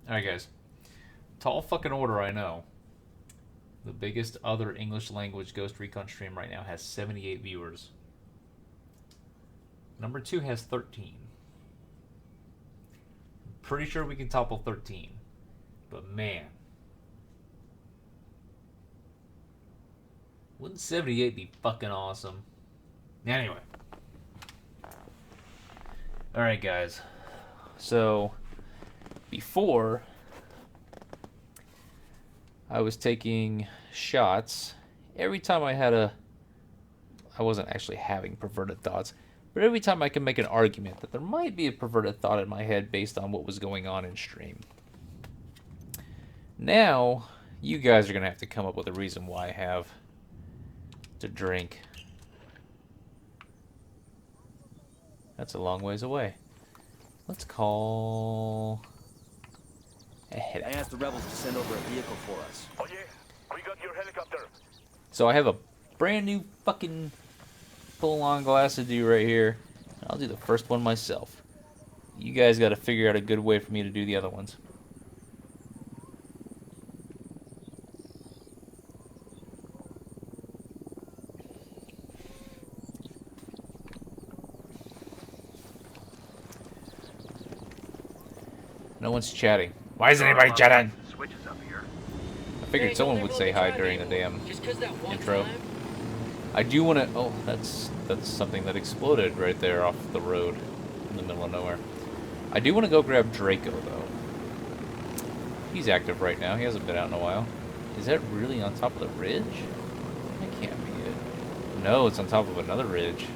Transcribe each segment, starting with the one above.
Alright, guys. Tall fucking order, I know. The biggest other English language Ghost Recon stream right now has 78 viewers. Number 2 has 13. Pretty sure we can topple 13. But man. Wouldn't 78 be fucking awesome? Anyway. Alright, guys. So, before, I was taking shots. Every time I wasn't actually having perverted thoughts, but every time I can make an argument that there might be a perverted thought in my head based on what was going on in stream. Now, you guys are going to have to come up with a reason why I have to drink That's a long ways away. Let's call ahead. I asked the rebels to send over a vehicle for us. Oh yeah, we got your helicopter. So I have a brand new fucking full-on glass to do right here. I'll do the first one myself. You guys got to figure out a good way for me to do the other ones. No one's chatting. Why isn't anybody chatting? Switches up here. I figured someone would say hi during the damn intro. I do want to... Oh, that's something that exploded right there off the road in the middle of nowhere. I do want to go grab Draco, though. He's active right now. He hasn't been out in a while. Is that really on top of the ridge? That can't be it. No, it's on top of another ridge.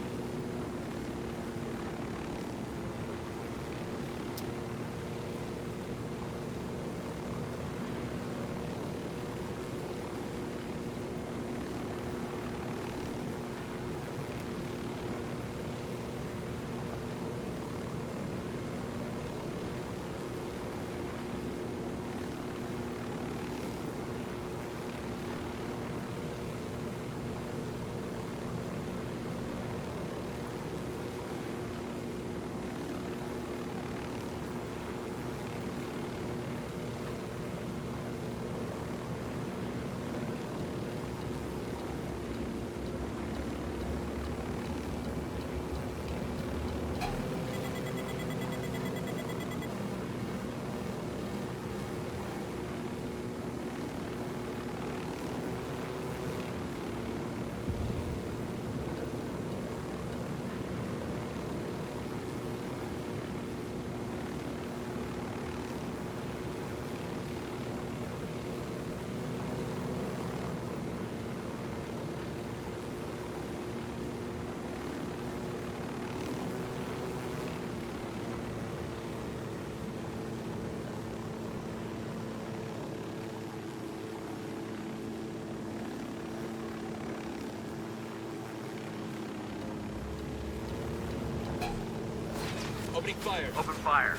Opening fire. Open fire.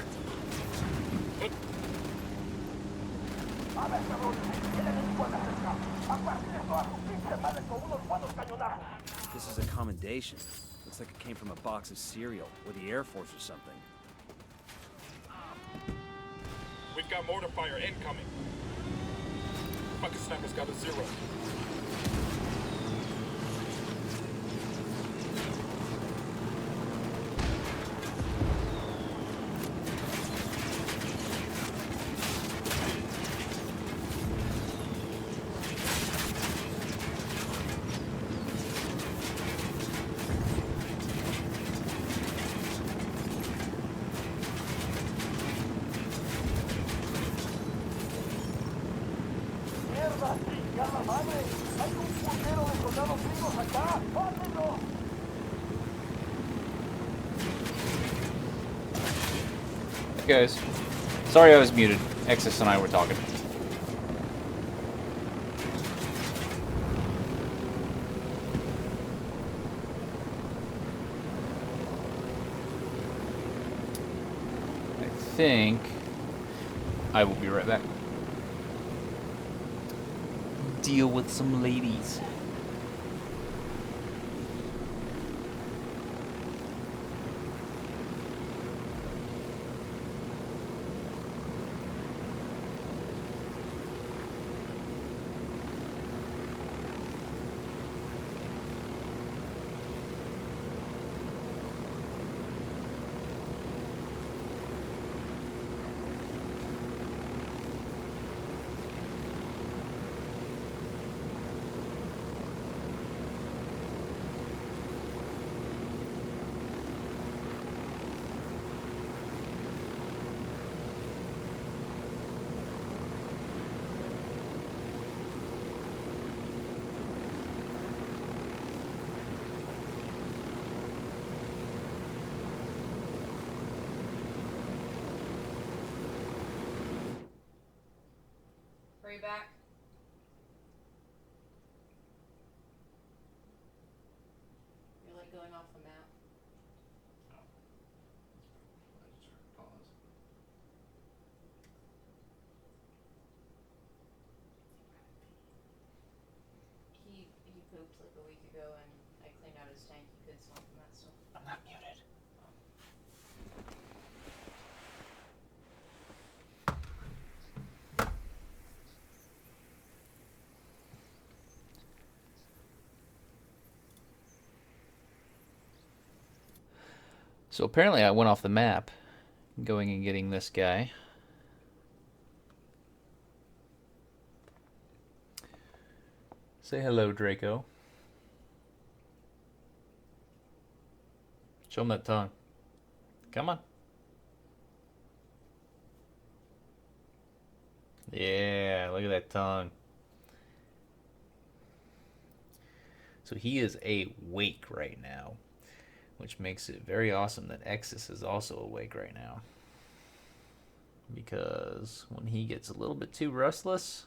This is a commendation. Looks like it came from a box of cereal, or the Air Force or something. We've got mortar fire incoming. Fucking sniper's got a 0. Hey guys. Sorry I was muted. XS and I were talking. I think I will be right back. Deal with some ladies. Are you back? You're like going off the map. pooped like a week ago and I cleaned out his tank. You could smell from that stuff. I'm not muted. So apparently I went off the map going and getting this guy. Say hello, Draco. Show him that tongue. Come on. Yeah, look at that tongue. So he is awake right now, which makes it very awesome that Exis is also awake right now. Because when he gets a little bit too restless,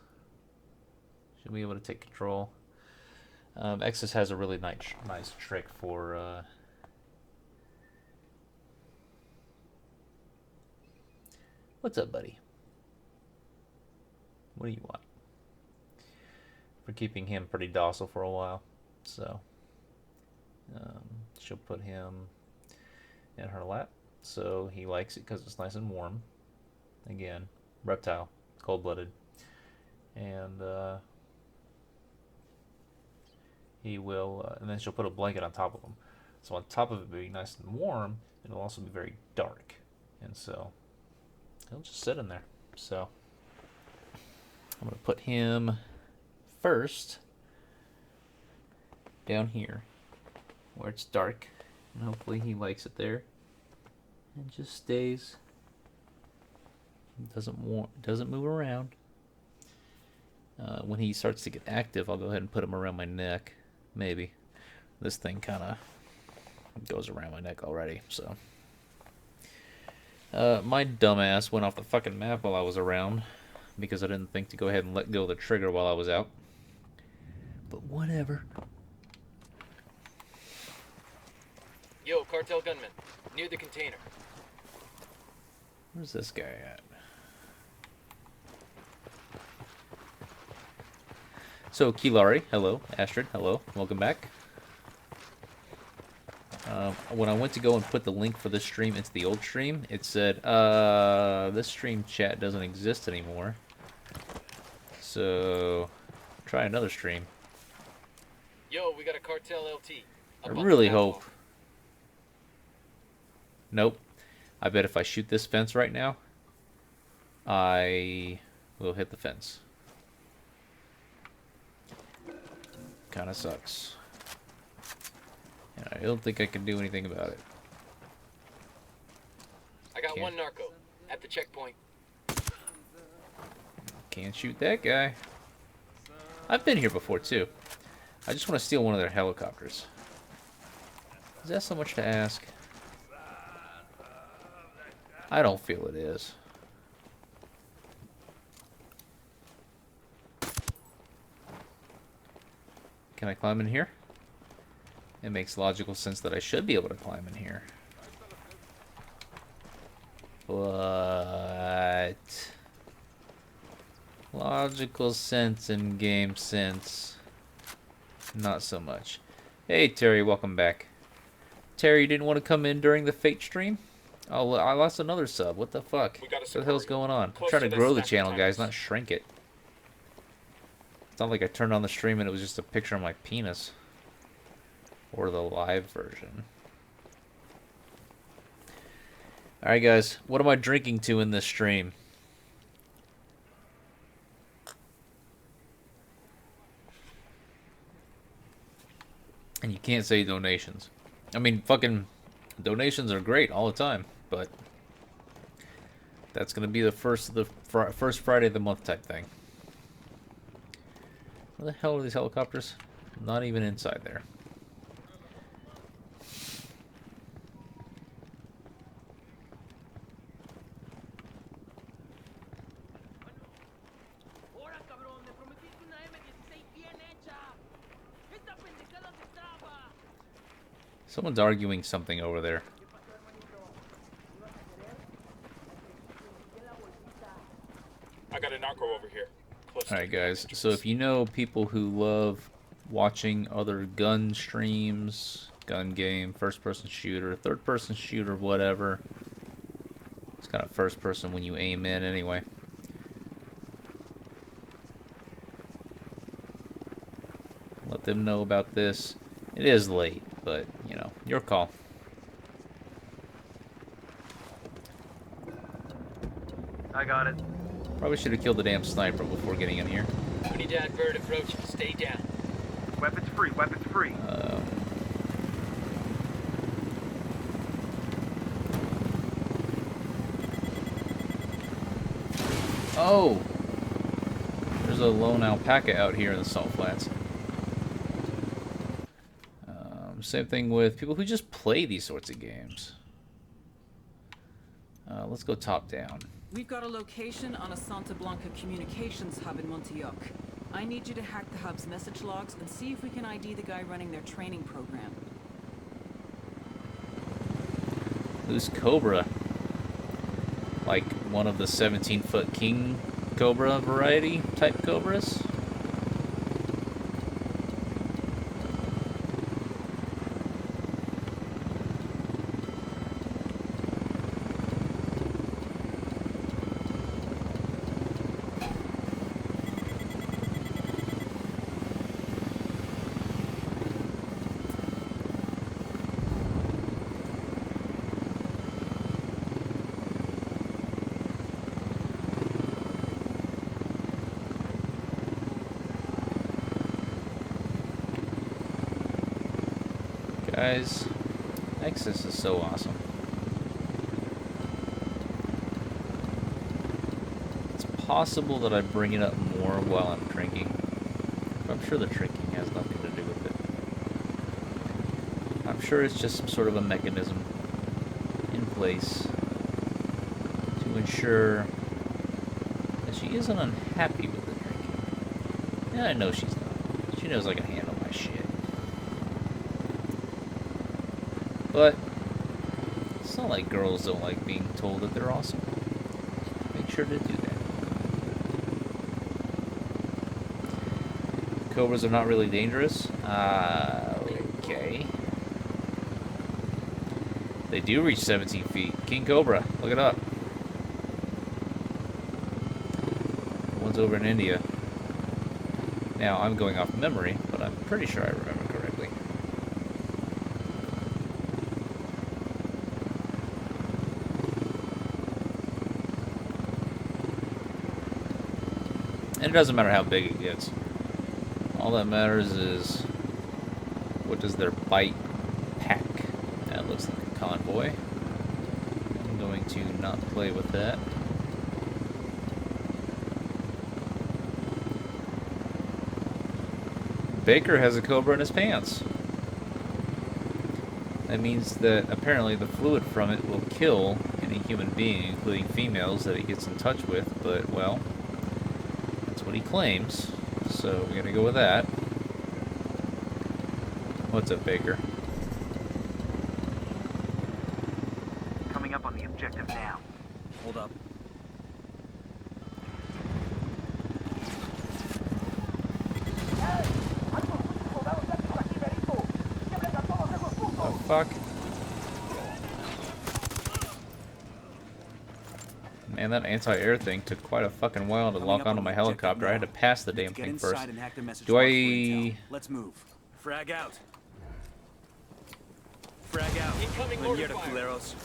she'll be able to take control. Exis has a really nice trick for... What's up, buddy? What do you want? For keeping him pretty docile for a while. So, she'll put him in her lap. So he likes it because it's nice and warm. Again, reptile, cold-blooded. And he will, and then she'll put a blanket on top of him. So on top of it being nice and warm, it'll also be very dark. And so he'll just sit in there. So I'm going to put him first down here where it's dark. And hopefully he likes it there. And just stays. Doesn't move around. When he starts to get active, I'll go ahead and put him around my neck. Maybe. This thing kind of goes around my neck already, so. My dumbass went off the fucking map while I was around because I didn't think to go ahead and let go of the trigger while I was out. But whatever. Yo, cartel gunman, near the container. Where's this guy at? So, Kilari, hello. Astrid, hello. Welcome back. When I went to go and put the link for this stream into the old stream, it said, this stream chat doesn't exist anymore. So, try another stream. Yo, we got a cartel LT. I really hope. Nope. I bet if I shoot this fence right now, I will hit the fence. Kind of sucks. And I don't think I can do anything about it. I got one narco at the checkpoint. Can't shoot that guy. I've been here before too. I just want to steal one of their helicopters. Is that so much to ask? I don't feel it is. Can I climb in here? It makes logical sense that I should be able to climb in here. But... logical sense and game sense, not so much. Hey Terry, welcome back. Terry, you didn't want to come in during the Fate stream? Oh, I lost another sub. What the fuck? What the hell's going on? I'm trying to grow the channel, guys, not shrink it. It's not like I turned on the stream and it was just a picture of my penis. Or the live version. Alright guys, what am I drinking to in this stream? And you can't say donations. I mean, fucking donations are great all the time, but that's gonna be the first Friday of the month type thing. Where the hell are these helicopters? Not even inside there. Someone's arguing something over there. I got a narco over here. Alright guys, so if you know people who love watching other gun streams, gun game, first-person shooter, third-person shooter, whatever. It's kind of first-person when you aim in, anyway. Let them know about this. It is late, but, you know, your call. I got it. Probably should have killed the damn sniper before getting in here. Unidad bird approach. Stay down. Weapons free, weapons free. Oh! There's a lone alpaca out here in the salt flats. Same thing with people who just play these sorts of games. Let's go top down. We've got a location on a Santa Blanca communications hub in Montouyoc. I need you to hack the hub's message logs and see if we can ID the guy running their training program. Who's Cobra? Like one of the 17-foot king cobra variety type cobras? Guys, Nexus is so awesome. It's possible that I bring it up more while I'm drinking. I'm sure the drinking has nothing to do with it. I'm sure it's just some sort of a mechanism in place to ensure that she isn't unhappy with the drinking. Yeah, I know she's not. She knows I can handle my shit. But it's not like girls don't like being told that they're awesome. Make sure to do that. Cobras are not really dangerous. Okay. They do reach 17 feet. King Cobra, look it up. One's over in India. Now, I'm going off memory, but I'm pretty sure I remember correctly. And it doesn't matter how big it gets. All that matters is what does their bite pack. That looks like a convoy. I'm going to not play with that. Baker has a cobra in his pants. That means that apparently the fluid from it will kill any human being, including females that he gets in touch with, but, well, that's what he claims, so we're gonna go with that. What's up, Baker? Coming up on the objective now. Hold up. Oh, fuck. Man, that anti-air thing took quite a fucking while to lock onto my helicopter. I had to pass the damn thing first. Do I... Let's move. Frag out. Frag out. Incoming mortar Linierta, fire. culeros.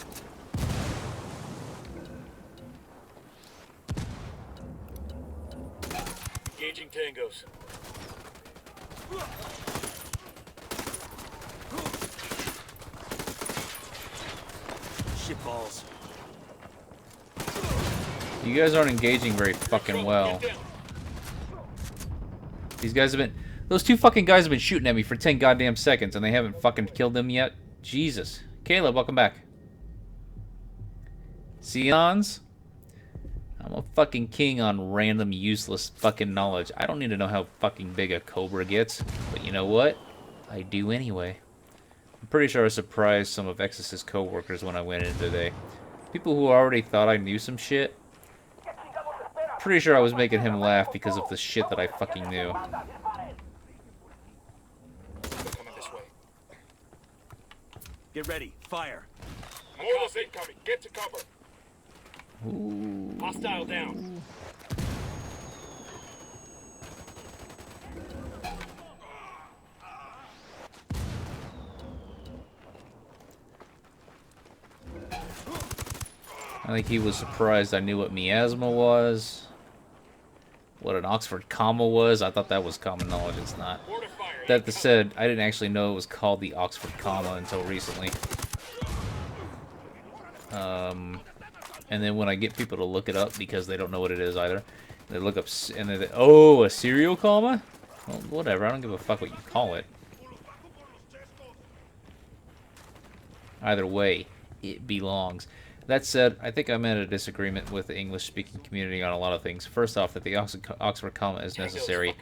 Engaging tangos. Shit balls. You guys aren't engaging very fucking well. Get down. These guys have been... Those two fucking guys have been shooting at me for 10 goddamn seconds and they haven't fucking killed them yet. Jesus. Caleb, welcome back. Seons? I'm a fucking king on random useless fucking knowledge. I don't need to know how fucking big a cobra gets. But you know what? I do anyway. I'm pretty sure I surprised some of Exodus's co-workers when I went in today. People who already thought I knew some shit. Pretty sure I was making him laugh because of the shit that I fucking knew. Get ready. Fire. Mortars incoming. Get to cover. Ooh. Hostile down. I think he was surprised I knew what miasma was. What an Oxford comma was. I thought that was common knowledge. It's not. Mortar fire That said, I didn't actually know it was called the Oxford comma until recently. And then when I get people to look it up because they don't know what it is either, they look up and they oh, a serial comma? Well, whatever. I don't give a fuck what you call it. Either way, it belongs. That said, I think I'm at a disagreement with the English-speaking community on a lot of things. First off, that the Oxford comma is necessary.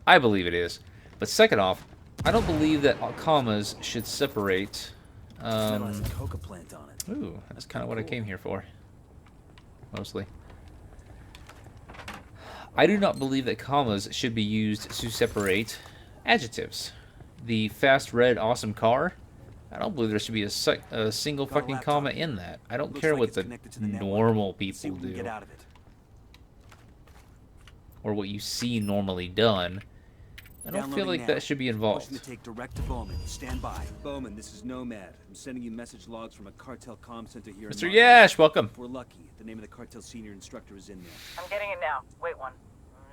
I believe it is. But second off, I don't believe that commas should separate. Smell has a coca plant on it. Ooh, that's kind of what I came here for. Mostly. I do not believe that commas should be used to separate adjectives. The fast, red, awesome car, I don't believe there should be a single fucking comma in that. I don't care what the normal people do. Get out of it. Or what you see normally done. I don't feel like that should be involved. Motion to take direct to Bowman. Stand by. Bowman, this is Nomad. I'm sending you message logs from a cartel comm center here. Mr. Yash, welcome. If we're lucky, the name of the cartel senior instructor is in there. I'm getting it now. Wait one.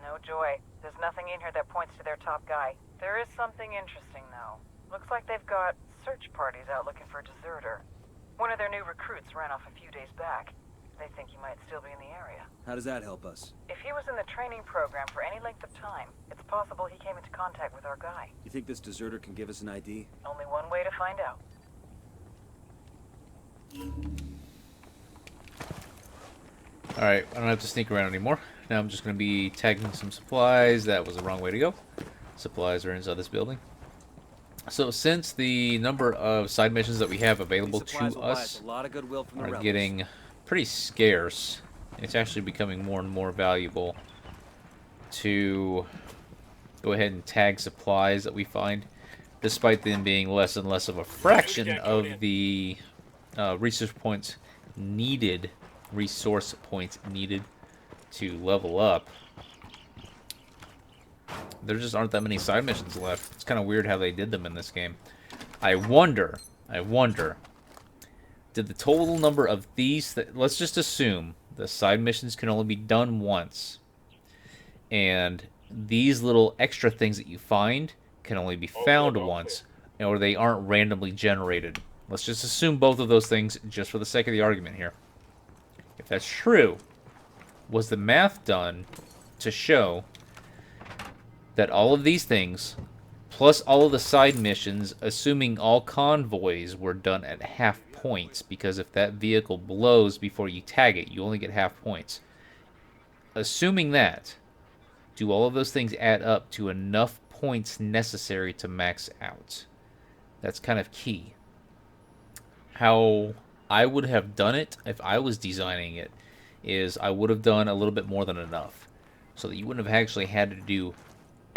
No joy. There's nothing in here that points to their top guy. There is something interesting, though. Looks like they've got search parties out looking for a deserter. One of their new recruits ran off a few days back. They think he might still be in the area. How does that help us? If he was in the training program for any length of time, it's possible he came into contact with our guy. You think this deserter can give us an ID? Only one way to find out. Alright, I don't have to sneak around anymore. Now I'm just going to be tagging some supplies. That was the wrong way to go. Supplies are inside this building. So since the number of side missions that we have available to us are getting pretty scarce, it's actually becoming more and more valuable to go ahead and tag supplies that we find, despite them being less and less of a fraction of the resource points needed to level up. There just aren't that many side missions left. It's kind of weird how they did them in this game. I wonder, did the total number of these, let's just assume the side missions can only be done once, and these little extra things that you find can only be found once, or they aren't randomly generated. Let's just assume both of those things just for the sake of the argument here. If that's true, was the math done to show that all of these things, plus all of the side missions, assuming all convoys were done at half points, because if that vehicle blows before you tag it, you only get half points. Assuming that, do all of those things add up to enough points necessary to max out? That's kind of key. How I would have done it if I was designing it is I would have done a little bit more than enough, so that you wouldn't have actually had to do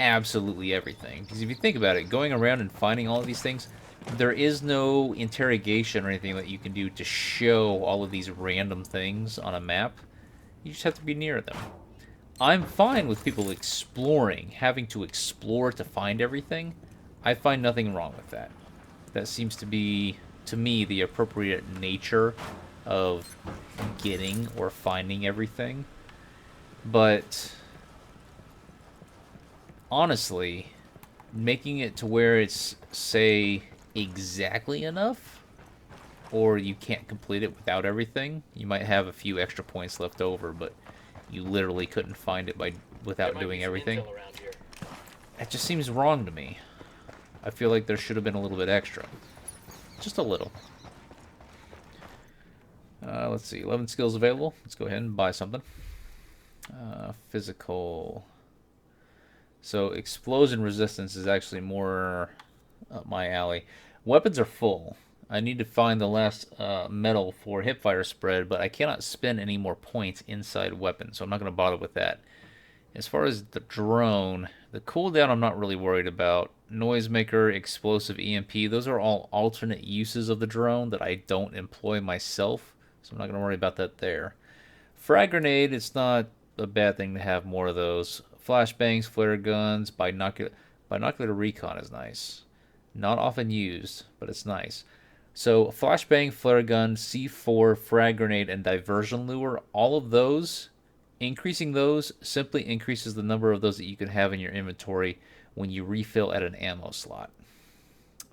absolutely everything. Because if you think about it, going around and finding all of these things, there is no interrogation or anything that you can do to show all of these random things on a map. You just have to be near them. I'm fine with people exploring, having to explore to find everything. I find nothing wrong with that. That seems to be, to me, the appropriate nature of getting or finding everything. But honestly, making it to where it's, say, exactly enough, or you can't complete it without everything, you might have a few extra points left over, but you literally couldn't find it without doing everything. That just seems wrong to me. I feel like there should have been a little bit extra. Just a little. Let's see, 11 skills available. Let's go ahead and buy something. Physical. So explosion resistance is actually more up my alley. Weapons are full. I need to find the last medal for hipfire spread, but I cannot spend any more points inside weapons, so I'm not going to bother with that. As far as the drone, the cooldown I'm not really worried about. Noisemaker, Explosive, EMP, those are all alternate uses of the drone that I don't employ myself, so I'm not going to worry about that there. Frag Grenade, it's not a bad thing to have more of those. Flashbangs, flare guns, binocular recon is nice. Not often used, but it's nice. So flashbang, flare gun, C4, frag grenade, and diversion lure, all of those, increasing those simply increases the number of those that you can have in your inventory when you refill at an ammo slot.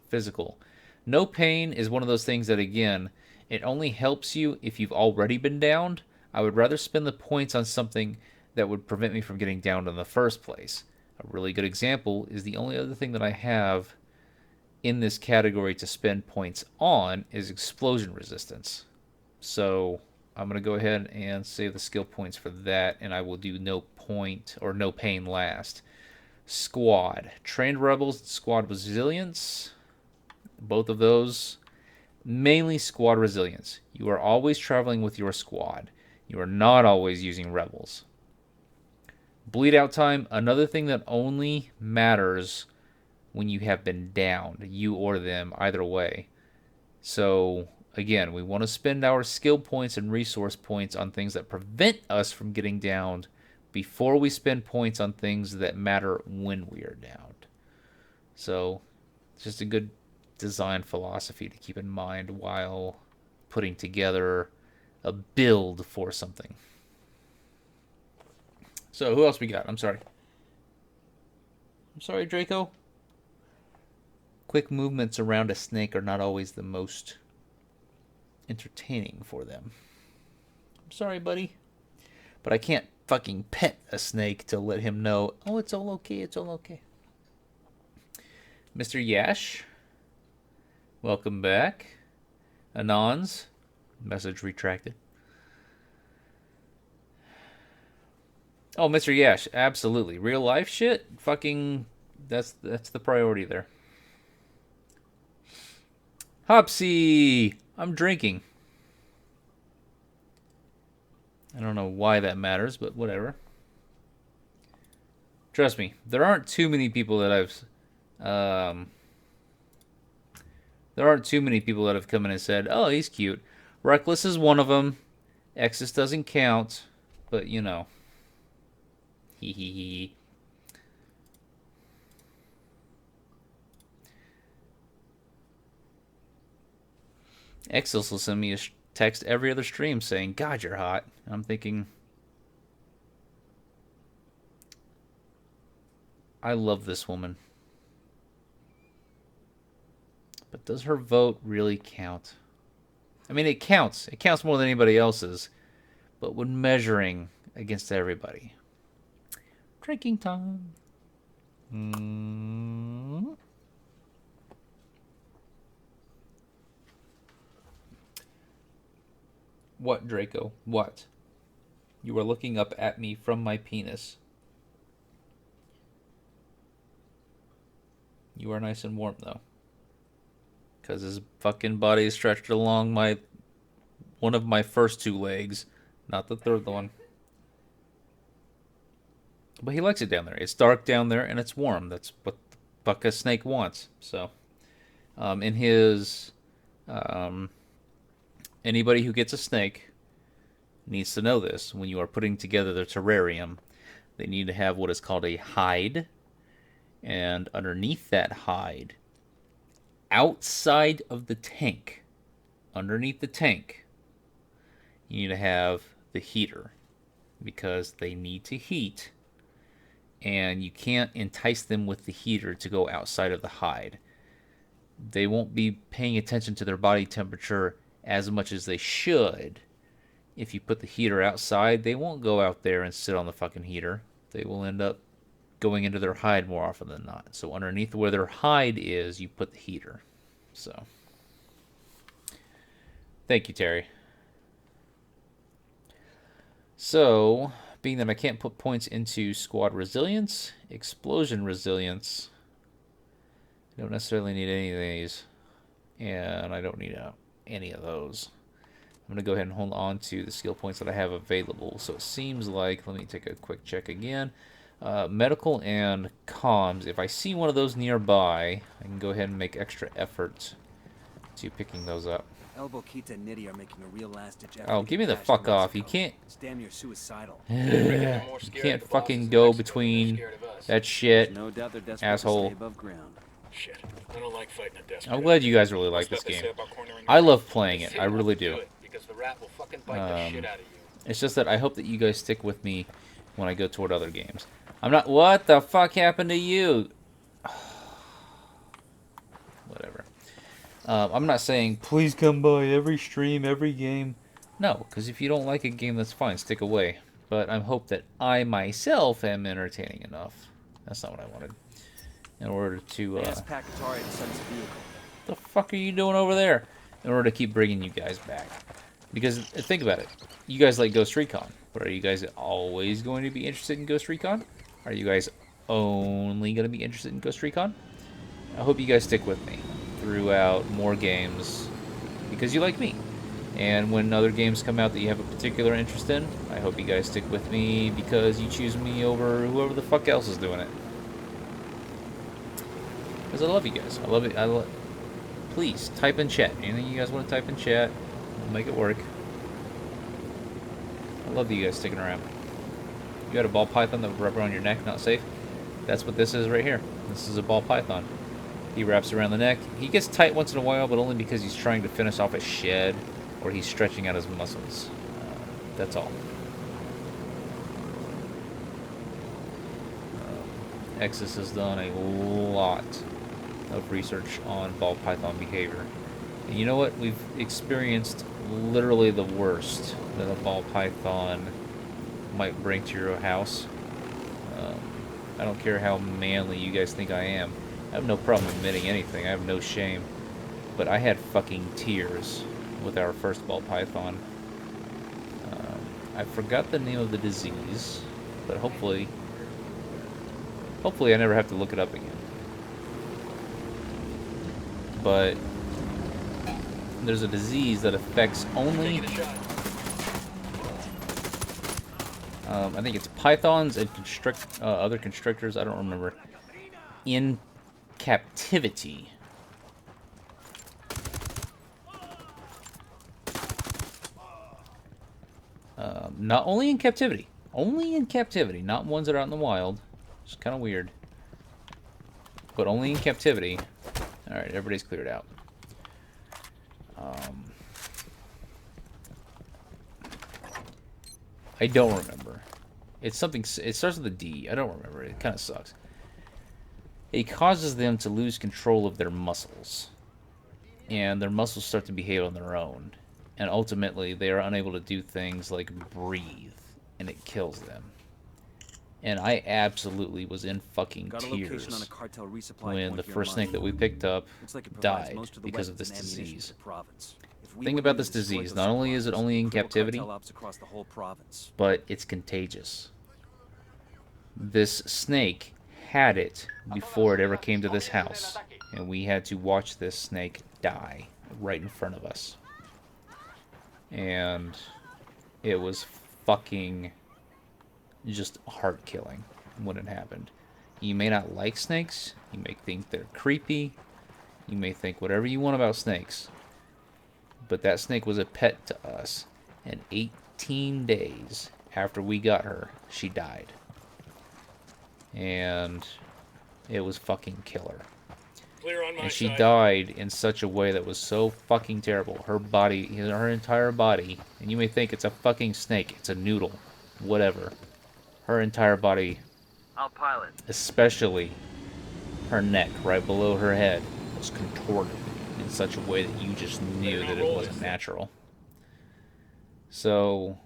Physical. No pain is one of those things that, again, it only helps you if you've already been downed. I would rather spend the points on something that would prevent me from getting downed in the first place. A really good example is the only other thing that I have in this category to spend points on is explosion resistance. So I'm going to go ahead and save the skill points for that, and I will do no point or no pain last. Squad. Trained rebels, squad resilience. Both of those, mainly squad resilience. You are always traveling with your squad. You are not always using rebels. Bleed out time, another thing that only matters when you have been downed, you or them, either way. So, again, we want to spend our skill points and resource points on things that prevent us from getting downed before we spend points on things that matter when we are downed. So, it's just a good design philosophy to keep in mind while putting together a build for something. So, who else we got? I'm sorry, Draco. Quick movements around a snake are not always the most entertaining for them. I'm sorry, buddy. But I can't fucking pet a snake to let him know, oh, it's all okay, it's all okay. Mr. Yash, welcome back. Anons, message retracted. Oh, Mr. Yash, absolutely. Real life shit? Fucking, that's the priority there. Hopsy! I'm drinking. I don't know why that matters, but whatever. Trust me, there aren't too many people that have come in and said, oh, he's cute. Reckless is one of them. Exis doesn't count, but you know. Hee hee hee. Exis will send me a text every other stream saying, God, you're hot. And I'm thinking, I love this woman. But does her vote really count? I mean, it counts. It counts more than anybody else's. But when measuring against everybody. Drinking time. What, Draco? What? You are looking up at me from my penis. You are nice and warm, though. Because his fucking body is stretched along one of my first two legs. Not the third one. But he likes it down there. It's dark down there and it's warm. That's what the fuck a snake wants. So, in his, anybody who gets a snake needs to know this. When you are putting together the terrarium, they need to have what is called a hide. And underneath that hide, outside of the tank, underneath the tank, you need to have the heater. Because they need to heat. And you can't entice them with the heater to go outside of the hide. They won't be paying attention to their body temperature as much as they should. If you put the heater outside, they won't go out there and sit on the fucking heater. They will end up going into their hide more often than not. So underneath where their hide is, you put the heater. So, thank you, Terry. So, being that I can't put points into squad resilience, explosion resilience, I don't necessarily need any of these, and I don't need any of those. I'm going to go ahead and hold on to the skill points that I have available. So it seems like, let me take a quick check again. Medical and comms. If I see one of those nearby, I can go ahead and make extra effort to picking those up. El Boquita and Nitty are making a real last-ditch effort. Oh, to give get me the cash fuck to off. You Mexico. can't... It's damn near suicidal. You can't fucking go between that shit, No doubt they're desperate to asshole. stay above ground. Shit. I don't like fighting a desk. I'm glad you guys really like this game. I love playing it. I really do. Because the rat will fucking bite the shit out of you. It's just that I hope that you guys stick with me when I go toward other games. I'm not... What the fuck happened to you? Whatever. I'm not saying, please come by every stream, every game. No, because if you don't like a game, that's fine. Stick away. But I hope that I myself am entertaining enough. That's not what I wanted. In order to... Ask Pacatari to send his vehicle. the fuck are you doing over there? In order to keep bringing you guys back. Because, think about it. You guys like Ghost Recon. But are you guys always going to be interested in Ghost Recon? Are you guys only going to be interested in Ghost Recon? I hope you guys stick with me throughout more games because you like me. And when other games come out that you have a particular interest in, I hope you guys stick with me because you choose me over whoever the fuck else is doing it. Because I love you guys. I love it. Please, type in chat. Anything you guys want to type in chat, we'll make it work. I love you guys sticking around. You got a ball python that would wrap around your neck, not safe? That's what this is right here. This is a ball python. He wraps around the neck. He gets tight once in a while, but only because he's trying to finish off a shed or he's stretching out his muscles. That's all. Exis has done a lot of research on ball python behavior. And you know what? We've experienced literally the worst that a ball python might bring to your house. I don't care how manly you guys think I am. I have no problem admitting anything. I have no shame. But I had fucking tears with our first ball python. I forgot the name of the disease, but hopefully I never have to look it up again. But there's a disease that affects only... I think it's pythons and other constrictors, I don't remember, in captivity. Not only in captivity. Only in captivity, not ones that are out in the wild. It's kind of weird. But only in captivity. Alright, everybody's cleared out. I don't remember. It's something... It starts with a D. I don't remember. It kind of sucks. It causes them to lose control of their muscles. And their muscles start to behave on their own. And ultimately, they are unable to do things like breathe. And it kills them. And I absolutely was in fucking tears when the first snake that we picked up died because of this disease. Thing about this disease, not only is it only in captivity, but it's contagious. This snake had it before it ever came to this house, and we had to watch this snake die right in front of us. And it was fucking just heart-killing when it happened. You may not like snakes, you may think they're creepy, you may think whatever you want about snakes, but that snake was a pet to us, and 18 days after we got her, she died. And it was fucking killer. And she died in such a way that was so fucking terrible. Her body, her entire body, and you may think it's a fucking snake, it's a noodle, whatever. Her entire body, I'll pilot. especially her neck right below her head, was contorted in such a way that you just knew that it wasn't natural. So,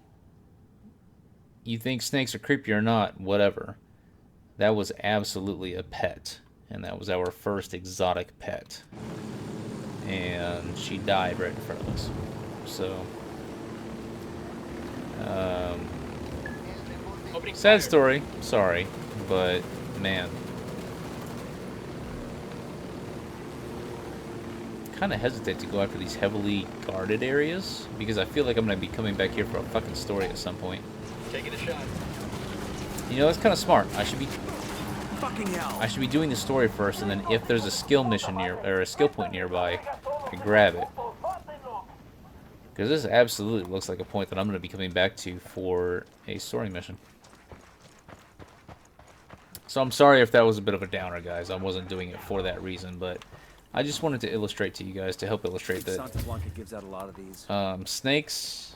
you think snakes are creepy or not, whatever. That was absolutely a pet. And that was our first exotic pet. And she died right in front of us. So, sad story, sorry, but man, kind of hesitate to go after these heavily guarded areas because I feel like I'm gonna be coming back here for a fucking story at some point. Taking a shot. You know, that's kind of smart. Fucking hell. I should be doing the story first, and then if there's a skill mission near or a skill point nearby, I grab it. Because this absolutely looks like a point that I'm going to be coming back to for a story mission. So I'm sorry if that was a bit of a downer, guys. I wasn't doing it for that reason, but I just wanted to illustrate to you guys, to help illustrate that Santa Blanca gives out a lot of these. snakes,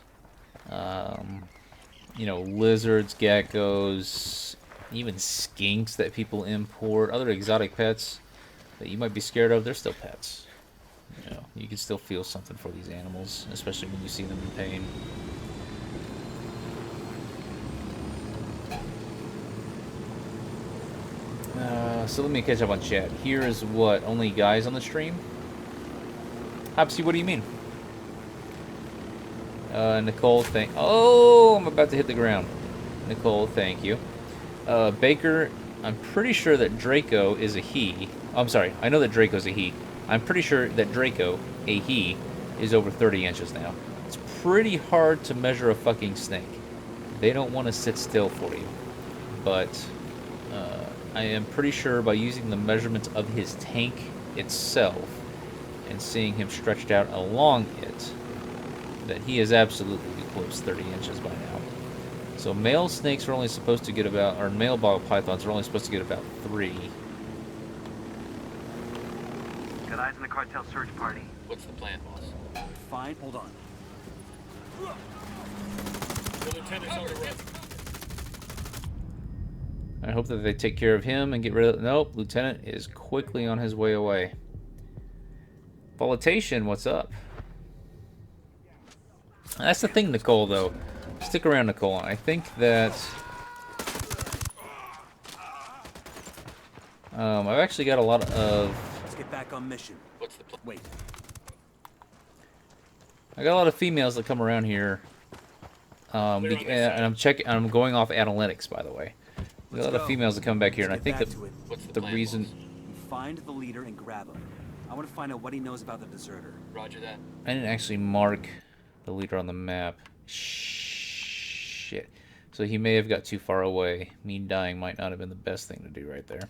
you know, lizards, geckos, even skinks that people import, other exotic pets that you might be scared of, they're still pets. You know, you can still feel something for these animals, especially when you see them in pain. So let me catch up on chat. Here is what, only guys on the stream? Hopsy, what do you mean? Nicole, oh, I'm about to hit the ground. Nicole, thank you. Baker, I'm pretty sure that Draco is a he. Oh, I'm sorry, I know that Draco's a he. I'm pretty sure that Draco, a he, is over 30 inches now. It's pretty hard to measure a fucking snake. They don't want to sit still for you. But I am pretty sure by using the measurements of his tank itself and seeing him stretched out along it, that he is absolutely close 30 inches by now. So male snakes are only supposed to get about, or male ball pythons are only supposed to get about 3. Got eyes on the cartel search party. What's the plan, boss? Fine, hold on. The lieutenant's on the run. I hope that they take care of him and get rid of... Nope, Lieutenant is quickly on his way away. Volitation, what's up? That's the thing, Nicole, though. Stick around, Nicole. I think that... I've actually got a lot of... Let's get back on mission. What's the plan? Wait. I got a lot of females that come around here. And I'm going off analytics, by the way. We got a lot of females that come back here, and I think that the reason... Find the leader and grab him. I want to find out what he knows about the deserter. Roger that. I didn't actually mark the leader on the map. Shit. So he may have got too far away. Me dying might not have been the best thing to do right there.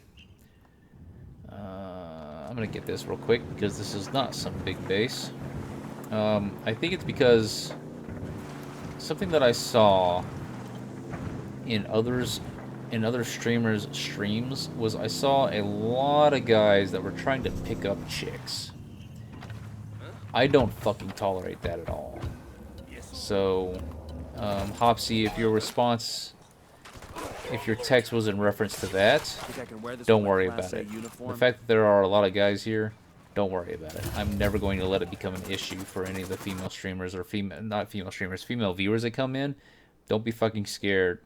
I'm going to get this real quick, because this is not some big base. I think it's because something that I saw in other streamers' streams was I saw a lot of guys that were trying to pick up chicks. I don't fucking tolerate that at all. So, Hopsy, if your response, if your text was in reference to that, don't worry about it. The fact that there are a lot of guys here, don't worry about it. I'm never going to let it become an issue for any of the female streamers or female viewers that come in. Don't be fucking scared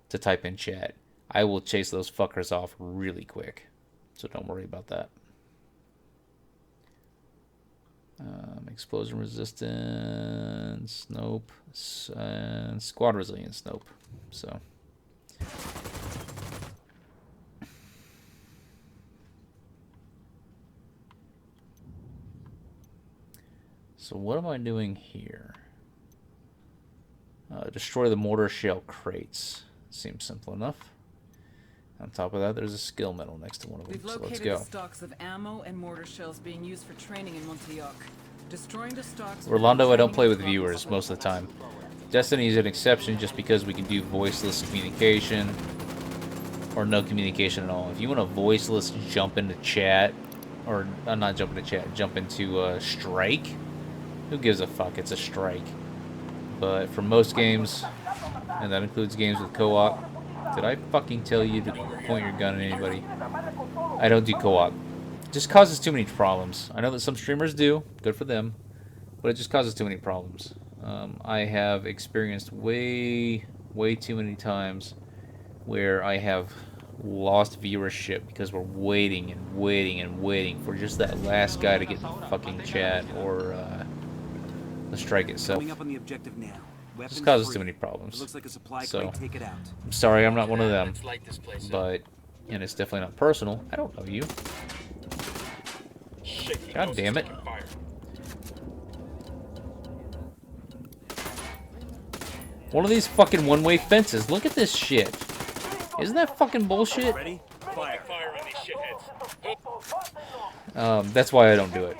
to type in chat. I will chase those fuckers off really quick. So don't worry about that. Explosion resistance, nope. And squad resilience, nope. So. So what am I doing here? Destroy the mortar shell crates. Seems simple enough. On top of that, there's a skill medal next to one of them. We've So let's located go. the stocks of ammo and mortar shells being used for training in Montouyoc. Destroying the stocks... Orlando, I don't play with viewers most of the time. Destiny is an exception just because we can do voiceless communication or no communication at all. If you want to voiceless jump into chat, or not jump into chat, jump into strike, who gives a fuck? It's a strike. But for most games, and that includes games with co-op, did I fucking tell you to point your gun at anybody? I don't do co-op. It just causes too many problems. I know that some streamers do, good for them, but it just causes too many problems. I have experienced way too many times where I have lost viewership because we're waiting and waiting and waiting for just that last guy to get in the fucking chat or the strike itself. Coming up on the objective now. Just causes too many problems. Looks like a supply So, crate. Take it out. I'm sorry, I'm not one of them. Let's light this place up. But, and it's definitely not personal. I don't know you. Shit, he God knows damn he's it. taking fire. One of these fucking one-way fences. Look at this shit. Isn't that fucking bullshit? Ready? Fire. Fire on these shitheads. That's why I don't do it.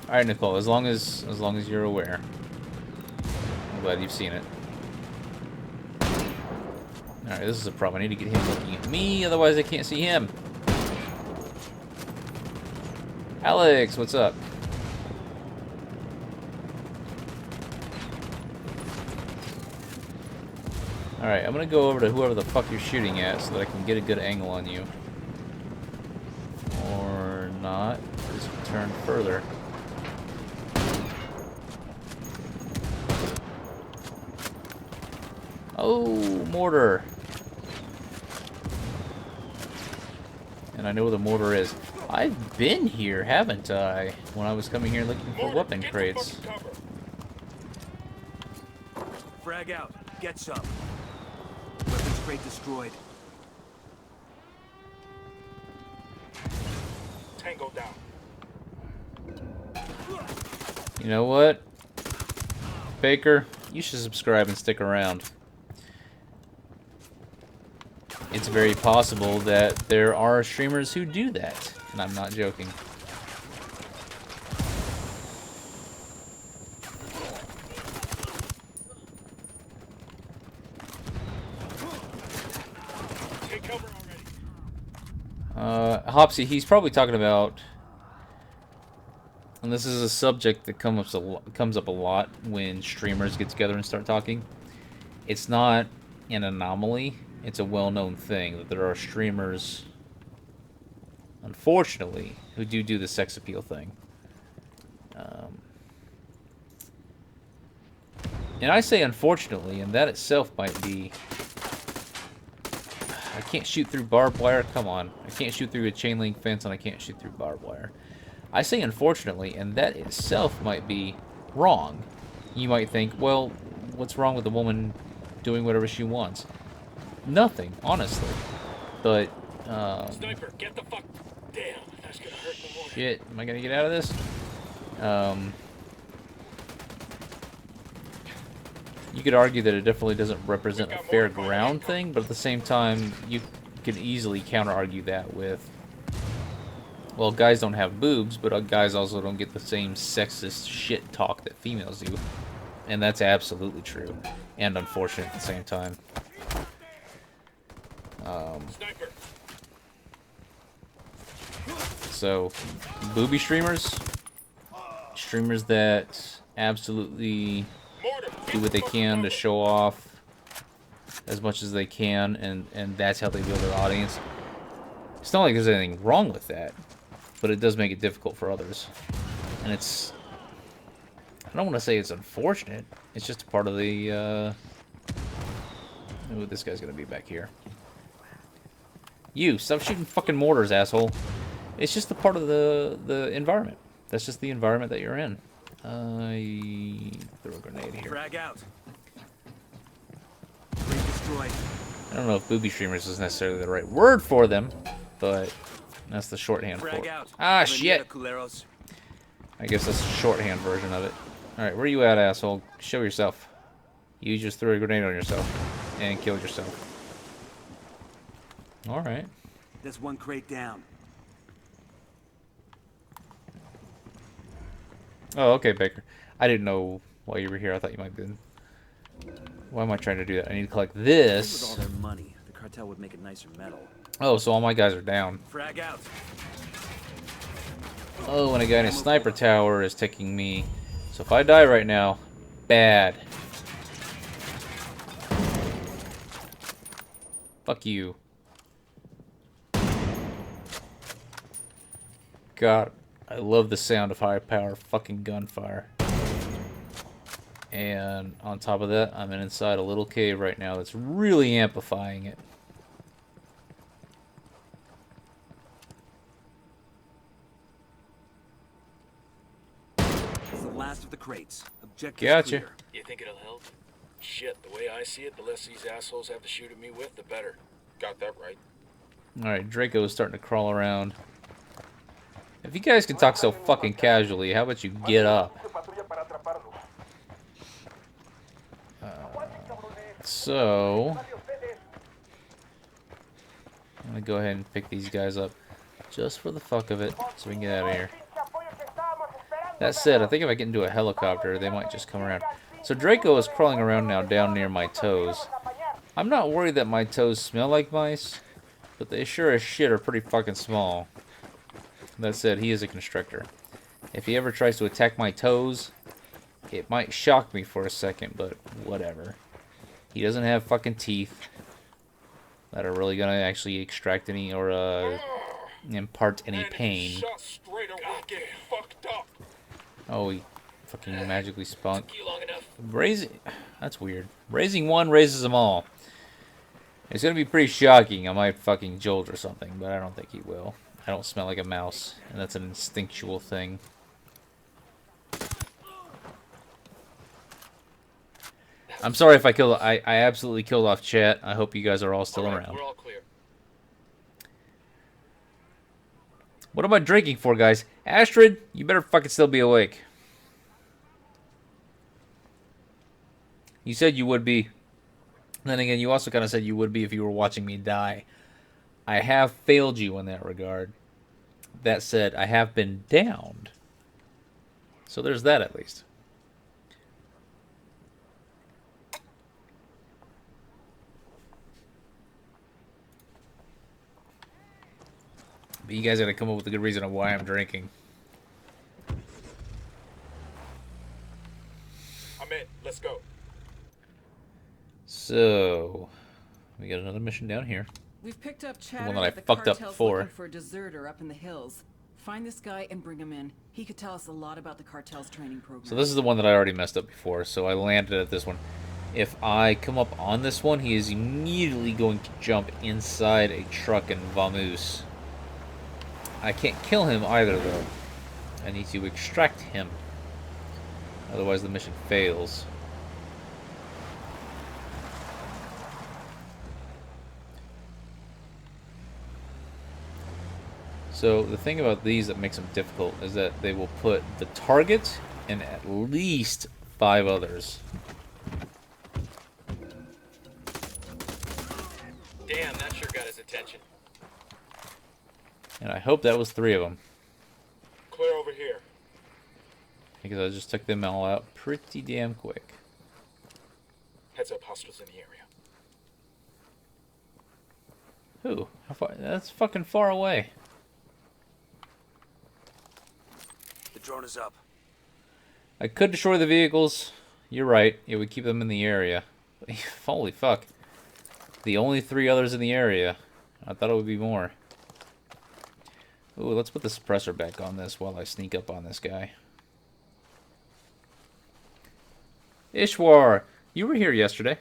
All right, Nicole. As long as you're aware. I'm glad you've seen it. All right, this is a problem. I need to get him looking at me, otherwise I can't see him. Alex, what's up? Alright, I'm gonna go over to whoever the fuck you're shooting at so that I can get a good angle on you. Or not. Just turn further. Oh, mortar! And I know where the mortar is. I've been here, haven't I? When I was coming here looking for weapon crates. Frag out. Get some. Weapons crate destroyed. Tango down. You know what? Baker, you should subscribe and stick around. It's very possible that there are streamers who do that, and I'm not joking. Take cover already. Hopsy, he's probably talking about, and this is a subject that comes up a lot when streamers get together and start talking. It's not an anomaly. It's a well-known thing that there are streamers, unfortunately, who do the sex appeal thing. And I say unfortunately, and that itself might be... I can't shoot through barbed wire? Come on. I can't shoot through a chain link fence, and I can't shoot through barbed wire. I say unfortunately, and that itself might be wrong. You might think, well, what's wrong with a woman doing whatever she wants? Nothing, honestly. But, Sniper, get the fuck. Damn, that's gonna hurt the morning. shit, am I gonna get out of this? You could argue that it definitely doesn't represent a fair ground thing, but at the same time, you could easily counter-argue that with, well, guys don't have boobs, but guys also don't get the same sexist shit talk that females do. And that's absolutely true. And unfortunate at the same time. Sniper. So, booby streamers, streamers that absolutely do what they can to show off as much as they can, and that's how they build their audience. It's not like there's anything wrong with that, but it does make it difficult for others. And it's, I don't want to say it's unfortunate, it's just a part of the, ooh, this guy's gonna be back here. You, stop shooting fucking mortars, asshole. It's just a part of the environment. That's just the environment that you're in. I throw a grenade here. Frag out. Crate destroyed. I don't know if booby streamers is necessarily the right word for them, but that's the shorthand for Frag it. out. Ah, shit! Culeros. I guess that's the shorthand version of it. Alright, where you at, asshole? Show yourself. You just threw a grenade on yourself and killed yourself. Alright. There's one crate down. Oh, okay, Baker. I didn't know why you were here. I thought you might have been... Why am I trying to do that? I need to collect With this. all their money, the cartel would make it nicer metal. Oh, so all my guys are down. Frag out. Oh, and a guy in a sniper tower is taking me. So if I die right now, bad. Fuck you. God, I love the sound of high power fucking gunfire. And on top of that, I'm inside a little cave right now that's really amplifying it. It's the last of the crates. Objective Gotcha. clear. You think it'll help? Shit, the way I see it, the less these assholes have to shoot at me with, the better. Got that right. Alright, Draco is starting to crawl around. If you guys can talk so fucking casually, how about you get up? So... I'm gonna go ahead and pick these guys up just for the fuck of it, so we can get out of here. That said, I think if I get into a helicopter, they might just come around. So Draco is crawling around now down near my toes. I'm not worried that my toes smell like mice, but they sure as shit are pretty fucking small. That said, he is a constrictor. If he ever tries to attack my toes, it might shock me for a second, but whatever. He doesn't have fucking teeth that are really gonna actually extract any or impart any pain. Shot straight away, get fucked up. Oh, he fucking magically spawned. Took you long enough. Raising... That's weird. Raising one raises them all. It's gonna be pretty shocking. I might fucking jolt or something, but I don't think he will. I don't smell like a mouse, and that's an instinctual thing. I'm sorry if I killed... I absolutely killed off chat. I hope you guys are all still around. We're all clear. What am I drinking for, guys? Astrid, you better fucking still be awake. You said you would be. Then again, you also kind of said you would be if you were watching me die. I have failed you in that regard. That said, I have been downed. So there's that at least. But you guys gotta come up with a good reason of why I'm drinking. I'm in. Let's go. So, we got another mission down here. We've picked up chatter that I that the fucked up cartel's before. looking for a deserter up in the hills. Find this guy and bring him in. He could tell us a lot about the cartel's training program. So this is the one that I already messed up before, so I landed at this one. If I come up on this one, he is immediately going to jump inside a truck and vamoose. I can't kill him either, though. I need to extract him. Otherwise the mission fails. So the thing about these that makes them difficult is that they will put the target and at least 5 others. Damn, that sure got his attention. And I hope that was 3 of them. Clear over here. Because I just took them all out pretty damn quick. Heads up, hostiles in the area. Who? How far? That's fucking far away. The drone is up. I could destroy the vehicles. You're right. It would keep them in the area. Holy fuck. The only 3 others in the area. I thought it would be more. Ooh, let's put the suppressor back on this while I sneak up on this guy. Ishwar, you were here yesterday.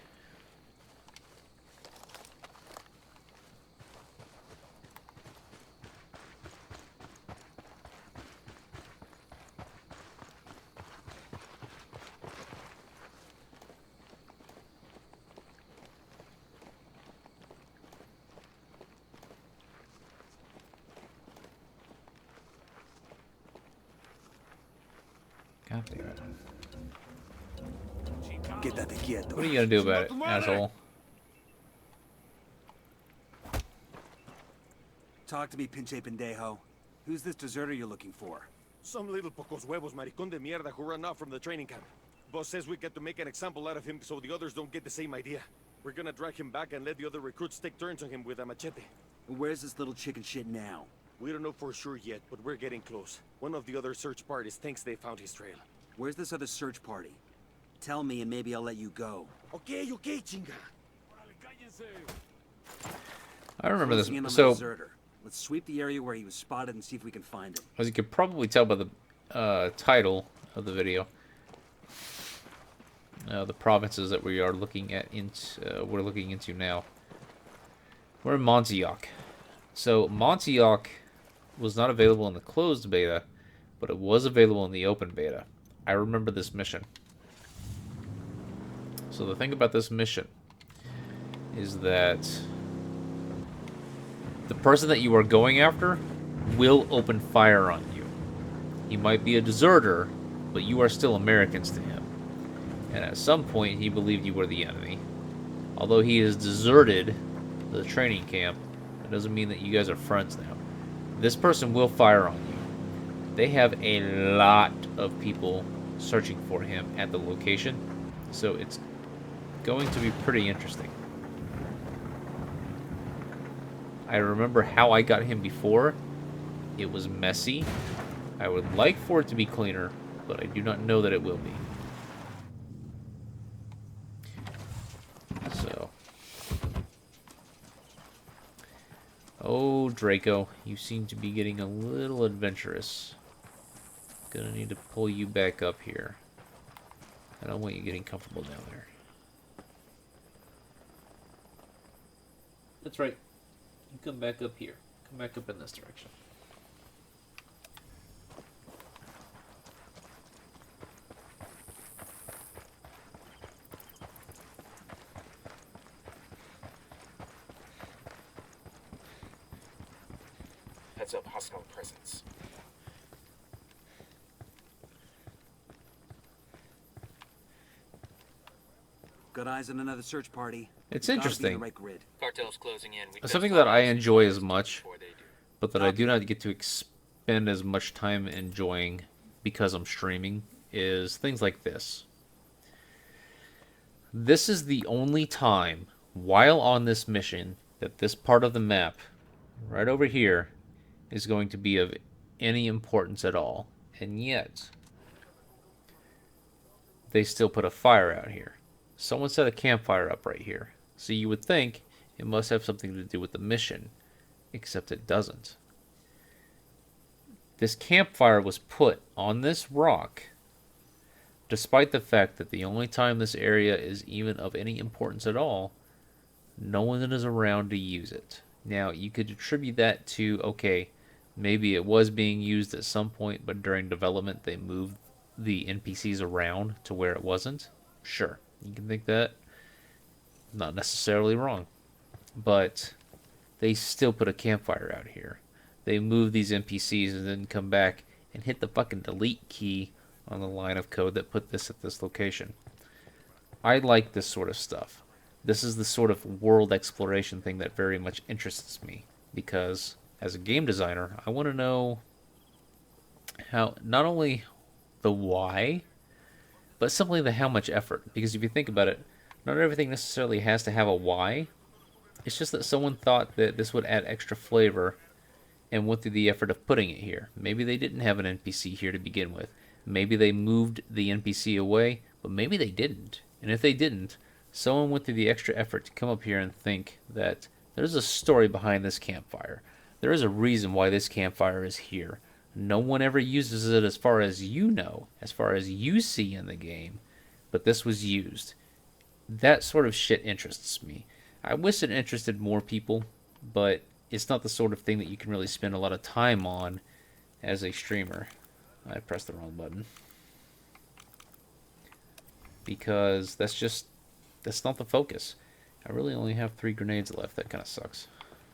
God damn it. What are you gonna do about it, asshole? Talk to me, pinche pendejo. Who's this deserter you're looking for? Some little pocos huevos maricón de mierda who ran off from the training camp. Boss says we get to make an example out of him so the others don't get the same idea. We're gonna drag him back and let the other recruits take turns on him with a machete. Where's this little chicken shit now? We don't know for sure yet, but we're getting close. One of the other search parties thinks they found his trail. Where's this other search party? Tell me and maybe I'll let you go. Okay, chinga. I remember this. Closing in on the So, deserter. Let's sweep the area where he was spotted and see if we can find him. as you could probably tell by the title of the video, the provinces that we are looking at we're looking into now. We're in Montouyoc. So Montouyoc was not available in the closed beta, but it was available in the open beta. I remember this mission. So the thing about this mission is that the person that you are going after will open fire on you. He might be a deserter, but you are still Americans to him. And at some point, he believed you were the enemy. Although he has deserted the training camp, it doesn't mean that you guys are friends now. This person will fire on you. They have a lot of people searching for him at the location, so it's going to be pretty interesting. I remember how I got him before. It was messy. I would like for it to be cleaner, but I do not know that it will be. So. Oh, Draco, you seem to be getting a little adventurous. Gonna need to pull you back up here. I don't want you getting comfortable down there. That's right. You come back up here. Come back up in this direction. Heads up, hostile presence. Got eyes on another search party. It's Gotta be in interesting. the right grid. Cartel's closing in. We Something best that I follow enjoy as first much, before they do. but that I do not get to expend as much time enjoying because I'm streaming, is things like this. This is the only time, while on this mission, that this part of the map, right over here, is going to be of any importance at all. And yet, they still put a fire out here. Someone set a campfire up right here. So you would think it must have something to do with the mission, except it doesn't. This campfire was put on this rock, despite the fact that the only time this area is even of any importance at all, no one is around to use it. Now, you could attribute that to, okay, maybe it was being used at some point, but during development they moved the NPCs around to where it wasn't. Sure, you can think that. Not necessarily wrong. But they still put a campfire out here. They move these NPCs and then come back and hit the fucking delete key on the line of code that put this at this location. I like this sort of stuff. This is the sort of world exploration thing that very much interests me, because as a game designer, I want to know how, not only the why, but simply the how much effort. Because if you think about it, not everything necessarily has to have a why. It's just that someone thought that this would add extra flavor and went through the effort of putting it here. Maybe they didn't have an NPC here to begin with. Maybe they moved the NPC away, but maybe they didn't. And if they didn't, someone went through the extra effort to come up here and think that there's a story behind this campfire. There is a reason why this campfire is here. No one ever uses it as far as you know, as far as you see in the game, but this was used. That sort of shit interests me. I wish it interested more people, but it's not the sort of thing that you can really spend a lot of time on as a streamer. I pressed the wrong button. Because that's not the focus. I really only have 3 grenades left. That kind of sucks.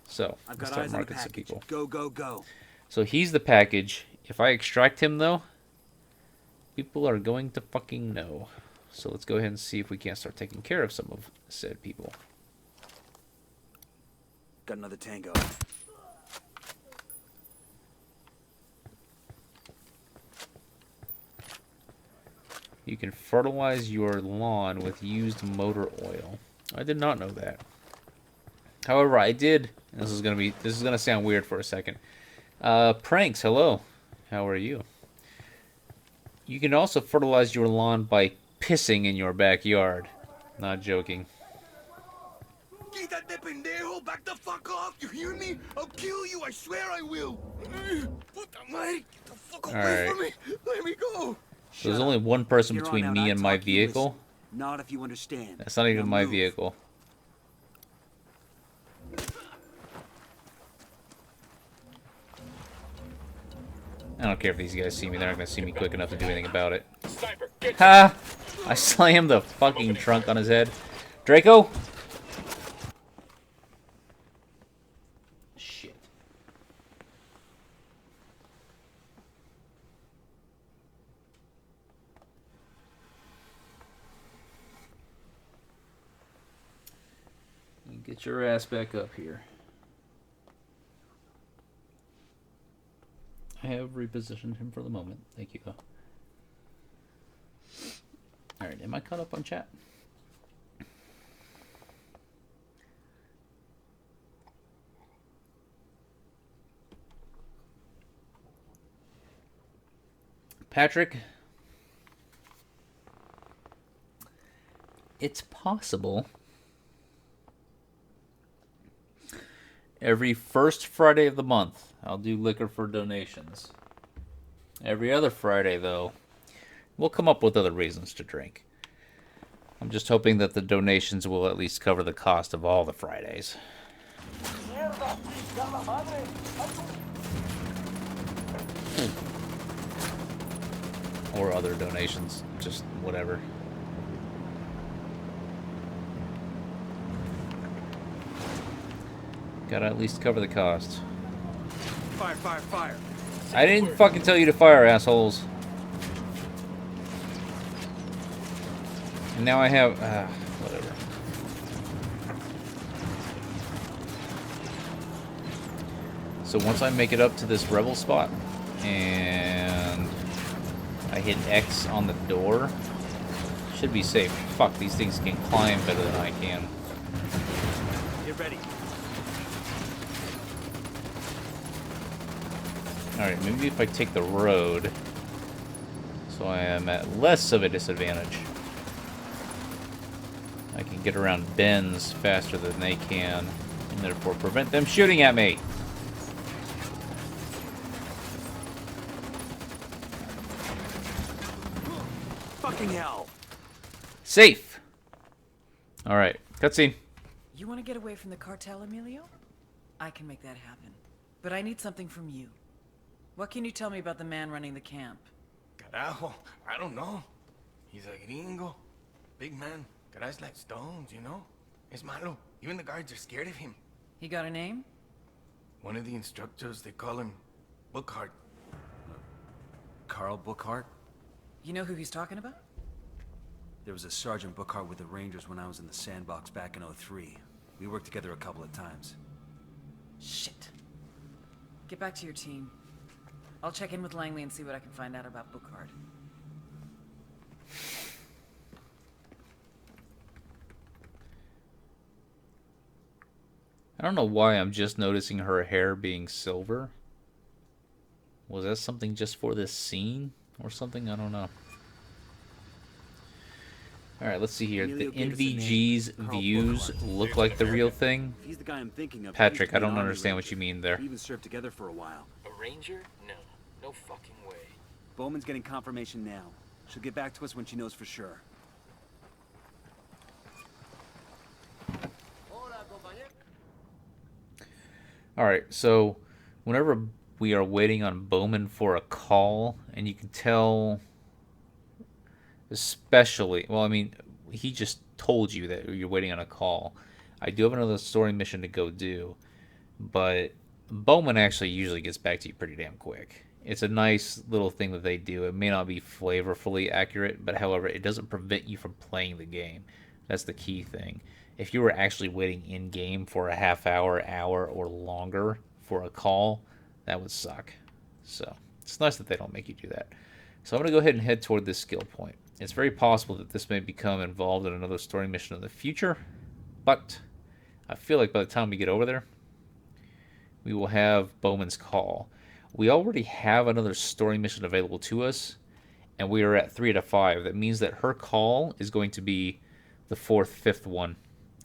So, I've let's got start eyes on the marking some package. people. Go, go, go. So he's the package. If I extract him, though, people are going to fucking know. So let's go ahead and see if we can't start taking care of some of said people. Got another tango. You can fertilize your lawn with used motor oil. I did not know that. However, I did. And this is gonna sound weird for a second. Pranks, hello. How are you? You can also fertilize your lawn by pissing in your backyard. Not joking. Quítate, pendejo! Back the fuck off! You hear me? I'll kill you! I swear I will! Puta madre! Get the fuck away from me! Let me go! So there's only one person Here on between out, me I and my talk, you listen. vehicle. Not if you understand. That's not even Now my move. vehicle. I don't care if these guys see me. They're not going to see me quick enough to do anything about it. Sniper, get Ha! I slammed the fucking trunk on his head. Draco! Shit. Get your ass back up here. I have repositioned him for the moment. Thank you, though. Alright, am I caught up on chat? Patrick, it's possible every first Friday of the month I'll do liquor for donations. Every other Friday, though, we'll come up with other reasons to drink. I'm just hoping that the donations will at least cover the cost of all the Fridays. Or other donations, just whatever. Gotta at least cover the cost. Fire, fire, fire. I didn't fucking tell you to fire, assholes. And now I have... whatever. So once I make it up to this rebel spot, and I hit X on the door, should be safe. Fuck, these things can climb better than I can. Get ready. Alright, maybe if I take the road, so I am at less of a disadvantage. I can get around bends faster than they can, and therefore prevent them shooting at me. Fucking hell. Safe! Alright, cutscene. You want to get away from the cartel, Emilio? I can make that happen. But I need something from you. What can you tell me about the man running the camp? Carajo, I don't know. He's a gringo. Big man. Got eyes like stones, you know? Es malo. Even the guards are scared of him. He got a name? One of the instructors, they call him Bookhart. Carl Bookhart? You know who he's talking about? There was a Sergeant Bookhart with the Rangers when I was in the sandbox back in '03. We worked together a couple of times. Shit. Get back to your team. I'll check in with Langley and see what I can find out about Bookhart. I don't know why I'm just noticing her hair being silver. Was that something just for this scene or something? I don't know. Alright, let's see here. The NVG's views look like the real thing. He's the guy I'm thinking of. Patrick, I don't understand what you mean there. We even served together for a while. A ranger? No. No fucking way. Bowman's getting confirmation now. She'll get back to us when she knows for sure. Alright, so whenever we are waiting on Bowman for a call, and you can tell, especially, well, I mean, he just told you that you're waiting on a call. I do have another story mission to go do, but Bowman actually usually gets back to you pretty damn quick. It's a nice little thing that they do. It may not be flavorfully accurate, but however, it doesn't prevent you from playing the game. That's the key thing. If you were actually waiting in-game for a half hour, hour, or longer for a call, that would suck. So, it's nice that they don't make you do that. So I'm going to go ahead and head toward this skill point. It's very possible that this may become involved in another story mission in the future, but I feel like by the time we get over there, we will have Bowman's call. We already have another story mission available to us, and we are at 3 out of 5. That means that her call is going to be the 4th, 5th one.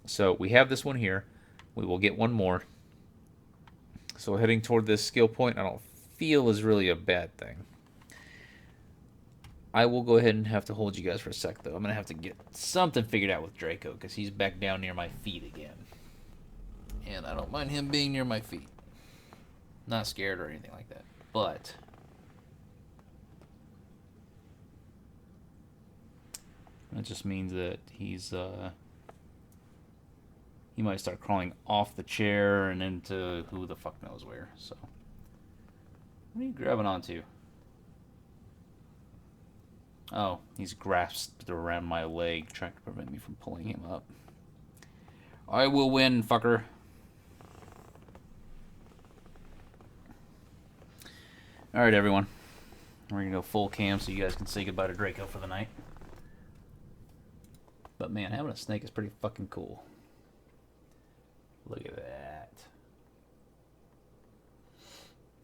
So we have this one here. We will get one more. So heading toward this skill point, I don't feel is really a bad thing. I will go ahead and have to hold you guys for a sec, though. I'm going to have to get something figured out with Draco, because he's back down near my feet again. And I don't mind him being near my feet. Not scared or anything like that. But that just means that he's he might start crawling off the chair and into who the fuck knows where. So what are you grabbing onto? Oh, he's grasped around my leg, trying to prevent me from pulling him up. I will win, fucker. Alright, everyone. We're gonna go full cam so you guys can say goodbye to Draco for the night. But man, having a snake is pretty fucking cool. Look at that.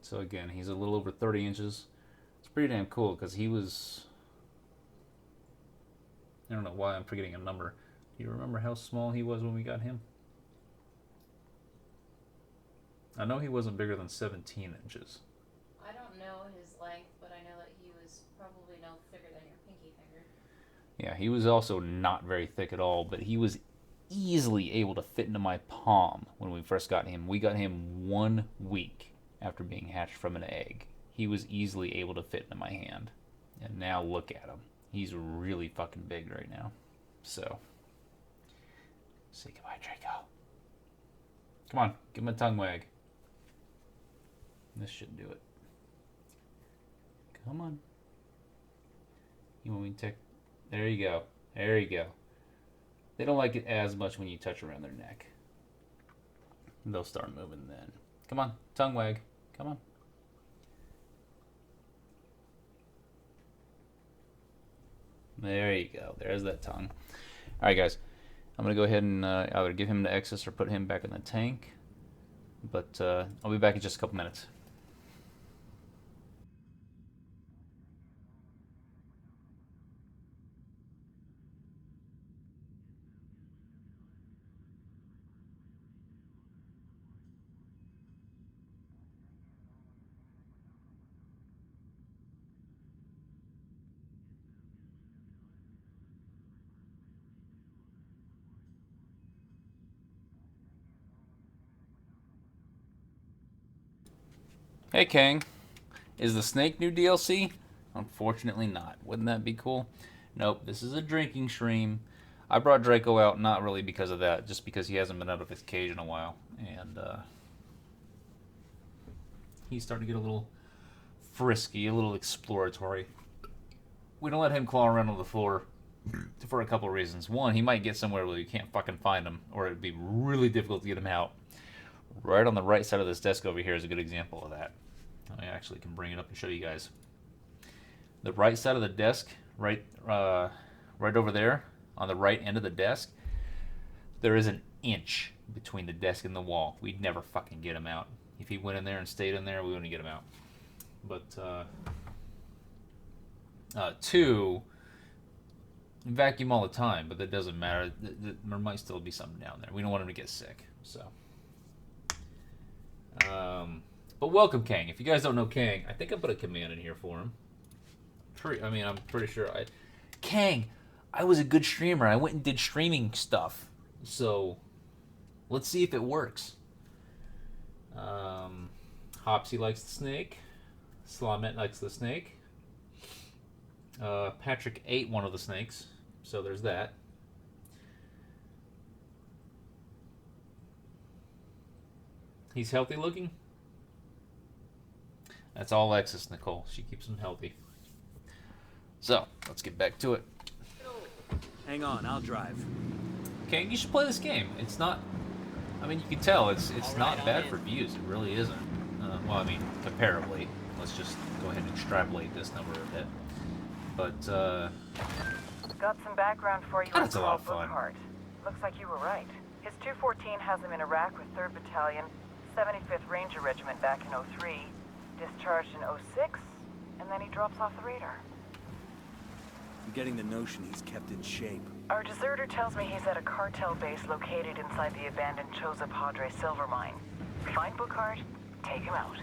So again, he's a little over 30 inches. It's pretty damn cool because he was... I don't know why I'm forgetting a number. Do you remember how small he was when we got him? I know he wasn't bigger than 17 inches. I don't know his length, but I know that he was probably no thicker than your pinky finger. Yeah, he was also not very thick at all, but he was easily able to fit into my palm when we first got him. We got him 1 week after being hatched from an egg. He was easily able to fit into my hand. And now look at him. He's really fucking big right now. So, say goodbye, Draco. Come on, give him a tongue wag. This should do it. Come on. You want me to take... There you go. There you go. They don't like it as much when you touch around their neck. They'll start moving then. Come on, tongue wag. Come on. There you go. There's that tongue. Alright, guys. I'm going to go ahead and either give him to Exus or put him back in the tank. But I'll be back in just a couple minutes. Hey, Kang. Is the snake new DLC? Unfortunately not. Wouldn't that be cool? Nope, this is a drinking stream. I brought Draco out not really because of that, just because he hasn't been out of his cage in a while. And he's starting to get a little frisky, a little exploratory. We don't let him claw around on the floor for a couple of reasons. One, he might get somewhere where you can't fucking find him, or it'd be really difficult to get him out. Right on the right side of this desk over here is a good example of that. I actually can bring it up and show you guys. The right side of the desk, right over there, on the right end of the desk, there is an inch between the desk and the wall. We'd never fucking get him out. If he went in there and stayed in there, we wouldn't get him out. But, two, vacuum all the time, but that doesn't matter. There might still be something down there. We don't want him to get sick, so... but welcome, Kang. If you guys don't know Kang, I think I put a command in here for him. I'm pretty sure Kang, I was a good streamer. I went and did streaming stuff. So, let's see if it works. Hopsy likes the snake. Slamet likes the snake. Patrick ate one of the snakes. So there's that. He's healthy looking? That's all Alexis, Nicole. She keeps him healthy. So, let's get back to it. Hang on, I'll drive. Okay, you should play this game. It's not... I mean, you can tell it's not bad for views. It really isn't. Well, I mean, comparably. Let's just go ahead and extrapolate this number a bit. But, Got some background for you. That's a lot of fun. Looks like you were right. His 214 has him in Iraq with 3rd Battalion, 75th Ranger Regiment back in '03, discharged in '06, and then he drops off the radar. I'm getting the notion he's kept in shape. Our deserter tells me he's at a cartel base located inside the abandoned Choza Padre silver mine. Find Bookhart, take him out.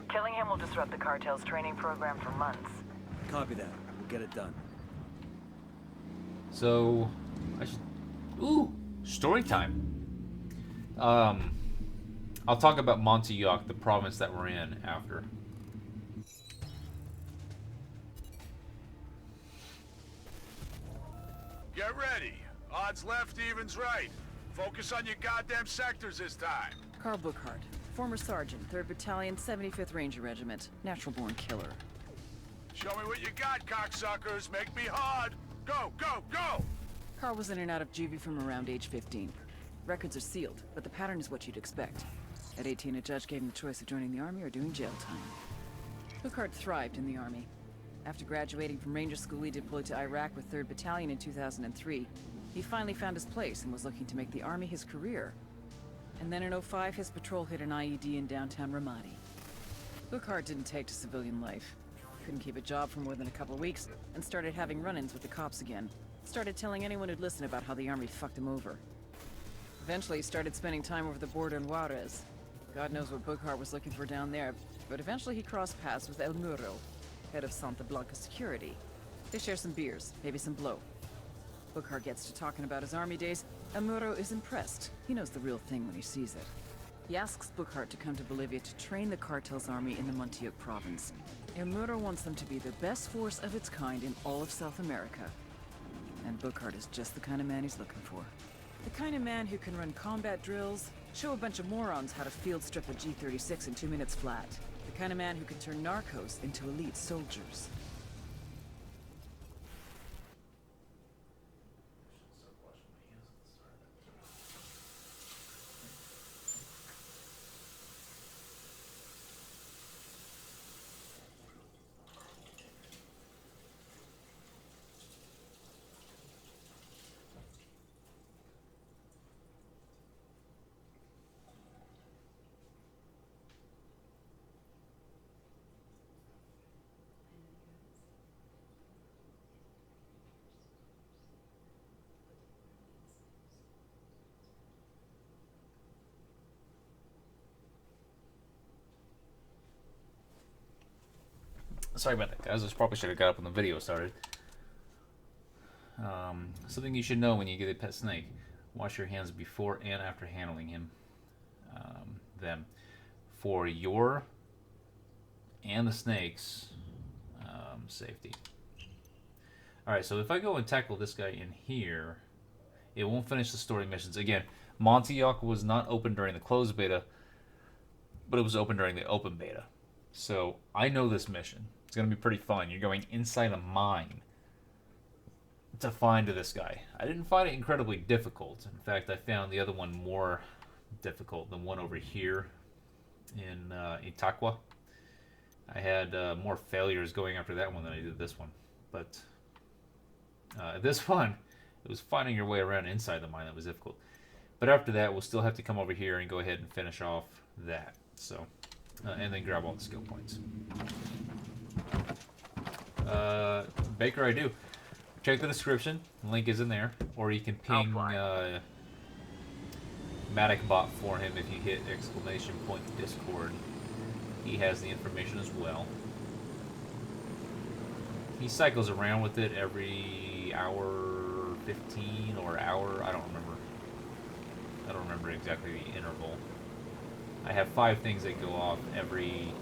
Killing him will disrupt the cartel's training program for months. Copy that. We'll get it done. so... I should... Ooh! Story time. I'll talk about Montouyoc, the province that we're in, after. Get ready. Odds left, evens right. Focus on your goddamn sectors this time. Carl Bookhart, former sergeant, 3rd Battalion, 75th Ranger Regiment, natural-born killer. Show me what you got, cocksuckers. Make me hard. Go, go, go! Carl was in and out of juvie from around age 15. Records are sealed, but the pattern is what you'd expect. At 18, a judge gave him the choice of joining the army or doing jail time. Bookhart thrived in the army. After graduating from Ranger School, he deployed to Iraq with 3rd Battalion in 2003. He finally found his place and was looking to make the army his career. And then in '05, his patrol hit an IED in downtown Ramadi. Bookhart didn't take to civilian life. Couldn't keep a job for more than a couple weeks, and started having run-ins with the cops again. Started telling anyone who'd listen about how the army fucked him over. Eventually, he started spending time over the border in Juarez. God knows what Bookhart was looking for down there, but eventually he crossed paths with El Muro, head of Santa Blanca security. They share some beers, maybe some blow. Bookhart gets to talking about his army days. El Muro is impressed. He knows the real thing when he sees it. He asks Bookhart to come to Bolivia to train the cartel's army in the Montouyoc province. El Muro wants them to be the best force of its kind in all of South America. And Bookhart is just the kind of man he's looking for. The kind of man who can run combat drills, show a bunch of morons how to field strip a G-36 in 2 minutes flat. The kind of man who can turn narcos into elite soldiers. Sorry about that, guys. I probably should have got up when the video started. Something you should know when you get a pet snake. Wash your hands before and after handling them. For your and the snake's safety. Alright, so if I go and tackle this guy in here, it won't finish the story missions. Again, Montouyoc was not open during the closed beta, but it was open during the open beta. So I know this mission. It's going to be pretty fun. You're going inside a mine to find this guy. I didn't find it incredibly difficult. In fact, I found the other one more difficult than one over here in Itaqua. I had more failures going after that one than I did this one. But this one, it was finding your way around inside the mine that was difficult. But after that, we'll still have to come over here and go ahead and finish off that. So, and then grab all the skill points. Baker, I do. Check the description. Link is in there. Or you can ping MaticBot for him if you hit !! Discord. He has the information as well. He cycles around with it every hour 15 or hour. I don't remember exactly the interval. I have 5 things that go off every...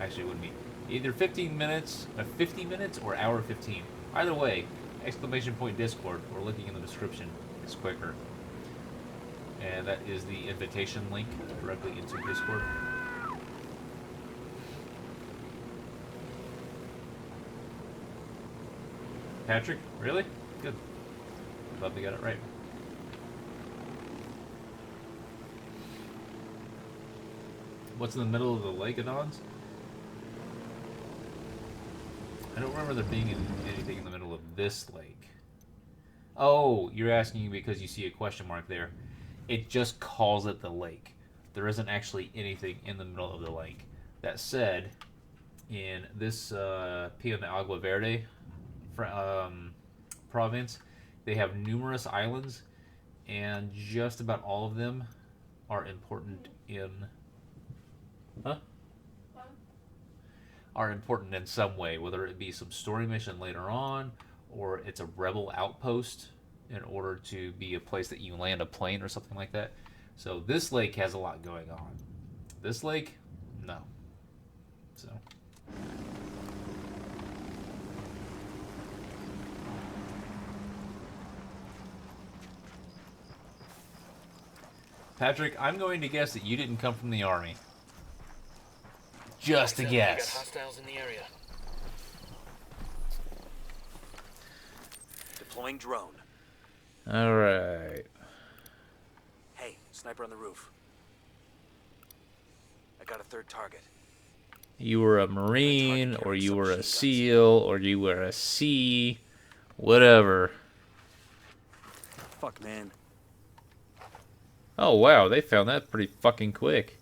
Actually, it wouldn't be... Either 15 minutes, 50 minutes, or hour 15. Either way, ! Discord, or looking in the description is quicker. And that is the invitation link directly into Discord. Patrick, really? Good. Glad they got it right. What's in the middle of the lake, Adons? I don't remember there being anything in the middle of this lake. Oh, you're asking because you see a question mark there. It just calls it the lake. There isn't actually anything in the middle of the lake. That said, in this Pio de Agua Verde province, they have numerous islands, and just about all of them are important in... are important in some way, whether it be some story mission later on, or it's a rebel outpost in order to be a place that you land a plane or something like that. So this lake has a lot going on. This lake, no. So... Patrick, I'm going to guess that you didn't come from the army. Just a guess. We got hostiles in the area. Deploying drone. All right. Sniper on the roof. I got a third target. You were a Marine, or you were a SEAL, or you were a C, whatever. Fuck, man. Oh, wow, they found that pretty fucking quick.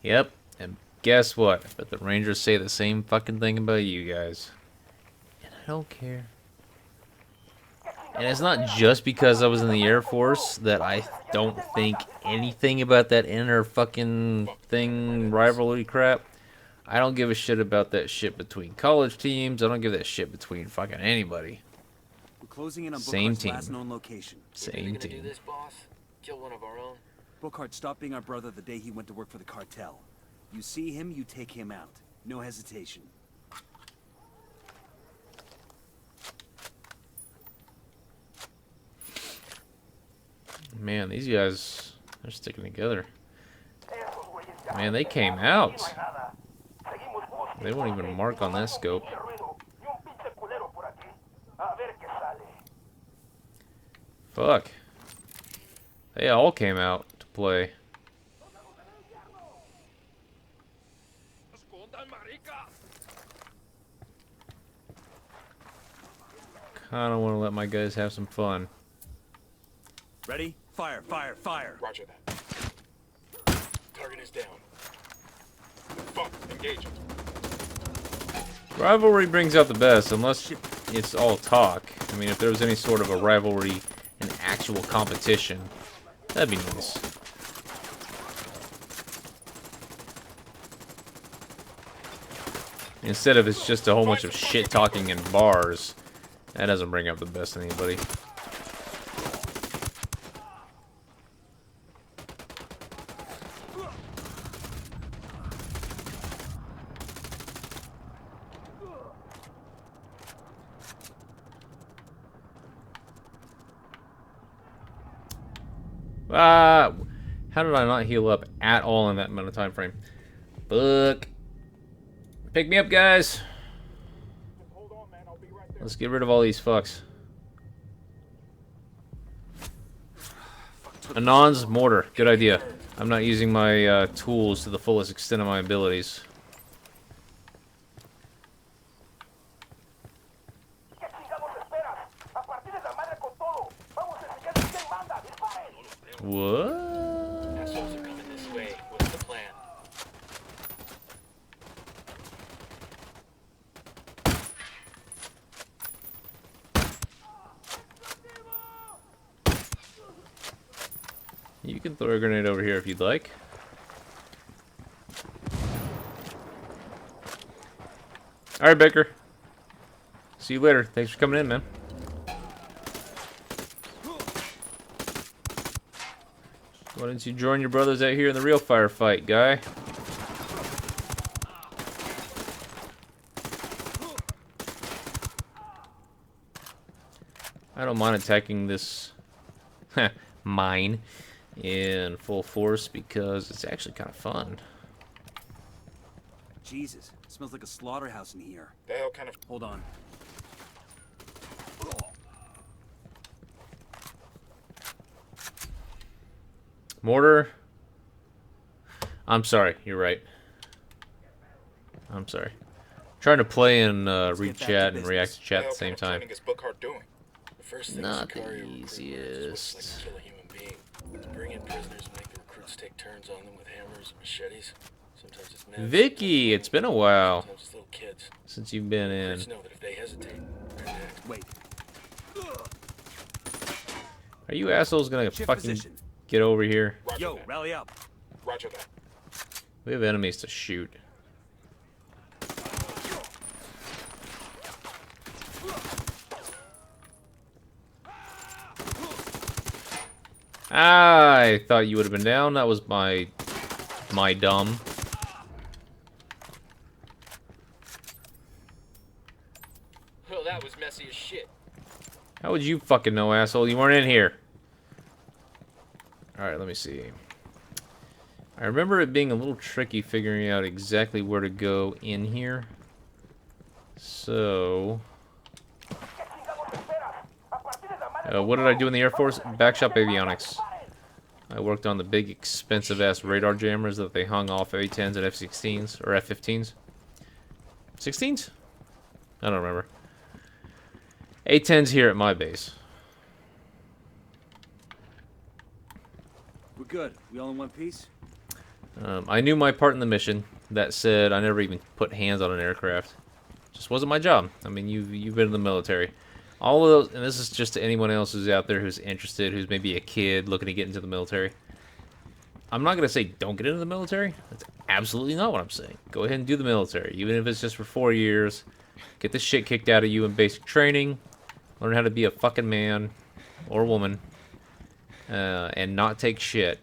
Yep, and guess what? But the Rangers say the same fucking thing about you guys. And I don't care. And it's not just because I was in the Air Force that I don't think anything about that inner fucking thing rivalry crap. I don't give a shit about that shit between college teams. I don't give that shit between fucking anybody. We're closing in on Same Bookhart's team. last known location. Same Do team. this, boss? Kill one of our own? Bookhart stopped being our brother the day he went to work for the cartel. You see him, you take him out. No hesitation. Man, these guys, they're sticking together. Man, they came out. They won't even mark on that scope. Fuck. They all came out to play. Kinda wanna let my guys have some fun. Ready? Fire, fire, fire. Roger that. Target is down. Fuck, engage. Rivalry brings out the best, unless it's all talk. I mean, if there was any sort of a rivalry, an actual competition, that'd be nice. Instead of it's just a whole bunch of shit talking in bars, that doesn't bring out the best in anybody. How did I not heal up at all in that amount of time frame? Fuck. Pick me up, guys. Let's get rid of all these fucks. Anon's mortar. Good idea. I'm not using my tools to the fullest extent of my abilities. What? Assholes are coming this way. What's the plan? You can throw a grenade over here if you'd like. Alright, Baker. See you later. Thanks for coming in, man. Why don't you join your brothers out here in the real firefight, guy? I don't mind attacking this mine in full force because it's actually kind of fun. Jesus, it smells like a slaughterhouse in here. The hell kind of... Hold on. Mortar. I'm sorry, you're right. I'm sorry. Trying to play and read chat and react to chat at the same time. Is Bookhart doing? The first thing Not is carry the a recruit easiest. is like to kill a human being. To bring in prisoners and make the recruits take turns on them with hammers and machetes. Sometimes it's men. Vicky, it's been a while Sometimes it's little kids. since you've been in. Recruits know that if they hesitate, they're next. Wait. Are you assholes gonna Shift fucking position. get over here? Roger Yo, that. rally up. Roger that. We have enemies to shoot. I thought you would have been down. That was my dumb. Oh, that was messy as shit. How would you fucking know, asshole? You weren't in here. Alright, let me see. I remember it being a little tricky figuring out exactly where to go in here. So, what did I do in the Air Force? Backshop avionics. I worked on the big, expensive-ass radar jammers that they hung off A-10s and F-16s, or F-15s. 16s? I don't remember. A-10s here at my base. We're good. We all in one piece? I knew my part in the mission. That said, I never even put hands on an aircraft. Just wasn't my job. I mean, you've been in the military. All of those, and this is just to anyone else who's out there who's interested, who's maybe a kid looking to get into the military. I'm not going to say don't get into the military. That's absolutely not what I'm saying. Go ahead and do the military, even if it's just for 4 years. Get the shit kicked out of you in basic training. Learn how to be a fucking man or woman. And not take shit.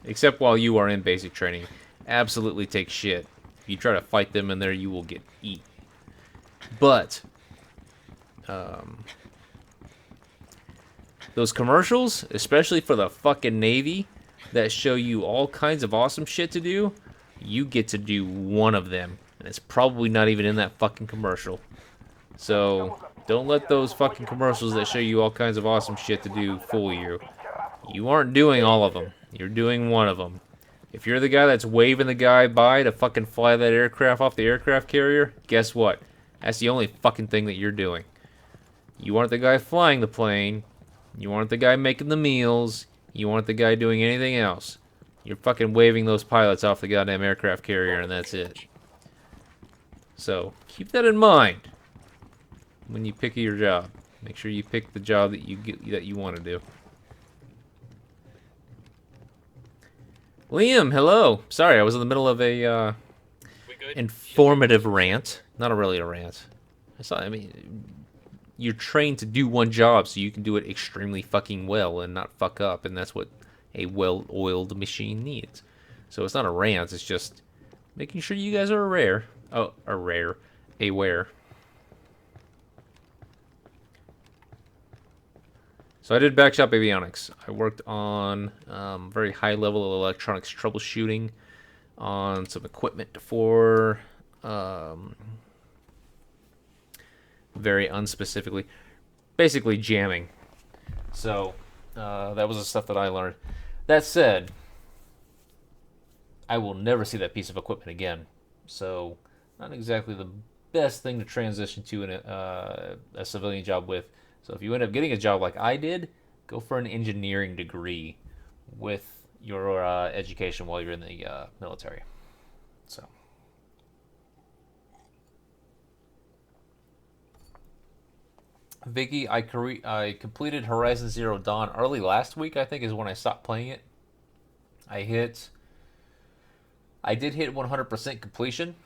Except while you are in basic training. Absolutely take shit. If you try to fight them in there, you will get eat. But those commercials, especially for the fucking Navy, that show you all kinds of awesome shit to do, you get to do one of them. And it's probably not even in that fucking commercial. So, don't let those fucking commercials that show you all kinds of awesome shit to do fool you. You aren't doing all of them. You're doing one of them. If you're the guy that's waving the guy by to fucking fly that aircraft off the aircraft carrier, guess what? That's the only fucking thing that you're doing. You aren't the guy flying the plane. You aren't the guy making the meals. You aren't the guy doing anything else. You're fucking waving those pilots off the goddamn aircraft carrier, and that's it. So, keep that in mind when you pick your job. Make sure you pick the job that you want to do. Liam, hello. Sorry, I was in the middle of a informative rant. Not really a rant. I mean, you're trained to do one job, so you can do it extremely fucking well and not fuck up, and that's what a well-oiled machine needs. So it's not a rant. It's just making sure you guys are aware. So I did backshop avionics. I worked on very high level of electronics troubleshooting on some equipment for very unspecifically, basically jamming. So that was the stuff that I learned. That said, I will never see that piece of equipment again. So not exactly the best thing to transition to in a civilian job with. So if you end up getting a job like I did, go for an engineering degree with your education while you're in the military. So. Vicky, I completed Horizon Zero Dawn early last week, I think, is when I stopped playing it. I did hit 100% completion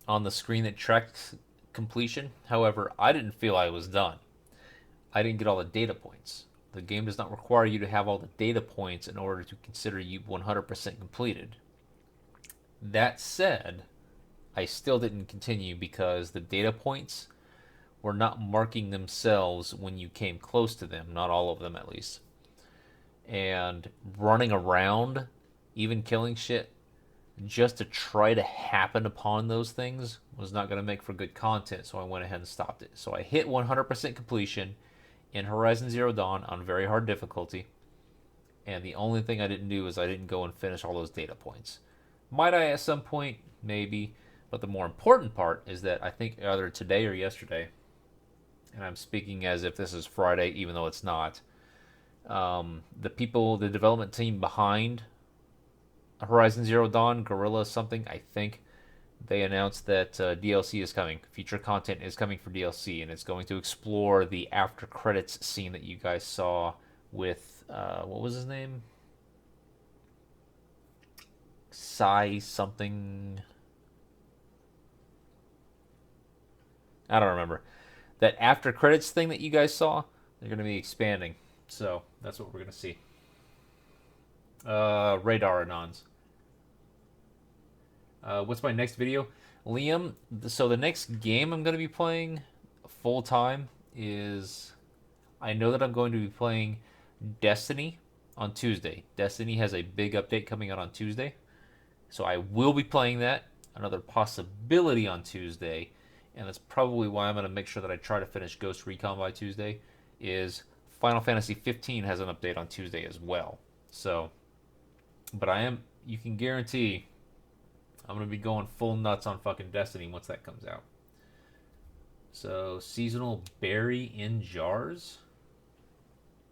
on the screen that tracked completion. However, I didn't feel I was done. I didn't get all the data points. The game does not require you to have all the data points in order to consider you 100% completed. That said, I still didn't continue because the data points were not marking themselves when you came close to them, not all of them at least. And running around, even killing shit, just to try to happen upon those things was not going to make for good content, so I went ahead and stopped it. So I hit 100% completion in Horizon Zero Dawn on very hard difficulty, and the only thing I didn't do is I didn't go and finish all those data points. Might I at some point? Maybe. But the more important part is that I think either today or yesterday, and I'm speaking as if this is Friday, even though it's not, the development team behind Horizon Zero Dawn, Gorilla something, I think, they announced that DLC is coming. Future content is coming for DLC, and it's going to explore the after credits scene that you guys saw with, what was his name? Something. I don't remember. That after credits thing that you guys saw, they're going to be expanding. So that's what we're going to see. Radar Anons. What's my next video? Liam, so the next game I'm going to be playing full time is... I know that I'm going to be playing Destiny on Tuesday. Destiny has a big update coming out on Tuesday. So I will be playing that. another possibility on Tuesday, and that's probably why I'm going to make sure that I try to finish Ghost Recon by Tuesday, is Final Fantasy 15 has an update on Tuesday as well. So, but you can guarantee I'm going to be going full nuts on fucking Destiny once that comes out. So, seasonal berry in jars?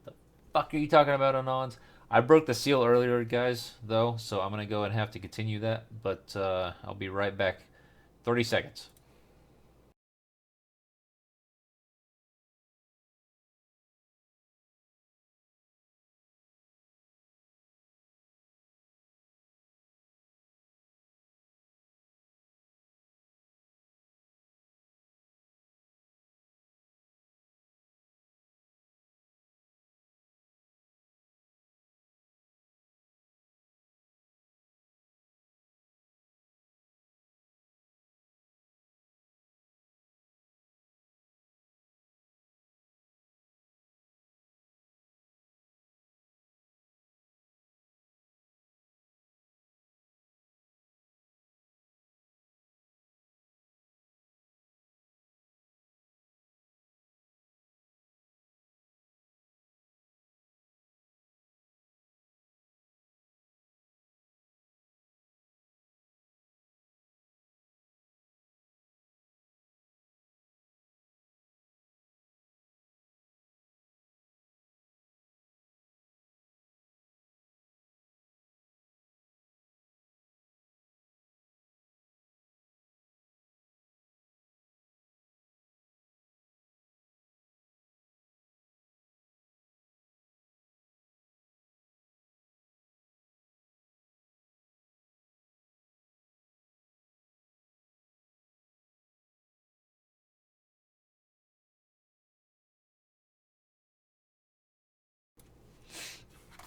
The fuck are you talking about, Anons? I broke the seal earlier, guys, though, so I'm going to go and have to continue that, but I'll be right back. 30 seconds.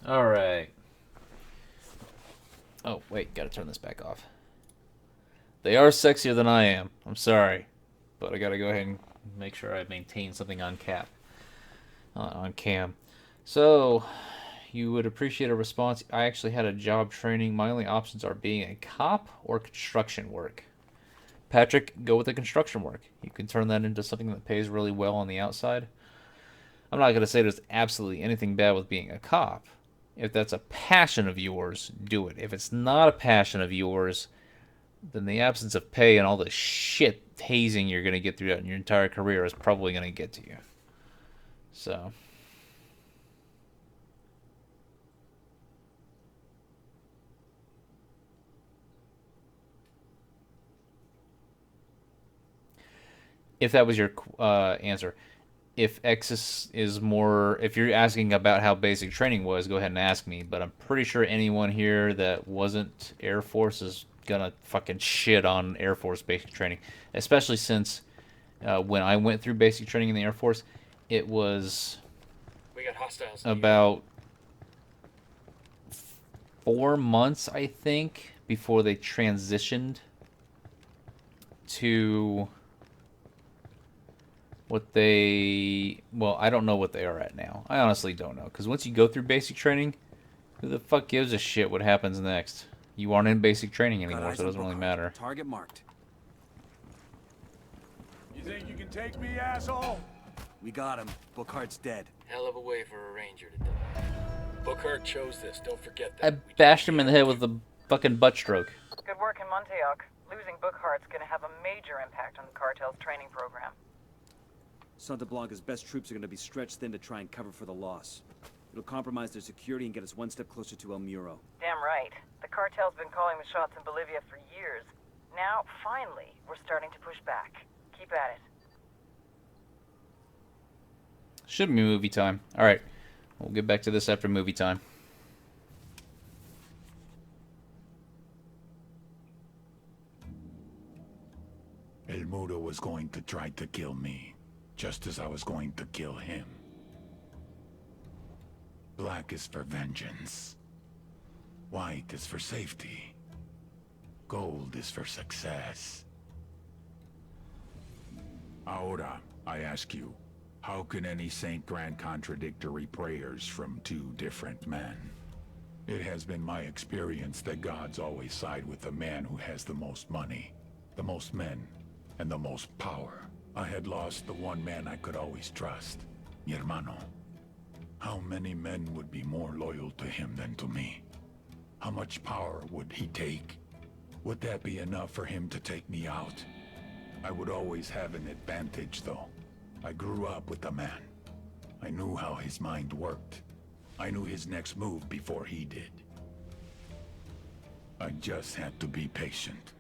Alright. Oh, wait, gotta turn this back off. They are sexier than I am. I'm sorry. But I gotta go ahead and make sure I maintain something on on cam. So, you would appreciate a response. I actually had a job training. My only options are being a cop or construction work. Patrick, go with the construction work. You can turn that into something that pays really well on the outside. I'm not going to say there's absolutely anything bad with being a cop. If that's a passion of yours, do it. If it's not a passion of yours, then the absence of pay and all the shit hazing you're going to get throughout your entire career is probably going to get to you. So... if that was your answer. If X is more... if you're asking about how basic training was, go ahead and ask me. But I'm pretty sure anyone here that wasn't Air Force is gonna fucking shit on Air Force basic training. Especially since when I went through basic training in the Air Force, it was... we got hostiles about 4 months, I think, before they transitioned to... what they... well, I don't know what they are at now. I honestly don't know. Because once you go through basic training, who the fuck gives a shit what happens next? You aren't in basic training anymore, so it doesn't really matter. Target marked. You think you can take me, asshole? We got him. Bookhart's dead. Hell of a way for a ranger to die. Bookhart chose this, don't forget that. I bashed him in the head with a fucking butt stroke. Good work in Montouyoc. Losing Bookhart's gonna have a major impact on the cartel's training program. Santa Blanca's best troops are going to be stretched thin to try and cover for the loss. It'll compromise their security and get us one step closer to El Muro. Damn right. The cartel's been calling the shots in Bolivia for years. Now, finally, we're starting to push back. Keep at it. Should be movie time. Alright. We'll get back to this after movie time. El Muro was going to try to kill me, just as I was going to kill him. Black is for vengeance. White is for safety. Gold is for success. Ahora, I ask you, how can any saint grant contradictory prayers from two different men? It has been my experience that gods always side with the man who has the most money, the most men, and the most power. I had lost the one man I could always trust, mi hermano. How many men would be more loyal to him than to me? How much power would he take? Would that be enough for him to take me out? I would always have an advantage, though. I grew up with the man. I knew how his mind worked. I knew his next move before he did. I just had to be patient.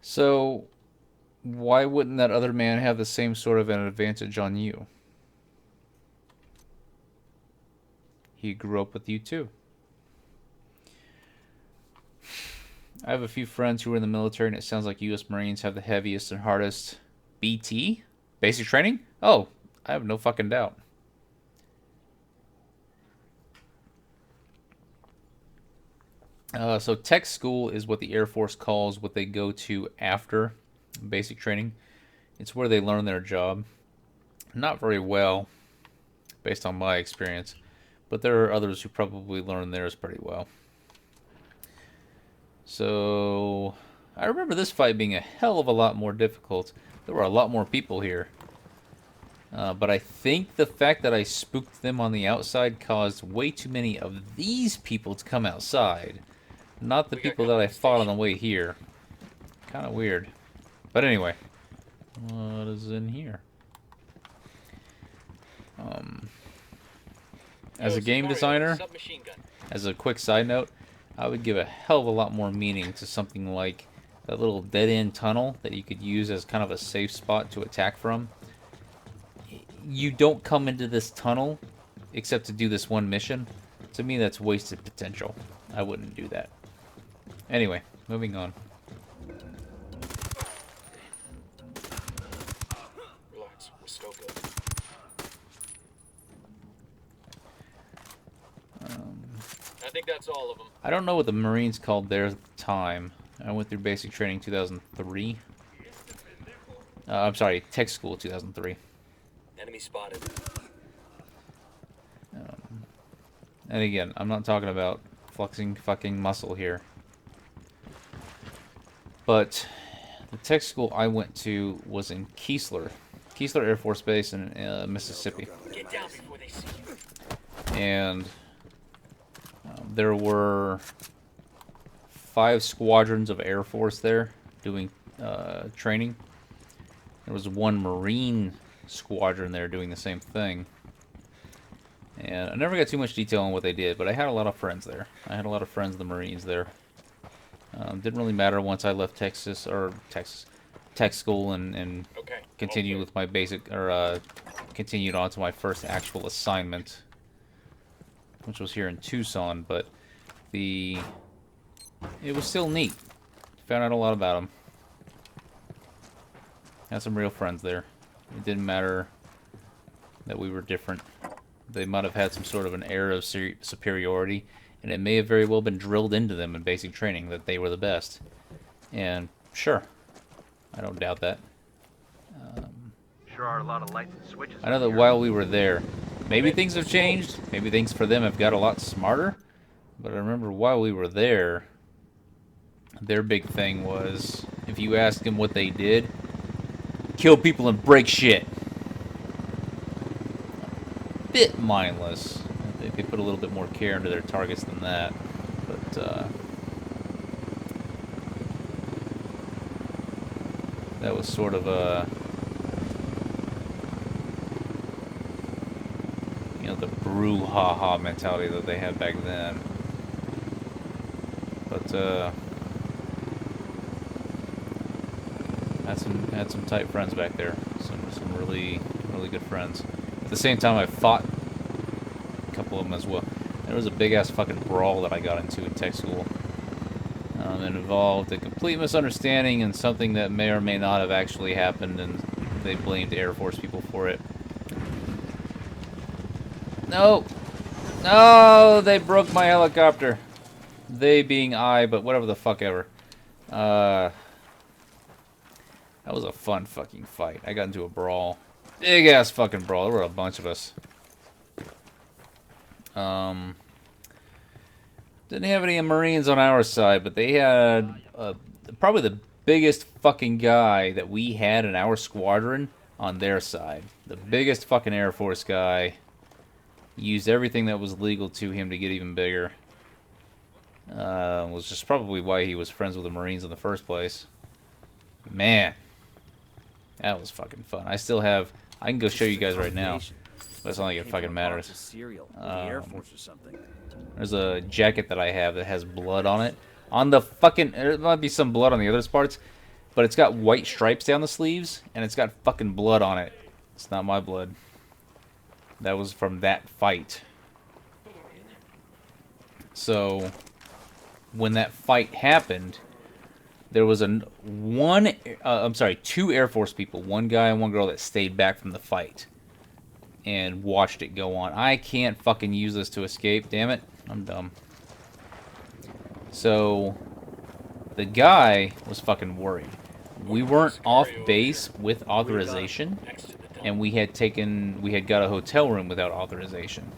So, why wouldn't that other man have the same sort of an advantage on you? He grew up with you too. I have a few friends who were in the military, and it sounds like U.S. Marines have the heaviest and hardest BT? Basic training? Oh, I have no fucking doubt. So tech school is what the Air Force calls what they go to after basic training. It's where they learn their job. Not very well, based on my experience, but there are others who probably learn theirs pretty well. So I remember this fight being a hell of a lot more difficult. There were a lot more people here. But I think the fact that I spooked them on the outside caused way too many of these people to come outside. Not the people that I fought on the way here. Kind of weird. But anyway. What is in here? As a game designer, as a quick side note, I would give a hell of a lot more meaning to something like that little dead-end tunnel that you could use as kind of a safe spot to attack from. You don't come into this tunnel except to do this one mission. To me, that's wasted potential. I wouldn't do that. Anyway, moving on. Relax, we're still good. I think that's all of them. I don't know what the Marines called theirs at the time. I went through basic training 2003. I'm sorry, tech school 2003. Enemy spotted. And again, I'm not talking about flexing fucking muscle here. But the tech school I went to was in Keesler Air Force Base in Mississippi. Get down before they see you. And there were 5 squadrons of Air Force there doing training. There was 1 Marine squadron there doing the same thing. And I never got too much detail on what they did, but I had a lot of friends there. I had a lot of friends in the Marines there. Didn't really matter once I left tech school and continued with my basic, or continued on to my first actual assignment, which was here in Tucson, but it was still neat. Found out a lot about them. Had some real friends there. It didn't matter that we were different. They might have had some sort of an air of superiority, and it may have very well been drilled into them in basic training that they were the best. And sure, I don't doubt that. Sure are a lot of lights and switches. I know that while we were there, maybe things have changed. Maybe things for them have got a lot smarter. But I remember while we were there, their big thing was, if you asked them what they did, kill people and break shit. Bit mindless. I think they put a little bit more care into their targets than that. But that was sort of a, the brouhaha mentality that they had back then. But had some tight friends back there. Some really good friends. At the same time, I fought a couple of them as well. There was a big ass fucking brawl that I got into in tech school. It involved a complete misunderstanding and something that may or may not have actually happened, and they blamed Air Force people for it. No! No! They broke my helicopter. They being I, but whatever the fuck ever. I That was a fun fucking fight. I got into a brawl. Big ass fucking brawl. There were a bunch of us. Didn't have any Marines on our side, but they had probably the biggest fucking guy that we had in our squadron on their side. The biggest fucking Air Force guy. Used everything that was legal to him to get even bigger. Was just probably why he was friends with the Marines in the first place. Man. That was fucking fun. I still have... I can go show you guys right now. But it's not like it fucking matters. There's a jacket that I have that has blood on it. On the fucking... There might be some blood on the other parts. But it's got white stripes down the sleeves. And it's got fucking blood on it. It's not my blood. That was from that fight. So... when that fight happened... there was two Air Force people, one guy and one girl that stayed back from the fight and watched it go on. I can't fucking use this to escape, damn it. I'm dumb. So, the guy was fucking worried. We weren't off base with authorization, and we had got a hotel room without authorization.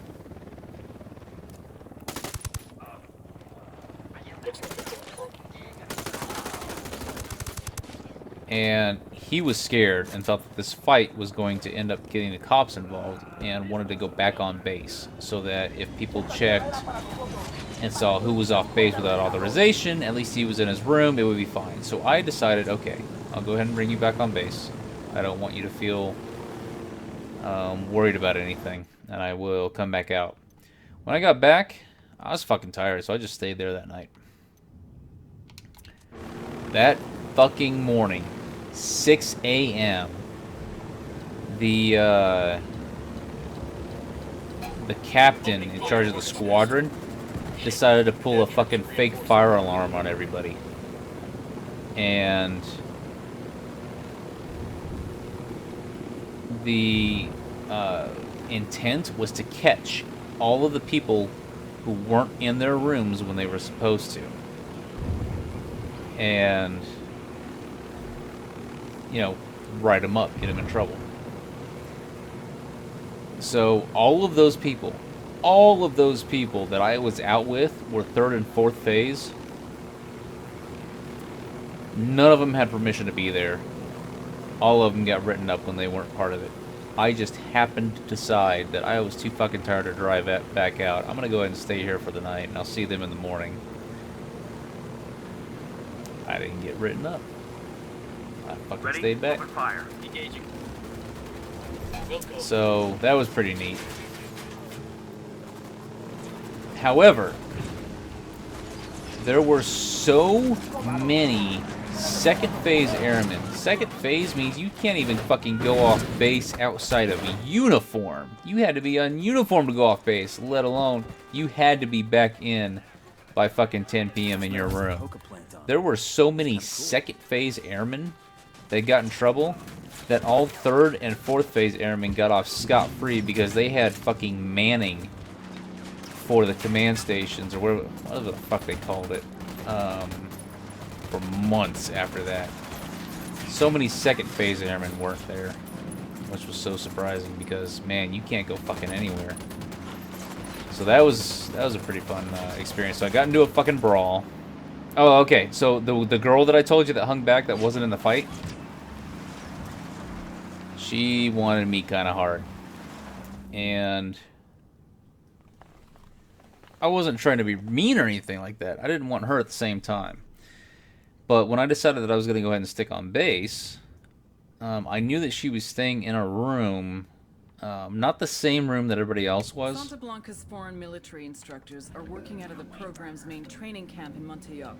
And he was scared and thought that this fight was going to end up getting the cops involved and wanted to go back on base so that if people checked and saw who was off base without authorization, at least he was in his room, it would be fine. So I decided, okay, I'll go ahead and bring you back on base. I don't want you to feel worried about anything, and I will come back out. When I got back, I was fucking tired, so I just stayed there that night. That fucking morning, 6 a.m. The captain in charge of the squadron decided to pull a fucking fake fire alarm on everybody. And the intent was to catch all of the people who weren't in their rooms when they were supposed to. And, you know, write them up, get them in trouble. So all of those people that I was out with were 3rd and 4th phase. None of them had permission to be there. All of them got written up when they weren't part of it. I just happened to decide that I was too fucking tired to drive back out. I'm gonna go ahead and stay here for the night, and I'll see them in the morning. I didn't get written up. I fucking stayed back. Fire. Engaging. So that was pretty neat. However, there were so many second phase airmen. Second phase means you can't even fucking go off base outside of uniform. You had to be on uniform to go off base, let alone you had to be back in by fucking 10 p.m. in your room. There were so many second phase airmen that got in trouble that all 3rd and 4th phase airmen got off scot-free because they had fucking manning for the command stations, or whatever the fuck they called it, for months after that. So many second phase airmen weren't there, which was so surprising because, man, you can't go fucking anywhere. So that was a pretty fun experience. So I got into a fucking brawl. Oh, okay, so the girl that I told you that hung back that wasn't in the fight, she wanted me kind of hard. And I wasn't trying to be mean or anything like that. I didn't want her at the same time. But when I decided that I was going to go ahead and stick on base, I knew that she was staying in a room, not the same room that everybody else was. Santa Blanca's foreign military instructors are working out of the program's main training camp in Montouyoc.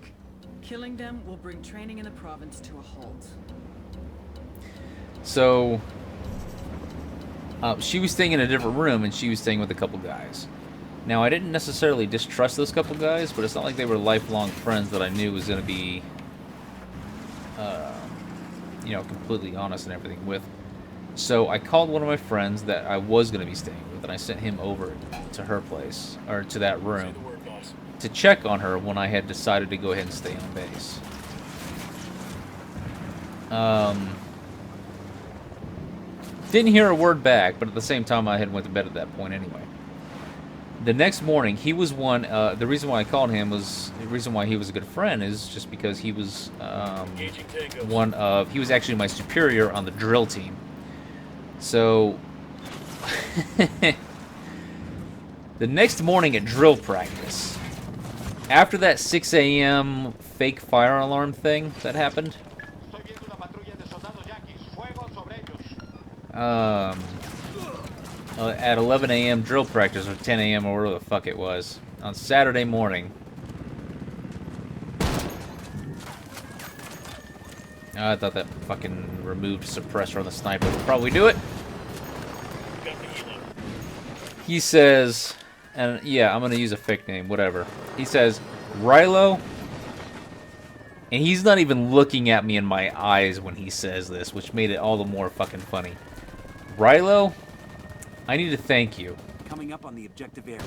Killing them will bring training in the province to a halt. So, she was staying in a different room, and she was staying with a couple guys. Now, I didn't necessarily distrust those couple guys, but it's not like they were lifelong friends that I knew was going to be, you know, completely honest and everything with. So I called one of my friends that I was going to be staying with, and I sent him over to her place, or to that room, to check on her when I had decided to go ahead and stay on base. Didn't hear a word back, but at the same time, I had went to bed at that point anyway. The next morning, he was one. The reason why I called him was the reason why he was a good friend is just because he was one of. He was actually my superior on the drill team. So the next morning at drill practice, after that 6 a.m. fake fire alarm thing that happened, at 11 a.m. drill practice, or 10 a.m. or whatever the fuck it was, on Saturday morning. I thought that fucking removed suppressor on the sniper would probably do it. He says, and yeah, I'm gonna use a fake name, whatever. He says, Riylo, and he's not even looking at me in my eyes when he says this, which made it all the more fucking funny. Riylo, I need to thank you. Coming up on the objective area.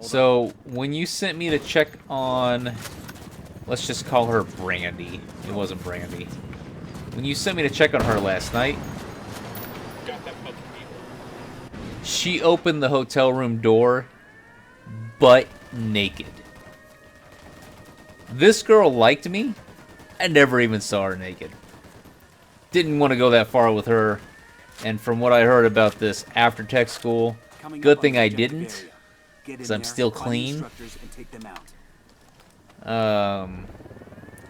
So, when you sent me to check on, let's just call her Brandy. It wasn't Brandy. When you sent me to check on her last night, she opened the hotel room door butt naked. This girl liked me. I never even saw her naked. Didn't want to go that far with her. And from what I heard about this after tech school, good thing I didn't, because I'm still clean.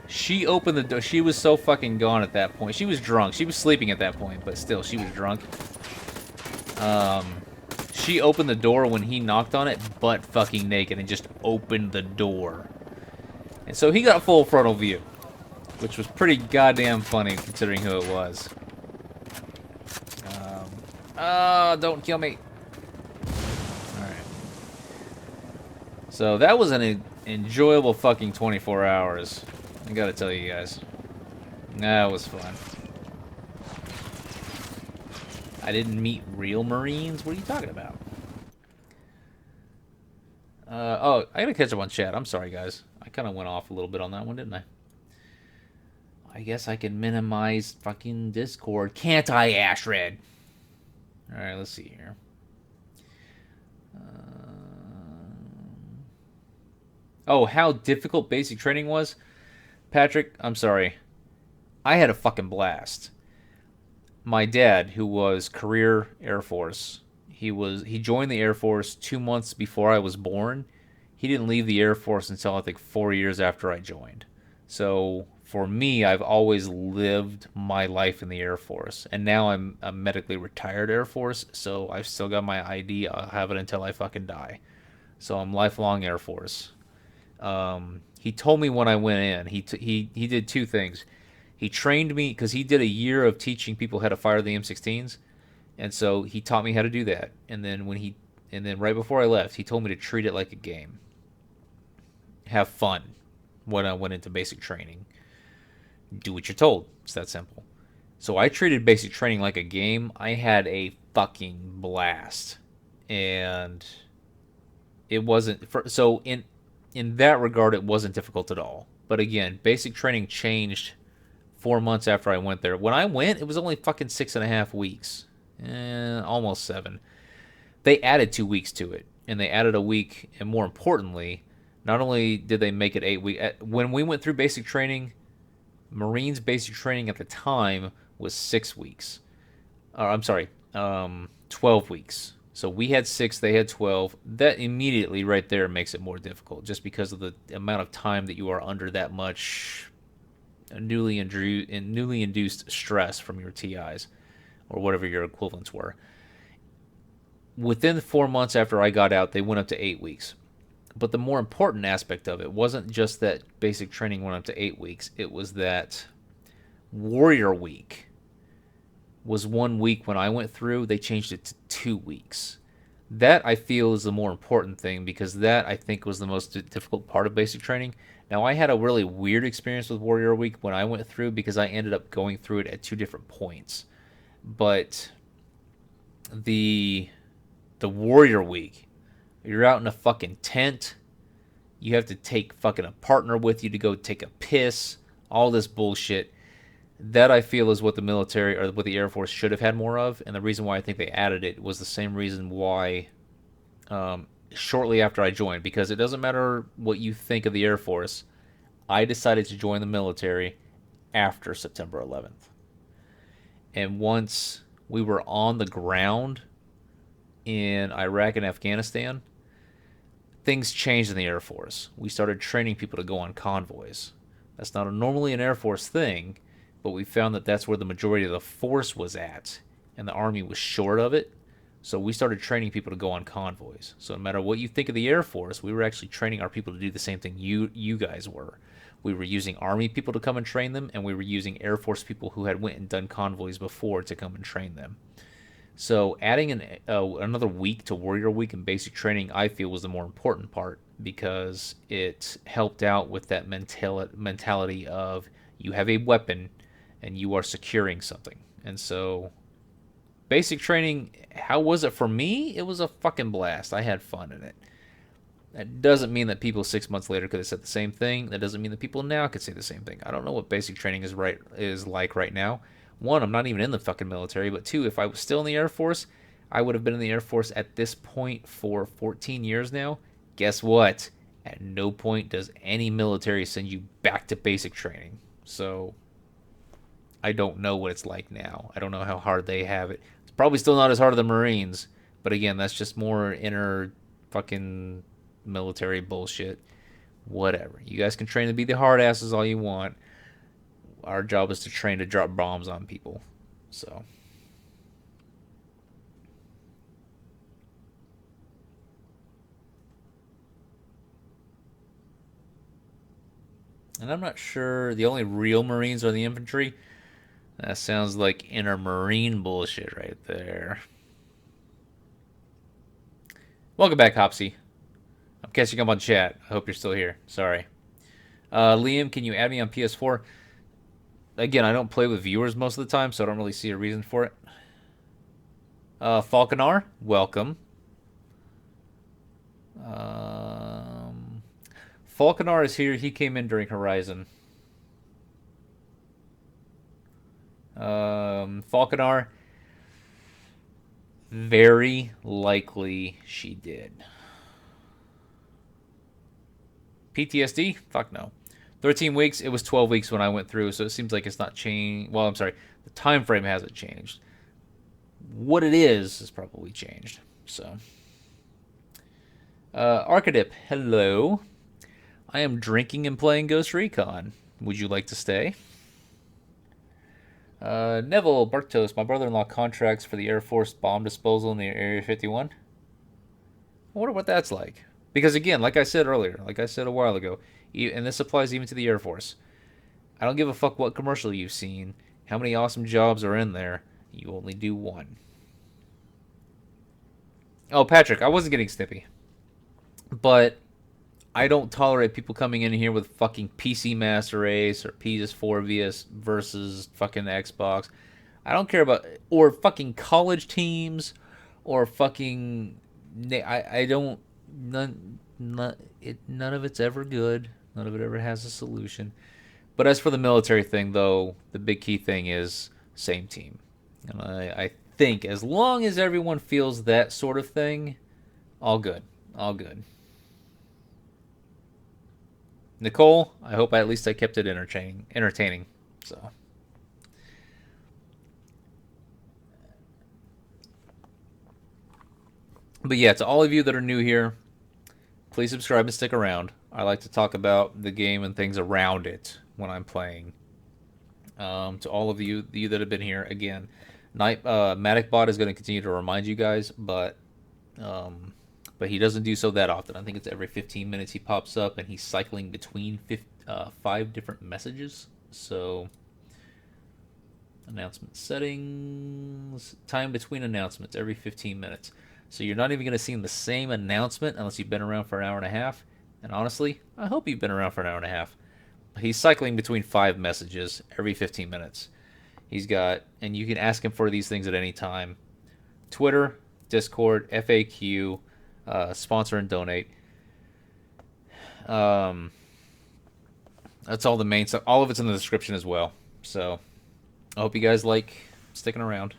She opened the door. She was so fucking gone at that point. She was drunk. She was sleeping at that point, but still, she was drunk. She opened the door when he knocked on it, butt fucking naked, and just opened the door. And so he got full frontal view, which was pretty goddamn funny considering who it was. Don't kill me. Alright. So that was an enjoyable fucking 24 hours. I gotta tell you guys. That was fun. I didn't meet real Marines? What are you talking about? Oh, I gotta catch up on chat. I'm sorry, guys. I kind of went off a little bit on that one, didn't I? I guess I can minimize fucking Discord. Can't I, Ashred? Alright, let's see here. Oh, how difficult basic training was? Patrick, I'm sorry. I had a fucking blast. My dad, who was career Air Force, he joined the Air Force 2 months before I was born. He didn't leave the Air Force until I think 4 years after I joined. So for me, I've always lived my life in the Air Force. And now I'm a medically retired Air Force, so I've still got my ID. I'll have it until I fucking die. So I'm lifelong Air Force. He told me when I went in, he did two things. He trained me, because he did a year of teaching people how to fire the M16s. And so he taught me how to do that. And then right before I left, he told me to treat it like a game. Have fun when I went into basic training. Do what you're told. It's that simple. So I treated basic training like a game. I had a fucking blast. And it wasn't... So in that regard, it wasn't difficult at all. But again, basic training changed 4 months after I went there. When I went, it was only fucking 6.5 weeks. Almost 7. They added 2 weeks to it. And they added a week. And more importantly, not only did they make it 8 weeks... When we went through basic training... Marines basic training at the time was 6 weeks. I'm sorry, 12 weeks. So we had 6, they had 12. That immediately right there makes it more difficult, just because of the amount of time that you are under that much newly induced stress from your TIs, or whatever your equivalents were. Within 4 months after I got out, they went up to 8 weeks. But the more important aspect of it wasn't just that basic training went up to 8 weeks. It was that Warrior Week was 1 week when I went through. They changed it to 2 weeks. That, I feel, is the more important thing, because that, I think, was the most difficult part of basic training. Now, I had a really weird experience with Warrior Week when I went through, because I ended up going through it at 2 different points. But the Warrior Week... You're out in a fucking tent. You have to take fucking a partner with you to go take a piss. All this bullshit. That I feel is what the military or what the Air Force should have had more of, and the reason why I think they added it was the same reason why shortly after I joined, because it doesn't matter what you think of the Air Force, I decided to join the military after September 11th. And once we were on the ground in Iraq and Afghanistan, things changed in the Air Force. We started training people to go on convoys. That's not normally an Air Force thing, but we found that that's where the majority of the force was at, and the Army was short of it. So we started training people to go on convoys. So no matter what you think of the Air Force, we were actually training our people to do the same thing you guys were. We were using Army people to come and train them, and we were using Air Force people who had went and done convoys before to come and train them. So adding another week to Warrior Week and basic training, I feel, was the more important part, because it helped out with that mentality of you have a weapon and you are securing something. And so basic training, how was it for me? It was a fucking blast. I had fun in it. That doesn't mean that people 6 months later could have said the same thing. That doesn't mean that people now could say the same thing. I don't know what basic training is like right now. One, I'm not even in the fucking military. But two, if I was still in the Air Force, I would have been in the Air Force at this point for 14 years now. Guess what? At no point does any military send you back to basic training. So I don't know what it's like now. I don't know how hard they have it. It's probably still not as hard as the Marines. But again, that's just more inner fucking military bullshit. Whatever. You guys can train to be the hard asses all you want. Our job is to train to drop bombs on people. So and I'm not sure, the only real Marines are the infantry. That sounds like inner Marine bullshit right there. Welcome back, Hopsy. I'm catching up on chat. I hope you're still here. Sorry. Liam, can you add me on PS4? Again, I don't play with viewers most of the time, so I don't really see a reason for it. Falconar, welcome. Falconar is here. He came in during Horizon. Falconar, very likely she did. PTSD? Fuck no. 13 weeks. It was 12 weeks when I went through, so it seems like it's not changed. Well, I'm sorry. The time frame hasn't changed. What it is probably changed. So, Archidip, hello. I am drinking and playing Ghost Recon. Would you like to stay? Neville Bartos, my brother-in-law contracts for the Air Force bomb disposal in the Area 51. I wonder what that's like. Because again, like I said earlier, like I said a while ago, and this applies even to the Air Force, I don't give a fuck what commercial you've seen, how many awesome jobs are in there, you only do one. Oh, Patrick, I wasn't getting snippy. But I don't tolerate people coming in here with fucking PC Master Race or PS4 VS versus fucking Xbox. I don't care about, or fucking college teams, or fucking, I don't, none of it's ever good. None of it ever has a solution. But as for the military thing, though, the big key thing is same team. And I think as long as everyone feels that sort of thing, all good. All good. Nicole, I hope at least I kept it entertaining. So. But yeah, to all of you that are new here, please subscribe and stick around. I like to talk about the game and things around it when I'm playing. To all of you that have been here, again, MaticBot is going to continue to remind you guys, but he doesn't do so that often. I think it's every 15 minutes he pops up, and he's cycling between 5 different messages. So, announcement settings, time between announcements every 15 minutes. So you're not even going to see the same announcement unless you've been around for an hour and a half. And honestly, I hope you've been around for an hour and a half. He's cycling between 5 messages every 15 minutes. He's got, and you can ask him for these things at any time. Twitter, Discord, FAQ, sponsor and donate. That's all the main stuff. All of it's in the description as well. So I hope you guys like sticking around.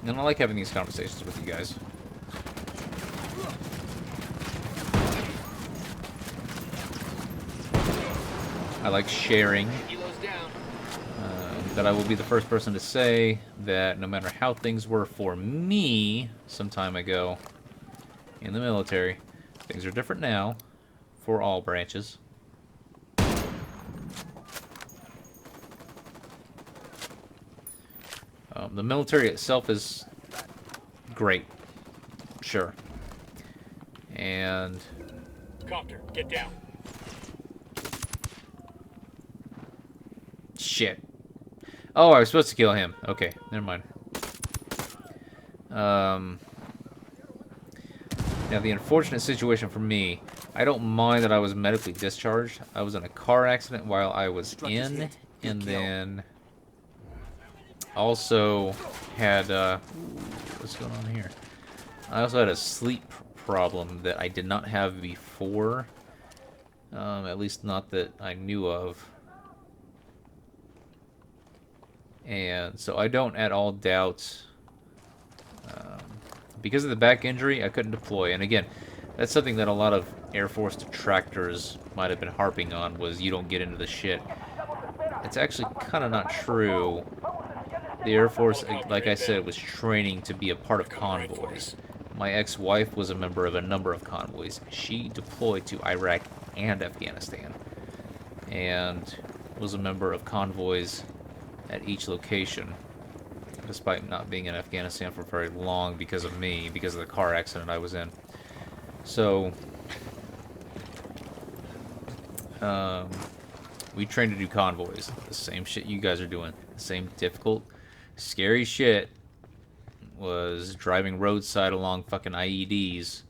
And I like having these conversations with you guys. I like sharing. That I will be the first person to say that no matter how things were for me some time ago in the military, things are different now for all branches. The military itself is great, sure. And... Copter, get down. Shit. Oh, I was supposed to kill him. Okay, never mind. Now, the unfortunate situation for me, I don't mind that I was medically discharged. I was in a car accident while I was in, and then also had, what's going on here? I also had a sleep problem that I did not have before, at least not that I knew of. And so I don't at all doubt, because of the back injury, I couldn't deploy. And again, that's something that a lot of Air Force detractors might have been harping on, was you don't get into the shit. It's actually kind of not true. The Air Force, like I said, was training to be a part of convoys. My ex-wife was a member of a number of convoys. She deployed to Iraq and Afghanistan, and was a member of convoys at each location, despite not being in Afghanistan for very long because of me, because of the car accident I was in. So, we trained to do convoys. The same shit you guys are doing. The same difficult, scary shit was driving roadside along fucking IEDs.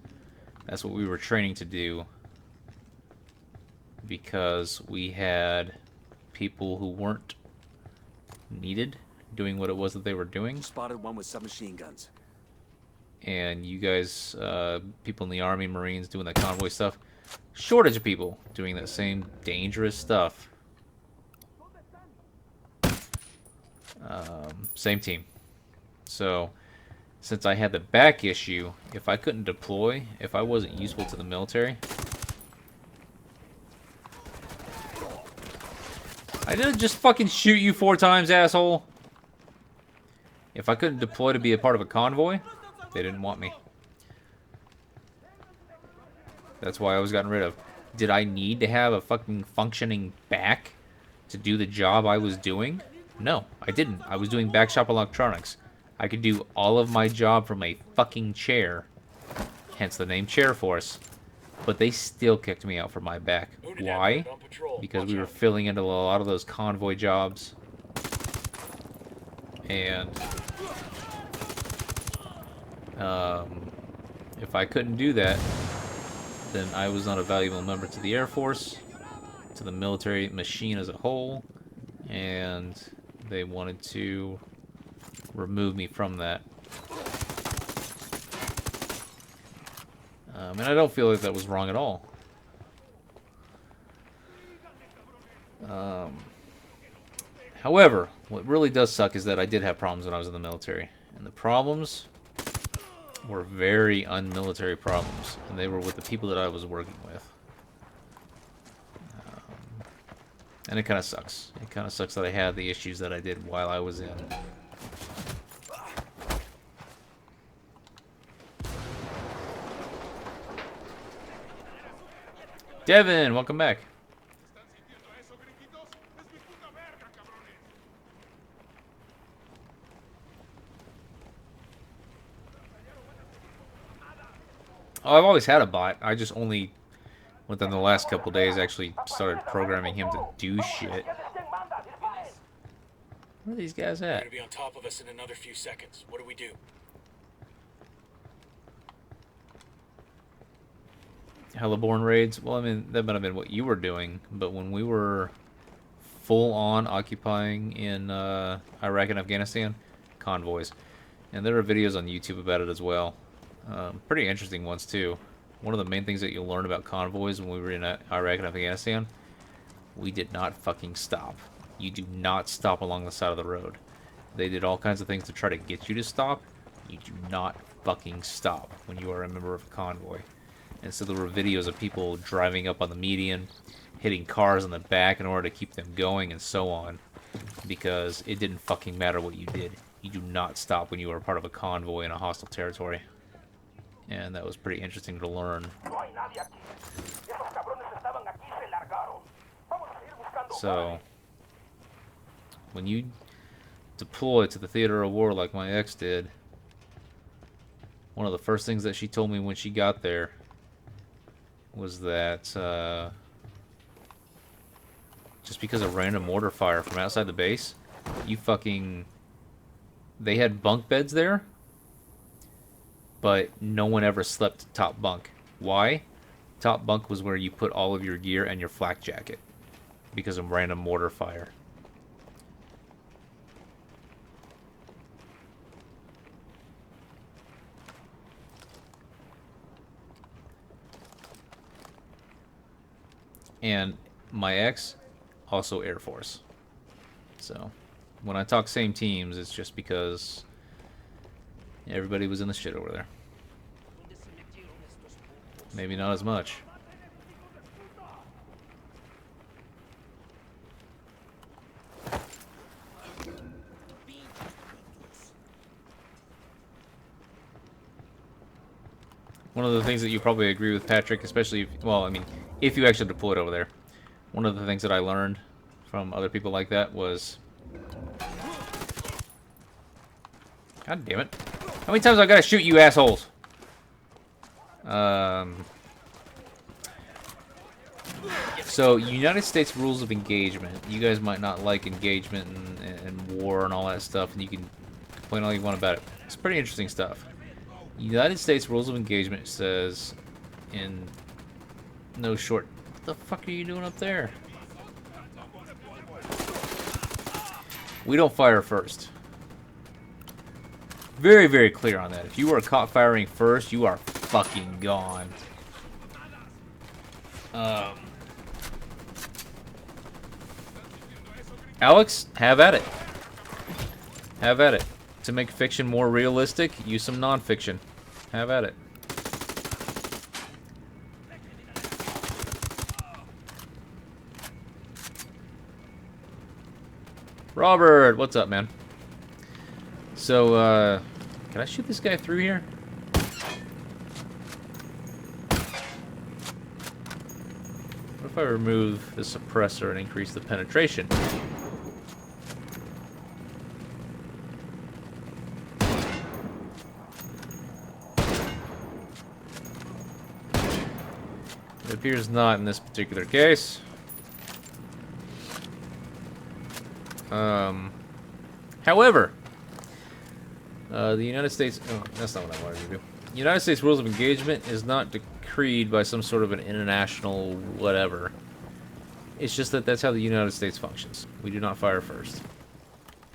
That's what we were training to do, because we had people who weren't needed doing what it was that they were doing. Spotted one with submachine guns. And you guys, people in the Army, Marines doing that convoy stuff, shortage of people doing that same dangerous stuff. Same team. So, since I had the back issue, if I couldn't deploy, if I wasn't useful to the military, I didn't just fucking shoot you 4 times, asshole. If I couldn't deploy to be a part of a convoy, they didn't want me. That's why I was gotten rid of. Did I need to have a fucking functioning back to do the job I was doing? No, I didn't. I was doing backshop electronics. I could do all of my job from a fucking chair. Hence the name Chair Force. But they still kicked me out for my back. Why? Because we were filling into a lot of those convoy jobs. And if I couldn't do that, then I was not a valuable member to the Air Force, to the military machine as a whole, and they wanted to remove me from that. And I don't feel like that was wrong at all. However, what really does suck is that I did have problems when I was in the military. And the problems were very unmilitary problems. And they were with the people that I was working with. And it kind of sucks. It kind of sucks that I had the issues that I did while I was in. Devin, welcome back. Oh, I've always had a bot. I just only, within the last couple days, actually started programming him to do shit. Where are these guys at? They're gonna be on top of us in another few seconds. What do we do? Heliborn raids? Well, I mean, that might have been what you were doing, but when we were full-on occupying in Iraq and Afghanistan, convoys. And there are videos on YouTube about it as well. Pretty interesting ones, too. One of the main things that you'll learn about convoys when we were in Iraq and Afghanistan, we did not fucking stop. You do not stop along the side of the road. They did all kinds of things to try to get you to stop. You do not fucking stop when you are a member of a convoy. And so there were videos of people driving up on the median, hitting cars in the back in order to keep them going, and so on. Because it didn't fucking matter what you did. You do not stop when you are part of a convoy in a hostile territory. And that was pretty interesting to learn. So, when you deploy to the theater of war like my ex did, one of the first things that she told me when she got there was that just because of random mortar fire from outside the base, you fucking... They had bunk beds there, but no one ever slept top bunk. Why? Top bunk was where you put all of your gear and your flak jacket because of random mortar fire. And my ex, also Air Force. So, when I talk same teams, it's just because everybody was in the shit over there. Maybe not as much. One of the things that you probably agree with, Patrick, especially if, well, I mean, if you actually deployed over there, one of the things that I learned from other people like that was... God damn it. How many times I gotta shoot you assholes? So, United States rules of engagement. You guys might not like engagement and war and all that stuff, and you can complain all you want about it. It's pretty interesting stuff. United States rules of engagement says in no short... What the fuck are you doing up there? We don't fire first. Very, very clear on that. If you are caught firing first, you are fucking gone. Alex, have at it. Have at it. To make fiction more realistic, use some non-fiction. Have at it. Robert, what's up, man? So, can I shoot this guy through here? What if I remove the suppressor and increase the penetration? It appears not in this particular case. However, the United States... Oh, that's not what I wanted to do. The United States rules of engagement is not decreed by some sort of an international whatever. It's just that that's how the United States functions. We do not fire first.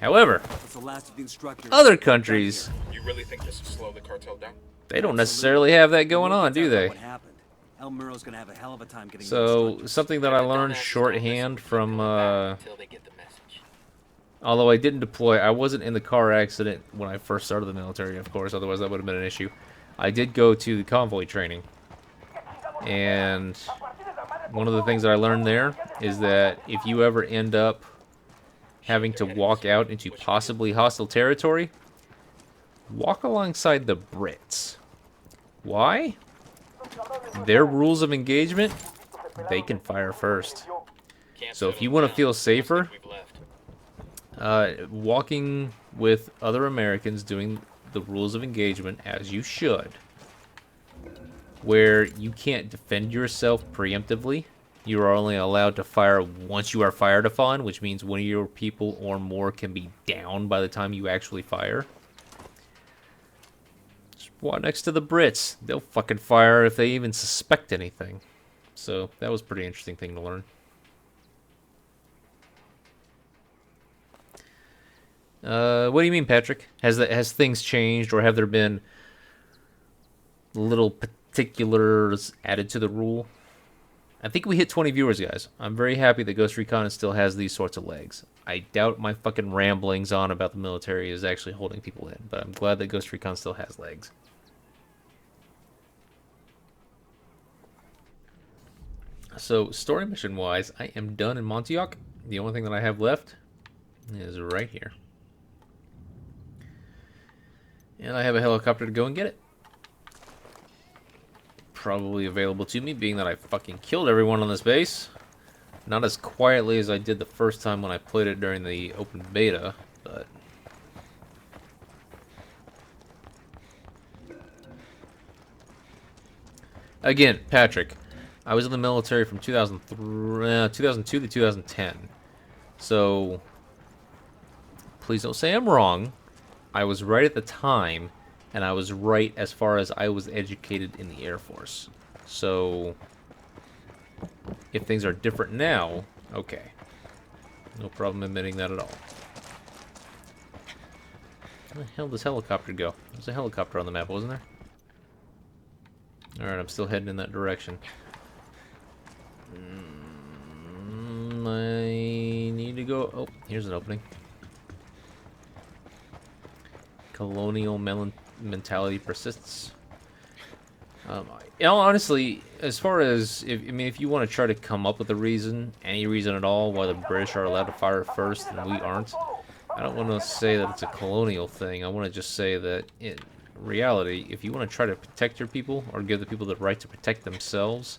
However, That's the last of the instructors. other countries... You really think this will slow the cartel down? They don't necessarily have that going on, do they? What happened? El Muro's gonna have a hell of a time getting So, something that I learned shorthand from, although I didn't deploy, I wasn't in the car accident when I first started the military, of course, otherwise that would have been an issue. I did go to the convoy training, and one of the things that I learned there is that if you ever end up having to walk out into possibly hostile territory, walk alongside the Brits. Why? Their rules of engagement, they can fire first. So if you want to feel safer, walking with other Americans doing the rules of engagement as you should, where you can't defend yourself preemptively. You are only allowed to fire once you are fired upon, which means one of your people or more can be down by the time you actually fire. Just walk next to the Brits. They'll fucking fire if they even suspect anything. So that was a pretty interesting thing to learn. What do you mean, Patrick? Has things changed, or have there been little particulars added to the rule? I think we hit 20 viewers, guys. I'm very happy that Ghost Recon still has these sorts of legs. I doubt my fucking ramblings on about the military is actually holding people in, but I'm glad that Ghost Recon still has legs. So, story mission-wise, I am done in Montouyoc. The only thing that I have left is right here. And I have a helicopter to go and get it. Probably available to me, being that I fucking killed everyone on this base. Not as quietly as I did the first time when I played it during the open beta, but... Again, Patrick, I was in the military from 2002 to 2010. So, please don't say I'm wrong. I was right at the time, and I was right as far as I was educated in the Air Force. So, if things are different now, okay. No problem admitting that at all. Where the hell does helicopter go? There's a helicopter on the map, wasn't there? Alright, I'm still heading in that direction. I need to go... Oh, here's an opening. Colonial mentality persists. You know, honestly, as far as... if you want to try to come up with a reason, any reason at all, why the British are allowed to fire first and we aren't, I don't want to say that it's a colonial thing. I want to just say that in reality, if you want to try to protect your people, or give the people the right to protect themselves,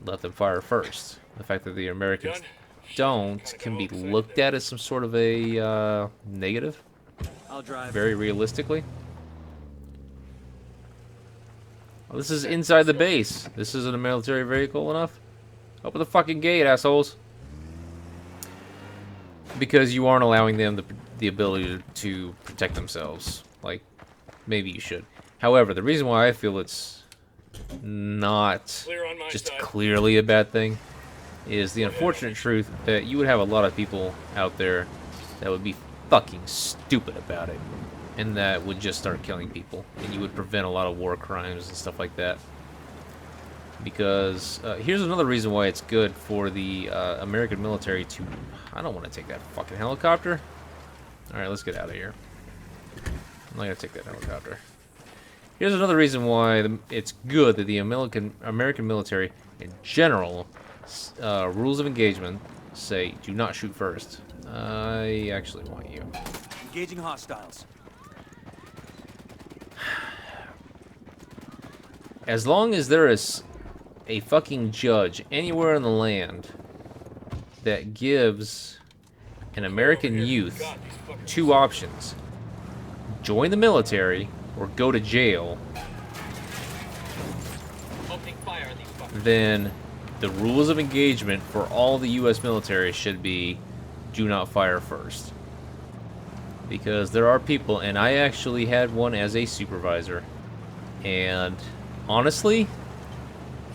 let them fire first. The fact that the Americans don't can be looked at as some sort of a negative. I'll drive. Very realistically. Oh, this is inside the base. This isn't a military vehicle enough? Open the fucking gate, assholes. Because you aren't allowing them the ability to protect themselves. Like, maybe you should. However, the reason why I feel it's not just clearly a bad thing is the unfortunate truth that you would have a lot of people out there that would be fucking stupid about it, and that would just start killing people, and you would prevent a lot of war crimes and stuff like that. Because here's another reason why it's good for the American military to... I don't want to take that fucking helicopter. Alright, let's get out of here. I'm not going to take that helicopter. Here's another reason why it's good that the American military, in general, rules of engagement say, do not shoot first. I actually want you. Engaging hostiles. As long as there is a fucking judge anywhere in the land that gives an American youth two options: join the military or go to jail, then the rules of engagement for all the U.S. military should be do not fire first. Because there are people, and I actually had one as a supervisor, and honestly,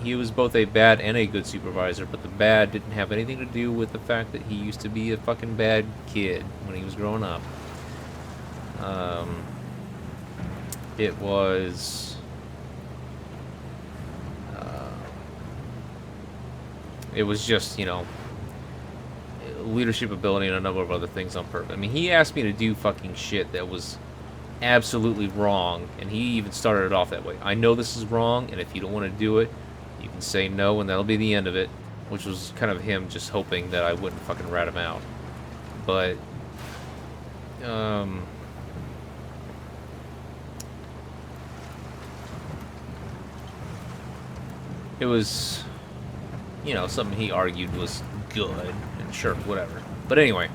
he was both a bad and a good supervisor, but the bad didn't have anything to do with the fact that he used to be a fucking bad kid when he was growing up. It was... it was just, you know, leadership ability and a number of other things on purpose. I mean, he asked me to do fucking shit that was absolutely wrong, and he even started it off that way. I know this is wrong, and if you don't want to do it, you can say no, and that'll be the end of it, which was kind of him just hoping that I wouldn't fucking rat him out. But, it was, you know, something he argued was good, and sure, whatever. But anyway.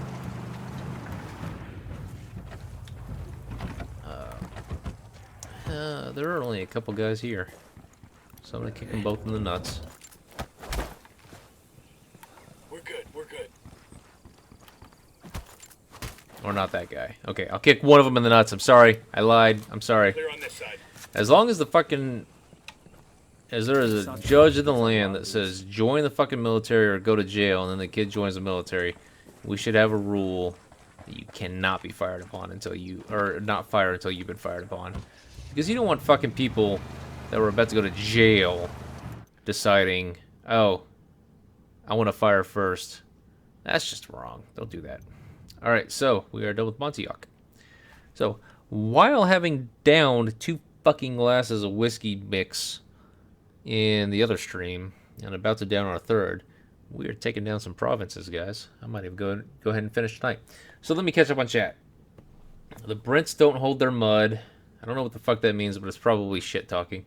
There are only a couple guys here, so I'm gonna kick them both in the nuts. We're good, we're good. Or not that guy. Okay, I'll kick one of them in the nuts. I'm sorry. I lied. I'm sorry. Clear on this side. As long as the fucking... as there is a judge in the land that says join the fucking military or go to jail, and then the kid joins the military, we should have a rule that you cannot be fired upon until you... or not fired until you've been fired upon. Because you don't want fucking people that were about to go to jail deciding, oh, I want to fire first. That's just wrong. Don't do that. All right, so we are done with Montouyoc. So while having downed 2 fucking glasses of whiskey mix in the other stream and about to down our 3rd, we are taking down some provinces, guys. I might even go ahead and finish tonight. So let me catch up on chat. The Brents don't hold their mud. I don't know what the fuck that means, but it's probably shit talking.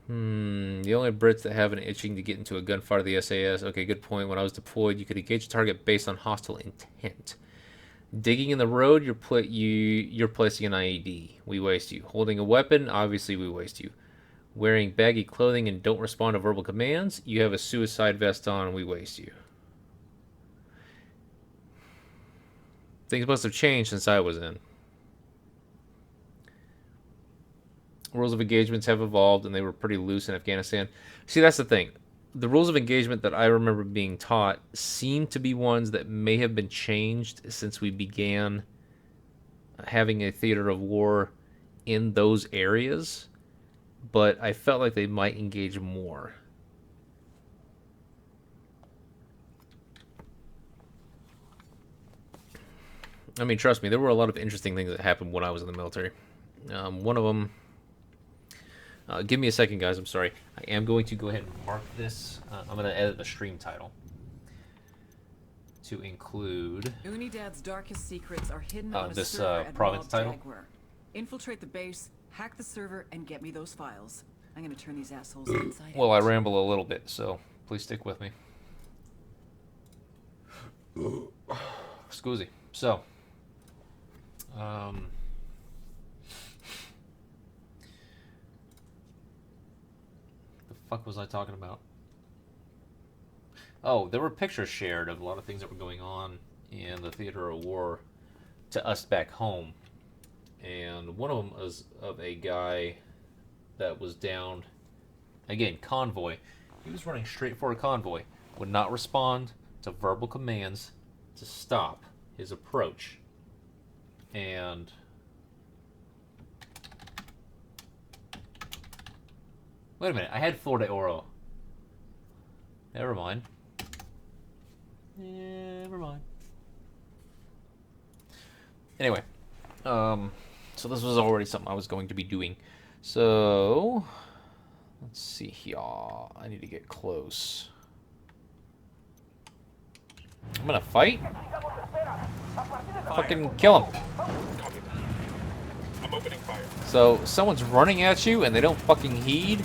The only Brits that have an itching to get into a gunfight are the SAS. Okay, good point. When I was deployed, you could engage a target based on hostile intent. Digging in the road, you're placing an IED. We waste you. Holding a weapon, obviously we waste you. Wearing baggy clothing and don't respond to verbal commands, you have a suicide vest on and we waste you. Things must have changed since I was in. Rules of engagements have evolved, and they were pretty loose in Afghanistan. See, that's the thing. The rules of engagement that I remember being taught seem to be ones that may have been changed since we began having a theater of war in those areas, but I felt like they might engage more. I mean, trust me, there were a lot of interesting things that happened when I was in the military. One of them... give me a second, guys. I'm sorry. I am going to go ahead and mark this. I'm going to edit the stream title to include Unidad's darkest secrets are hidden on a this server at province Wild title. Jaguar. Infiltrate the base, hack the server, and get me those files. I'm going to turn these assholes inside Well, out. I ramble a little bit, so please stick with me. Scusi. So, the fuck was I talking about? Oh, there were pictures shared of a lot of things that were going on in the theater of war to us back home. And one of them was of a guy that was downed. Again, convoy. He was running straight for a convoy. Would not respond to verbal commands to stop his approach. And wait a minute, I had Flor de Oro. Never mind. Never mind. Anyway, so this was already something I was going to be doing. So let's see here. I need to get close. I'm gonna fight. Fucking kill him. I'm opening fire. So someone's running at you and they don't fucking heed.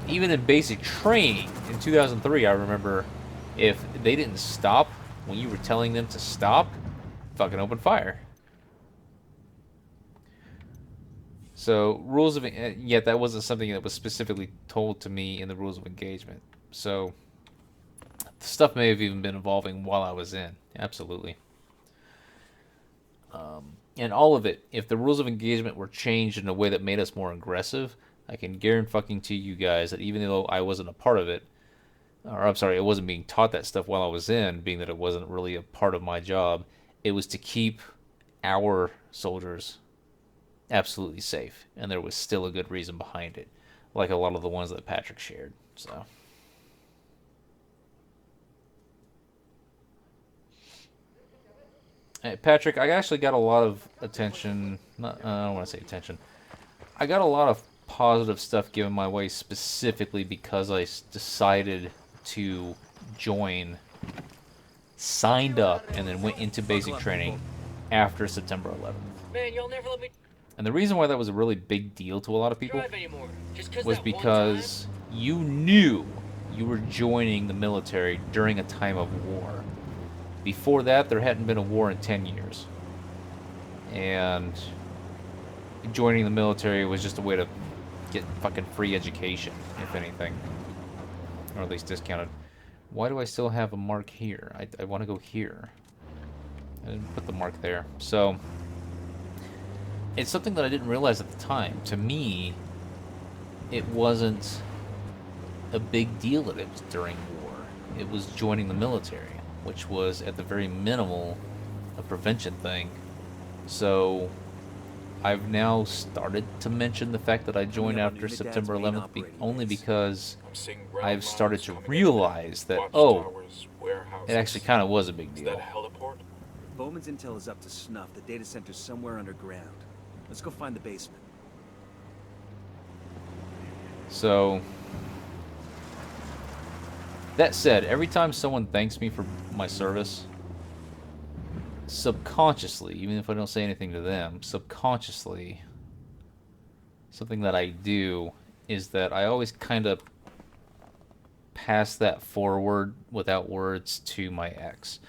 Even in basic training in 2003, I remember if they didn't stop when you were telling them to stop, fucking open fire. So rules of yet that wasn't something that was specifically told to me in the rules of engagement. So the stuff may have even been evolving while I was in. Absolutely. And all of it, if the rules of engagement were changed in a way that made us more aggressive, I can guarantee you guys that even though I wasn't a part of it, or I'm sorry, I wasn't being taught that stuff while I was in, being that it wasn't really a part of my job, it was to keep our soldiers absolutely safe. And there was still a good reason behind it, like a lot of the ones that Patrick shared. So. Hey, Patrick, I actually got a lot of attention. I don't want to say attention. I got a lot of positive stuff given my way specifically because I decided to join, signed up, and then went into basic training after September 11th. Man, y'all never let me And the reason why that was a really big deal to a lot of people drive anymore. Just 'cause was that one because you knew you were joining the military during a time of war. Before that, there hadn't been a war in 10 years. And joining the military was just a way to get fucking free education, if anything. Or at least discounted. Why do I still have a mark here? I want to go here. I didn't put the mark there. So, it's something that I didn't realize at the time. To me, it wasn't a big deal that it was during war. It was joining the military, which was at the very minimal a prevention thing. So I've now started to mention the fact that I joined Coming up on after Unidad's September main 11th operating only base. because I'm seeing ground I've started lines to coming in realize that, from oh, watchtowers, warehouses. it actually kind of was a big Is that deal. a heliport? Bowman's intel is up to snuff. The data center's somewhere underground. Let's go find the basement. So, that said, every time someone thanks me for my service, subconsciously, even if I don't say anything to them, subconsciously, something that I do is that I always kind of pass that forward without words to my ex.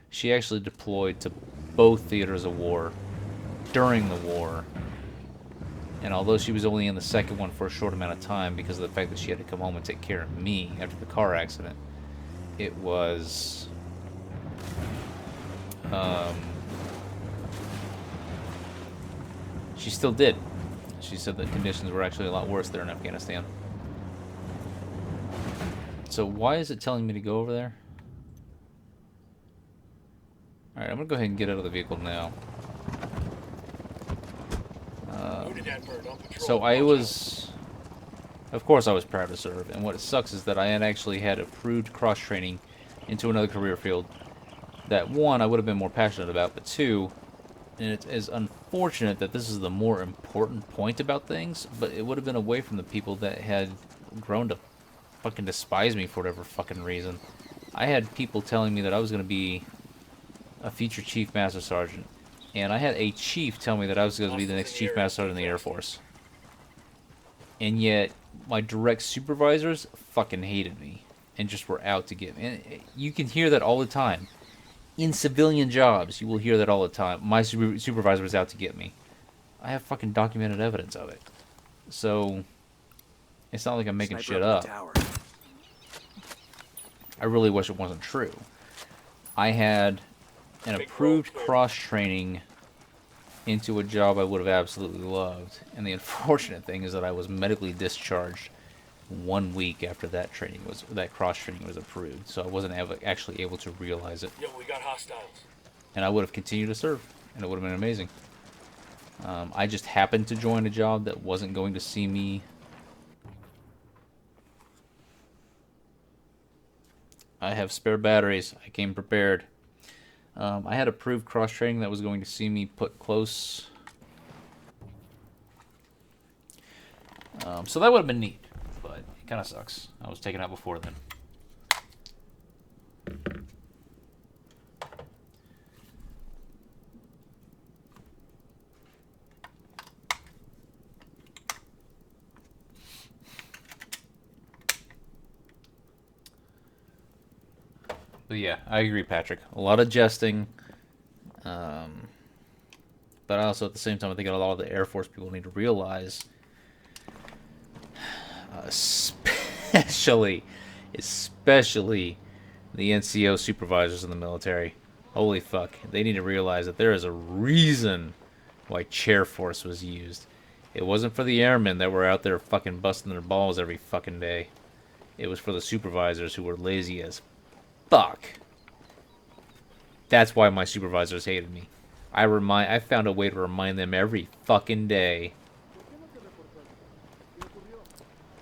She actually deployed to both theaters of war during the war. And although she was only in the second one for a short amount of time because of the fact that she had to come home and take care of me after the car accident, it was... she still did. She said the conditions were actually a lot worse there in Afghanistan. So why is it telling me to go over there? Alright, I'm going to go ahead and get out of the vehicle now. So I was... Of course I was proud to serve, and what sucks is that I had actually had approved cross-training into another career field that, one, I would have been more passionate about, but two, and it is unfortunate that this is the more important point about things, but it would have been away from the people that had grown to fucking despise me for whatever fucking reason. I had people telling me that I was going to be a future Chief Master Sergeant, and I had a chief tell me that I was going to be the next Chief Master Sergeant in the Air Force. And yet, my direct supervisors fucking hated me and just were out to get me. And you can hear that all the time. In civilian jobs, you will hear that all the time. My supervisor was out to get me. I have fucking documented evidence of it. So, it's not like I'm making shit up. I really wish it wasn't true. I had an approved cross-training into a job I would have absolutely loved. And the unfortunate thing is that I was medically discharged 1 week after that cross-training was approved. So I wasn't actually able to realize it. Yo, we got hostiles. And I would have continued to serve, and it would have been amazing. I just happened to join a job that wasn't going to see me. I have spare batteries. I came prepared. I had approved cross-training that was going to see me put close. So that would have been neat, but it kind of sucks. I was taken out before then. But yeah, I agree, Patrick. A lot of jesting. But also at the same time, I think a lot of the Air Force people need to realize, especially the NCO supervisors in the military. Holy fuck. They need to realize that there is a reason why Chair Force was used. It wasn't for the airmen that were out there fucking busting their balls every fucking day. It was for the supervisors who were lazy as fuck. That's why my supervisors hated me. I found a way to remind them every fucking day.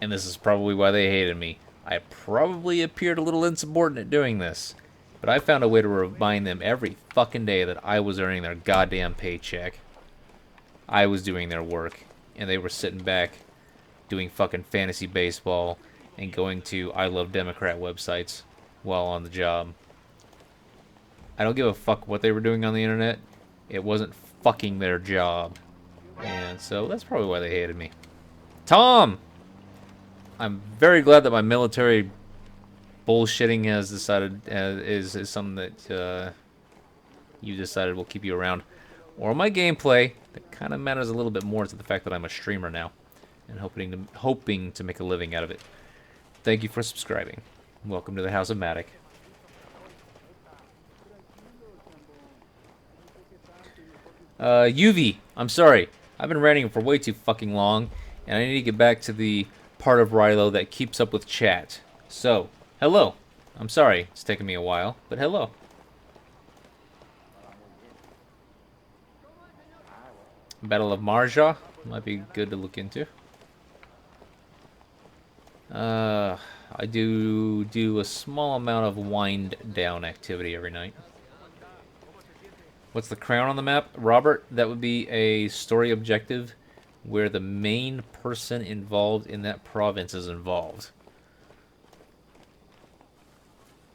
And this is probably why they hated me. I probably appeared a little insubordinate doing this. But I found a way to remind them every fucking day that I was earning their goddamn paycheck. I was doing their work. And they were sitting back doing fucking fantasy baseball and going to I Love Democrat websites while on the job. I don't give a fuck what they were doing on the internet. It wasn't fucking their job. And so that's probably why they hated me. Tom! I'm very glad that my military bullshitting has decided is something that you decided will keep you around. Or my gameplay that kind of matters a little bit more to the fact that I'm a streamer now and hoping to make a living out of it. Thank you for subscribing. Welcome to the House of Matiq. UV, I'm sorry. I've been ranting for way too fucking long, and I need to get back to the part of Riylo that keeps up with chat. So, hello. I'm sorry it's taken me a while, but hello. Battle of Marja might be good to look into. I do a small amount of wind down activity every night. What's the crown on the map, Robert? That would be a story objective where the main person involved in that province is involved.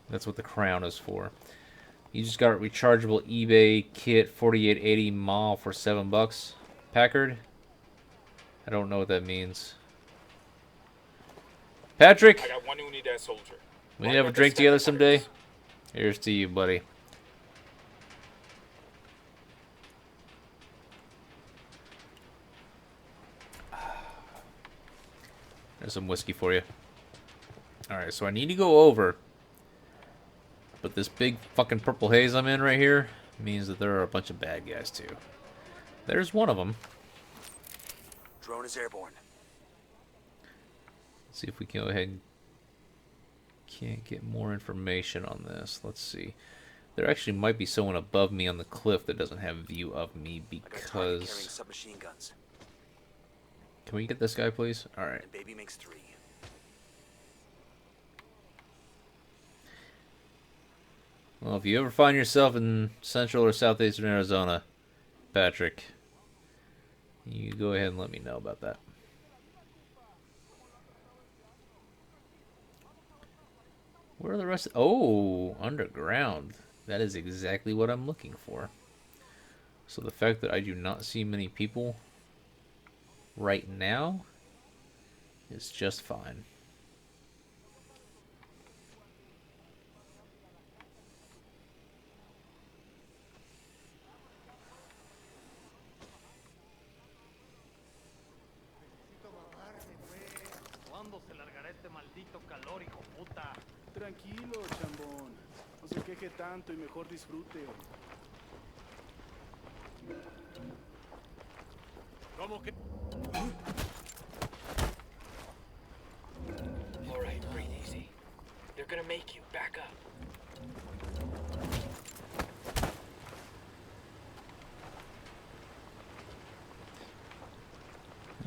That's what the crown is for. You just got a rechargeable eBay kit 4880 mall for $7. Packard? I don't know what that means. Patrick? I got one Unidad soldier. We need to have a drink together someday. Here's to you, buddy. There's some whiskey for you. Alright, so I need to go over. But this big fucking purple haze I'm in right here means that there are a bunch of bad guys too. There's one of them. Drone is airborne. Let's see if we can go ahead and can't get more information on this. Let's see. There actually might be someone above me on the cliff that doesn't have view of me because... Submachine guns. Can we get this guy, please? Alright. And baby makes 3. Well, if you ever find yourself in central or southeastern Arizona, Patrick, you go ahead and let me know about that. Where are the rest? Oh, underground. That is exactly what I'm looking for. So the fact that I do not see many people right now is just fine. Tranquilo, chambón. No se queje tanto y mejor disfrute. ¿Cómo que? All right, breathe easy. They're gonna make you back up.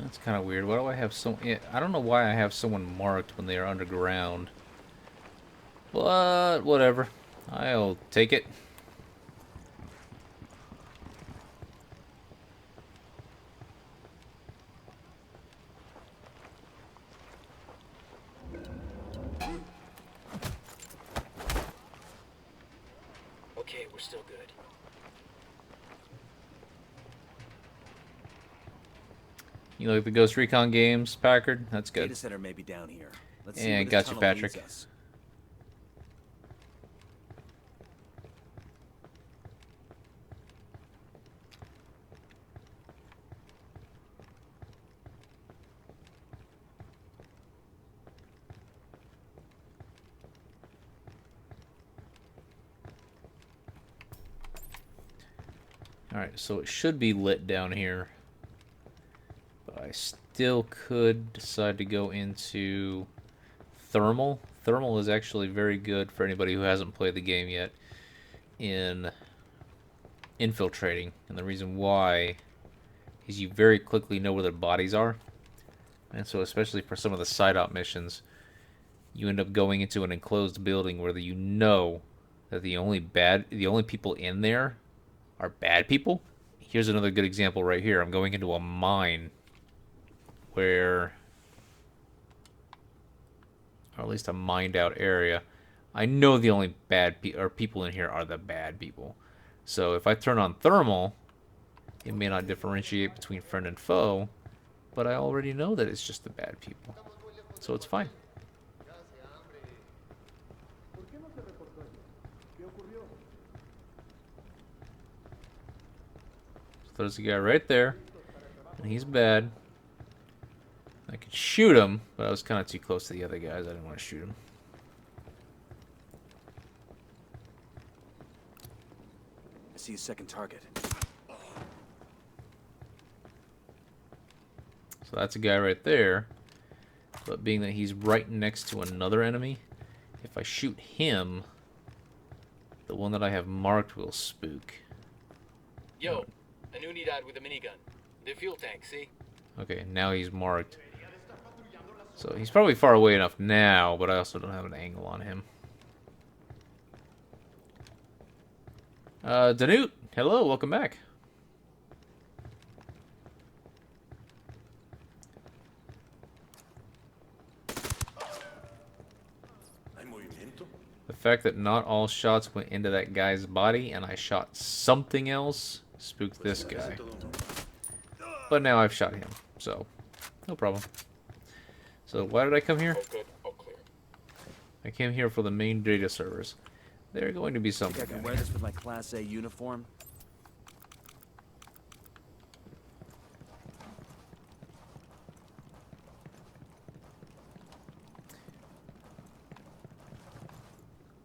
That's kind of weird. Why do I have so... Yeah, I don't know why I have someone marked when they are underground. But, whatever. I'll take it. Okay, we're still good. You like the Ghost Recon games, Packard? That's good. Data center may be down here. Let's see And where this got you, tunnel leads Patrick. us. Alright, so it should be lit down here. But I still could decide to go into thermal. Thermal is actually very good for anybody who hasn't played the game yet in infiltrating. And the reason why is you very quickly know where their bodies are. And so especially for some of the side op missions, you end up going into an enclosed building where you know that the only people in there are bad people. Here's another good example right here. I'm going into a mine where, or at least a mined out area. I know the only bad people in here are the bad people. So if I turn on thermal, it may not differentiate between friend and foe, but I already know that it's just the bad people. So it's fine. So there's a guy right there, and he's bad. I could shoot him, but I was kind of too close to the other guys. I didn't want to shoot him. I see a second target. So that's a guy right there. But being that he's right next to another enemy, if I shoot him, the one that I have marked will spook. Yo, an Unidad with a minigun. The fuel tank, see? Okay, now he's marked. So he's probably far away enough now, but I also don't have an angle on him. Danute, hello, welcome back. The fact that not all shots went into that guy's body and I shot something else spooked this guy. But now I've shot him, so no problem. So why did I come here? Oh, good. Oh, clear. I came here for the main data servers. They're going to be Think something. I can wear this with my Class A uniform?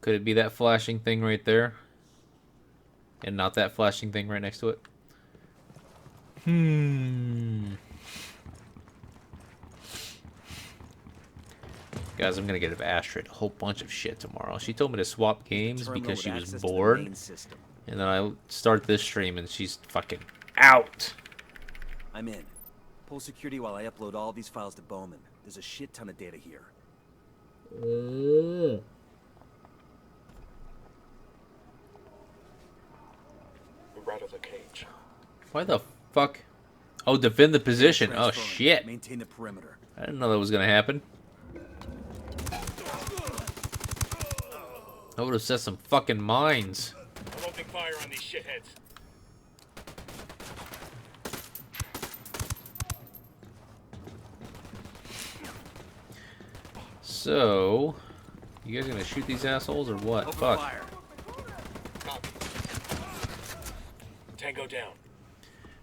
Could it be that flashing thing right there? And not that flashing thing right next to it? Guys, I'm gonna get Astrid a whole bunch of shit tomorrow. She told me to swap games because she was bored. And then I start this stream and she's fucking out. I'm in. Pull security while I upload all these files to Bowman. There's a shit ton of data here. We're out of the cage. Why the fuck? Oh, defend the position. Oh, shit. Maintain the perimeter. I didn't know that was gonna happen. I would have set some fucking mines. I'm opening fire on these shitheads. So, you guys gonna shoot these assholes or what? Fuck. Fire. Tango down.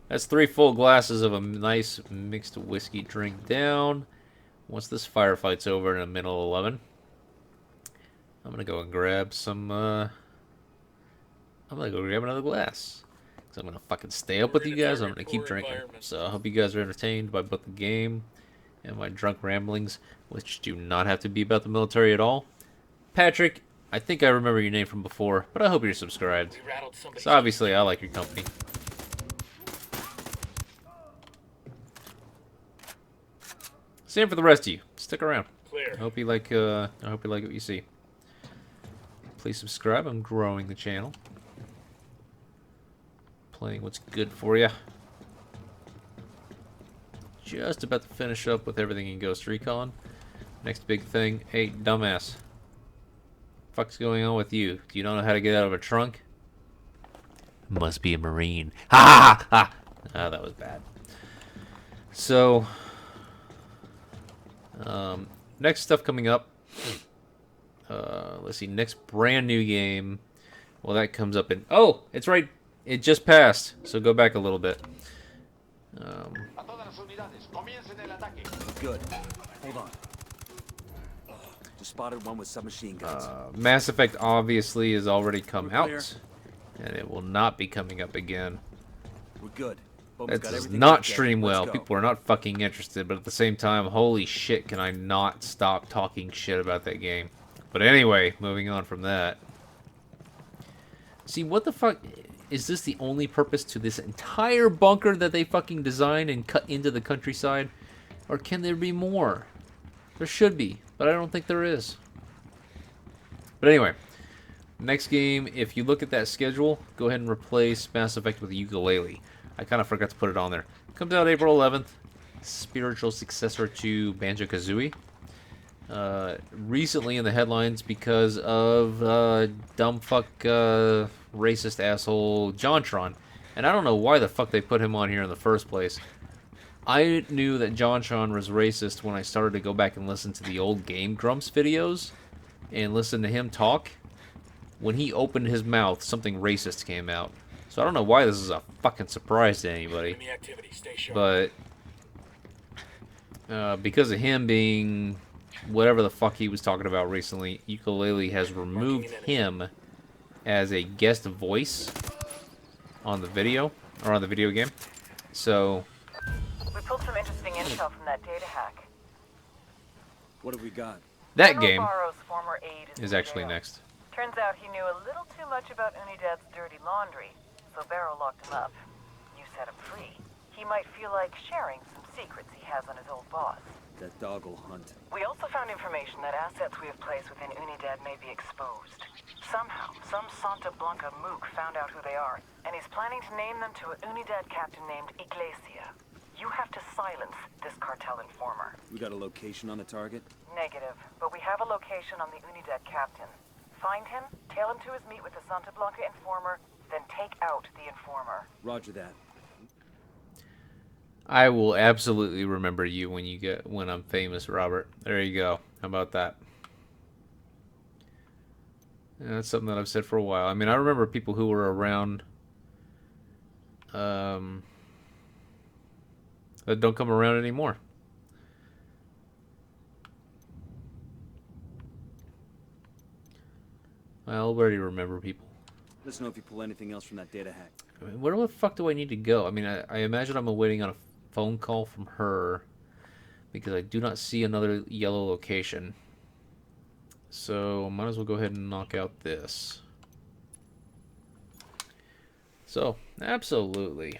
That's 3 full glasses of a nice mixed whiskey drink down. Once this firefight's over in the middle of 11, I'm gonna go and grab some, I'm gonna go grab another glass. Because I'm gonna fucking stay up with you guys, I'm gonna keep drinking. So I hope you guys are entertained by both the game and my drunk ramblings, which do not have to be about the military at all. Patrick, I think I remember your name from before, but I hope you're subscribed. So obviously I like your company. Same for the rest of you. Stick around. Clear. I hope you like what you see. Please subscribe. I'm growing the channel. Playing what's good for you. Just about to finish up with everything in Ghost Recon. Next big thing. Hey, dumbass. Fuck's going on with you? Do you not know how to get out of a trunk? Must be a Marine. Ha ha ha! Ah, that was bad. So, next stuff coming up. Let's see. Next brand new game. Well, that comes up in. Oh, it's right. It just passed. So go back a little bit. Good. Hold on. Just spotted one with submachine guns. Mass Effect obviously has already come out, and it will not be coming up again. We're good. That does not stream well. People are not fucking interested, but at the same time, holy shit, can I not stop talking shit about that game. But anyway, moving on from that. See, what the fuck? Is this the only purpose to this entire bunker that they fucking designed and cut into the countryside? Or can there be more? There should be, but I don't think there is. But anyway, next game, if you look at that schedule, go ahead and replace Mass Effect with Ukulele. I kind of forgot to put it on there. Comes out April 11th. Spiritual successor to Banjo-Kazooie. Recently in the headlines because of dumb fuck racist asshole JonTron. And I don't know why the fuck they put him on here in the first place. I knew that JonTron was racist when I started to go back and listen to the old Game Grumps videos and listen to him talk. When he opened his mouth, something racist came out. So I don't know why this is a fucking surprise to anybody. But because of him being whatever the fuck he was talking about recently, Ukulele has removed him as a guest voice on the video, or on the video game. So we pulled some interesting intel from that data hack. What have we got? That game Barrow's former aide is actually next. Turns out he knew a little too much about Unidad's dirty laundry, so Barrow locked him up. You set him free. He might feel like sharing some secrets he has on his old boss. That dog will hunt. We also found information that assets we have placed within Unidad may be exposed. Somehow, some Santa Blanca mook found out who they are, and he's planning to name them to an Unidad captain named Iglesia. You have to silence this cartel informer. We got a location on the target? Negative, but we have a location on the Unidad captain. Find him, tail him to his meet with the Santa Blanca informer, then take out the informer. Roger that. I will absolutely remember you when I'm famous, Robert. There you go. How about that? Yeah, that's something that I've said for a while. I mean, I remember people who were around that don't come around anymore. I already remember people. Let us know if you pull anything else from that data hack. I mean, where the fuck do I need to go? I mean, I imagine I'm waiting on a phone call from her because I do not see another yellow location. So, might as well go ahead and knock out this. So, absolutely.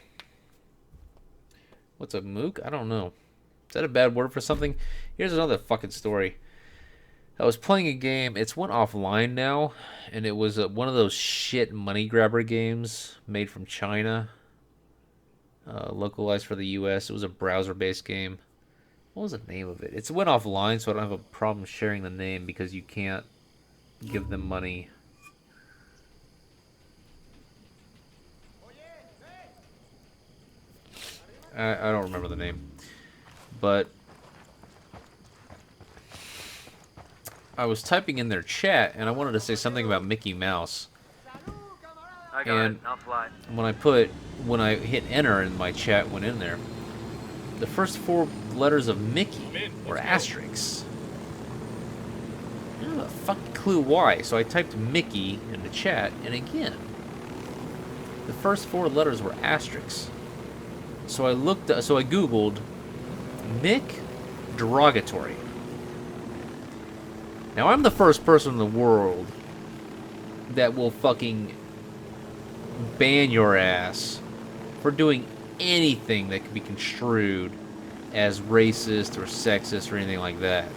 What's a mook? I don't know. Is that a bad word for something? Here's another fucking story. I was playing a game. It's went offline now, and it was one of those shit money grabber games made from China, localized for the U.S. It was a browser-based game. What was the name of it? It's went offline, so I don't have a problem sharing the name because you can't give them money. I don't remember the name, but I was typing in their chat, and I wanted to say something about Mickey Mouse. I got it. I'll fly. When I hit enter and my chat went in there, the first 4 letters of Mickey were asterisks. I don't have a fucking clue why, so I typed Mickey in the chat, and again, the first 4 letters were asterisks. So I googled Mick derogatory. Now, I'm the first person in the world that will fucking ban your ass for doing anything that could be construed as racist or sexist or anything like that.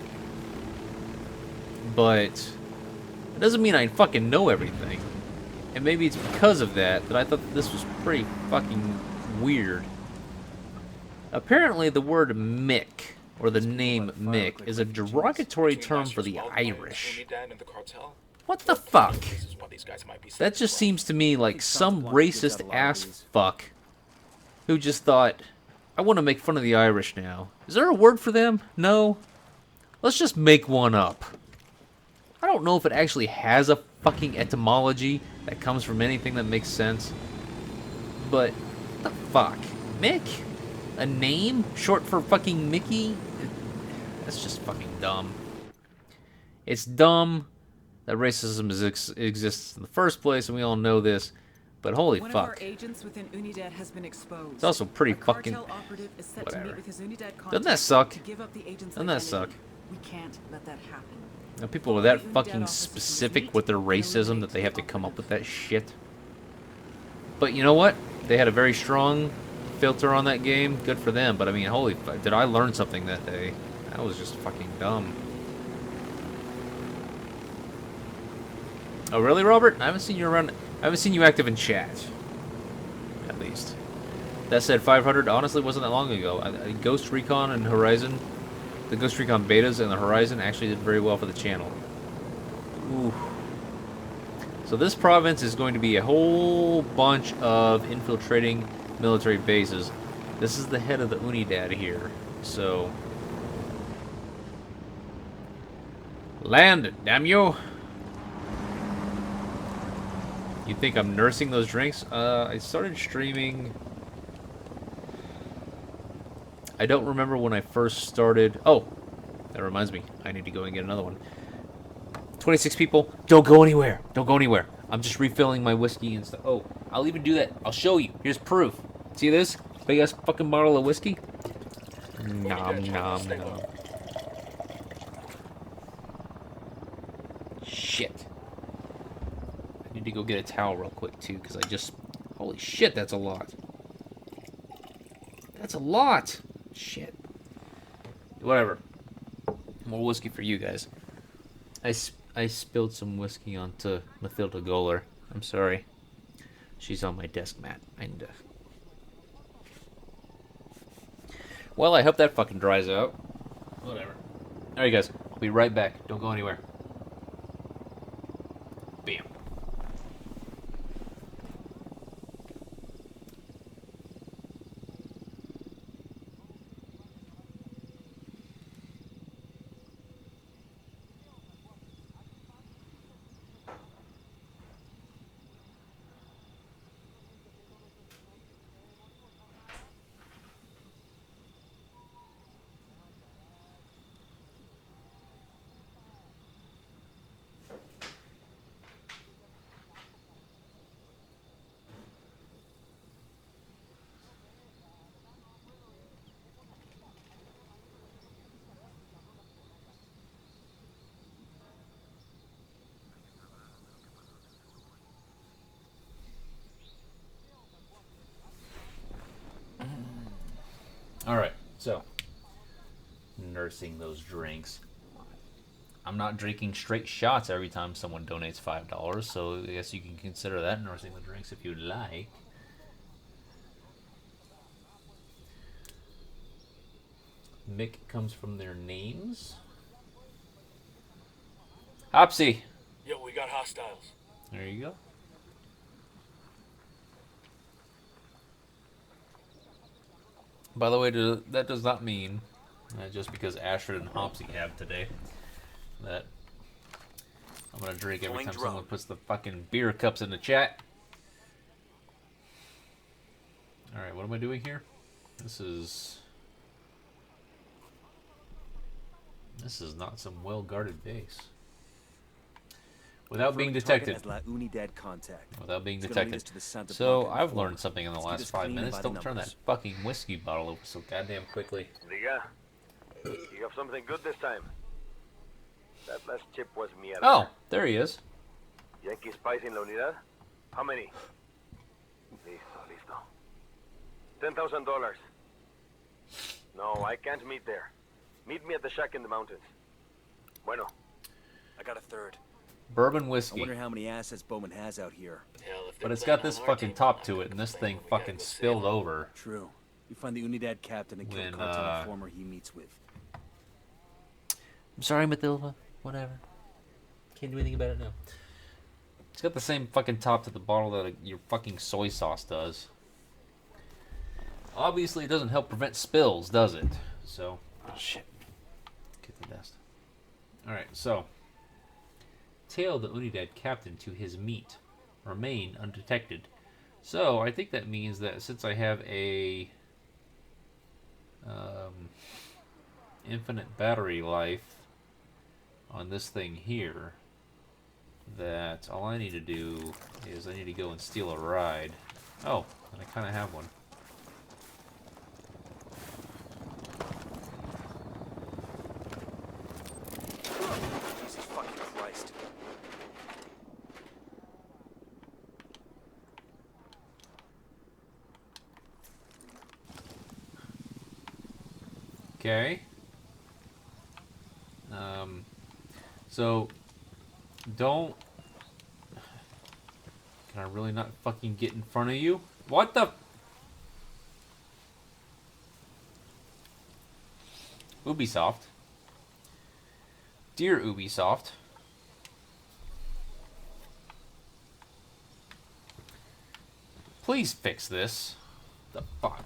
But it doesn't mean I fucking know everything. And maybe it's because of that I thought that this was pretty fucking weird. Apparently, the word Mick, or the name Mick, is a derogatory term for the Irish. What the fuck? That just seems to me like some racist ass fuck who just thought, I want to make fun of the Irish now. Is there a word for them? No? Let's just make one up. I don't know if it actually has a fucking etymology that comes from anything that makes sense. But, what the fuck? Mick? A name? Short for fucking Mickey? That's just fucking dumb. It's dumb that racism exists in the first place, and we all know this. But holy One fuck. of our agents within Unidad has been exposed. It's also pretty fucking... Operative is set whatever. to meet with his Unidad Doesn't that suck? to give up the agent's Doesn't that identity. suck? We can't let that happen. Now, people are that fucking specific with their racism that they have to come up with that shit. But you know what? They had a very strong filter on that game. Good for them. But I mean, holy fuck, did I learn something that day? That was just fucking dumb. Oh really, Robert? I haven't seen you around. I haven't seen you active in chat. At least. That said, 500 honestly wasn't that long ago. Ghost Recon and Horizon, the Ghost Recon betas and the Horizon actually did very well for the channel. Ooh. So this province is going to be a whole bunch of infiltrating military bases. This is the head of the Unidad here. So land, damn you! You think I'm nursing those drinks? I started streaming. I don't remember when I first started. Oh, that reminds me. I need to go and get another one. 26 people. Don't go anywhere. Don't go anywhere. I'm just refilling my whiskey and stuff. Oh, I'll even do that. I'll show you. Here's proof. See this? Big ass fucking bottle of whiskey. Nom nom nom. Shit. I need to go get a towel real quick too, because I just... Holy shit, that's a lot. That's a lot. Shit. Whatever. More whiskey for you guys. I spilled some whiskey onto Mathilda Goller. I'm sorry. She's on my desk mat. I need to... Well, I hope that fucking dries out. Whatever. Alright, guys. I'll be right back. Don't go anywhere. Bam. Alright, so nursing those drinks. I'm not drinking straight shots every time someone donates $5, so I guess you can consider that nursing the drinks if you'd like. Mick comes from their names. Hopsy! Yo, we got hostiles. There you go. By the way, that does not mean just because Ashford and Hopsy have today that I'm gonna drink every time someone puts the fucking beer cups in the chat. Alright, what am I doing here? This is not some well-guarded base. Without being detected. Without being detected. So, I've learned something in the last 5 minutes. Don't turn that fucking whiskey bottle over so goddamn quickly. Diga, you have something good this time. That last chip was mierda. Oh, there he is. Yankee spies in la unidad? How many? Listo. $10,000. No, I can't meet there. Meet me at the shack in the mountains. Bueno. I got a third. Bourbon whiskey. I wonder how many assets Bowman has out here. But it's got this fucking top to it, and this thing fucking spilled over. True. You find the Unidad captain and kill the cartel informer he meets with. I'm sorry, Mathilda. Whatever. Can't do anything about it now. It's got the same fucking top to the bottle that your fucking soy sauce does. Obviously, it doesn't help prevent spills, does it? So, oh shit. Get the dust. Alright, so. Tail the Unidad captain to his meat. Remain undetected. So, I think that means that since I have a infinite battery life on this thing here, that all I need to do is I need to go and steal a ride. Oh, and I kind of have one. Jesus fucking Christ. Okay. So, don't... Can I really not fucking get in front of you? What the... Ubisoft. Dear Ubisoft. Please fix this. The fuck?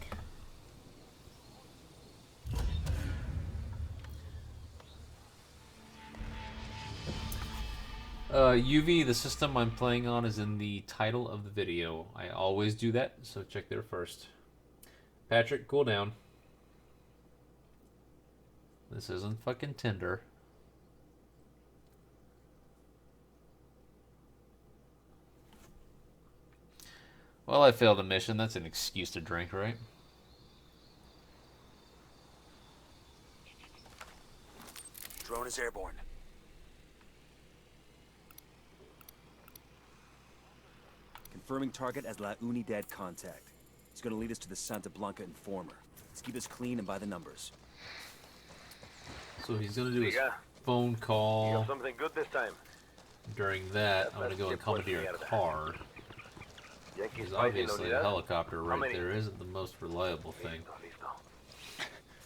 UV, the system I'm playing on is in the title of the video. I always do that, so check there first. Patrick, cool down. This isn't fucking Tinder. Well, I failed a mission. That's an excuse to drink, right? Drone is airborne. Confirming target as La Unidad contact. He's gonna lead us to the Santa Blanca informer. Let's keep this clean and by the numbers. So he's gonna do his Diga, phone you call. have something good this time. During that, I'm gonna go and commandeer a car. Yankees Because fighting la obviously a unidad. helicopter How right many? there isn't the most reliable thing.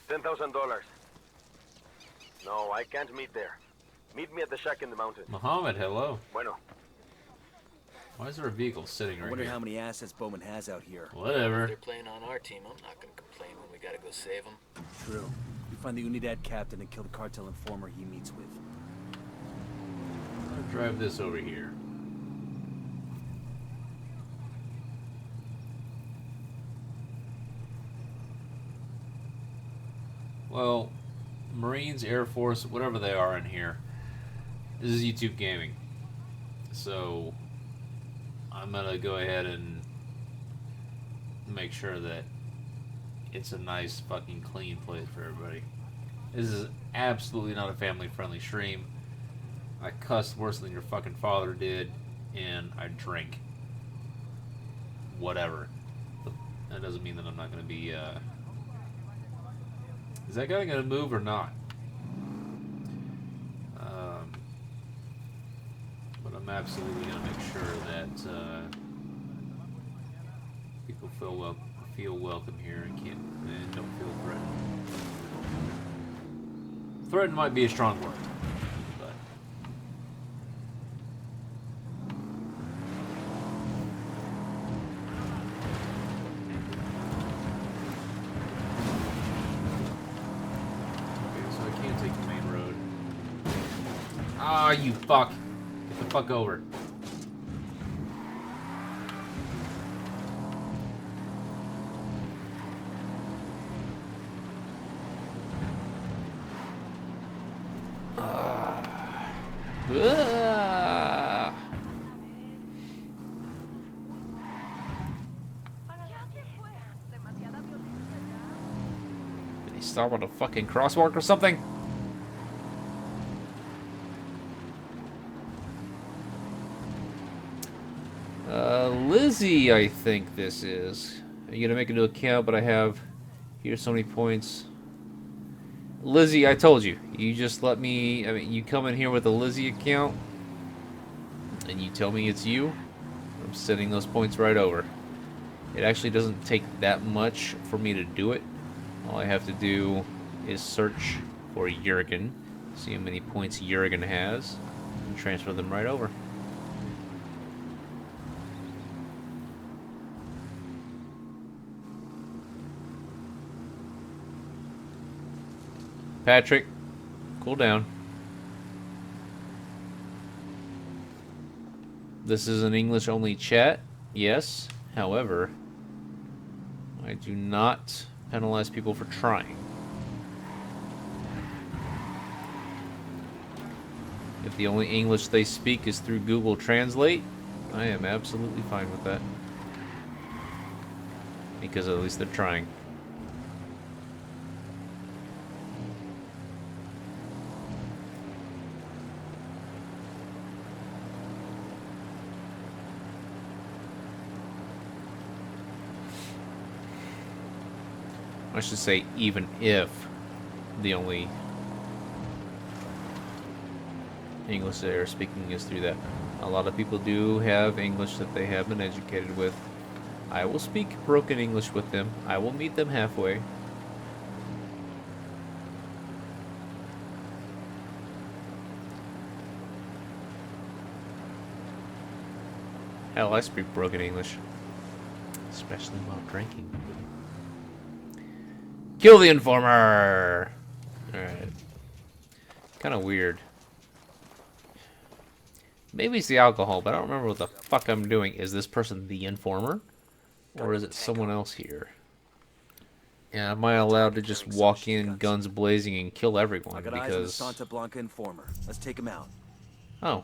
$10,000. No, I can't meet there. Meet me at the shack in the mountain. Muhammad, hello. Bueno. Why is there a vehicle sitting I right wonder here? how many assets Bowman has out here. Whatever. If they're playing on our team, I'm not gonna complain when we gotta go save them. True. You find the Unidad captain and kill the cartel informer he meets with. I'll drive this over here. Well, Marines, Air Force, whatever they are in here, this is YouTube gaming. So, I'm gonna go ahead and make sure that it's a nice fucking clean place for everybody. This is absolutely not a family-friendly stream. I cuss worse than your fucking father did, and I drink. Whatever. But that doesn't mean that I'm not gonna be, Is that guy gonna move or not? But I'm absolutely gonna make sure that people feel welcome here and don't feel threatened. Threatened might be a strong word, but okay, so I can't take the main road. Ah, you fuck! Get the fuck over. Did he stop on a fucking crosswalk or something? Lizzie, I think this is. I'm gonna make a new account, but I have here's so many points. Lizzie, I told you. You just let me. I mean, you come in here with a Lizzie account, and you tell me it's you. I'm sending those points right over. It actually doesn't take that much for me to do it. All I have to do is search for Jurgen, see how many points Jurgen has, and transfer them right over. Patrick, cool down. This is an English-only chat, yes. However, I do not penalize people for trying. If the only English they speak is through Google Translate, I am absolutely fine with that. Because at least they're trying. I should say, even if the only English they are speaking is through that. A lot of people do have English that they have been educated with. I will speak broken English with them. I will meet them halfway. Hell, I speak broken English. Especially while drinking. Kill the informer! Alright. Kind of weird. Maybe it's the alcohol, but I don't remember what the fuck I'm doing. Is this person the informer? Or is it someone else here? Yeah, am I allowed to just walk in, guns blazing, and kill everyone? I got eyes on the Because... Santa Blanca informer. Let's take him out. Oh.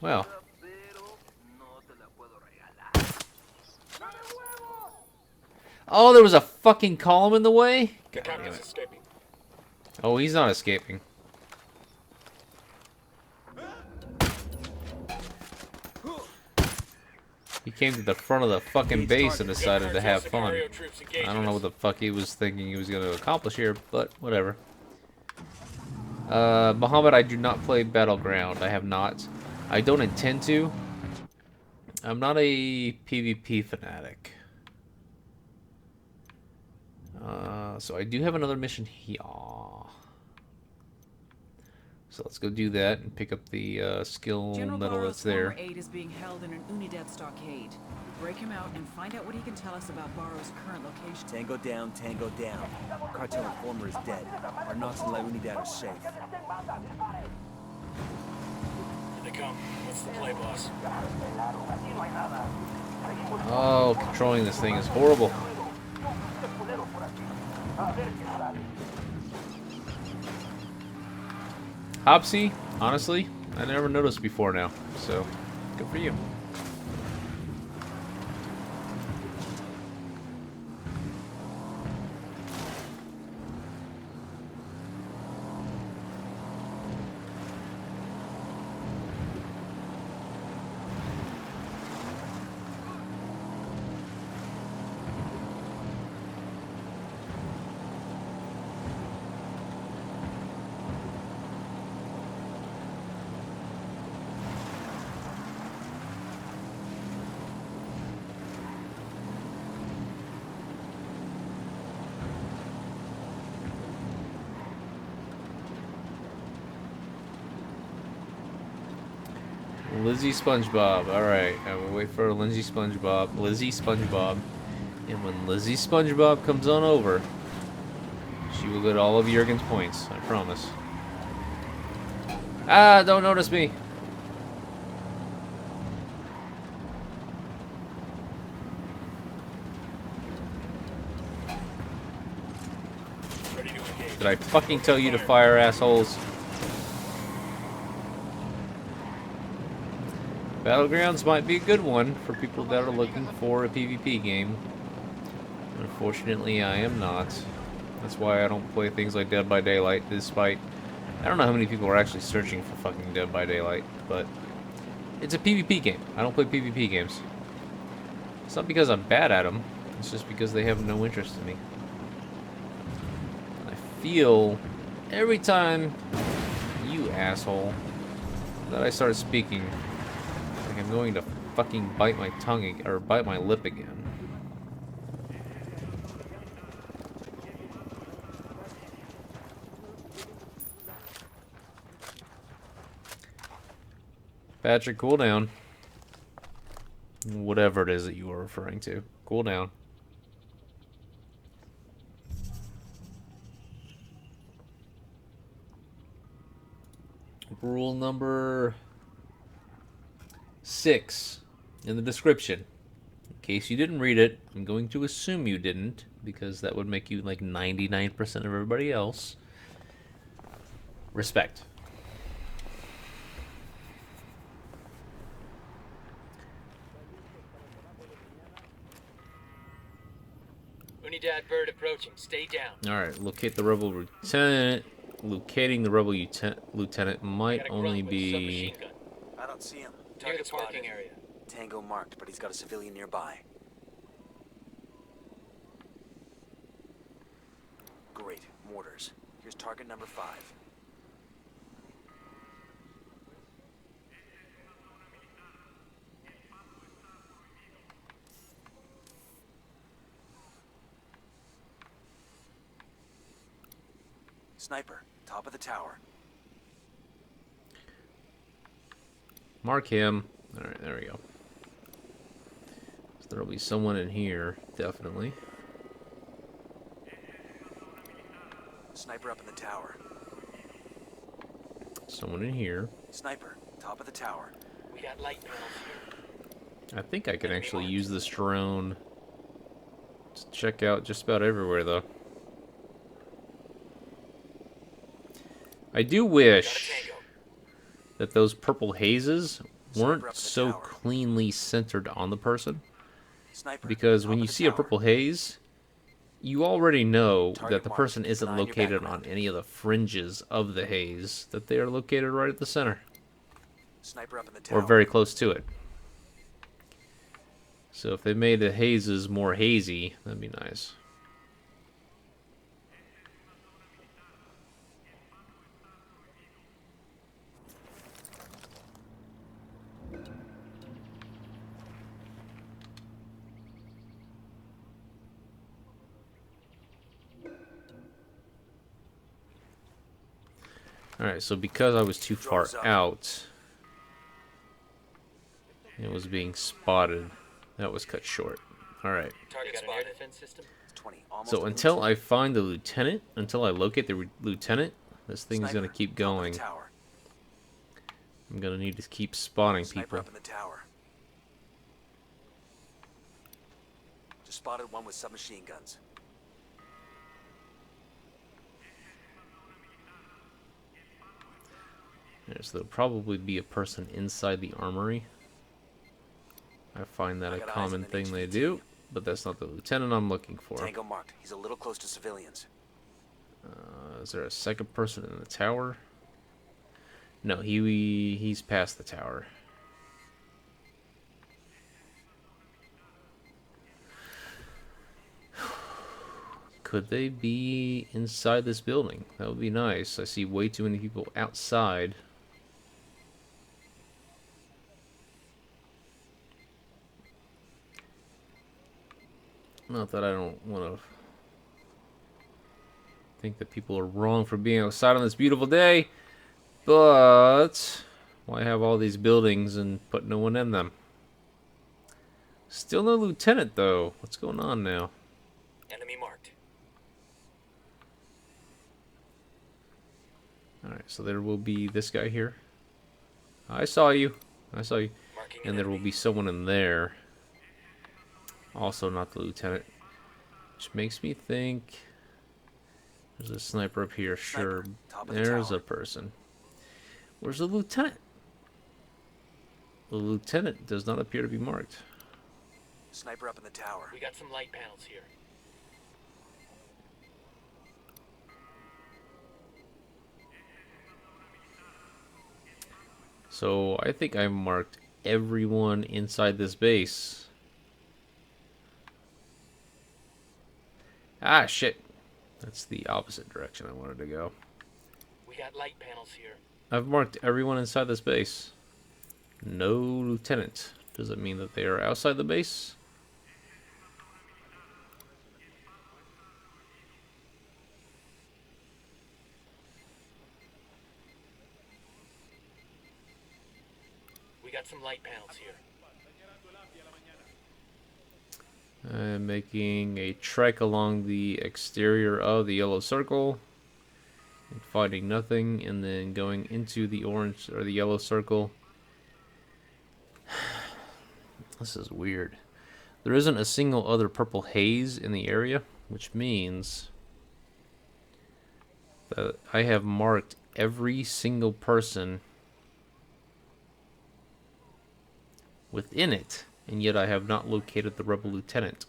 Well. Oh, there was a fucking column in the way? God damn it. Escaping. Oh, he's not escaping. came to the front of the fucking base and decided to have fun. I don't know what the fuck he was thinking he was going to accomplish here, but whatever. Muhammad, I do not play Battleground. I have not. I don't intend to. I'm not a PvP fanatic. So I do have another mission here. So let's go do that and pick up the skill medal that's there. General aide is being held in an Unidad stockade. Break him out and find out what he can tell us about Barrow's current location. Tango down, tango down. Cartel informer is dead. Our Knox and La Unidad are safe. Here they come. What's the play, boss? Oh, controlling this thing is horrible. Hopsy, honestly, I never noticed before now, so good for you. Lizzie SpongeBob. Alright, I will wait for Lizzie SpongeBob. And when Lizzie SpongeBob comes on over, she will get all of Jurgen's points. I promise. Ah, don't notice me. Did I fucking tell you to fire, assholes? Battlegrounds might be a good one for people that are looking for a PvP game. Unfortunately, I am not. That's why I don't play things like Dead by Daylight, despite... I don't know how many people are actually searching for fucking Dead by Daylight, but... It's a PvP game. I don't play PvP games. It's not because I'm bad at them, it's just because they have no interest in me. I feel every time you asshole that I start speaking, like I'm going to fucking bite my tongue or bite my lip again. Patrick, cool down. Whatever it is that you were referring to. Cool down. Rule number 6 in the description. In case you didn't read it, I'm going to assume you didn't, because that would make you like 99% of everybody else. Respect. Unidad bird approaching. Stay down. Alright, locate the rebel lieutenant. Locating the rebel lieutenant might only be... I don't see him. Near the parking area. Tango marked, but he's got a civilian nearby. Great. Mortars. Here's target number 5. Sniper, top of the tower. Mark him. Alright, there we go. So there'll be someone in here, definitely. Sniper up in the tower. Someone in here. Sniper, top of the tower. We got light panels here. I think I can actually use this drone to check out just about everywhere, though. I do wish that those purple hazes weren't so cleanly centered on the person. Because when you see a purple haze, you already know that the person isn't located on any of the fringes of the haze, that they are located right at the center. Sniper up in the tower. Or very close to it. So if they made the hazes more hazy, that'd be nice. Alright, so because I was too far out, it was being spotted. That was cut short. Alright. Target got an air defense system? 20, almost So until I find the lieutenant, until I locate the lieutenant, this thing's gonna keep going. I'm gonna need to keep spotting people. Up in the tower. Just spotted one with submachine guns. Yes, there'll probably be a person inside the armory. I find that a common thing they do, but that's not the lieutenant I'm looking for. Tango marked. He's a little close to civilians. Is there a second person in the tower? No, he's past the tower. Could they be inside this building? That would be nice. I see way too many people outside. Not that I don't want to think that people are wrong for being outside on this beautiful day, but why have all these buildings and put no one in them? Still no lieutenant, though. What's going on now? Enemy marked. Alright, so there will be this guy here. I saw you. I saw you. And there will be someone in there. Also not the lieutenant. Which makes me think... There's a sniper up here, sure. There's a person. Where's the lieutenant? The lieutenant does not appear to be marked. Sniper up in the tower. We got some light panels here. So I think I marked everyone inside this base. Ah, shit. That's the opposite direction I wanted to go. We got light panels here. I've marked everyone inside this base. No lieutenant. Does it mean that they are outside the base? We got some light panels here. I'm making a trek along the exterior of the yellow circle, and finding nothing, and then going into the orange or the yellow circle. This is weird. There isn't a single other purple haze in the area, which means that I have marked every single person within it, and yet I have not located the rebel lieutenant.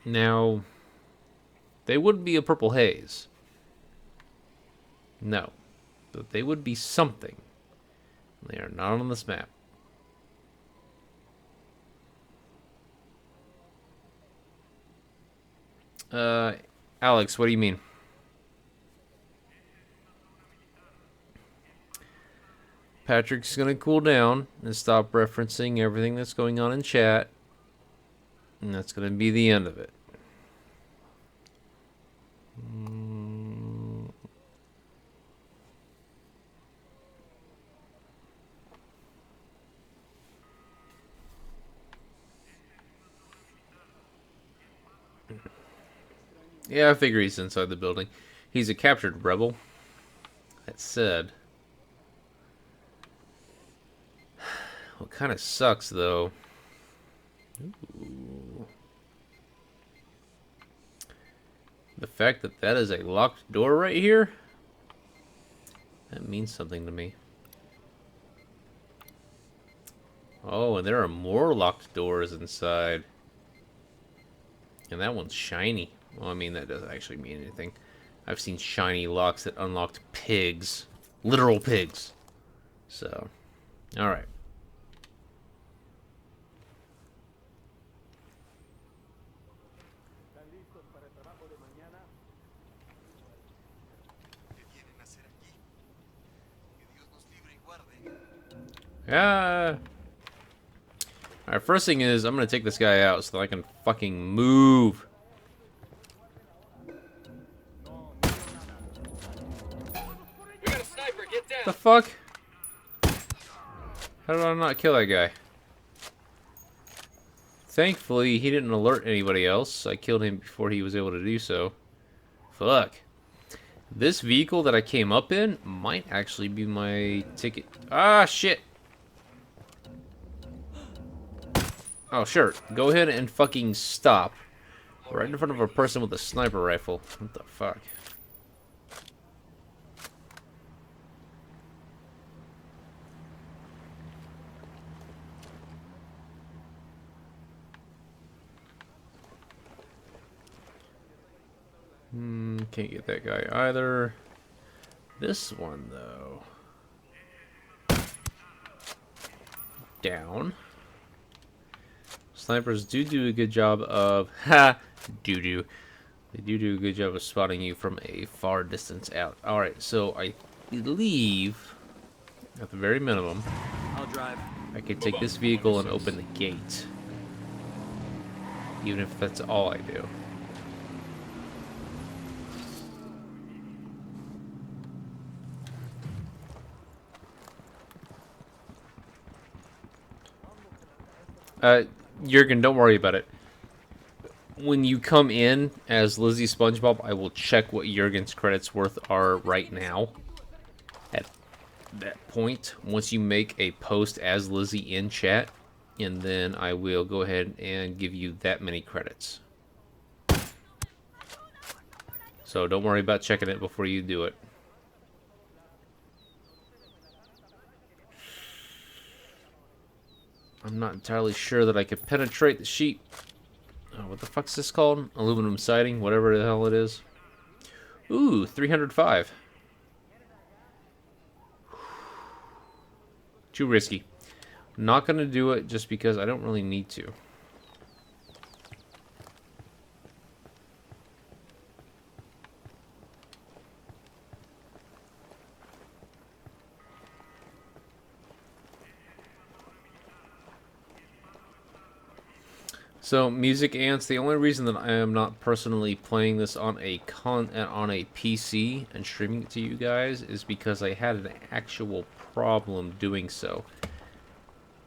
Now, they wouldn't be a purple haze. No. But they would be something. They are not on this map. Alex, what do you mean? Patrick's gonna cool down and stop referencing everything that's going on in chat. And that's gonna be the end of it. Yeah, I figure he's inside the building. He's a captured rebel. That said, what kind of sucks, though... Ooh. The fact that that is a locked door right here, that means something to me. Oh, and there are more locked doors inside. And that one's shiny. Well, I mean, that doesn't actually mean anything. I've seen shiny locks that unlocked pigs. Literal pigs. So, alright. Ah. Alright, first thing is, I'm gonna take this guy out so that I can fucking move. We got a sniper, get down. The fuck? How did I not kill that guy? Thankfully, he didn't alert anybody else. I killed him before he was able to do so. Fuck. This vehicle that I came up in might actually be my ticket. Ah, shit. Oh, sure. Go ahead and fucking stop. Right in front of a person with a sniper rifle. What the fuck? Can't get that guy either. This one, though. Down. Snipers do a good job of... Ha! They do a good job of spotting you from a far distance out. Alright, so I believe, at the very minimum, I'll drive. I can take this vehicle and open the gate. Even if that's all I do. Jurgen, don't worry about it. When you come in as Lizzie SpongeBob, I will check what Jurgen's credits worth are right now. At that point, once you make a post as Lizzie in chat, and then I will go ahead and give you that many credits. So don't worry about checking it before you do it. I'm not entirely sure that I could penetrate the sheet. Oh, what the fuck's this called? Aluminum siding, whatever the hell it is. Ooh, 305. Too risky. Not gonna do it just because I don't really need to. So, music ants, the only reason that I am not personally playing this on a PC and streaming it to you guys is because I had an actual problem doing so.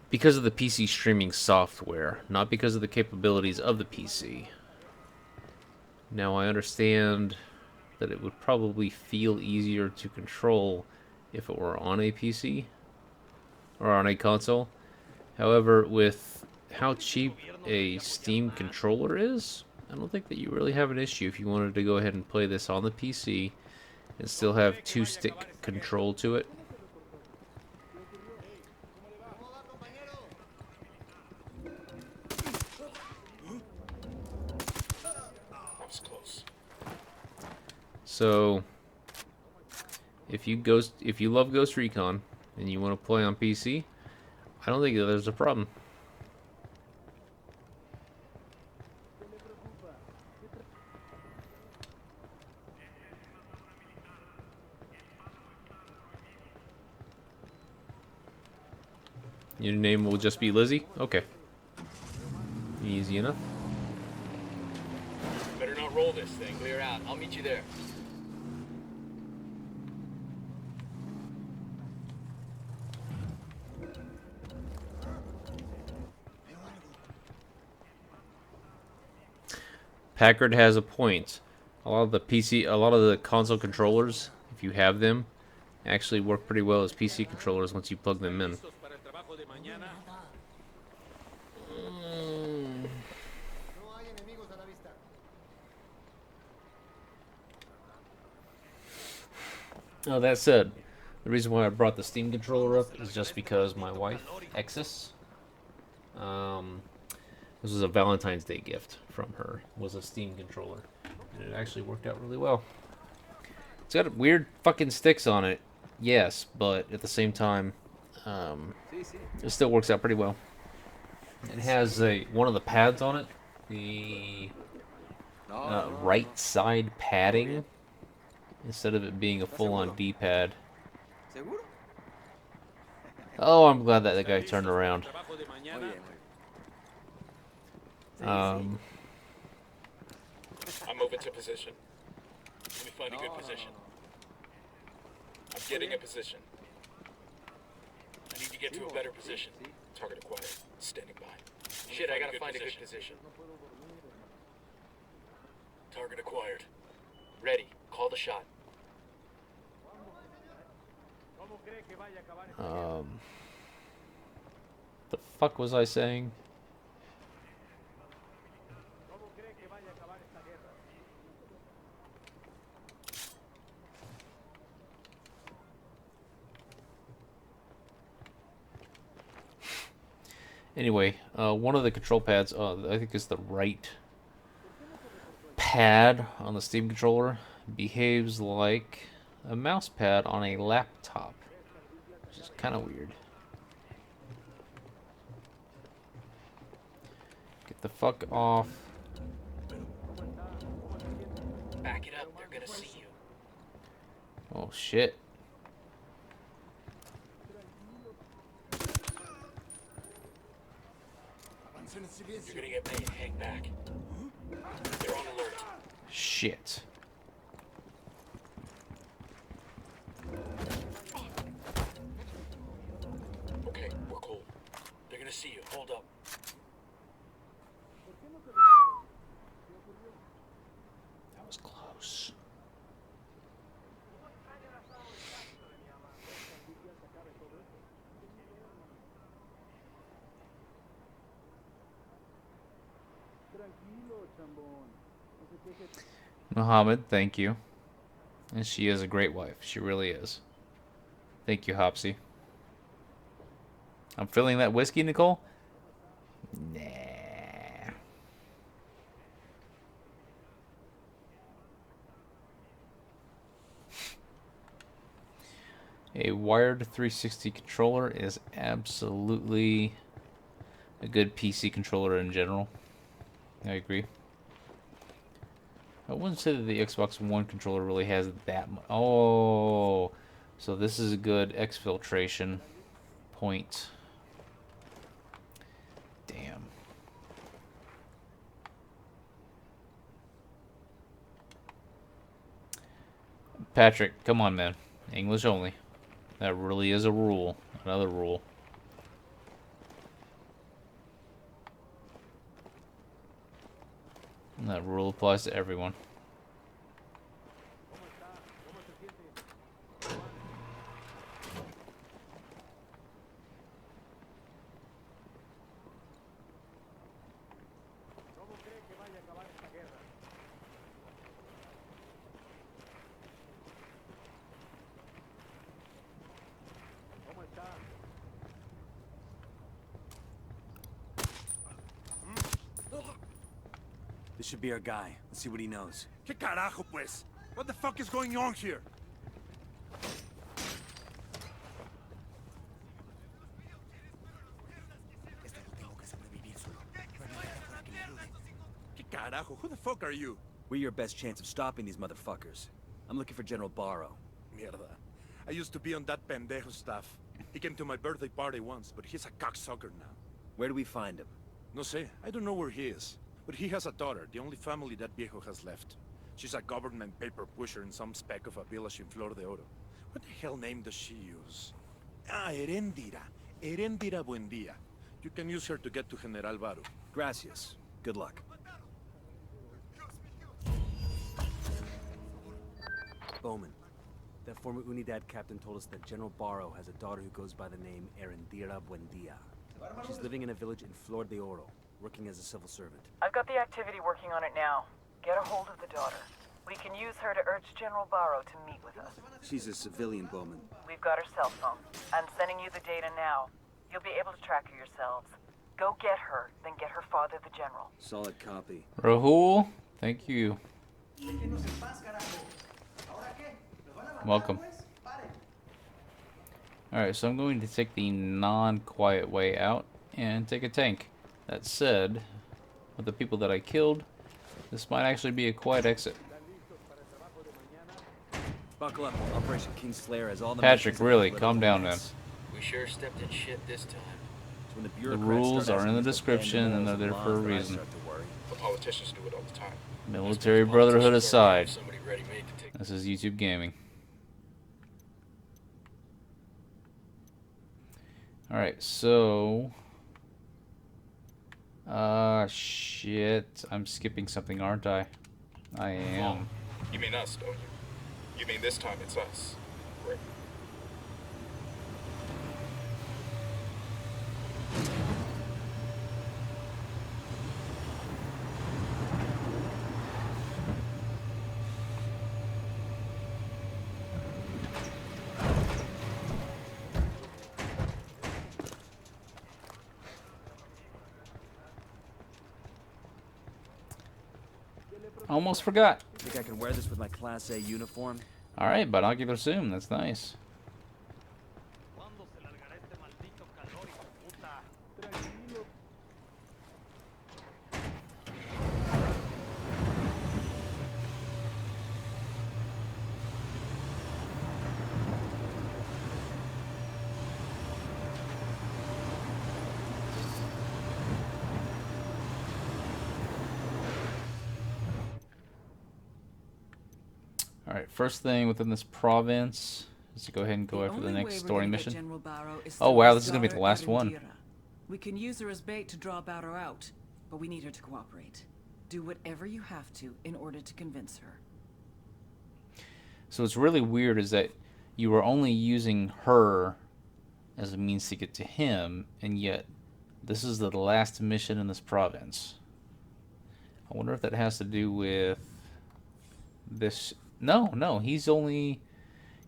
Because of the PC streaming software, not because of the capabilities of the PC. Now, I understand that it would probably feel easier to control if it were on a PC or on a console. However, with how cheap a Steam controller is, I don't think that you really have an issue if you wanted to go ahead and play this on the PC and still have two-stick control to it. That's close. So, if you love Ghost Recon and you want to play on PC, I don't think that there's a problem. Your name will just be Lizzie? Okay. Easy enough. Better not roll this thing. Clear out. I'll meet you there. Packard has a point. A lot of the console controllers, if you have them, actually work pretty well as PC controllers once you plug them in. Oh, that said, the reason why I brought the Steam controller up is just because my wife, Exis, this was a Valentine's Day gift from her, was a Steam controller. And it actually worked out really well. It's got weird fucking sticks on it, yes, but at the same time, it still works out pretty well. It has one of the pads on it, the right side padding, instead of it being a full-on D-pad. Oh, I'm glad that the guy turned around. I'm moving to position. Let me find a good position. I'm getting a position. I need to get to a better position. Target acquired. Standing by. Shit, I gotta find a good position. Target acquired. Ready. Call the shot. The fuck was I saying? Anyway, one of the control pads, I think is the right pad on the Steam controller, behaves like a mouse pad on a laptop, which is kind of weird. Get the fuck off. Back it up, they're gonna see you. Oh shit. You're gonna get paid. Hang back. They're on alert. Shit. Okay, we're cool. They're gonna see you. Hold up. That was close. Mohammed, thank you. And she is a great wife. She really is. Thank you, Hopsy. I'm feeling that whiskey, Nicole? Nah. A wired 360 controller is absolutely a good PC controller in general. I agree. I wouldn't say that the Xbox One controller really has that much. Oh, so this is a good exfiltration point. Damn. Patrick, come on, man. English only. That really is a rule. Another rule. And that rule applies to everyone. This should be our guy. Let's see what he knows. ¿Qué carajo, pues? What the fuck is going on here? ¿Qué carajo? Who the fuck are you? We're your best chance of stopping these motherfuckers. I'm looking for General Barrow. Mierda. I used to be on that pendejo staff. He came to my birthday party once, but he's a cocksucker now. Where do we find him? No sé. I don't know where he is. But he has a daughter, the only family that viejo has left. She's a government paper pusher in some speck of a village in Flor de Oro. What the hell name does she use? Ah, Erendira. Erendira Buendia. You can use her to get to General Barrow. Gracias. Good luck. Bowman. That former Unidad captain told us that General Barrow has a daughter who goes by the name Erendira Buendia. She's living in a village in Flor de Oro, working as a civil servant. I've got the activity working on it now. Get a hold of the daughter. We can use her to urge General Barrow to meet with us. She's a civilian, Bowman. We've got her cell phone. I'm sending you the data now. You'll be able to track her yourselves. Go get her, then get her father, the general. Solid copy. Rahul, thank you. Welcome. Alright, so I'm going to take the non-quiet way out and take a tank. That said, with the people that I killed, this might actually be a quiet exit. Buckle up. Operation King's Slayer has all the Patrick, missions really, of calm down, man. We sure stepped in shit this time. So when the The bureaucrats rules start are in the asking us to bend description, and morals they're there for a laws, then I reason. start to worry. The politicians do it all the time. Military brotherhood aside, Somebody ready-made to take. this is YouTube gaming. Alright, so... shit. I'm skipping something, aren't I? I am. You mean us, don't you? You mean this time it's us, right? Almost forgot. Think I can wear this with my Class A uniform? Alright, but I'll give it a zoom. That's nice. Alright, first thing within this province is to go ahead and go after the next story mission. Oh wow, this is going to be the last one. We can use her as bait to draw Barrow out, but we need her to cooperate. Do whatever you have to in order to convince her. So what's really weird is that you were only using her as a means to get to him, and yet this is the last mission in this province. I wonder if that has to do with this. No, he's only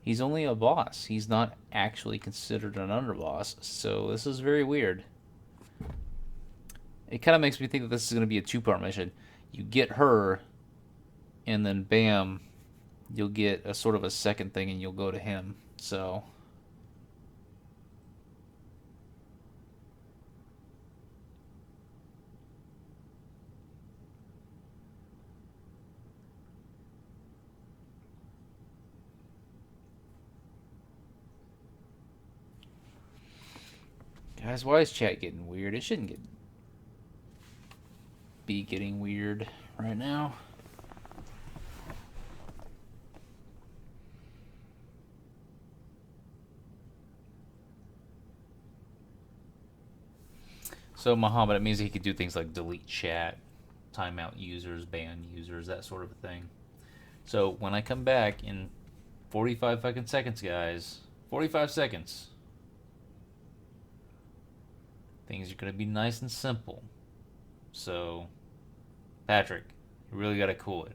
a boss. He's not actually considered an underboss, so this is very weird. It kind of makes me think that this is going to be a two-part mission. You get her, and then bam, you'll get a sort of a second thing, and you'll go to him. So guys, why is chat getting weird? It shouldn't be getting weird right now. So Muhammad, it means he could do things like delete chat, timeout users, ban users, that sort of a thing. So when I come back in 45 fucking seconds, guys, 45 seconds, things are going to be nice and simple. So, Patrick, you really got to cool it.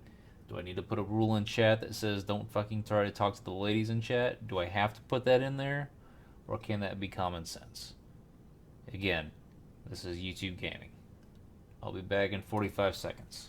Do I need to put a rule in chat that says don't fucking try to talk to the ladies in chat? Do I have to put that in there? Or can that be common sense? Again, this is YouTube gaming. I'll be back in 45 seconds.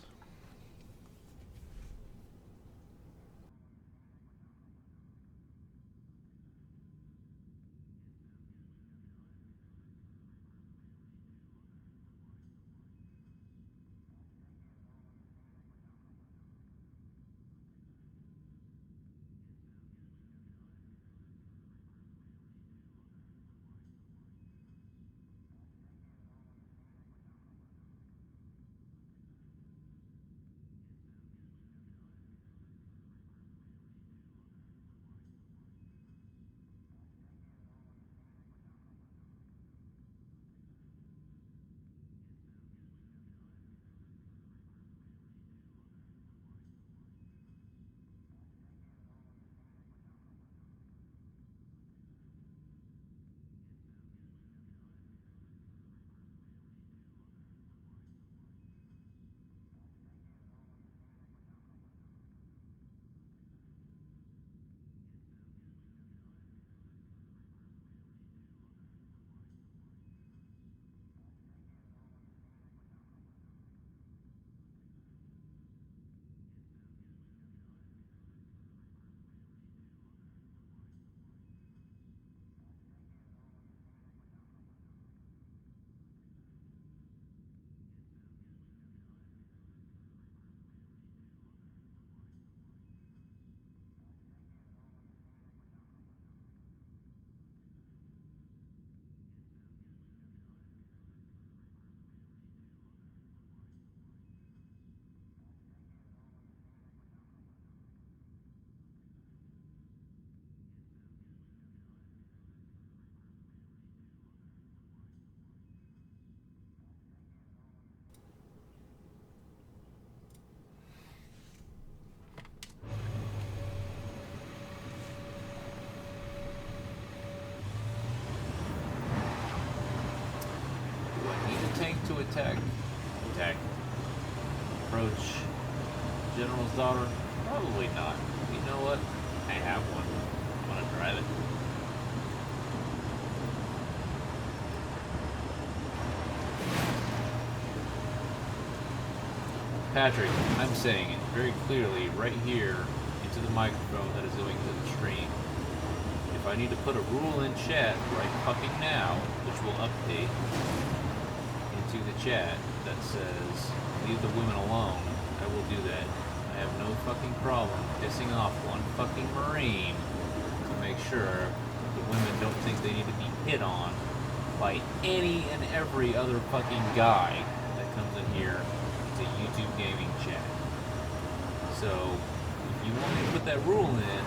attack. Approach General's daughter? Probably not. You know what? I have one. I'm gonna drive it. Patrick, I'm saying it very clearly right here into the microphone that is going to the stream. If I need to put a rule in chat right fucking now, which will update into the chat that says leave the women alone, I will do that. I have no fucking problem pissing off one fucking Marine to make sure the women don't think they need to be hit on by any and every other fucking guy that comes in here to YouTube gaming chat. So, if you want me to put that rule in,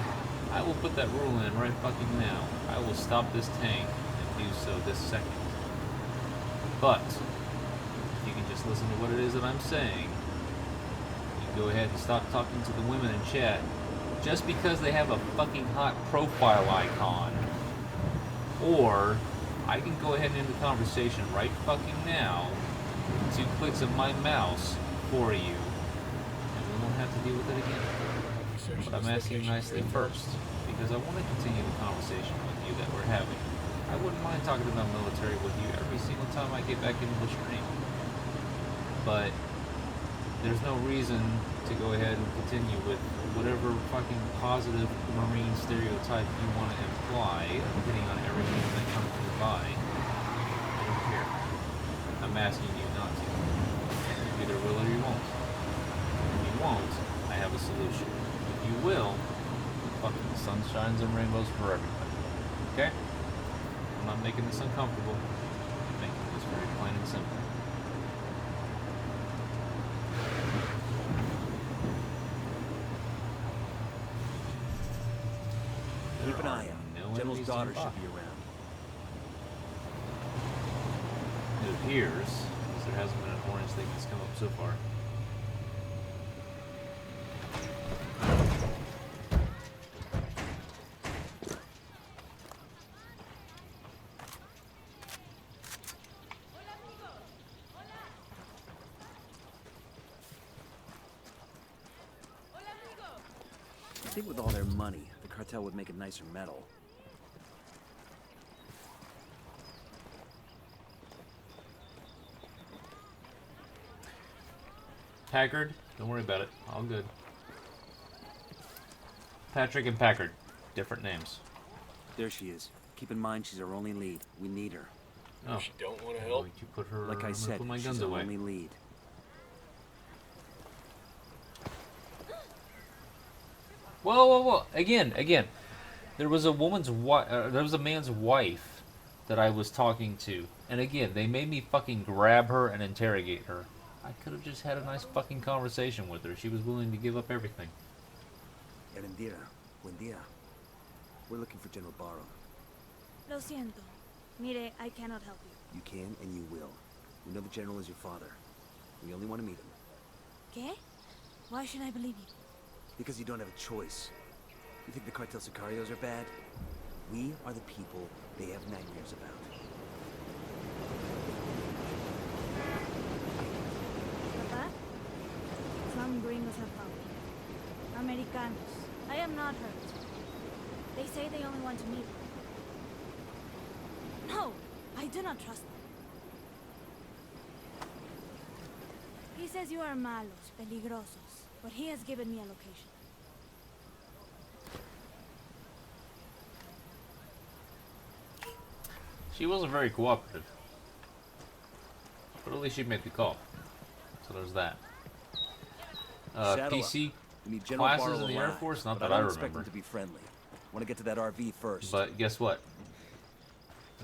I will put that rule in right fucking now. I will stop this tank and do so this second. But, if you can just listen to what it is that I'm saying, you go ahead and stop talking to the women in chat just because they have a fucking hot profile icon. Or, I can go ahead and end the conversation right fucking now with 2 clicks of my mouse for you, and we won't have to deal with it again. But I'm asking nicely first, because I want to continue the conversation with you that we're having. I wouldn't mind talking about military with you every single time I get back into the stream. But there's no reason to go ahead and continue with whatever fucking positive Marine stereotype you want to imply, depending on everything that comes by. I don't care. I'm asking you not to. You either will or you won't. If you won't, I have a solution. If you will, fucking sunshines and rainbows for everybody. Okay? I'm not making this uncomfortable. I'm making this very plain and simple. Keep an eye out. General's daughter should be around. It appears, because there hasn't been an orange thing that's come up so far. I think with all their money, the cartel would make a nicer metal. Packard, don't worry about it. All good. Patrick and Packard, different names. There she is. Keep in mind she's our only lead. We need her. Oh, If you don't want to help, you put her. Like I said, put my she's guns our away. only lead. Whoa, whoa, whoa! Again. There was a woman's there was a man's wife that I was talking to, and again, they made me fucking grab her and interrogate her. I could have just had a nice fucking conversation with her. She was willing to give up everything. Erendira, buen día. We're looking for General Barrow. Lo siento. Mire, I cannot help you. You can and you will. We know the General is your father. We only want to meet him. ¿Qué? Why should I believe you? Because you don't have a choice. You think the cartel sicarios are bad? We are the people they have nightmares about. Papa? Some gringos have found me. Americanos. I am not hurt. They say they only want to meet me. No! I do not trust them. He says you are malos, peligrosos, but he has given me a location. She wasn't very cooperative. But at least she made the call. So there's that. PC classes in the Air Force? Not that I remember. Expect them to be friendly. Want to get to that RV first. But guess what?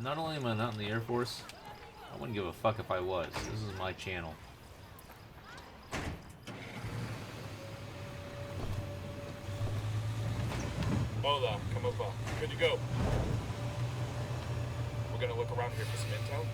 Not only am I not in the Air Force, I wouldn't give a fuck if I was. This is my channel. Hola, ¿cómo va? Good to go. We're gonna look around here for some intel.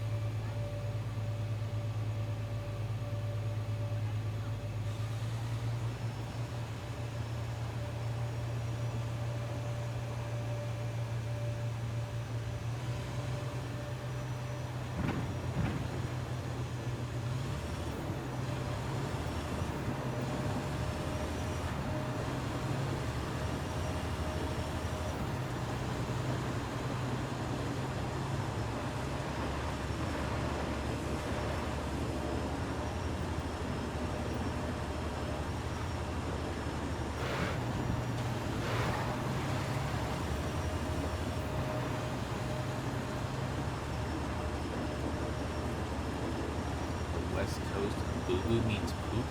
Boo-boo means poop.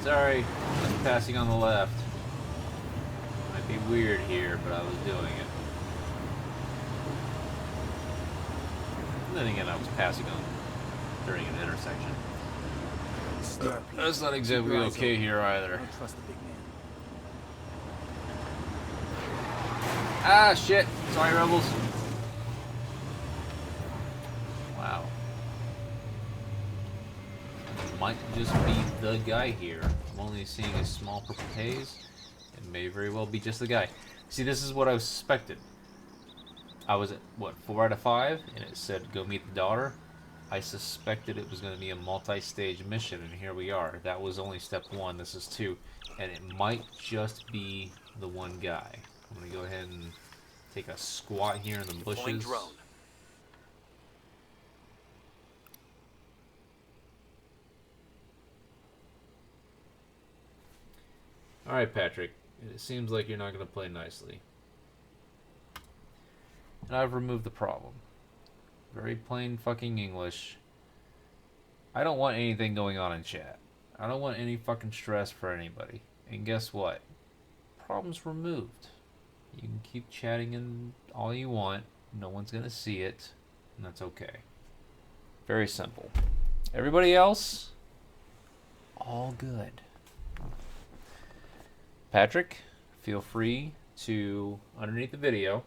Sorry, I'm passing on the left. Might be weird here, but I was doing it. And then again, I was passing on during an intersection. That's not exactly okay here either. I don't trust the big man. Ah, shit. Sorry, rebels. Wow. Might just be the guy here. I'm only seeing a small purple haze. It may very well be just the guy. See, this is what I suspected. I was at, what, 4 out of 5? And it said, go meet the daughter. I suspected it was going to be a multi-stage mission, and here we are. That was only step 1. This is 2. And it might just be the one guy. I'm going to go ahead and take a squat here in the bushes. Drone. Alright, Patrick. It seems like you're not going to play nicely. And I've removed the problem. Very plain fucking English. I don't want anything going on in chat. I don't want any fucking stress for anybody. And guess what? Problem's removed. You can keep chatting in all you want. No one's going to see it. And that's okay. Very simple. Everybody else? All good. Patrick, feel free to, underneath the video,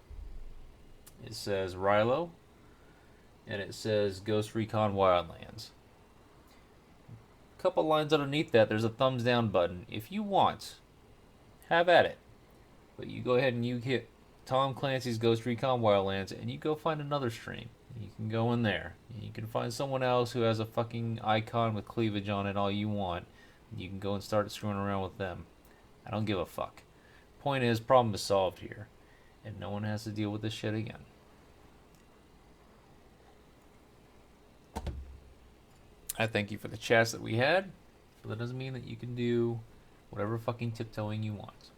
it says Riylo, and it says Ghost Recon Wildlands. A couple lines underneath that, there's a thumbs down button. If you want, have at it. But you go ahead and you hit Tom Clancy's Ghost Recon Wildlands, and you go find another stream. You can go in there. You can find someone else who has a fucking icon with cleavage on it all you want. You can go and start screwing around with them. I don't give a fuck. Point is, problem is solved here. And no one has to deal with this shit again. I thank you for the chats that we had. But that doesn't mean that you can do whatever fucking tiptoeing you want.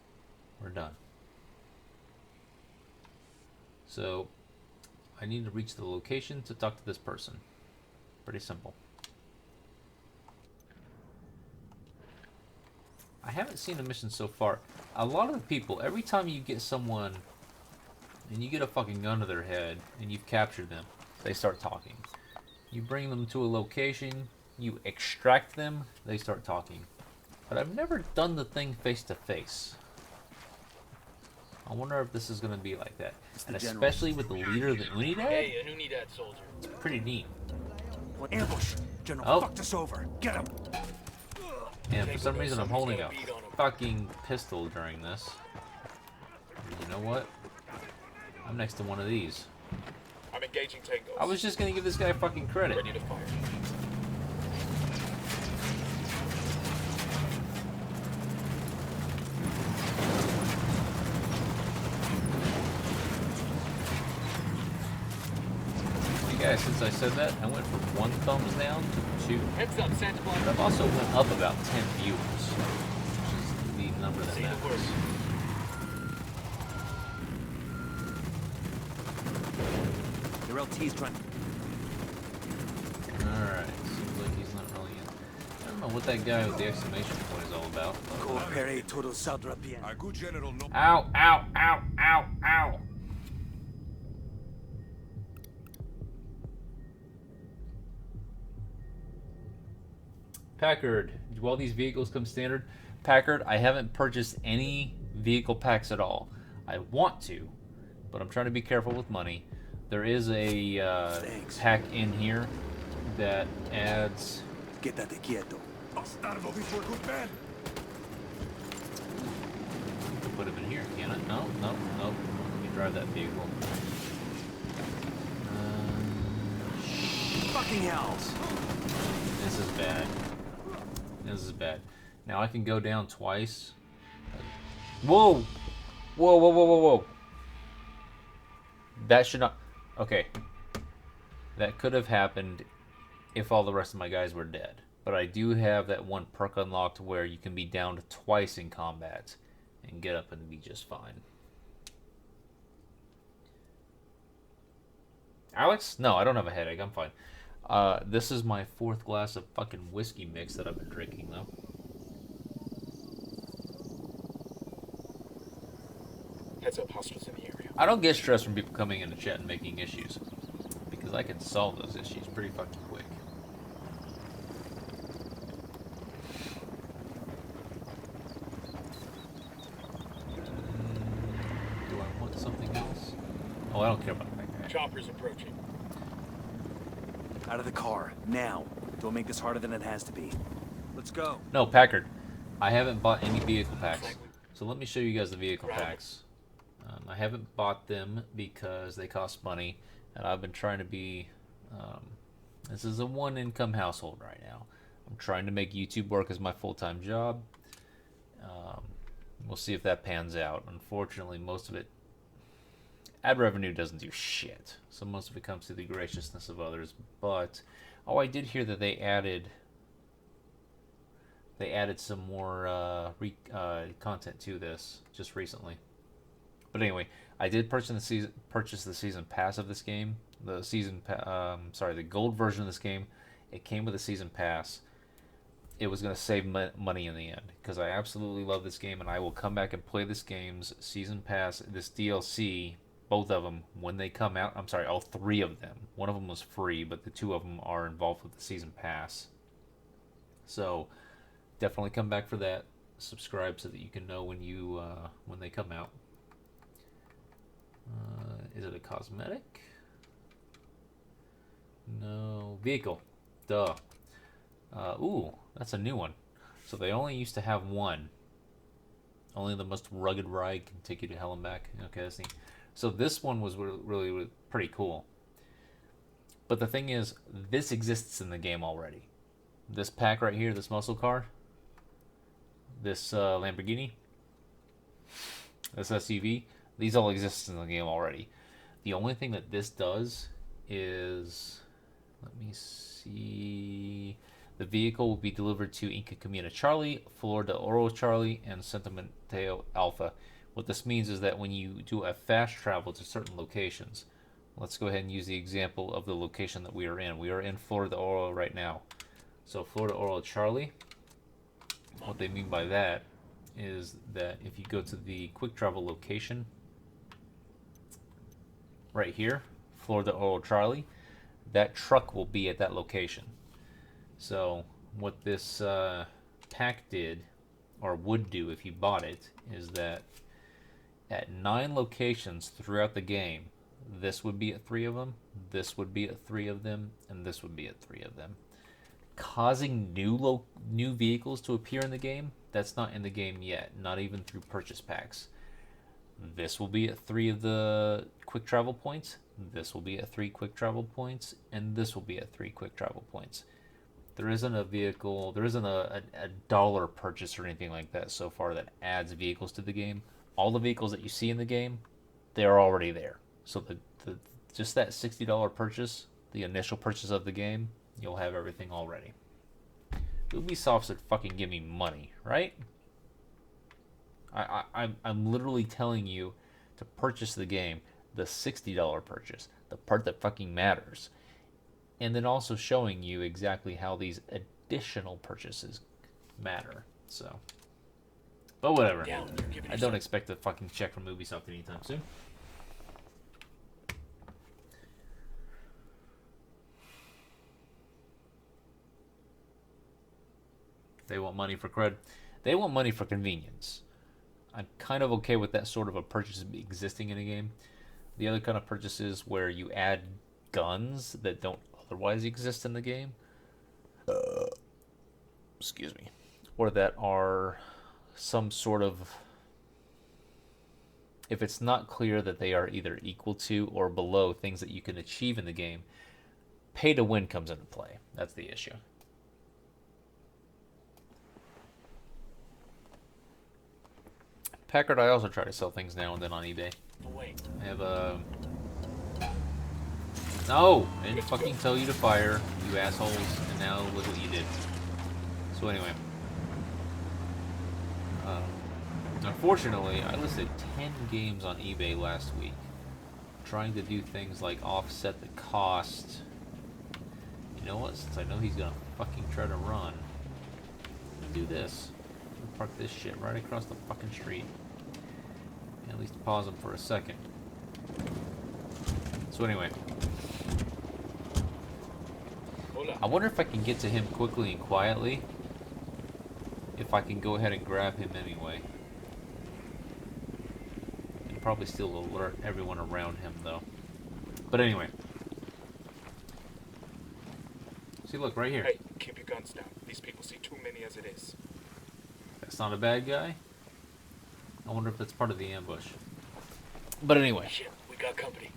We're done. So, I need to reach the location to talk to this person. Pretty simple. I haven't seen a mission so far. A lot of the people, every time you get someone and you get a fucking gun to their head and you've captured them, they start talking. You bring them to a location, you extract them, they start talking. But I've never done the thing face to face. I wonder if this is going to be like that. And especially with the leader of the Unidad? Hey, an Unidad soldier. It's pretty neat. Ambush! General fucked us over. Get him! And for some reason I'm holding a fucking pistol during this. You know what? I'm next to one of these. I'm engaging tangos. I was just gonna give this guy fucking credit. Ready to fire. Hey guys, since I said that, I went from 1 thumbs down to 2. Heads up, Santa Claus. But I've also went up about 10 viewers, which is the number that matters. Your LT's trying. Alright, seems like he's not really in. I don't know what that guy with the exclamation point is all about. Coopere todo saldrá bien. Ow, ow, ow, ow, ow! Packard, do all these vehicles come standard? Packard, I haven't purchased any vehicle packs at all. I want to, but I'm trying to be careful with money. There is a pack in here that adds... Quédate quieto. Bastardo, these were good men. Put him in here, can I? No, no, no. Let me drive that vehicle. Fucking hell! This is bad. This is bad. Now I can go down twice. Whoa! Whoa, whoa, whoa, whoa, whoa. That should not... Okay. That could have happened if all the rest of my guys were dead. But I do have that one perk unlocked where you can be downed twice in combat and get up and be just fine. Alex? No, I don't have a headache. I'm fine. This is my 4th glass of fucking whiskey mix that I've been drinking, though. Heads up, hostiles in the area. I don't get stressed from people coming into chat and making issues, because I can solve those issues pretty fucking quick. Do I want something else? Oh, I don't care about that. Chopper's approaching. Out of the car, now. Don't make this harder than it has to be. Let's go. No, Packard. I haven't bought any vehicle packs. So let me show you guys the vehicle packs. I haven't bought them because they cost money, and I've been trying to be... this is a one-income household right now. I'm trying to make YouTube work as my full-time job. We'll see if that pans out. Unfortunately, most of it... ad revenue doesn't do shit, so most of it comes through the graciousness of others. But, oh, I did hear that they added some more content to this just recently. But anyway, I did purchase the season pass of this game. The gold version of this game. It came with a season pass. It was going to save money in the end, because I absolutely love this game, and I will come back and play this game's season pass, this DLC, both of them, when they come out. I'm sorry, all 3 of them. One of them was free, but the 2 of them are involved with the season pass. So, definitely come back for that. Subscribe so that you can know when they come out. Is it a cosmetic? No. Vehicle. Duh. Ooh, that's a new one. So they only used to have one. Only the most rugged ride can take you to hell and back. Okay, that's neat. So this one was really pretty cool. But the thing is, this exists in the game already. This pack right here, this muscle car, this Lamborghini, this SUV, these all exist in the game already. The only thing that this does is, let me see, the vehicle will be delivered to Inca Comuna Charlie, Flor de Oro Charlie, and Santa Mateo Alpha. What this means is that when you do a fast travel to certain locations, let's go ahead and use the example of the location that we are in. We are in Flor de Oro right now. So Flor de Oro Charlie, what they mean by that is that if you go to the quick travel location, right here, Flor de Oro Charlie, that truck will be at that location. So what this pack did, or would do if you bought it, is that at 9 locations throughout the game, this would be at 3 of them, this would be at 3 of them, and this would be at 3 of them. Causing new vehicles to appear in the game, that's not in the game yet, not even through purchase packs. This will be at 3 of the quick travel points, this will be at 3 quick travel points, and this will be at 3 quick travel points. There isn't a vehicle, there isn't a dollar purchase or anything like that so far that adds vehicles to the game. All the vehicles that you see in the game, they're already there. So just that $60 purchase, the initial purchase of the game, you'll have everything already. Ubisoft should fucking give me money, right? I'm literally telling you to purchase the game, the $60 purchase, the part that fucking matters. And then also showing you exactly how these additional purchases matter. So, but whatever. I don't expect a fucking check from Ubisoft anytime soon. They want money for cred. They want money for convenience. I'm kind of okay with that sort of a purchase existing in a game. The other kind of purchases where you add guns that don't otherwise exist in the game, excuse me, or that are some sort of, if it's not clear that they are either equal to or below things that you can achieve in the game, pay to win comes into play. That's the issue. Packard, I also try to sell things now and then on eBay. I have a... No! I didn't fucking tell you to fire, you assholes, and now look what you did. So anyway. Unfortunately, I listed 10 games on eBay last week. trying to do things like offset the cost. You know what? Since I know he's gonna fucking try to run, I'm gonna do this. I'm gonna park this shit right across the fucking street. And at least pause him for a second. So anyway, I wonder if I can get to him quickly and quietly. If I can go ahead and grab him anyway. And probably still alert everyone around him though. But anyway. See, look, right here. Hey, keep your guns down. These people see too many as it is. That's not a bad guy. I wonder if that's part of the ambush. But anyway. Shit, we got company.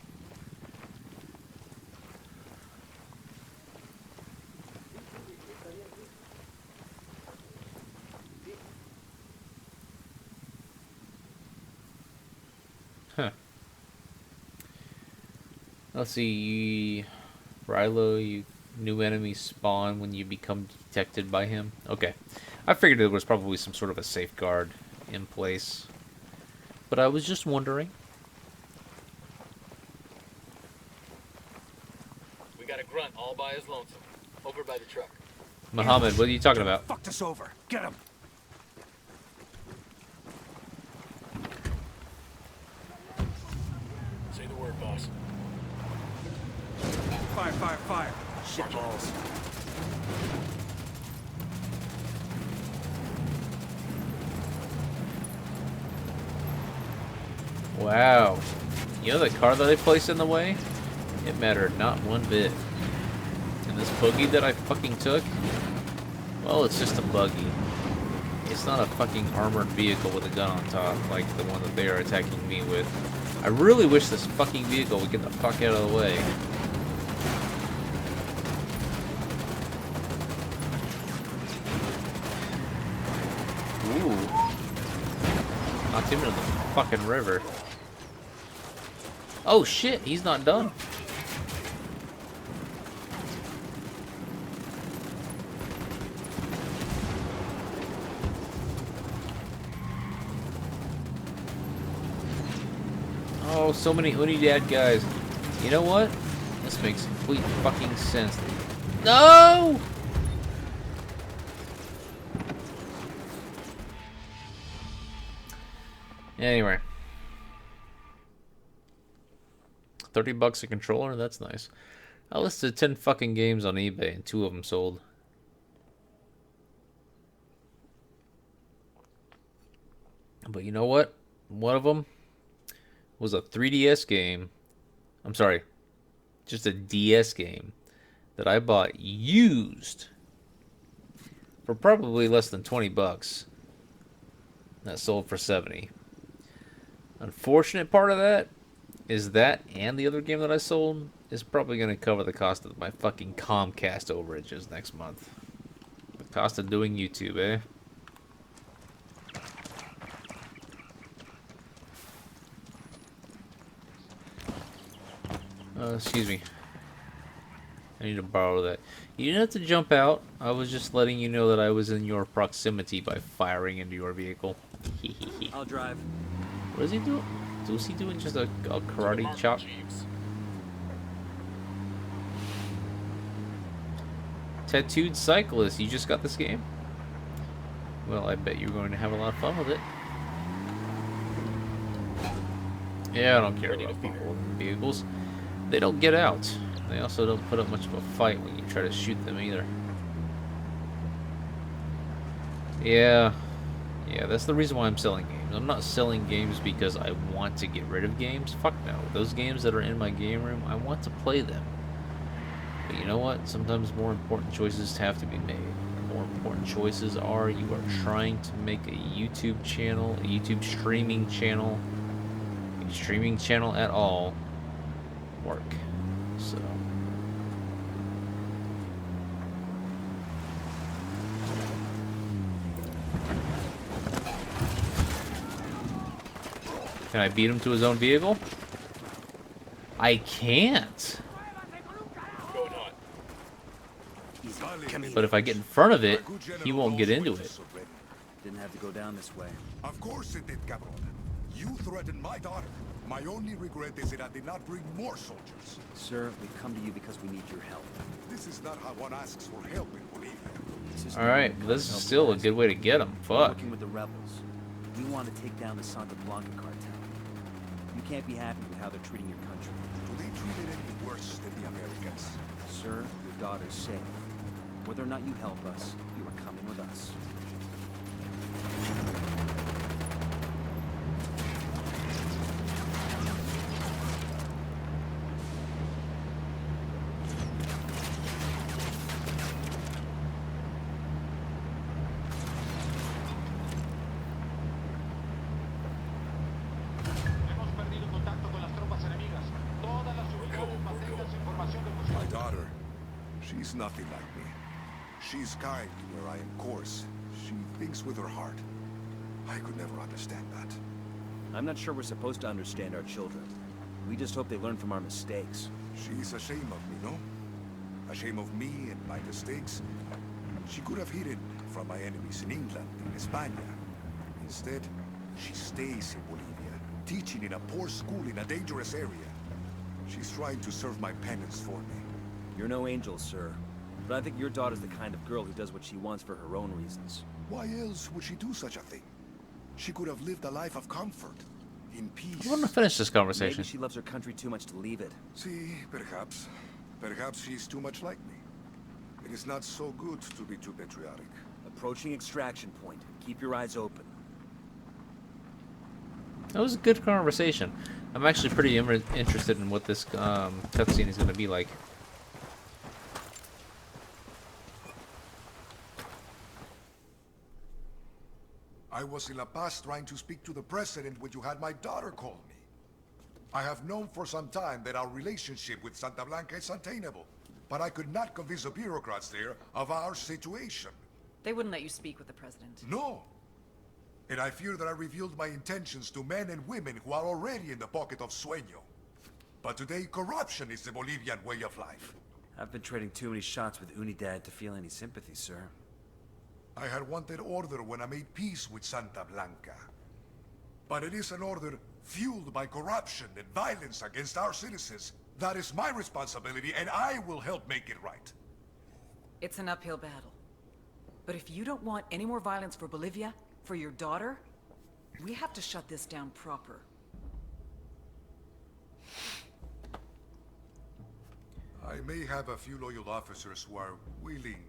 Huh. Let's see. Riylo, you new enemies spawn when you become detected by him. Okay. I figured there was probably some sort of a safeguard in place. But I was just wondering. We got a grunt all by his lonesome. Over by the truck. Muhammad, what are you talking about? Fucked us over. Get him. Say the word, boss. Fire, fire, fire. Shit balls. Wow. You know the car that I placed in the way? It mattered not one bit. And this buggy that I fucking took? Well, it's just a buggy. It's not a fucking armored vehicle with a gun on top like the one that they are attacking me with. I really wish this fucking vehicle would get the fuck out of the way. Ooh. Knocked him into the fucking river. Oh shit, he's not done. Oh, so many Unidad guys. You know what? This makes complete fucking sense. No! Anyway. $30 a controller? That's nice. I listed 10 fucking games on eBay and 2 of them sold. But you know what? One of them was a 3DS game. I'm sorry. Just a DS game that I bought used for probably less than 20 bucks. That sold for 70. Unfortunate part of that is that and the other game that I sold is probably going to cover the cost of my fucking Comcast overages next month. The cost of doing YouTube, eh? Excuse me. I need to borrow that. You didn't have to jump out. I was just letting you know that I was in your proximity by firing into your vehicle. I'll drive. What is he doing? Was he doing just a karate chop? Tattooed Cyclist. You just got this game? Well, I bet you're going to have a lot of fun with it. Yeah, I don't care about people with vehicles. They don't get out. They also don't put up much of a fight when you try to shoot them either. Yeah, that's the reason why I'm selling games. I'm not selling games because I want to get rid of games. Fuck no. Those games that are in my game room, I want to play them. But you know what? Sometimes more important choices have to be made. More important choices are you are trying to make a YouTube channel, a YouTube streaming channel, a streaming channel at all work. So can I beat him to his own vehicle? I can't. But if I get in front of it, he won't get into it. Didn't have to go down this way. Of course it did, cabron. You threatened my daughter. My only regret is that I did not bring more soldiers. Sir, we've come to you because we need your help. This is not how one asks for help in Bolivia. Alright, this is still a good way to get them. We're Fuck. working with the rebels. We want to take down the Santa Blanca cartel. You can't be happy with how they're treating your country. Do they treat it any worse than the Americans? Sir, your daughter's safe. Whether or not you help us, you are coming with us. My daughter, she's nothing like me. She's kind where I am coarse. She thinks with her heart. I could never understand that. I'm not sure we're supposed to understand our children. We just hope they learn from our mistakes. She's ashamed of me, no? Ashamed of me and my mistakes? She could have hidden from my enemies in England, in España. Instead, she stays in Bolivia, teaching in a poor school in a dangerous area. She's trying to serve my penance for me. You're no angel, sir. But I think your daughter's the kind of girl who does what she wants for her own reasons. Why else would she do such a thing? She could have lived a life of comfort, in peace. I want to finish this conversation. Maybe she loves her country too much to leave it. See, perhaps. Perhaps she's too much like me. It is not so good to be too patriotic. Approaching extraction point. Keep your eyes open. That was a good conversation. I'm actually pretty interested in what this cutscene is going to be like. I was in La Paz trying to speak to the president when you had my daughter call me. I have known for some time that our relationship with Santa Blanca is untenable, but I could not convince the bureaucrats there of our situation. They wouldn't let you speak with the president. No. And I fear that I revealed my intentions to men and women who are already in the pocket of Sueño. But today, corruption is the Bolivian way of life. I've been trading too many shots with Unidad to feel any sympathy, sir. I had wanted order when I made peace with Santa Blanca. But it is an order fueled by corruption and violence against our citizens. That is my responsibility, and I will help make it right. It's an uphill battle. But if you don't want any more violence for Bolivia, for your daughter, we have to shut this down proper. I may have a few loyal officers who are willing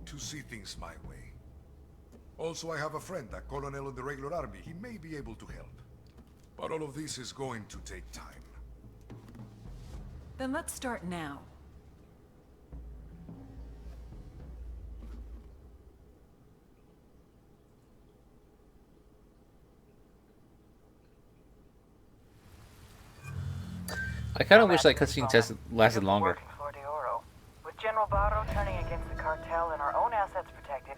to see things my way. Also, I have a friend, a colonel in the regular army. He may be able to help. But all of this is going to take time. Then let's start now. I kind of wish that cutscene test lasted longer. Flor de Oro. With General Barro turning against the cartel and our own assets protected,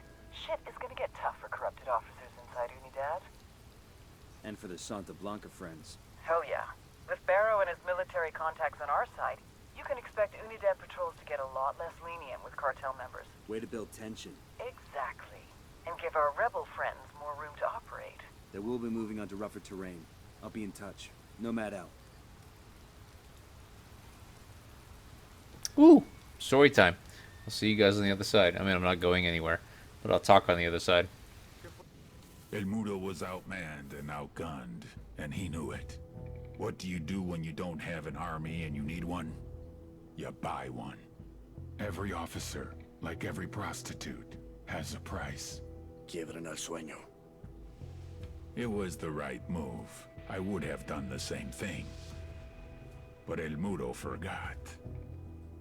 shit is gonna get tough for corrupted officers inside Unidad. And for the Santa Blanca friends. Hell yeah. With Barro and his military contacts on our side, you can expect Unidad patrols to get a lot less lenient with cartel members. Way to build tension. Exactly. And give our rebel friends more room to operate. They will be moving onto rougher terrain. I'll be in touch. Nomad out. Ooh, story time. I'll see you guys on the other side. I mean, I'm not going anywhere, but I'll talk on the other side. El Mudo was outmanned and outgunned, and he knew it. What do you do when you don't have an army and you need one? You buy one. Every officer, like every prostitute, has a price. Quiebren al sueño. It was the right move. I would have done the same thing. But El Mudo forgot.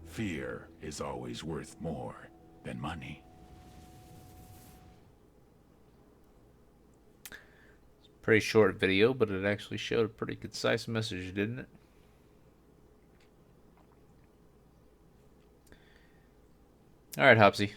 Fear is always worth more than money. Pretty short video, but it actually showed a pretty concise message, didn't it? Alright, Hopsy.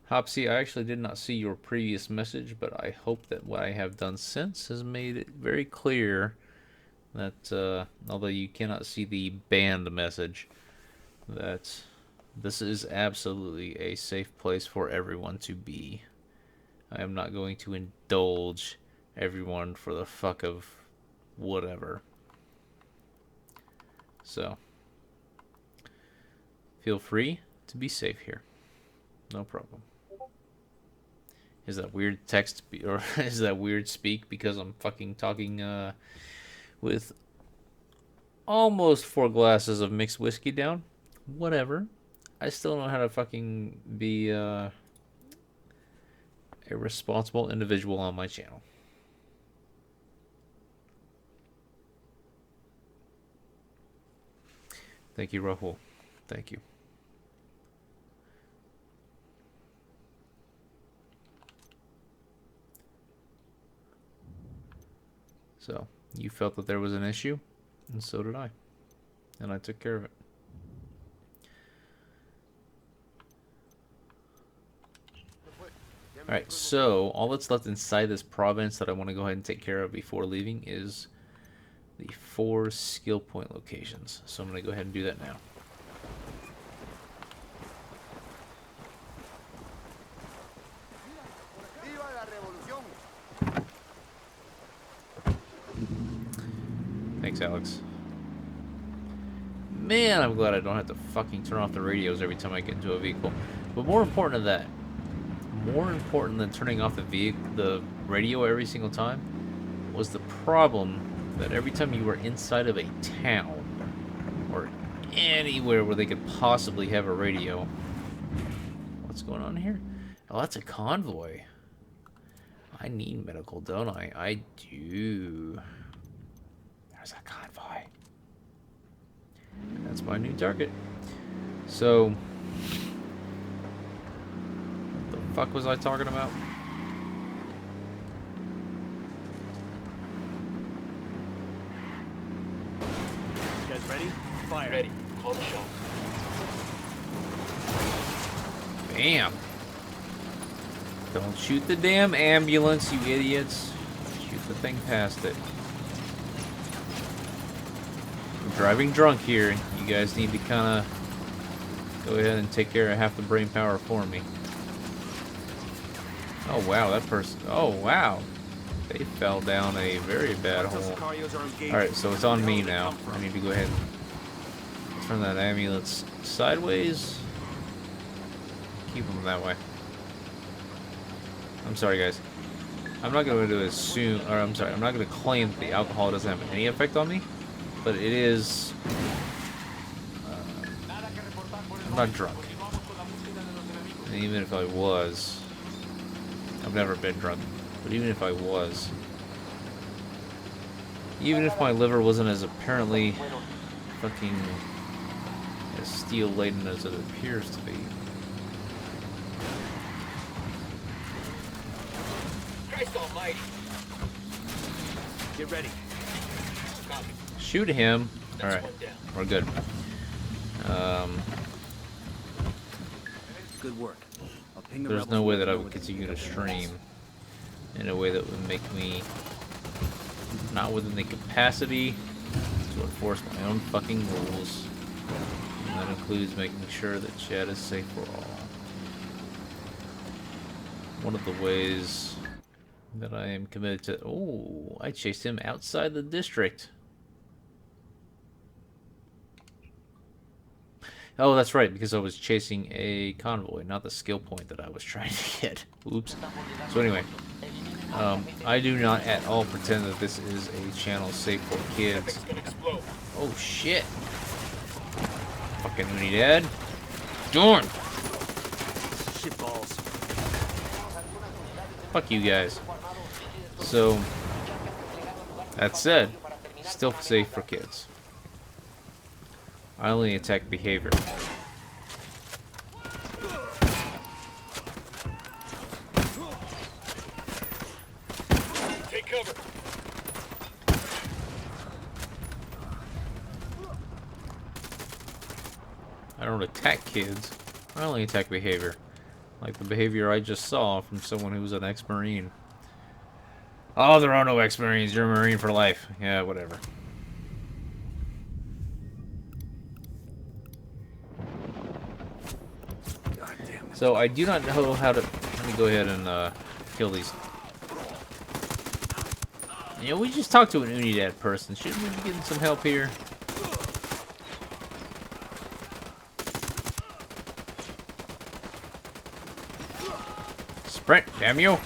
Hopsy, I actually did not see your previous message, but I hope that what I have done since has made it very clear that although you cannot see the banned message, that this is absolutely a safe place for everyone to be. I am not going to indulge everyone for the fuck of whatever. So, feel free to be safe here. No problem. Is that weird text, or is that weird speak because I'm fucking talking with almost 4 glasses of mixed whiskey down? Whatever. I still know how to fucking be a responsible individual on my channel. Thank you, Rahul. Thank you. So, you felt that there was an issue, and so did I. And I took care of it. Alright, so all that's left inside this province that I want to go ahead and take care of before leaving is the 4 skill point locations. So I'm going to go ahead and do that now. Thanks, Alex. Man, I'm glad I don't have to fucking turn off the radios every time I get into a vehicle. But more important than that, more important than turning off the radio every single time, was the problem that every time you were inside of a town, or anywhere where they could possibly have a radio. What's going on here? Oh, that's a convoy. I need medical, don't I? I do. There's a convoy. That's my new target. So, what the fuck was I talking about? You guys ready? Fire. Ready. Call the shot. Bam. Don't shoot the damn ambulance, you idiots. Shoot the thing past it. I'm driving drunk here. You guys need to kind of go ahead and take care of half the brain power for me. Oh wow, that person. Oh wow. They fell down a very bad hole. Alright, so it's on me now. I need to go ahead and turn that ambulance sideways. Keep them that way. I'm sorry, guys. I'm not going to assume, or I'm sorry, I'm not going to claim that the alcohol doesn't have any effect on me, but it is. I'm not drunk. And even if I was, I've never been drunk, but even if I was, even if my liver wasn't as apparently fucking as steel laden as it appears to be. Christ almighty. Get ready. Shoot him. Alright, we're good. Good work. I'll ping the There's no way that I would continue to stream in a way that would make me not within the capacity to enforce my own fucking rules. And that includes making sure that chat is safe for all. One of the ways that I am committed to... Oh, I chased him outside the district. Oh, that's right, because I was chasing a convoy, not the skill point that I was trying to get. Oops. So anyway, I do not at all pretend that this is a channel safe for kids. Oh shit. Fucking Unidad. Darn! Shitballs. Fuck you guys. So, that said, still safe for kids. I only attack behavior. Take cover. I don't attack kids. I only attack behavior. Like the behavior I just saw from someone who was an ex-Marine. Oh, there are no ex-Marines. You're a Marine for life. Yeah, whatever. So I do not know how to... Let me go ahead and kill these. You know, we just talked to an Unidad person. Shouldn't we be getting some help here? Sprint, damn you!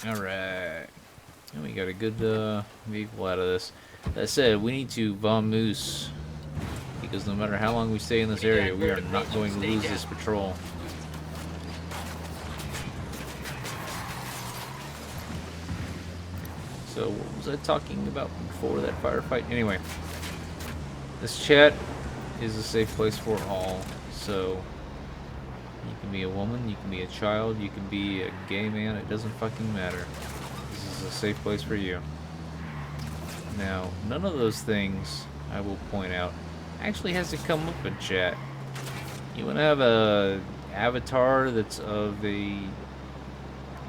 Alright. We got a good vehicle out of this. That said, we need to vamoose, because no matter how long we stay in this area, we are not going to lose this patrol. So, what was I talking about before that firefight? Anyway, this chat is a safe place for all. So, you can be a woman, you can be a child, you can be a gay man, it doesn't fucking matter. This is a safe place for you. Now, none of those things, I will point out, actually has to come up in chat. You want to have a avatar that's of a,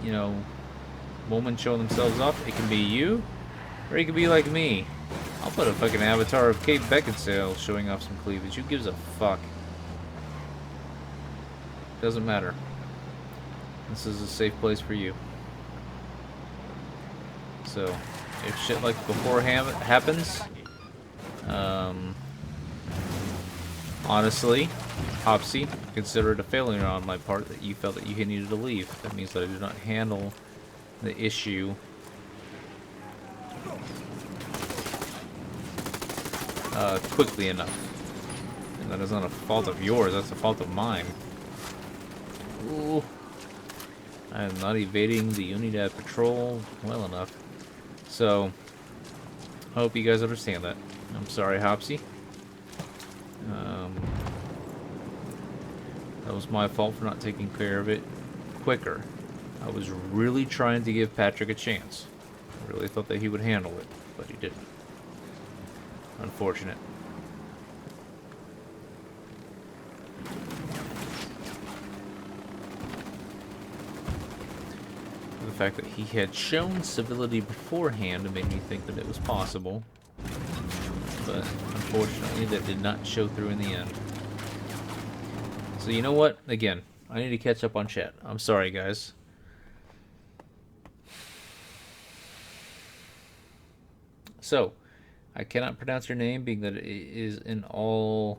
you know, woman showing themselves off? It can be you, or it can be like me. I'll put a fucking avatar of Kate Beckinsale showing off some cleavage. Who gives a fuck? Doesn't matter. This is a safe place for you. So, if shit like beforehand happens, honestly, Hopsy, consider it a failure on my part that you felt that you needed to leave. That means that I did not handle the issue quickly enough. And that is not a fault of yours, that's a fault of mine. Ooh. I am not evading the Unidad patrol well enough. So, I hope you guys understand that. I'm sorry, Hopsy. That was my fault for not taking care of it quicker. I was really trying to give Patrick a chance. I really thought that he would handle it, but he didn't. Unfortunate. The fact that he had shown civility beforehand made me think that it was possible. But unfortunately, that did not show through in the end. So you know what? Again, I need to catch up on chat. I'm sorry, guys. So, I cannot pronounce your name, being that it is in all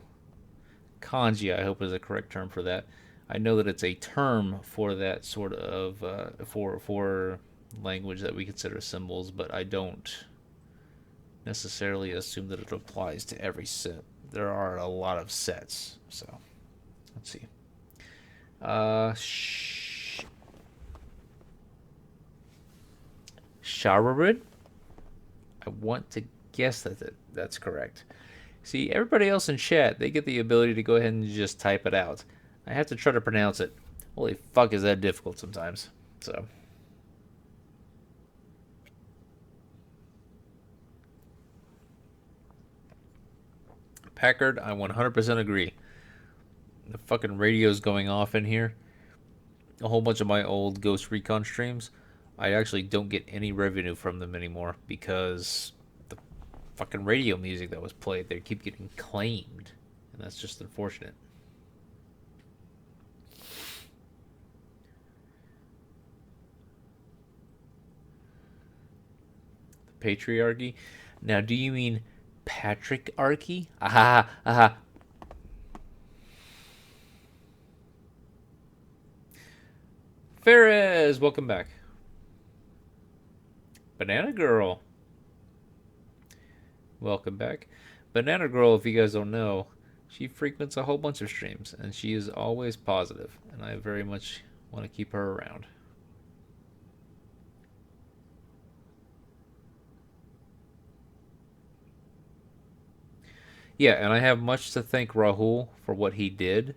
kanji, I hope is a correct term for that. I know that it's a term for that sort of, for language that we consider symbols, but I don't necessarily assume that it applies to every set. There are a lot of sets, so let's see. Shawarid? I want to guess that that's correct. See, everybody else in chat, they get the ability to go ahead and just type it out. I have to try to pronounce it. Holy fuck, is that difficult sometimes. So. Packard, I 100% agree. The fucking radio's going off in here. A whole bunch of my old Ghost Recon streams, I actually don't get any revenue from them anymore because the fucking radio music that was played, they keep getting claimed. And that's just unfortunate. The patriarchy? Now, do you mean Patrick-archy? Aha, aha. Ferez, welcome back. Banana Girl, welcome back. Banana Girl, if you guys don't know, she frequents a whole bunch of streams, and she is always positive, and I very much want to keep her around. Yeah, and I have much to thank Rahul for what he did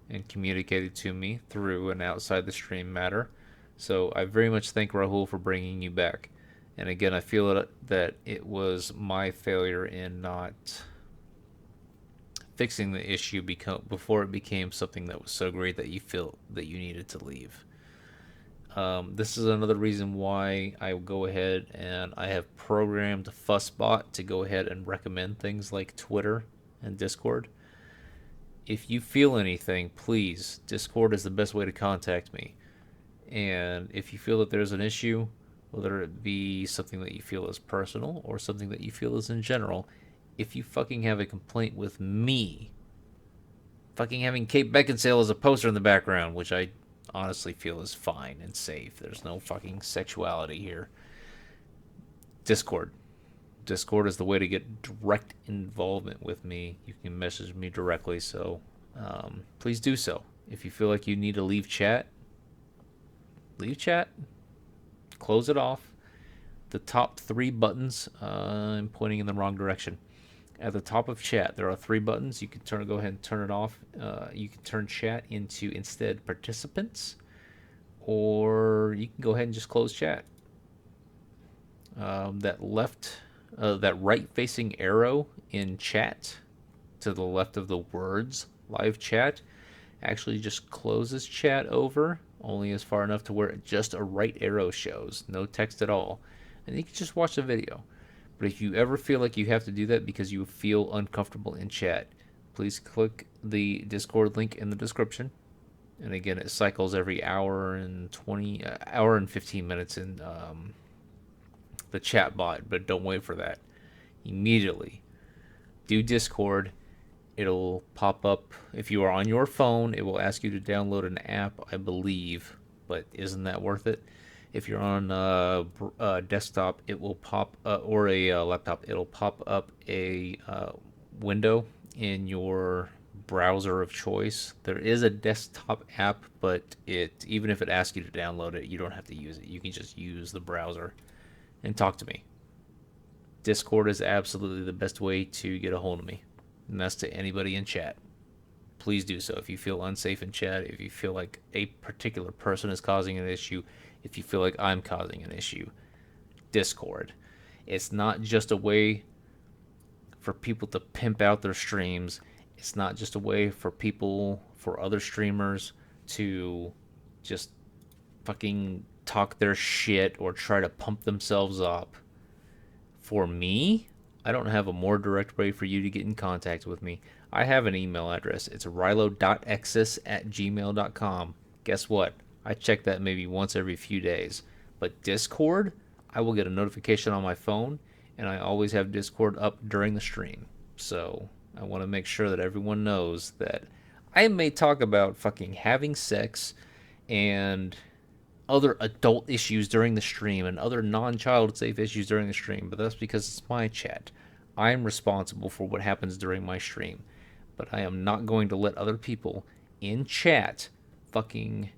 and communicated to me through and outside the stream matter. So I very much thank Rahul for bringing you back. And again, I feel that it was my failure in not fixing the issue before it became something that was so great that you feel that you needed to leave. This is another reason why I will go ahead and I have programmed Fussbot to go ahead and recommend things like Twitter and Discord. If you feel anything, please, Discord is the best way to contact me. And if you feel that there's an issue, whether it be something that you feel is personal or something that you feel is in general, if you fucking have a complaint with me, fucking having Kate Beckinsale as a poster in the background, which I honestly feel is fine and safe. There's no fucking sexuality here. Discord. Discord is the way to get direct involvement with me. You can message me directly, so please do so. If you feel like you need to leave chat, close it off. The top 3 buttons, I'm pointing in the wrong direction. At the top of chat, there are 3 buttons. You can go ahead and turn it off. You can turn chat into instead participants, or you can go ahead and just close chat. That right-facing arrow in chat to the left of the words live chat actually just closes chat over, only as far enough to where just a right arrow shows, no text at all, and you can just watch the video. But if you ever feel like you have to do that because you feel uncomfortable in chat, please click the Discord link in the description. And again, it cycles every hour and 15 minutes in the chat bot, but don't wait for that. Immediately do Discord. It'll pop up. If you are on your phone, it will ask you to download an app, I believe, but isn't that worth it? If you're on a desktop, it will pop or a laptop, it'll pop up a window in your browser of choice. There is a desktop app, but even if it asks you to download it, you don't have to use it. You can just use the browser and talk to me. Discord is absolutely the best way to get a hold of me, and that's to anybody in chat. Please do so. If you feel unsafe in chat, if you feel like a particular person is causing an issue, if you feel like I'm causing an issue, Discord. It's not just a way for people to pimp out their streams. It's not just a way for other streamers to just fucking talk their shit or try to pump themselves up. For me, I don't have a more direct way for you to get in contact with me. I have an email address. It's rilo.exis@gmail.com. Guess what? I check that maybe once every few days. But Discord, I will get a notification on my phone, and I always have Discord up during the stream. So I want to make sure that everyone knows that I may talk about fucking having sex and other adult issues during the stream and other non-child safe issues during the stream, but that's because it's my chat. I'm responsible for what happens during my stream, but I am not going to let other people in chat fucking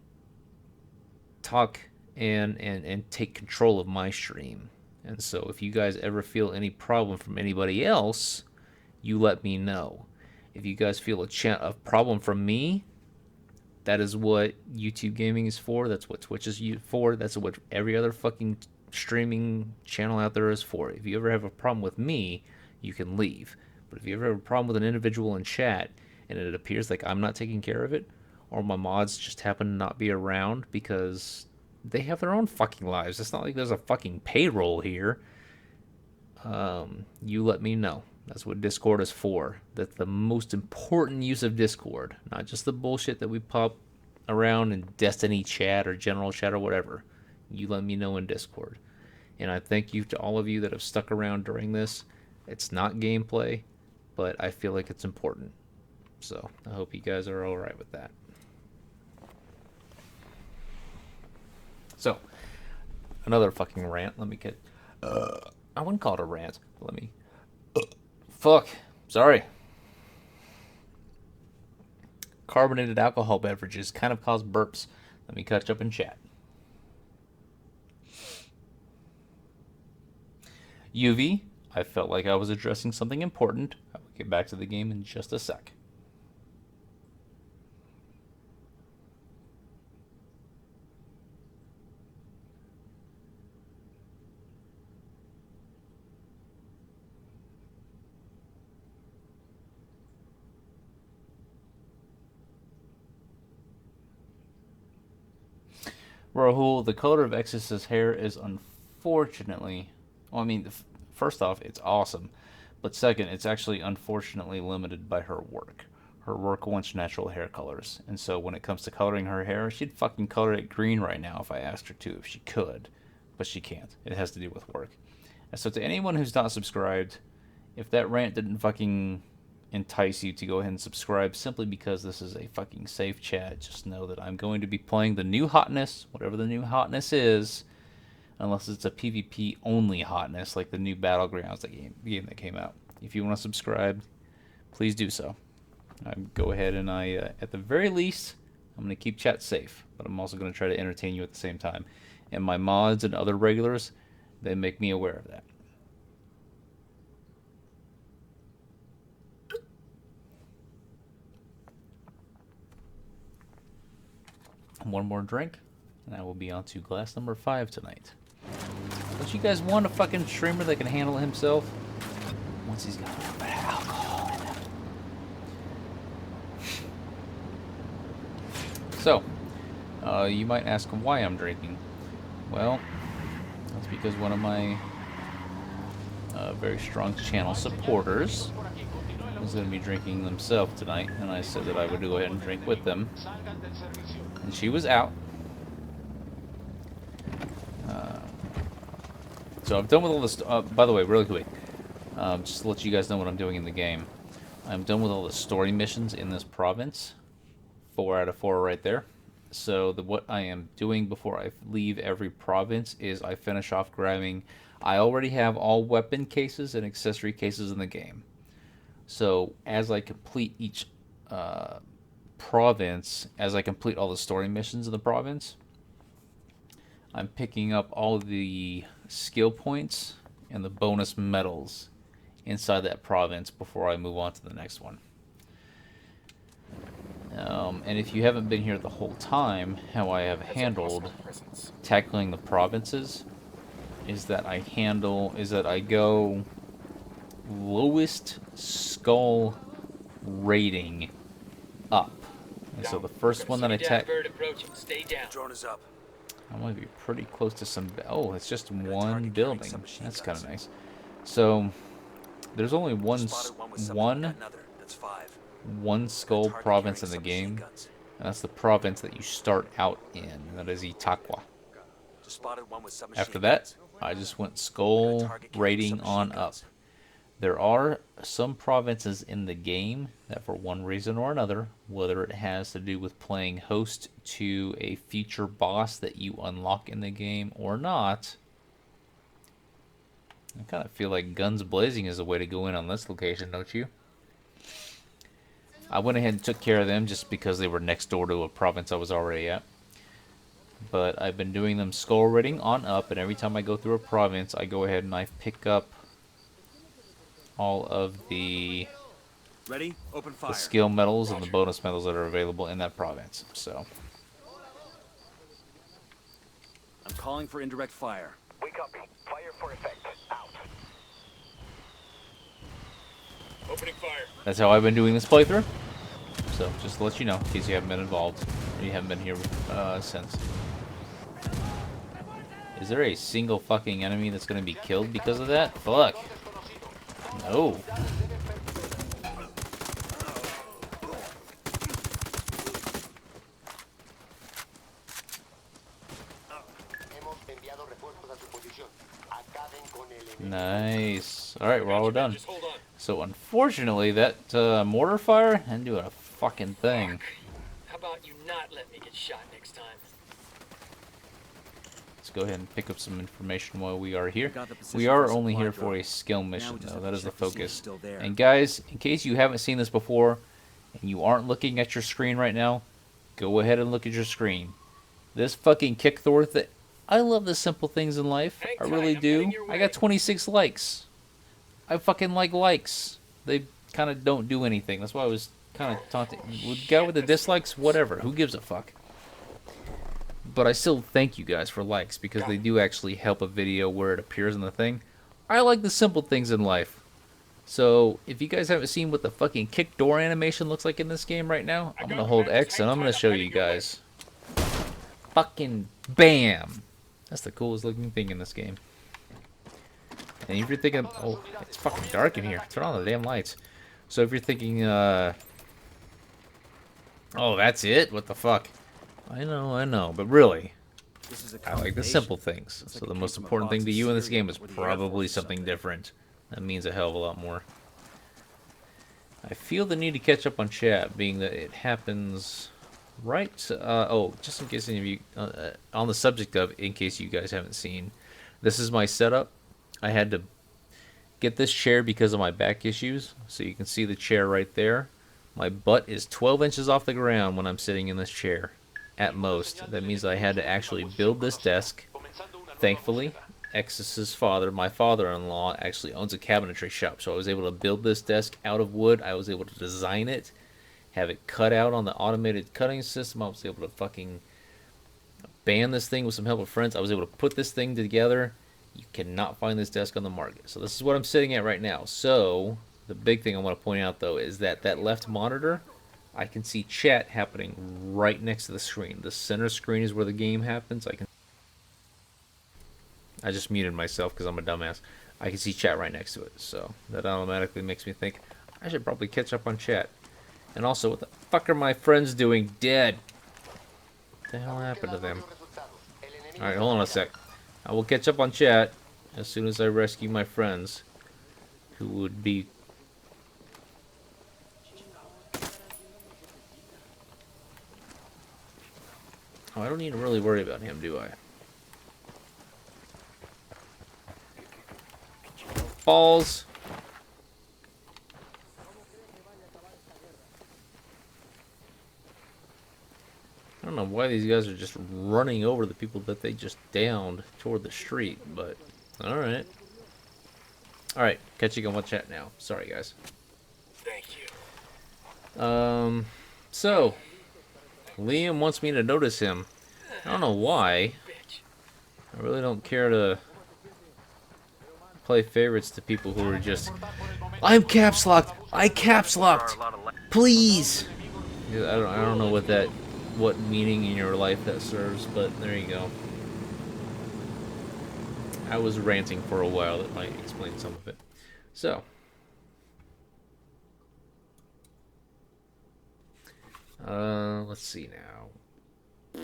talk and take control of my stream. And so if you guys ever feel any problem from anybody else, you let me know. If you guys feel a problem from me, that is what YouTube gaming is for. That's what Twitch is for. That's what every other fucking streaming channel out there is for. If you ever have a problem with me, you can leave. But if you ever have a problem with an individual in chat and it appears like I'm not taking care of it, or my mods just happen to not be around because they have their own fucking lives. It's not like there's a fucking payroll here. You let me know. That's what Discord is for. That's the most important use of Discord. Not just the bullshit that we pop around in Destiny chat or general chat or whatever. You let me know in Discord. And I thank you to all of you that have stuck around during this. It's not gameplay, but I feel like it's important. So I hope you guys are alright with that. So, another fucking rant. Let me get... I wouldn't call it a rant. Let me... Fuck. Sorry. Carbonated alcohol beverages kind of cause burps. Let me catch up in chat. UV, I felt like I was addressing something important. I will get back to the game in just a sec. Rahul, the color of Exodus's hair is unfortunately... Well, I mean, first off, it's awesome. But second, it's actually unfortunately limited by her work. Her work wants natural hair colors. And so when it comes to coloring her hair, she'd fucking color it green right now if I asked her to, if she could. But she can't. It has to do with work. And so to anyone who's not subscribed, if that rant didn't fucking entice you to go ahead and subscribe simply because this is a fucking safe chat, just know that I'm going to be playing the new hotness, whatever the new hotness is, unless it's a PvP only hotness like the new Battlegrounds game that came out. If you want to subscribe, please do so. Go ahead and at the very least, I'm going to keep chat safe, but I'm also going to try to entertain you at the same time. And my mods and other regulars, they make me aware of that. One more drink, and I will be on to glass number 5 tonight. Don't you guys want a fucking streamer that can handle himself once he's got a little bit of alcohol in him? So, you might ask why I'm drinking. Well, that's because one of my very strong channel supporters was going to be drinking themselves tonight, and I said that I would go ahead and drink with them. And she was out. So I'm done with all this. By the way, really quick, just to let you guys know what I'm doing in the game. I'm done with all the story missions in this province. 4 out of 4 right there. So what I am doing before I leave every province is I finish off grabbing. I already have all weapon cases and accessory cases in the game. So as I complete each province, as I complete all the story missions in the province, I'm picking up all the skill points and the bonus medals inside that province before I move on to the next one. And if you haven't been here the whole time, how I have handled tackling the provinces is that I go lowest skull rating up. And so the first one that I attack, Drone is up. I want to be pretty close to some. Oh, it's just one building. That's kind of nice. So there's only one skull province in the game, and that's the province that you start out in, and that is Itaqua. After that, I just went skull rating on up. There are some provinces in the game that for one reason or another, whether it has to do with playing host to a future boss that you unlock in the game or not, I kind of feel like guns blazing is the way to go in on this location, don't you? I went ahead and took care of them just because they were next door to a province I was already at. But I've been doing them skull rating on up, and every time I go through a province, I go ahead and I pick up all of the skill medals and the bonus medals that are available in that province. So I'm calling for indirect fire. We copy. Fire for effect. Out. Opening fire. That's how I've been doing this playthrough. So just to let you know, in case you haven't been involved or you haven't been here since. Is there a single fucking enemy that's going to be killed because of that? Fuck. No. Nice. Alright, we're all done. So unfortunately, that mortar fire didn't do a fucking thing. How about you not let me get shot next time? Let's go ahead and pick up some information while we are here. We are only here for a skill mission, though. That is the focus. And guys, in case you haven't seen this before, and you aren't looking at your screen right now, go ahead and look at your screen. This fucking kick Thor thing. I love the simple things in life. I really do. I got 26 likes. I fucking like likes. They kind of don't do anything. That's why I was kind of taunting. The guy with the dislikes, whatever. Who gives a fuck? But I still thank you guys for likes because they do actually help a video where it appears in the thing. I like the simple things in life. So if you guys haven't seen what the fucking kick door animation looks like in this game right now, I'm going to hold X and I'm going to show you guys. fucking bam. That's the coolest looking thing in this game. And if you're thinking, oh, it's fucking dark in here. Turn on the damn lights. So if you're thinking, oh, that's it? What the fuck? I know, but really, I like the simple things. So the most important thing to you in this game is probably something different. That means a hell of a lot more. I feel the need to catch up on chat, being that it happens right... oh, just in case any of you... on the subject of, in case you guys haven't seen, this is my setup. I had to get this chair because of my back issues. So you can see the chair right there. My butt is 12 inches off the ground when I'm sitting in this chair. At most. That means I had to actually build this desk. Thankfully, X's father, my father-in-law, actually owns a cabinetry shop. So I was able to build this desk out of wood. I was able to design it. Have it cut out on the automated cutting system. I was able to fucking band this thing with some help of friends. I was able to put this thing together. You cannot find this desk on the market. So this is what I'm sitting at right now. So the big thing I want to point out, though, is that that left monitor, I can see chat happening right next to the screen. The center screen is where the game happens. I just muted myself because I'm a dumbass. I can see chat right next to it. So that automatically makes me think I should probably catch up on chat. And also, what the fuck are my friends doing dead? What the hell happened to them? Alright, hold on a sec. I will catch up on chat as soon as I rescue my friends, who would be... Oh, I don't need to really worry about him, do I? Balls. I don't know why these guys are just running over the people that they just downed toward the street, but alright. Alright, catching up on chat now. Sorry, guys. Thank you. So, Liam wants me to notice him. I don't know why. I really don't care to play favorites to people who are just... I'm caps locked! I caps locked! Please! I don't know what meaning in your life that serves, but there you go. I was ranting for a while. That might explain some of it. So. Let's see now.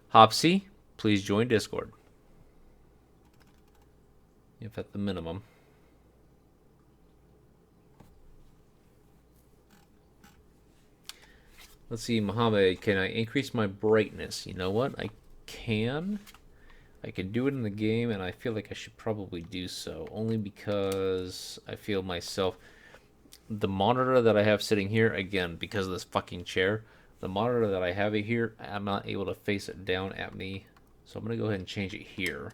Hopsy, please join Discord. If at the minimum. Let's see, Mohammed, can I increase my brightness? You know what? I can. I can do it in the game, and I feel like I should probably do so. Only because I feel myself... The monitor that I have sitting here, again, because of this fucking chair, the monitor that I have here, I'm not able to face it down at me. So I'm going to go ahead and change it here.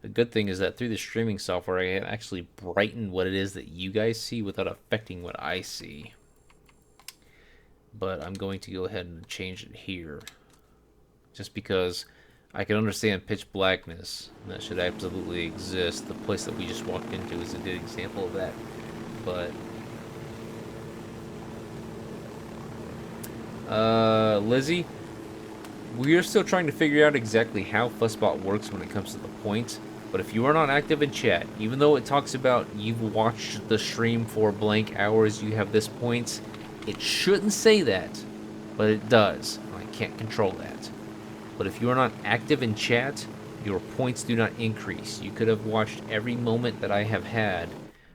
The good thing is that through the streaming software, I can actually brighten what it is that you guys see without affecting what I see. But I'm going to go ahead and change it here. Just because I can understand pitch blackness. That should absolutely exist. The place that we just walked into is a good example of that. But... Lizzie, we are still trying to figure out exactly how Fuzzbot works when it comes to the points. But if you are not active in chat, even though it talks about you've watched the stream for blank hours, you have this points, it shouldn't say that, but it does. I can't control that. But if you are not active in chat, your points do not increase. You could have watched every moment that I have had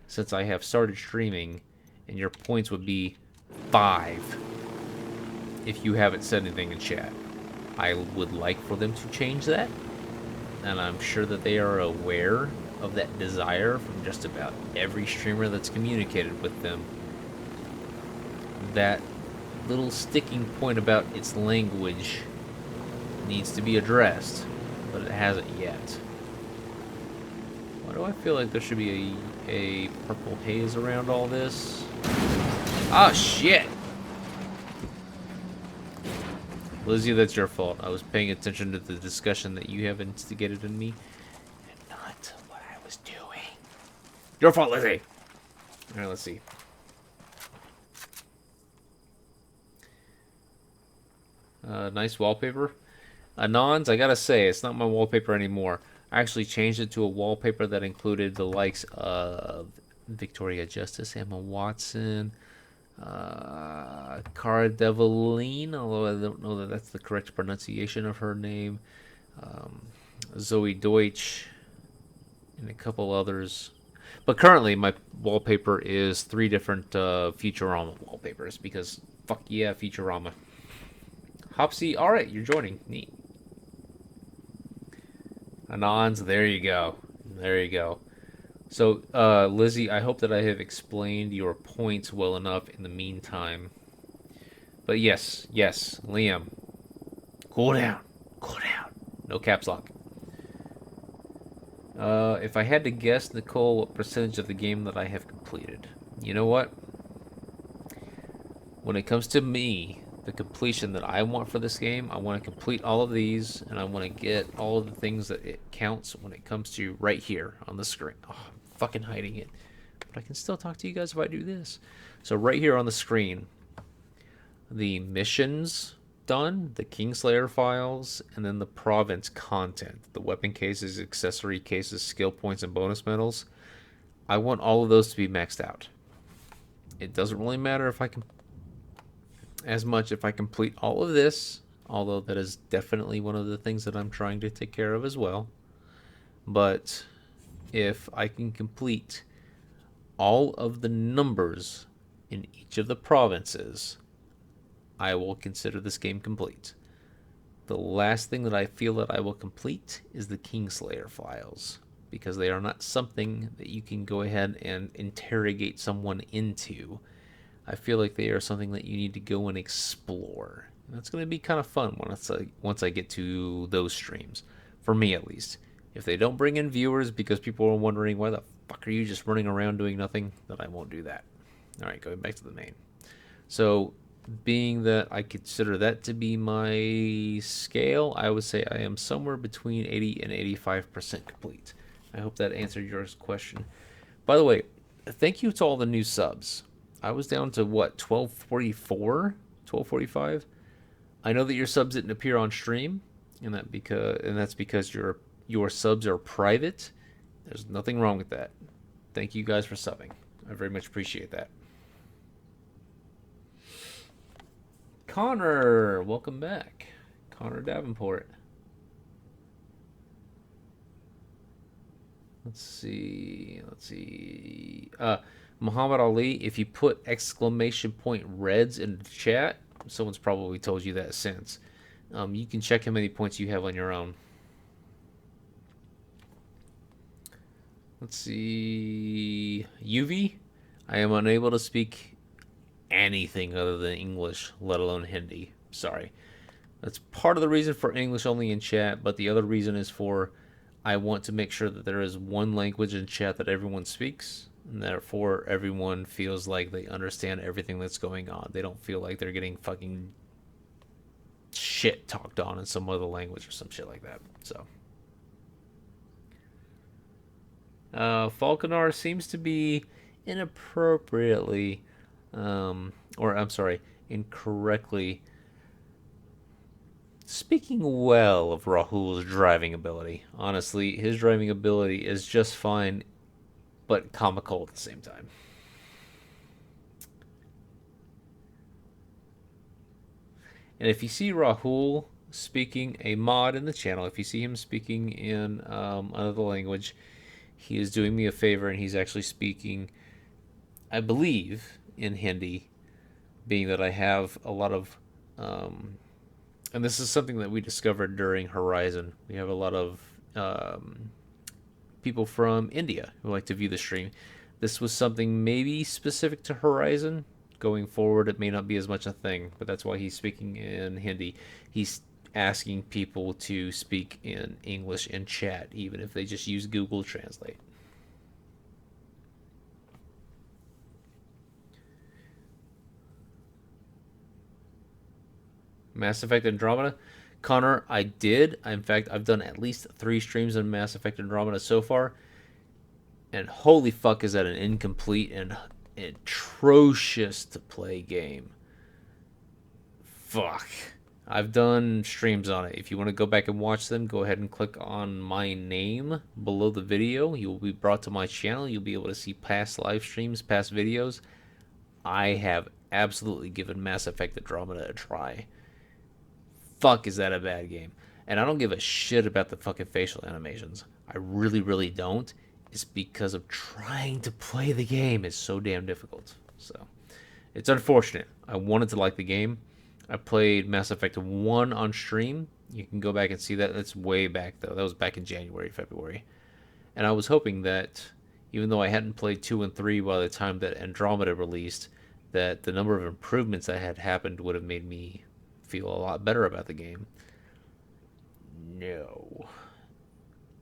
since I have started streaming, and your points would be 5 if you haven't said anything in chat. I would like for them to change that, and I'm sure that they are aware of that desire from just about every streamer that's communicated with them. That little sticking point about its language needs to be addressed, but it hasn't yet. Why do I feel like there should be a purple haze around all this? Oh shit! Lizzie, that's your fault. I was paying attention to the discussion that you have instigated in me, and not what I was doing. Your fault, Lizzie! Alright, let's see. Nice wallpaper. Anons, I gotta say, it's not my wallpaper anymore. I actually changed it to a wallpaper that included the likes of Victoria Justice, Emma Watson, Cara Delevingne, although I don't know that that's the correct pronunciation of her name, Zoe Deutsch, and a couple others. But currently, my wallpaper is 3 different Futurama wallpapers because fuck yeah, Futurama. Hopsy, alright, you're joining. Neat. Anons, there you go. There you go. So, Lizzie, I hope that I have explained your points well enough in the meantime. But yes, Liam. Cool down. No caps lock. If I had to guess, Nicole, what percentage of the game that I have completed? You know what? When it comes to me, the completion that I want for this game, I want to complete all of these, and I want to get all of the things that it counts when it comes to right here on the screen. Oh, I'm fucking hiding it. But I can still talk to you guys if I do this. So right here on the screen, the missions done, the Kingslayer files, and then the province content, the weapon cases, accessory cases, skill points, and bonus medals. I want all of those to be maxed out. It doesn't really matter if I can as much if I complete all of this, although that is definitely one of the things that I'm trying to take care of as well. But if I can complete all of the numbers in each of the provinces, I will consider this game complete. The last thing that I feel that I will complete is the Kingslayer files, because they are not something that you can go ahead and interrogate someone into. I feel like they are something that you need to go and explore. And that's going to be kind of fun once I get to those streams, for me at least. If they don't bring in viewers because people are wondering why the fuck are you just running around doing nothing, then I won't do that. Alright, going back to the main. So, being that I consider that to be my scale, I would say I am somewhere between 80 and 85% complete. I hope that answered your question. By the way, thank you to all the new subs. I was down to what, 1244? 1245? I know that your subs didn't appear on stream, and that's because your subs are private. There's nothing wrong with that. Thank you guys for subbing. I very much appreciate that. Connor, welcome back. Connor Davenport. Let's see. Muhammad Ali, if you put exclamation point reds in the chat, someone's probably told you that since. You can check how many points you have on your own. Let's see. UV, I am unable to speak anything other than English, let alone Hindi. Sorry. That's part of the reason for English only in chat, but the other reason is for I want to make sure that there is one language in chat that everyone speaks, and therefore everyone feels like they understand everything that's going on. They don't feel like they're getting fucking shit talked on in some other language or some shit like that. So Falconar seems to be incorrectly speaking well of Rahul's driving ability. Honestly, his driving ability is just fine, but comical at the same time. And if you see Rahul speaking a mod in the channel, if you see him speaking in another language, he is doing me a favor, and he's actually speaking, I believe, in Hindi, being that I have a lot of, and this is something that we discovered during Horizon. We have a lot of people from India who like to view the stream. This was something maybe specific to Horizon. Going forward, it may not be as much a thing, but that's why he's speaking in Hindi. He's asking people to speak in English in chat, even if they just use Google Translate. Mass Effect Andromeda. Connor, I did. In fact, I've done at least 3 streams on Mass Effect Andromeda so far. And holy fuck, is that an incomplete and atrocious to play game. Fuck. I've done streams on it. If you want to go back and watch them, go ahead and click on my name below the video. You will be brought to my channel. You'll be able to see past live streams, past videos. I have absolutely given Mass Effect Andromeda a try. Fuck, is that a bad game? And I don't give a shit about the fucking facial animations. I really, really don't. It's because of trying to play the game is so damn difficult. So, it's unfortunate. I wanted to like the game. I played Mass Effect 1 on stream. You can go back and see that. That's way back, though. That was back in January, February. And I was hoping that, even though I hadn't played 2 and 3 by the time that Andromeda released, that the number of improvements that had happened would have made me feel a lot better about the game. No.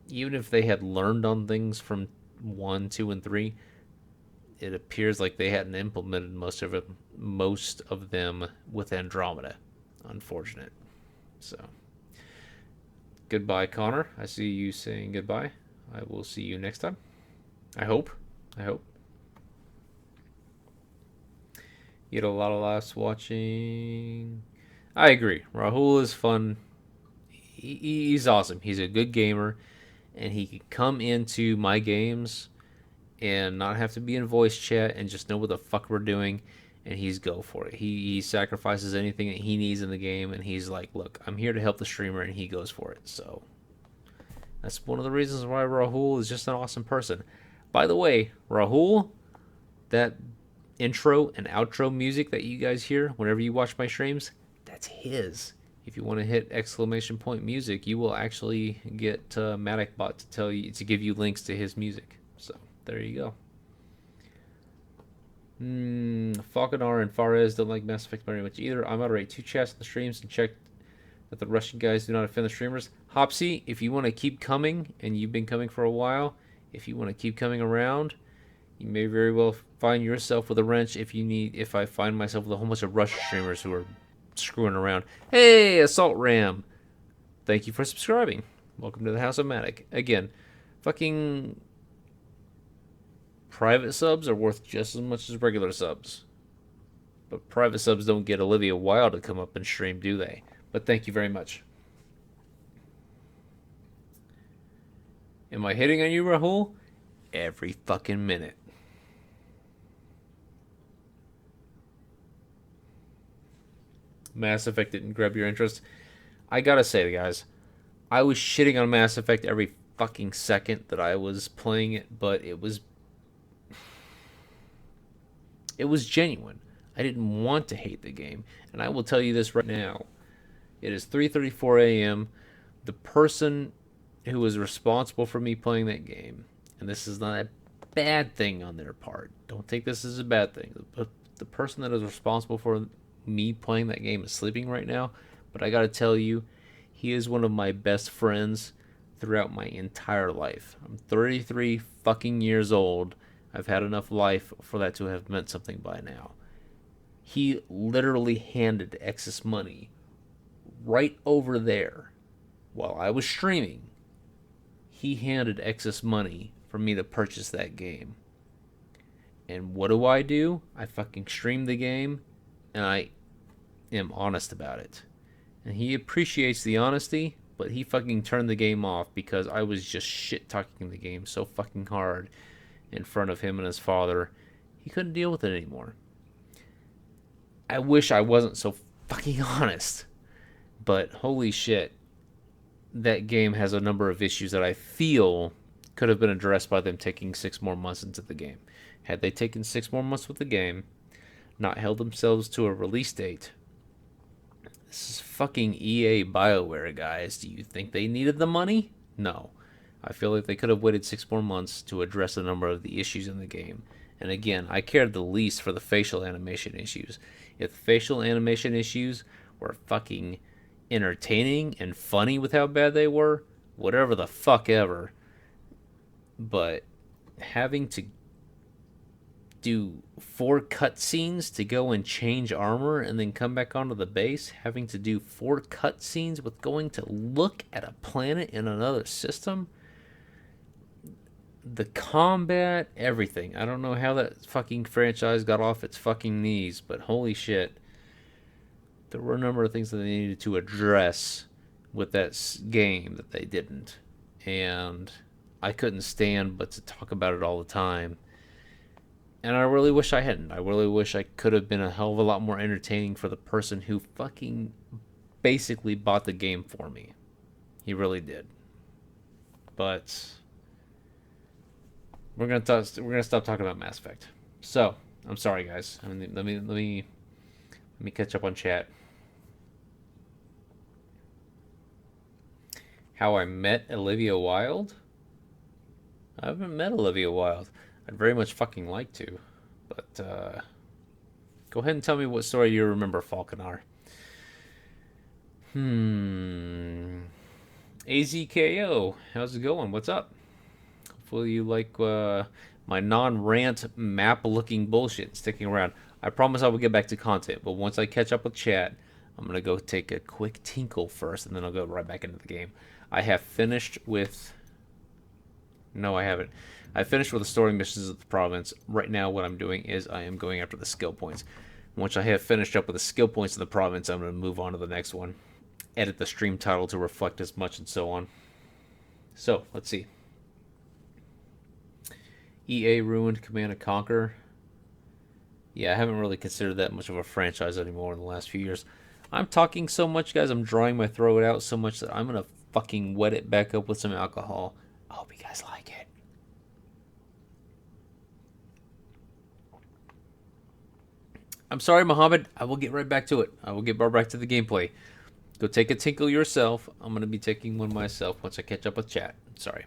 Even if they had learned on things from 1, 2, and 3, it appears like they hadn't implemented most of them with Andromeda. Unfortunate. So, goodbye, Connor. I see you saying goodbye. I will see you next time. I hope. You had a lot of laughs watching. I agree. Rahul is fun. He's awesome. He's a good gamer, and he can come into my games and not have to be in voice chat and just know what the fuck we're doing, and he's go for it. He sacrifices anything that he needs in the game, and he's like, look, I'm here to help the streamer, and he goes for it. So that's one of the reasons why Rahul is just an awesome person. By the way, Rahul, that intro and outro music that you guys hear whenever you watch my streams, that's his. If you want to hit ! music, you will actually get MaticBot to give you links to his music. So there you go. Falconar and Fares don't like Mass Effect very much either. I moderate 2 chats in the streams and check that the Russian guys do not offend the streamers. Hopsy, if you want to keep coming, and you've been coming for a while, if you want to keep coming around, you may very well find yourself with a wrench if I find myself with a whole bunch of Russian streamers who are screwing around. Hey, Assault Ram! Thank you for subscribing. Welcome to the House of Matiq. Again, fucking private subs are worth just as much as regular subs. But private subs don't get Olivia Wilde to come up and stream, do they? But thank you very much. Am I hitting on you, Rahul? Every fucking minute. Mass Effect didn't grab your interest. I gotta say, guys, I was shitting on Mass Effect every fucking second that I was playing it, but it was genuine. I didn't want to hate the game, and I will tell you this right now. It is 3:34 a.m. The person who was responsible for me playing that game, and this is not a bad thing on their part. Don't take this as a bad thing. But the person that is responsible for me playing that game is sleeping right now, but I gotta tell you, he is one of my best friends throughout my entire life. I'm 33 fucking years old. I've had enough life for that to have meant something by now. He literally handed excess money right over there while I was streaming. He handed excess money for me to purchase that game. And what do? I fucking stream the game, and I am honest about it. And he appreciates the honesty, but he fucking turned the game off because I was just shit-talking the game so fucking hard in front of him and his father. He couldn't deal with it anymore. I wish I wasn't so fucking honest. But holy shit, that game has a number of issues that I feel could have been addressed by them taking 6 more months into the game. Had they taken 6 more months with the game, not held themselves to a release date. This is fucking EA BioWare, guys. Do you think they needed the money? No. I feel like they could have waited 6 more months to address a number of the issues in the game. And again, I cared the least for the facial animation issues. If the facial animation issues were fucking entertaining and funny with how bad they were, whatever the fuck ever. But having to do 4 cutscenes to go and change armor and then come back onto the base, having to do 4 cutscenes with going to look at a planet in another system, the combat, everything. I don't know how that fucking franchise got off its fucking knees, but holy shit. there were a number of things that they needed to address with that game that they didn't. And I couldn't stand but to talk about it all the time. And I really wish I hadn't. I really wish I could have been a hell of a lot more entertaining for the person who fucking basically bought the game for me. He really did. But we're gonna stop talking about Mass Effect. So I'm sorry, guys. I mean, let me catch up on chat. How I met Olivia Wilde? I haven't met Olivia Wilde. I'd very much fucking like to. But go ahead and tell me what story you remember, Falconar. AZKO, how's it going? What's up? Hopefully you like my non-rant map-looking bullshit sticking around. I promise I will get back to content, but once I catch up with chat, I'm going to go take a quick tinkle first, and then I'll go right back into the game. I have finished with... No, I haven't. I finished with the story missions of the province. Right now, what I'm doing is I am going after the skill points. Once I have finished up with the skill points of the province, I'm going to move on to the next one. Edit the stream title to reflect as much and so on. So, let's see. EA ruined Command & Conquer. Yeah, I haven't really considered that much of a franchise anymore in the last few years. I'm talking so much, guys. I'm drawing my throat out so much that I'm going to fucking wet it back up with some alcohol. I hope you guys like it. I'm sorry, Mohammed. I will get right back to it. I will get right back to the gameplay. Go take a tinkle yourself. I'm going to be taking one myself once I catch up with chat. Sorry.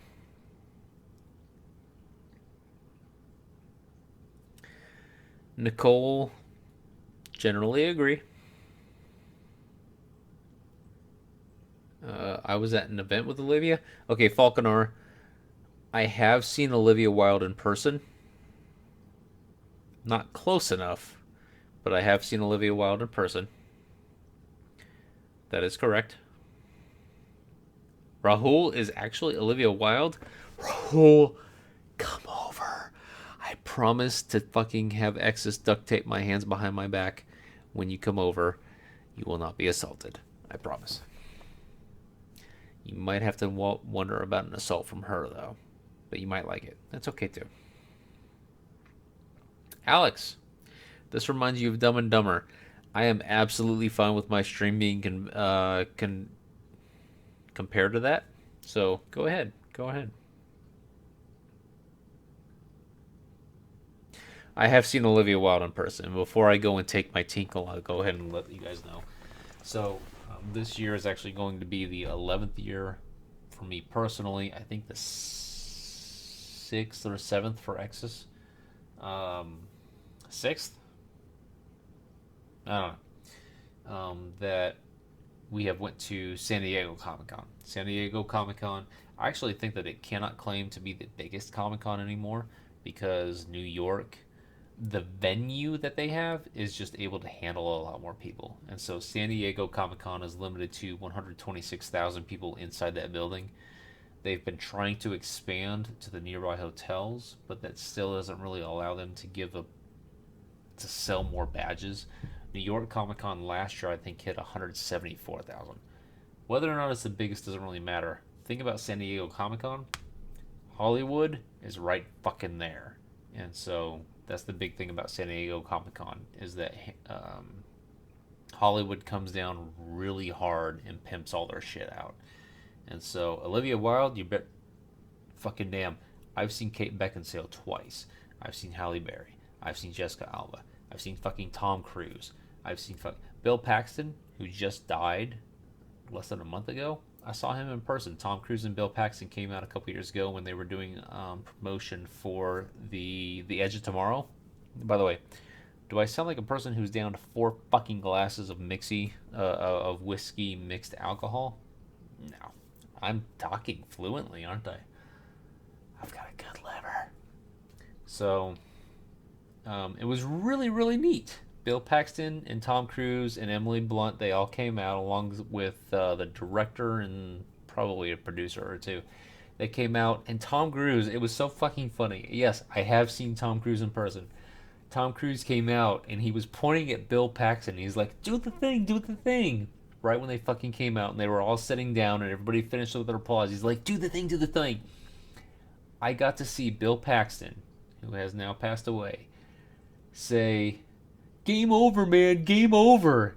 Nicole, generally agree. I was at an event with Olivia. Okay, Falconar, I have seen Olivia Wilde in person. Not close enough, but I have seen Olivia Wilde in person. That is correct. Rahul is actually Olivia Wilde. Rahul, come over. I promise to fucking have Exus duct tape my hands behind my back when you come over. You will not be assaulted. I promise. You might have to wonder about an assault from her, though. But you might like it. That's okay, too. Alex, this reminds you of Dumb and Dumber. I am absolutely fine with my stream being compared to that. So, go ahead. Go ahead. I have seen Olivia Wilde in person. Before I go and take my tinkle, I'll go ahead and let you guys know. So, this year is actually going to be the 11th year for me personally. I think the 6th or 7th for Exus. 6th? I don't know. That we have went to San Diego Comic-Con. San Diego Comic-Con, I actually think that it cannot claim to be the biggest Comic-Con anymore because New York, the venue that they have is just able to handle a lot more people. And so San Diego Comic-Con is limited to 126,000 people inside that building. They've been trying to expand to the nearby hotels, but that still doesn't really allow them to sell more badges. New York Comic-Con last year, I think, hit 174,000. Whether or not it's the biggest doesn't really matter. Think about San Diego Comic-Con. Hollywood is right fucking there. And so that's the big thing about San Diego Comic-Con is that Hollywood comes down really hard and pimps all their shit out. And so Olivia Wilde, you bet fucking damn. I've seen Kate Beckinsale twice. I've seen Halle Berry. I've seen Jessica Alba. I've seen fucking Tom Cruise. I've seen Bill Paxton, who just died less than a month ago. I saw him in person. Tom Cruise and Bill Paxton came out a couple years ago when they were doing promotion for the Edge of Tomorrow. By the way, do I sound like a person who's down to 4 fucking glasses of of whiskey mixed alcohol? No. I'm talking fluently, aren't I? I've got a good liver. So, it was really, really neat. Bill Paxton and Tom Cruise and Emily Blunt, they all came out along with the director and probably a producer or two. They came out, and Tom Cruise, it was so fucking funny. Yes, I have seen Tom Cruise in person. Tom Cruise came out and he was pointing at Bill Paxton. He's like, do the thing, do the thing. Right when they fucking came out and they were all sitting down and everybody finished with their applause. He's like, do the thing, do the thing. I got to see Bill Paxton, who has now passed away, say, game over, man, game over.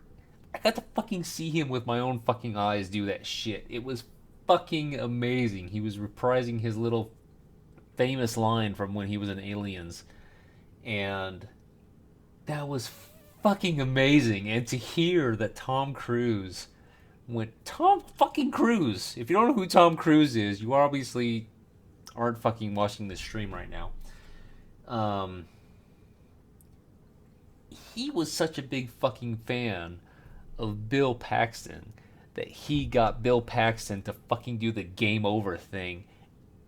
I got to fucking see him with my own fucking eyes do that shit. It was fucking amazing. He was reprising his little famous line from when he was in Aliens. And that was fucking amazing. And to hear that Tom Cruise Tom fucking Cruise. If you don't know who Tom Cruise is, you obviously aren't fucking watching this stream right now. He was such a big fucking fan of Bill Paxton that he got Bill Paxton to fucking do the game over thing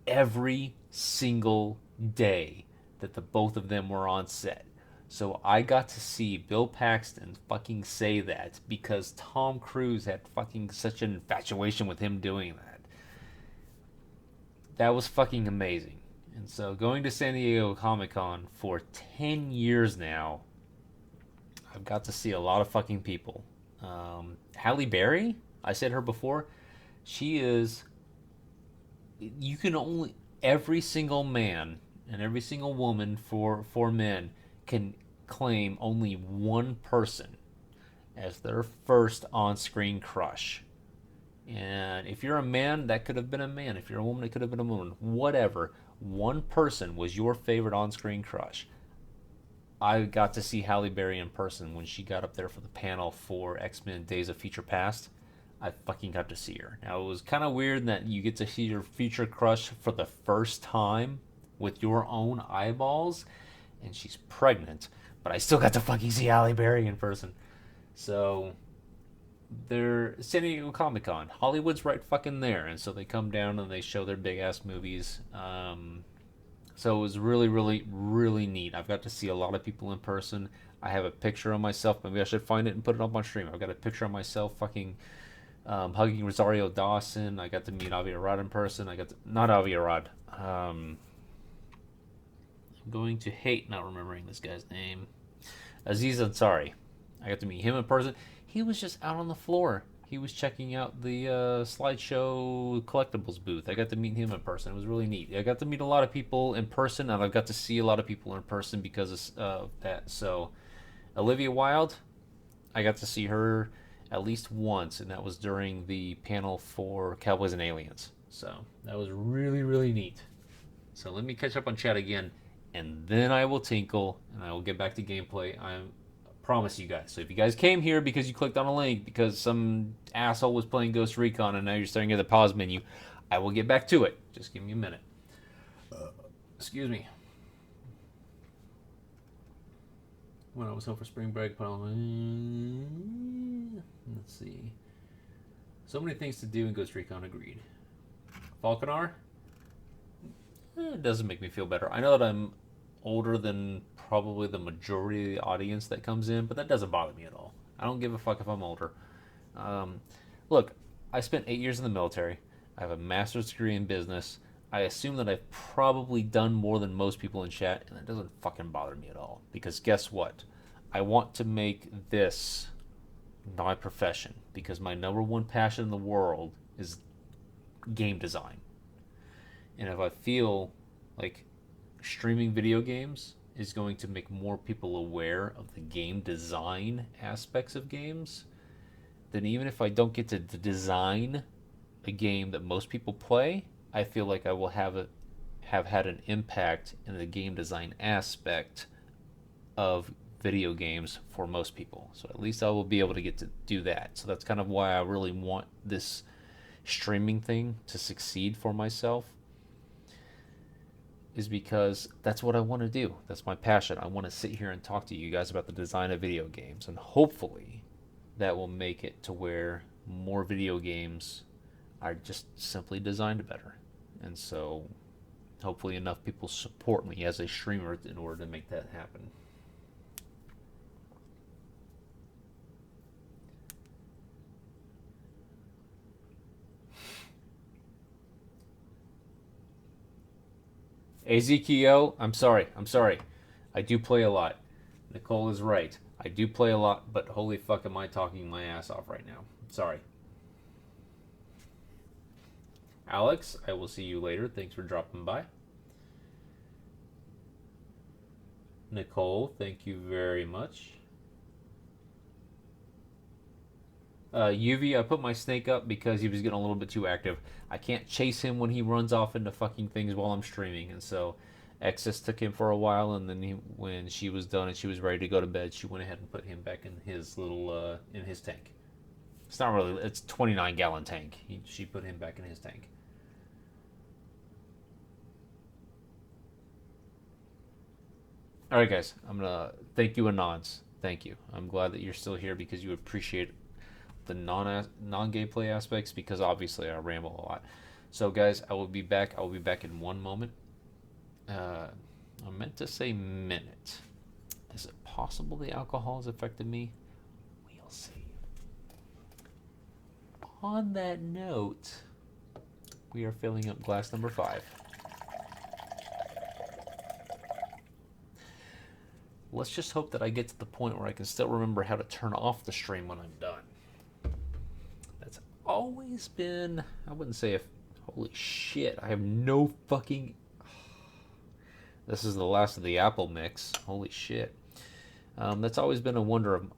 every single day that the both of them were on set. So I got to see Bill Paxton fucking say that because Tom Cruise had fucking such an infatuation with him doing that. That was fucking amazing. And so going to San Diego Comic-Con for 10 years now, I've got to see a lot of fucking people. Halle Berry, I said her before, she is, you can only, every single man and every single woman for men can claim only one person as their first on-screen crush. And if you're a man, that could have been a man. If you're a woman, it could have been a woman. Whatever. One person was your favorite on-screen crush. I got to see Halle Berry in person when she got up there for the panel for X-Men Days of Future Past. I fucking got to see her. Now, it was kind of weird that you get to see your future crush for the first time with your own eyeballs, and she's pregnant, but I still got to fucking see Halle Berry in person. So, they're San Diego Comic-Con. Hollywood's right fucking there, and so they come down and they show their big-ass movies. So it was really, really, really neat. I've got to see a lot of people in person. I have a picture of myself. Maybe I should find it and put it up on stream. I've got a picture of myself fucking hugging Rosario Dawson. I got to meet Avi Arad in person. Not Avi Arad. I'm going to hate not remembering this guy's name. Aziz Ansari. I got to meet him in person. He was just out on the floor. He was checking out the slideshow collectibles booth. I got to meet him in person. It was really neat. I got to meet a lot of people in person, and I've got to see a lot of people in person because of that. So, Olivia Wilde, I got to see her at least once, and that was during the panel for Cowboys and Aliens. So, that was really, really neat. So, let me catch up on chat again, and then I will tinkle, and I will get back to gameplay. I promise you guys. So if you guys came here because you clicked on a link because some asshole was playing Ghost Recon and now you're staring at the pause menu, I will get back to it. Just give me a minute. Excuse me. When I was home for spring break, let's see. So many things to do in Ghost Recon, agreed. Falconar? It doesn't make me feel better. I know that I'm older than probably the majority of the audience that comes in, but that doesn't bother me at all. I don't give a fuck if I'm older. Look, I spent 8 years in the military. I have a master's degree in business. I assume that I've probably done more than most people in chat, and that doesn't fucking bother me at all. Because guess what? I want to make this my profession, because my number one passion in the world is game design. And if I feel like streaming video games is going to make more people aware of the game design aspects of games, then even if I don't get to design a game that most people play, I feel like I will have had an impact in the game design aspect of video games for most people. So at least I will be able to get to do that. So that's kind of why I really want this streaming thing to succeed for myself, is because that's what I want to do. That's my passion. I want to sit here and talk to you guys about the design of video games, and hopefully that will make it to where more video games are just simply designed better. And so hopefully enough people support me as a streamer in order to make that happen. Ezekiel, I'm sorry. I do play a lot. Nicole is right. I do play a lot, but holy fuck am I talking my ass off right now. Sorry. Alex, I will see you later. Thanks for dropping by. Nicole, thank you very much. UV, I put my snake up because he was getting a little bit too active. I can't chase him when he runs off into fucking things while I'm streaming, and so Excess took him for a while, and then when she was done and she was ready to go to bed, she went ahead and put him back in his little in his tank. It's not really, it's 29-gallon tank. She put him back in his tank. All right, guys, I'm gonna thank you, Anons. Thank you. I'm glad that you're still here because you appreciate the non-gameplay aspects, because obviously I ramble a lot. So, guys, I will be back. I will be back in one moment. I meant to say minute. Is it possible the alcohol has affected me? We'll see. On that note, we are filling up glass number 5. Let's just hope that I get to the point where I can still remember how to turn off the stream when I'm done. That's always been, I wouldn't say if, holy shit, I have no fucking, this is the last of the apple mix, holy shit. That's always been a wonder of,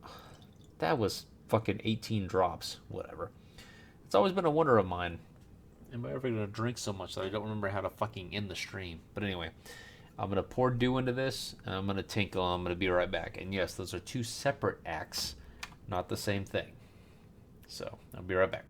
that was fucking 18 drops, whatever. It's always been a wonder of mine. Am I ever going to drink so much that I don't remember how to fucking end the stream? But anyway, I'm going to pour dew into this, and I'm going to tinkle, and I'm going to be right back. And yes, those are 2 separate acts, not the same thing. So, I'll be right back.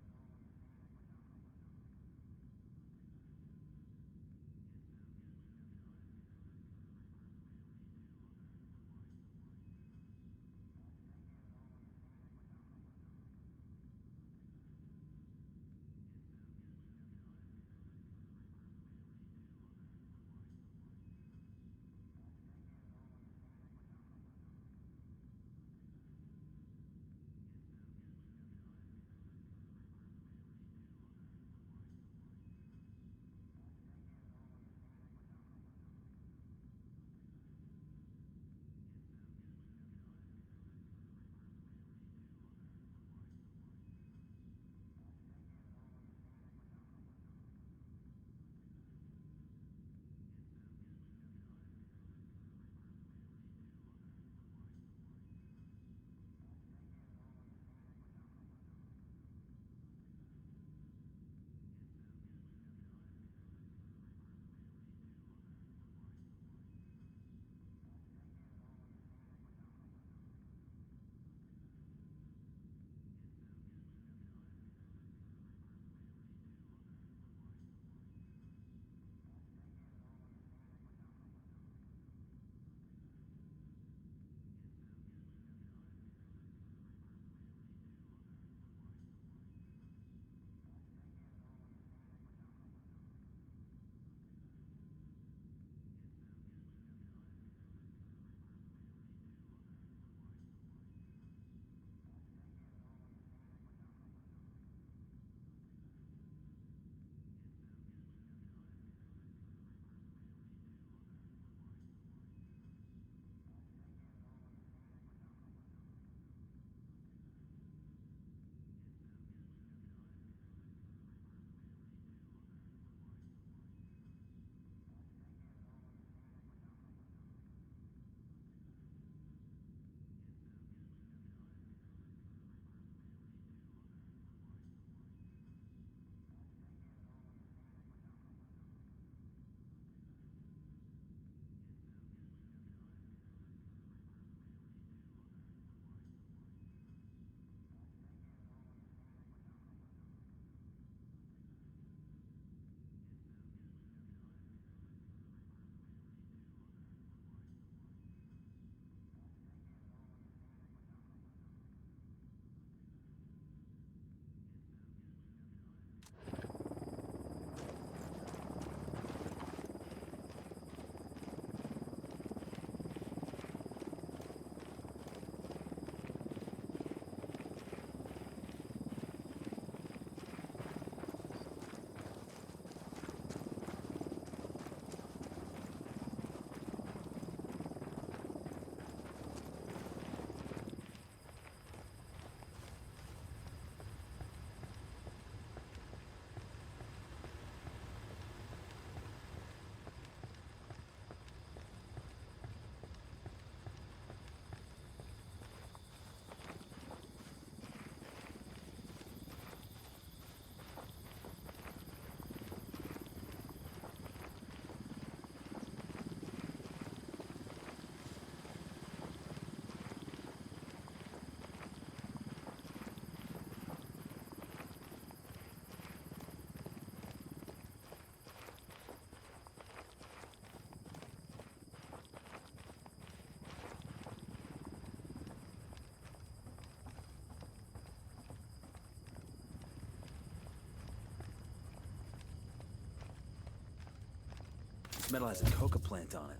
This metal has a coca plant on it.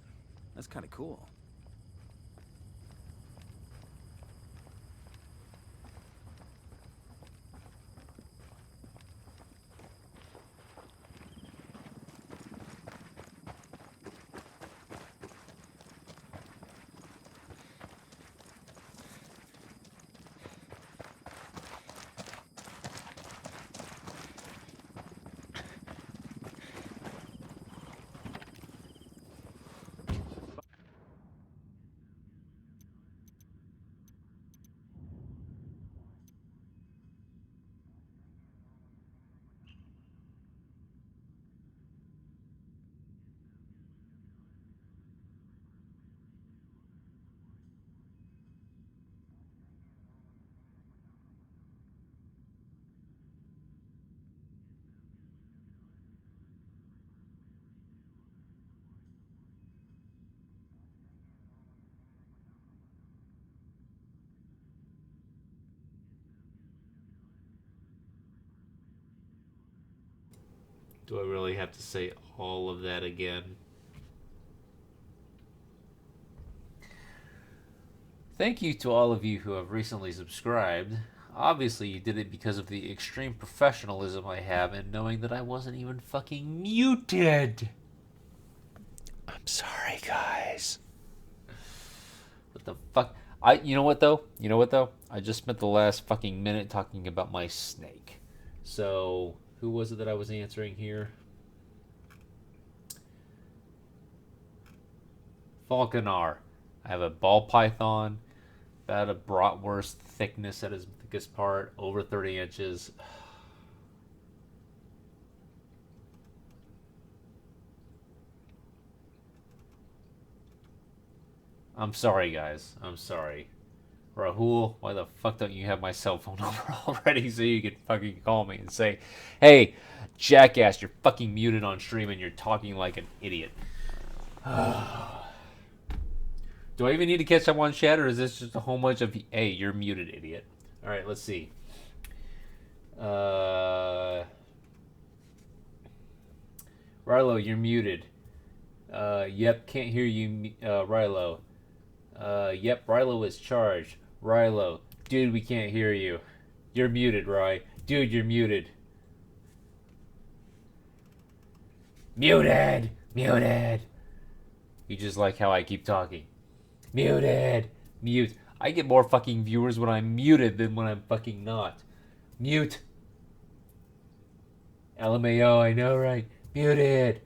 That's kind of cool. Do I really have to say all of that again? Thank you to all of you who have recently subscribed. Obviously, you did it because of the extreme professionalism I have in knowing that I wasn't even fucking muted. I'm sorry, guys. What the fuck? You know what though? I just spent the last fucking minute talking about my snake. So, who was it that I was answering here? Falconar. I have a ball python, about a bratwurst thickness at its thickest part, over 30 inches. I'm sorry, guys. I'm sorry. Rahul, why the fuck don't you have my cell phone number already so you can fucking call me and say, hey, jackass, you're fucking muted on stream and you're talking like an idiot. Do I even need to catch up on chat, or is this just a whole bunch of, hey, you're muted, idiot? Alright, let's see. Riylo, you're muted. Yep, can't hear you, Riylo. Yep, Riylo is charged. Riylo, dude, we can't hear you. You're muted, Ry. Dude, you're muted. Muted! Muted! You just like how I keep talking. Muted! Mute. I get more fucking viewers when I'm muted than when I'm fucking not. Mute. LMAO, I know, right? Muted.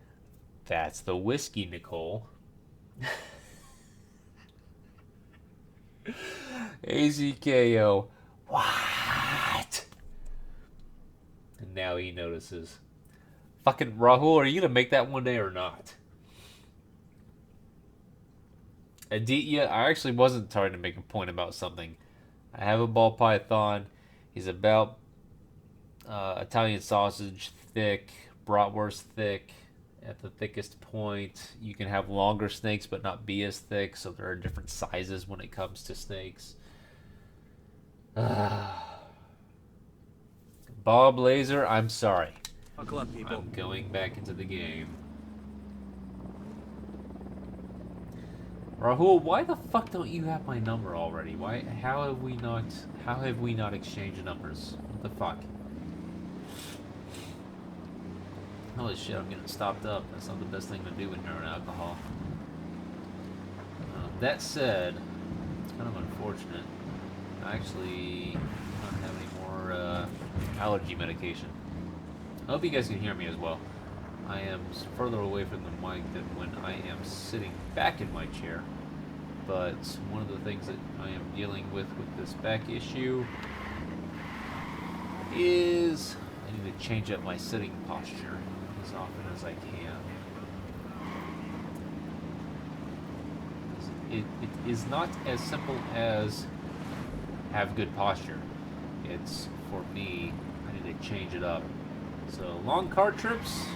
That's the whiskey, Nicole. AZKO. What? And now he notices. Fucking Rahul, are you gonna make that one day or not? Aditya, I actually wasn't trying to make a point about something. I have a ball python. He's about Italian sausage thick, bratwurst thick. At the thickest point, you can have longer snakes but not be as thick, so there are different sizes when it comes to snakes. Bob Laser, I'm sorry. Buckle up, people. I'm going back into the game. Rahul, why the fuck don't you have my number already? How have we not exchanged numbers? What the fuck? Holy shit, I'm getting stopped up. That's not the best thing to do when you're on alcohol. That said, it's kind of unfortunate. I actually don't have any more allergy medication. I hope you guys can hear me as well. I am further away from the mic than when I am sitting back in my chair. But one of the things that I am dealing with this back issue is I need to change up my sitting posture as often as I can. It is not as simple as have good posture. It's, for me, I need to change it up. So long car trips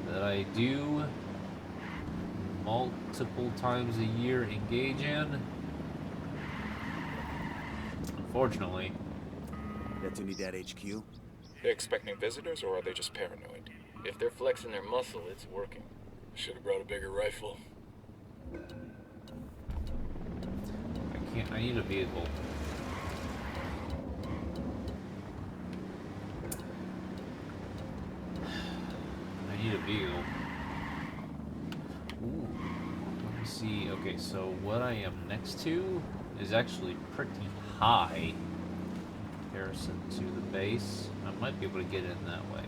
that I do multiple times a year engage in, unfortunately. That's Unidad HQ? They expecting visitors, or are they just paranoid? If they're flexing their muscle, it's working. Should have brought a bigger rifle. I can't. I need a vehicle. I need a vehicle. Ooh. Let me see. Okay, so what I am next to is actually pretty high in comparison to the base. I might be able to get in that way.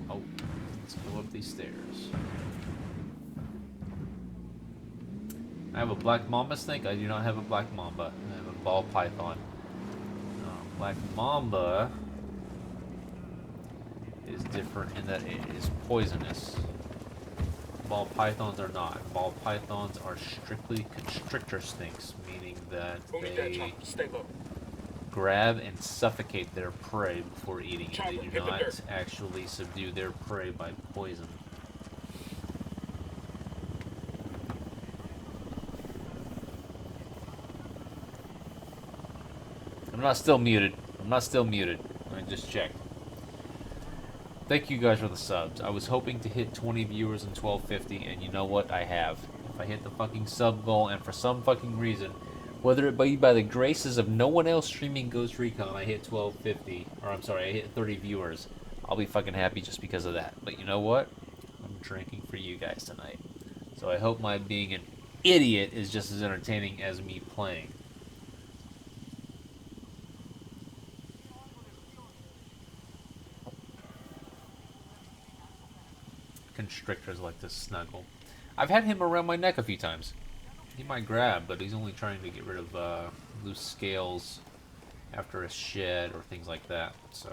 Oh. Let's go up these stairs. I have a black mamba snake. I do not have a black mamba. I have a ball python. Black mamba is different in that it is poisonous. Ball pythons are not. Ball pythons are strictly constrictor snakes, meaning that they grab and suffocate their prey before eating it. They do not actually subdue their prey by poison. I'm not still muted. I just checked. Thank you guys for the subs. I was hoping to hit 20 viewers in 1250, and you know what? I have. If I hit the fucking sub goal, and for some fucking reason, whether it be by the graces of no one else streaming Ghost Recon, I hit 1250, or I'm sorry, I hit 30 viewers, I'll be fucking happy just because of that. But you know what? I'm drinking for you guys tonight. So I hope my being an idiot is just as entertaining as me playing. Constrictors like to snuggle. I've had him around my neck a few times. He might grab, but he's only trying to get rid of loose scales after a shed or things like that. So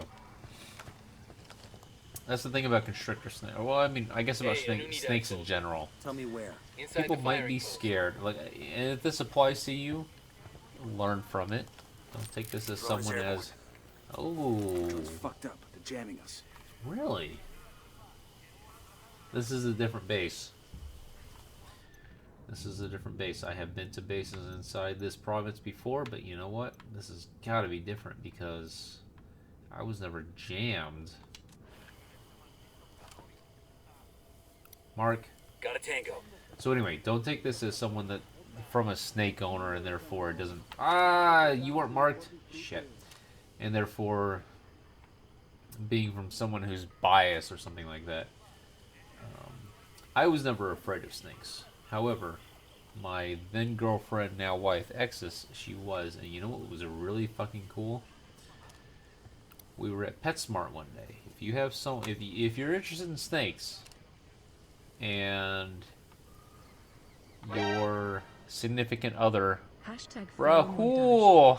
that's the thing about constrictor snakes. Well, I mean, I guess about snakes in general. Tell me where. People might be scared. Like, and if this applies to you, learn from it. Don't take this as someone as. Oh. It's fucked up. They're jamming us. Really? This is a different base. This is a different base. I have been to bases inside this province before, but you know what? This has got to be different because I was never jammed. Mark. Got a tango. So anyway, don't take this as someone that from a snake owner and therefore it doesn't. You weren't marked. Shit. And therefore being from someone who's biased or something like that. I was never afraid of snakes. However, my then girlfriend, now wife, Exis, she was, and you know what was really fucking cool? We were at PetSmart one day. If you have if you're interested in snakes, and your significant other, Rahul,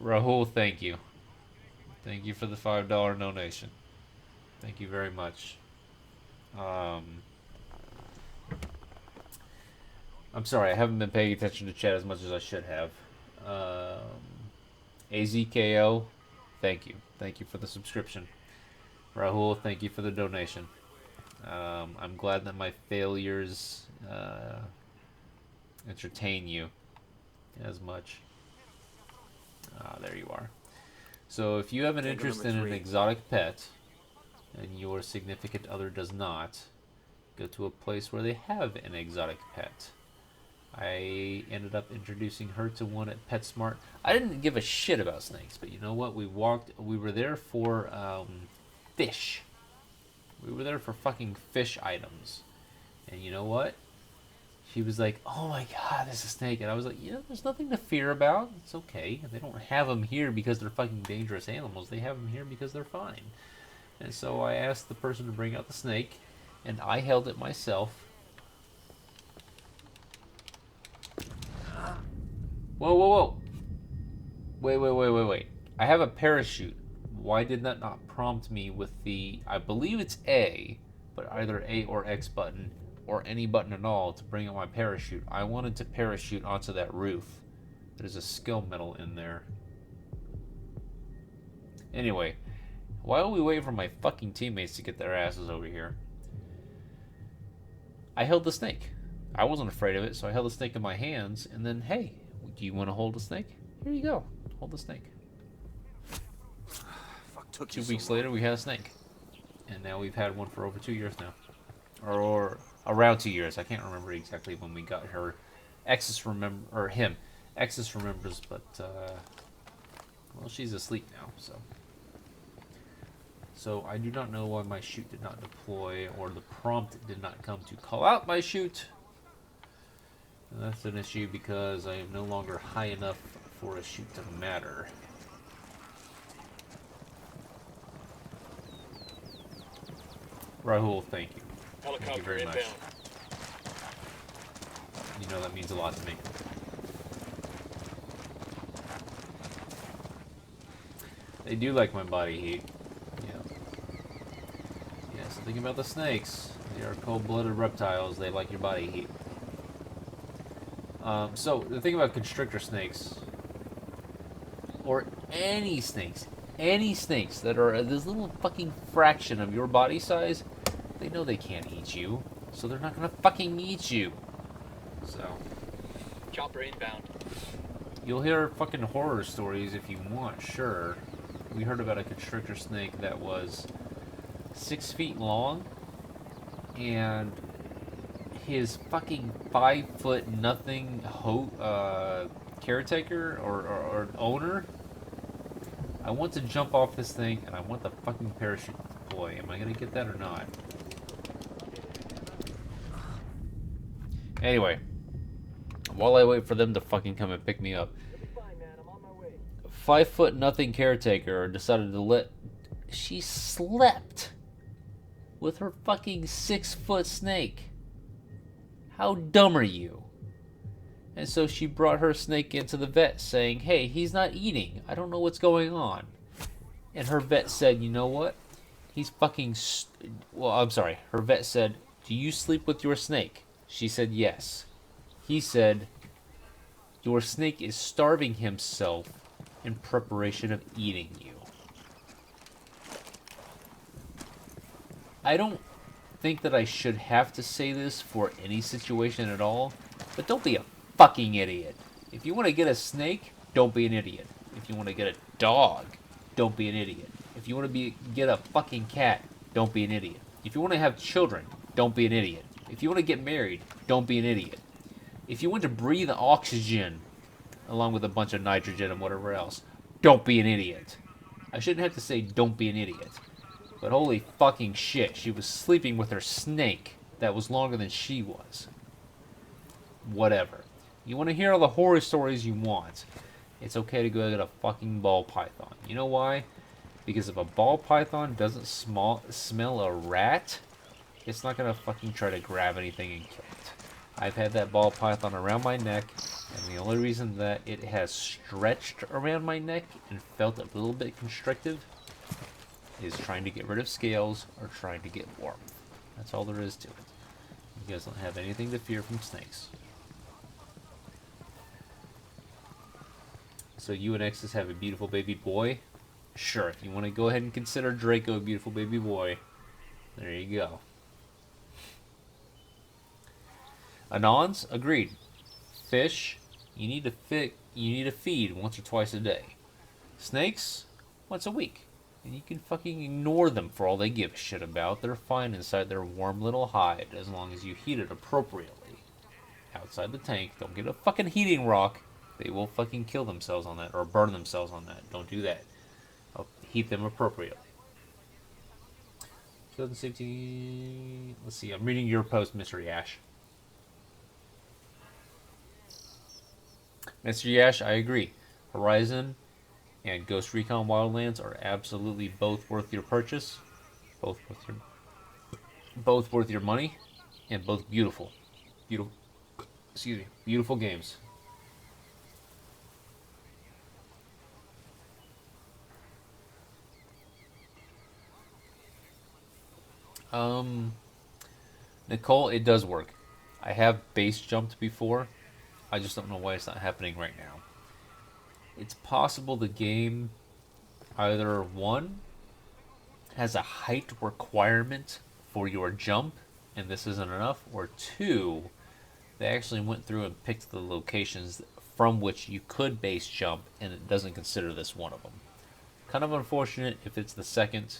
Rahul, thank you. Thank you for the $5 donation. Thank you very much. I'm sorry, I haven't been paying attention to chat as much as I should have. AZKO, thank you. Thank you for the subscription. Rahul, thank you for the donation. I'm glad that my failures entertain you as much. There you are. So if you have an interest in an exotic pet, and your significant other does not, go to a place where they have an exotic pet. I ended up introducing her to one at PetSmart. I didn't give a shit about snakes, but you know what? We were there for fish. We were there for fucking fish items. And you know what? She was like, oh my god, there's a snake. And I was like, you know, there's nothing to fear about. It's okay. They don't have them here because they're fucking dangerous animals. They have them here because they're fine. And so I asked the person to bring out the snake, and I held it myself. Whoa, whoa, whoa. Wait. I have a parachute. Why did that not prompt me with the, I believe it's A, but either A or X button, or any button at all to bring out my parachute? I wanted to parachute onto that roof. There's a skill medal in there. Anyway, while we wait for my fucking teammates to get their asses over here, I held the snake. I wasn't afraid of it, so I held the snake in my hands, and then, hey, do you want to hold the snake? Here you go. Hold the snake. took 2 you so weeks long? later, we had a snake. And now we've had one for over 2 years now. Or around 2 years. I can't remember exactly when we got her. Exis remember, or him. Exis remembers, but, well, she's asleep now, so. So I do not know why my chute did not deploy, or the prompt did not come to call out my chute. And that's an issue because I am no longer high enough for a chute to matter. Rahul, thank you. Thank you very much. You know that means a lot to me. They do like my body heat. Yeah. Yeah, so think about the snakes. They are cold-blooded reptiles. They like your body heat. So, the thing about constrictor snakes, or any snakes that are this little fucking fraction of your body size, they know they can't eat you, so they're not gonna fucking eat you. So. Chopper inbound. You'll hear fucking horror stories if you want, sure. We heard about a constrictor snake that was 6 feet long, and his fucking 5 foot nothing caretaker or owner. I want to jump off this thing, and I want the fucking parachute to deploy. Am I gonna get that or not? Anyway, while I wait for them to fucking come and pick me up, 5 foot nothing caretaker decided to let. She slept with her fucking 6 foot snake. How dumb are you? And so she brought her snake into the vet saying, hey, he's not eating. I don't know what's going on. And her vet said, you know what? He's fucking. Well, I'm sorry. Her vet said, do you sleep with your snake? She said yes. He said, your snake is starving himself in preparation of eating you. I don't think that I should have to say this for any situation at all, but don't be a fucking idiot. If you want to get a snake, don't be an idiot. If you want to get a dog, don't be an idiot. If you want to get a fucking cat, don't be an idiot. If you want to have children, don't be an idiot. If you want to get married, don't be an idiot. If you want to breathe oxygen along with a bunch of nitrogen and whatever else, don't be an idiot. I shouldn't have to say don't be an idiot. But holy fucking shit, she was sleeping with her snake that was longer than she was. Whatever. You want to hear all the horror stories you want. It's okay to go get a fucking ball python. You know why? Because if a ball python doesn't smell a rat, it's not going to fucking try to grab anything and kill it. I've had that ball python around my neck, and the only reason that it has stretched around my neck and felt a little bit constrictive is trying to get rid of scales or trying to get warmth. That's all there is to it. You guys don't have anything to fear from snakes. So you and Exes have a beautiful baby boy? Sure, if you want to go ahead and consider Draco a beautiful baby boy, there you go. Anons? Agreed. Fish, you need to feed once or twice a day. Snakes? Once a week. And you can fucking ignore them for all they give a shit about. They're fine inside their warm little hide as long as you heat it appropriately. Outside the tank, don't get a fucking heating rock. They will fucking kill themselves on that or burn themselves on that. Don't do that. I'll heat them appropriately. Code and safety. Let's see. I'm reading your post, Mr. Yash. Mr. Yash, I agree. Horizon and Ghost Recon Wildlands are absolutely both worth your purchase, both worth your money, and both beautiful games. Nicole, it does work. I have base jumped before. I just don't know why it's not happening right now. It's possible the game either one has a height requirement for your jump and this isn't enough, or two, they actually went through and picked the locations from which you could base jump and it doesn't consider this one of them. Kind of unfortunate if it's the second,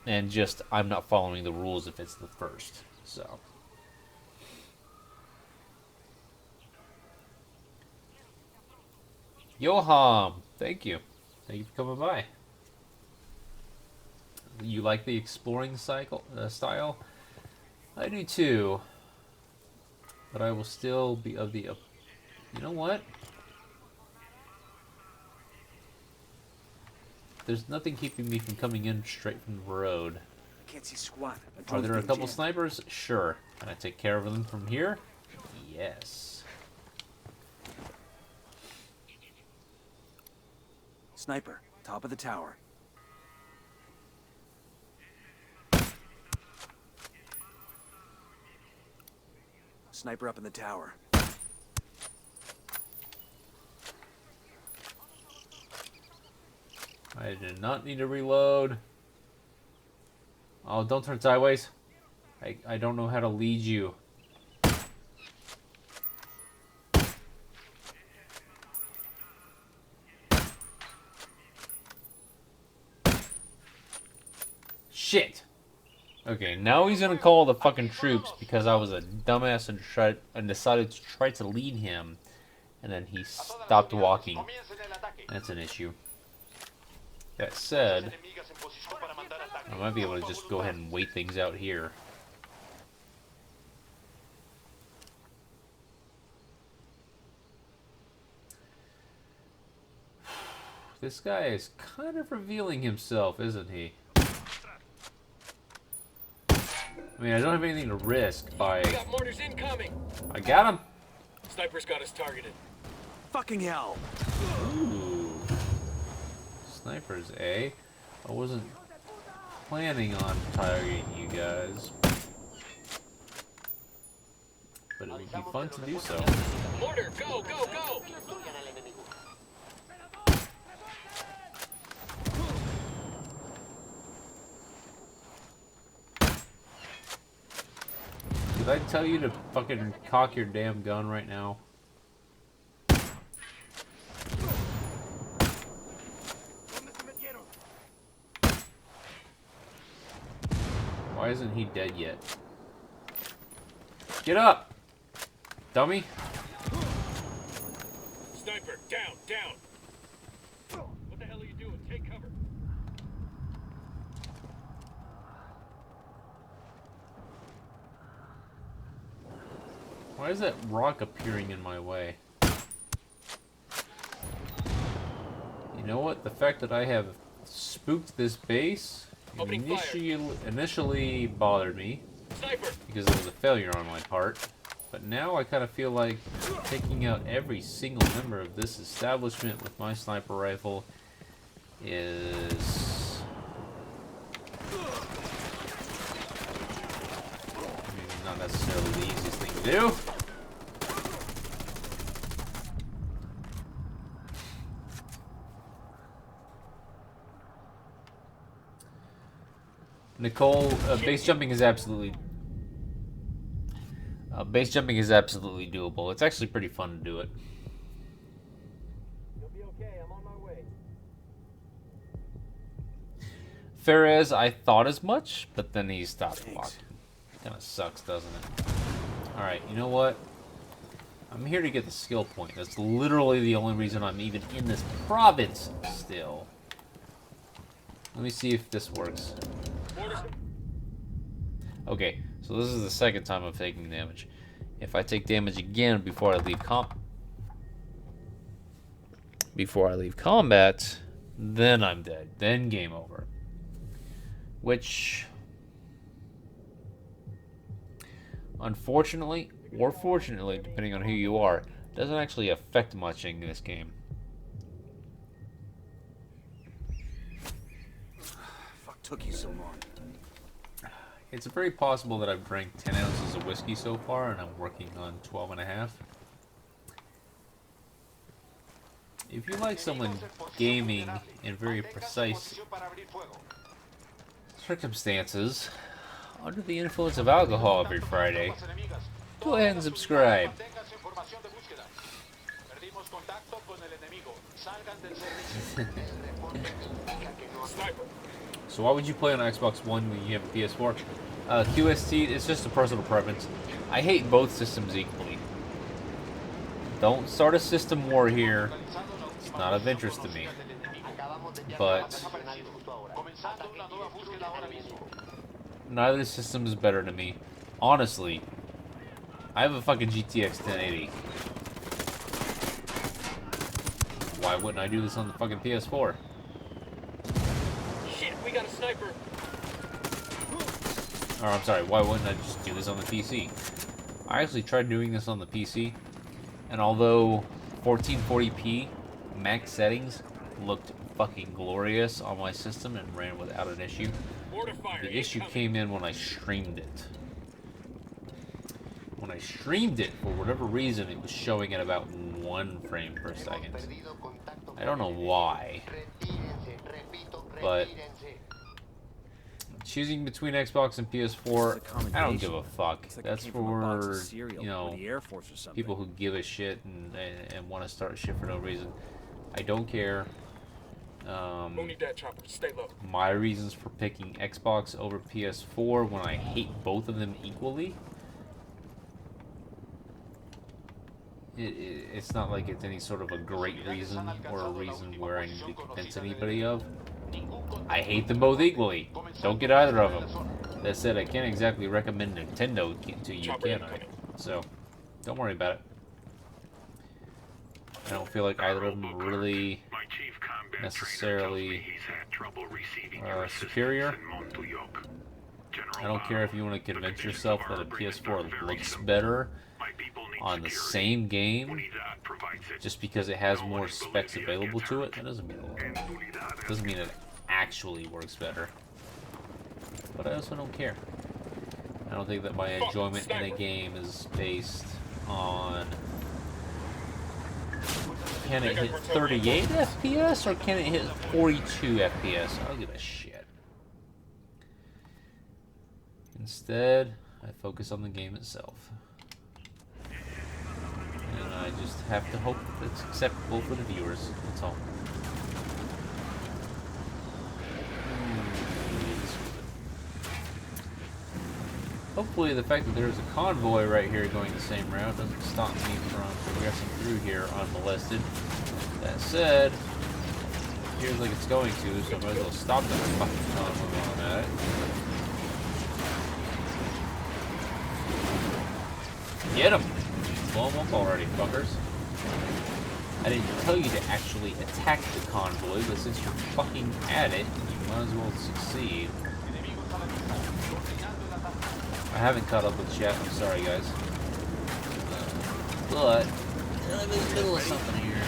and just I'm not following the rules if it's the first. So. Yoham, thank you. Thank you for coming by. You like the exploring style? I do too. But I will still be of the... You know what? There's nothing keeping me from coming in straight from the road. Can't see squat. Are there a couple snipers? Sure. Can I take care of them from here? Yes. Sniper, top of the tower. Sniper up in the tower. I did not need to reload. Oh, don't turn sideways. I don't know how to lead you. Shit. Okay, now he's gonna call the fucking troops because I was a dumbass and decided to try to lead him, and then he stopped walking. That's an issue. That said, I might be able to just go ahead and wait things out here. This guy is kind of revealing himself, isn't he? I mean, I don't have anything to risk by... We got mortars incoming. I got him. Sniper's got us targeted. Fucking hell. Ooh. Snipers, eh? I wasn't planning on targeting you guys. But it would be fun to do so. Mortar, go, go, go! Did I tell you to fucking cock your damn gun right now? Why isn't he dead yet? Get up! Dummy! Sniper, down, down! What the hell are you doing? Take cover! Why is that rock appearing in my way? You know what? The fact that I have spooked this base initially bothered me because it was a failure on my part. But now I kind of feel like taking out every single member of this establishment with my sniper rifle is maybe not necessarily the easiest thing to do. Nicole, base jumping is absolutely doable. It's actually pretty fun to do it. You'll be okay. I'm on my way. Ferez, I thought as much, but then he stopped walking. Kind of sucks, doesn't it? All right, you know what? I'm here to get the skill point. That's literally the only reason I'm even in this province still. Let me see if this works. Okay, so this is the second time I'm taking damage. If I take damage again before I leave combat, then I'm dead. Then game over. Which, unfortunately, or fortunately, depending on who you are, doesn't actually affect much in this game. Fuck took you so long. It's very possible that I've drank 10 ounces of whiskey so far, and I'm working on 12 and a half. If you like someone gaming in very precise circumstances, under the influence of alcohol every Friday, go ahead and subscribe. Sniper. So why would you play on Xbox One when you have a PS4? QST, it's just a personal preference. I hate both systems equally. Don't start a system war here. It's not of interest to me. But neither system is better to me. Honestly, I have a fucking GTX 1080. Why wouldn't I do this on the fucking PS4? Shit, we got a sniper. Or I'm sorry, why wouldn't I just do this on the PC? I actually tried doing this on the PC, and although 1440p max settings looked fucking glorious on my system and ran without an issue, the issue came in when I streamed it. When I streamed it, for whatever reason, it was showing at about 1 frame per second. I don't know why, but choosing between Xbox and PS4, I don't give a fuck. That's for, you know, people who give a shit and want to start shit for no reason. I don't care. My reasons for picking Xbox over PS4 when I hate both of them equally, it's not like it's any sort of a great reason or a reason where I need to convince anybody of. I hate them both equally. Don't get either of them. That said, I can't exactly recommend Nintendo to you, can I? So, don't worry about it. I don't feel like either of them are really necessarily superior. I don't care if you want to convince yourself that a PS4 looks better on the same game just because it has more specs available to it. That doesn't mean it actually works better. But I also don't care. I don't think that my enjoyment in a game is based on, can it hit 38 FPS or can it hit 42 FPS? I don't give a shit. Instead, I focus on the game itself. And I just have to hope that it's acceptable for the viewers. That's all. Hopefully the fact that there's a convoy right here going the same route doesn't stop me from progressing through here unmolested. That said, it appears like it's going to, so I might as well stop that fucking convoy while I'm at it. Get him! Blow him up already, fuckers. I didn't tell you to actually attack the convoy, but since you're fucking at it, you might as well succeed. I haven't caught up with chat, I'm sorry guys. But I'm in the middle of something here.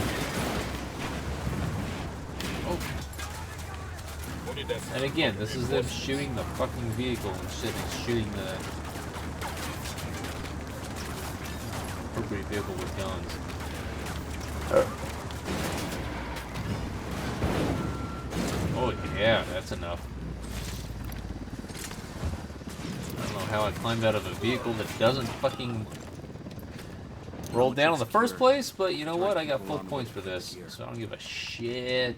Oh. And again, this is them shooting the fucking vehicle instead of shooting the appropriate vehicle with guns. Oh yeah, that's enough. I don't know how I climbed out of a vehicle that doesn't fucking roll down in the first place, but you know what? I got full points for this, so I don't give a shit.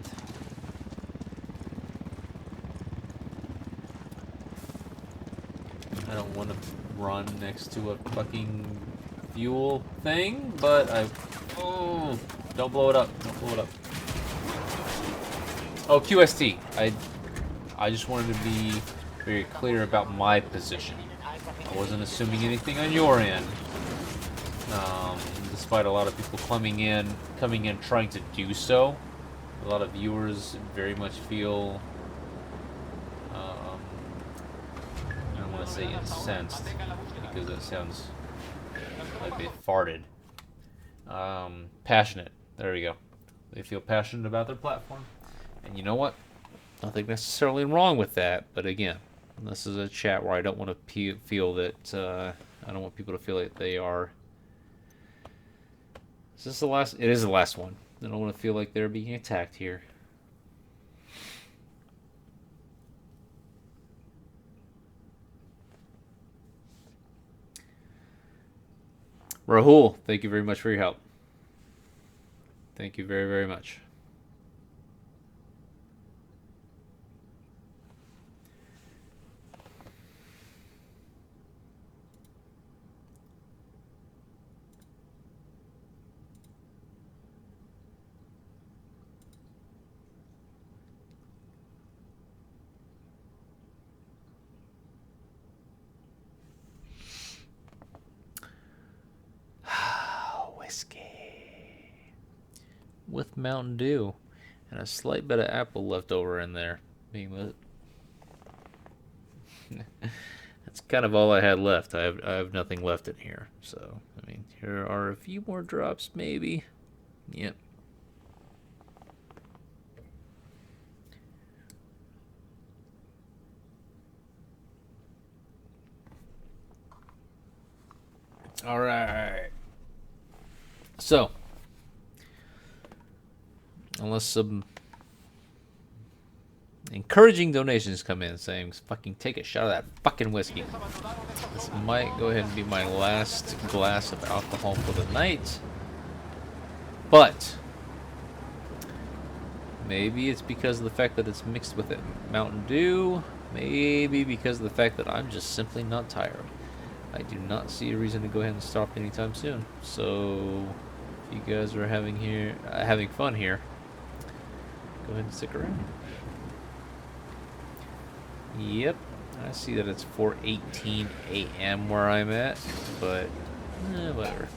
I don't want to run next to a fucking fuel thing, but oh, don't blow it up. Don't blow it up. Oh, QST. I just wanted to be very clear about my position. I wasn't assuming anything on your end. Despite a lot of people coming in trying to do so. A lot of viewers very much feel, I don't want to say incensed, because that sounds like they farted. Passionate. There we go. They feel passionate about their platform. And you know what? Nothing necessarily wrong with that, but again, this is a chat where I don't want to feel that, I don't want people to feel like they are... Is this the last? It is the last one. I don't want to feel like they're being attacked here. Rahul, thank you very much for your help. Thank you very, very much. Whiskey with Mountain Dew and a slight bit of apple left over in there. Being that's kind of all I had left. I have nothing left in here. So I mean, here are a few more drops, maybe. Yep. All right. So, unless some encouraging donations come in saying, fucking take a shot of that fucking whiskey. This might go ahead and be my last glass of alcohol for the night. But, maybe it's because of the fact that it's mixed with it Mountain Dew. Maybe because of the fact that I'm just simply not tired. I do not see a reason to go ahead and stop anytime soon. So, if you guys are having fun here, go ahead and stick around. Yep, I see that it's 4:18 a.m. where I'm at, but whatever.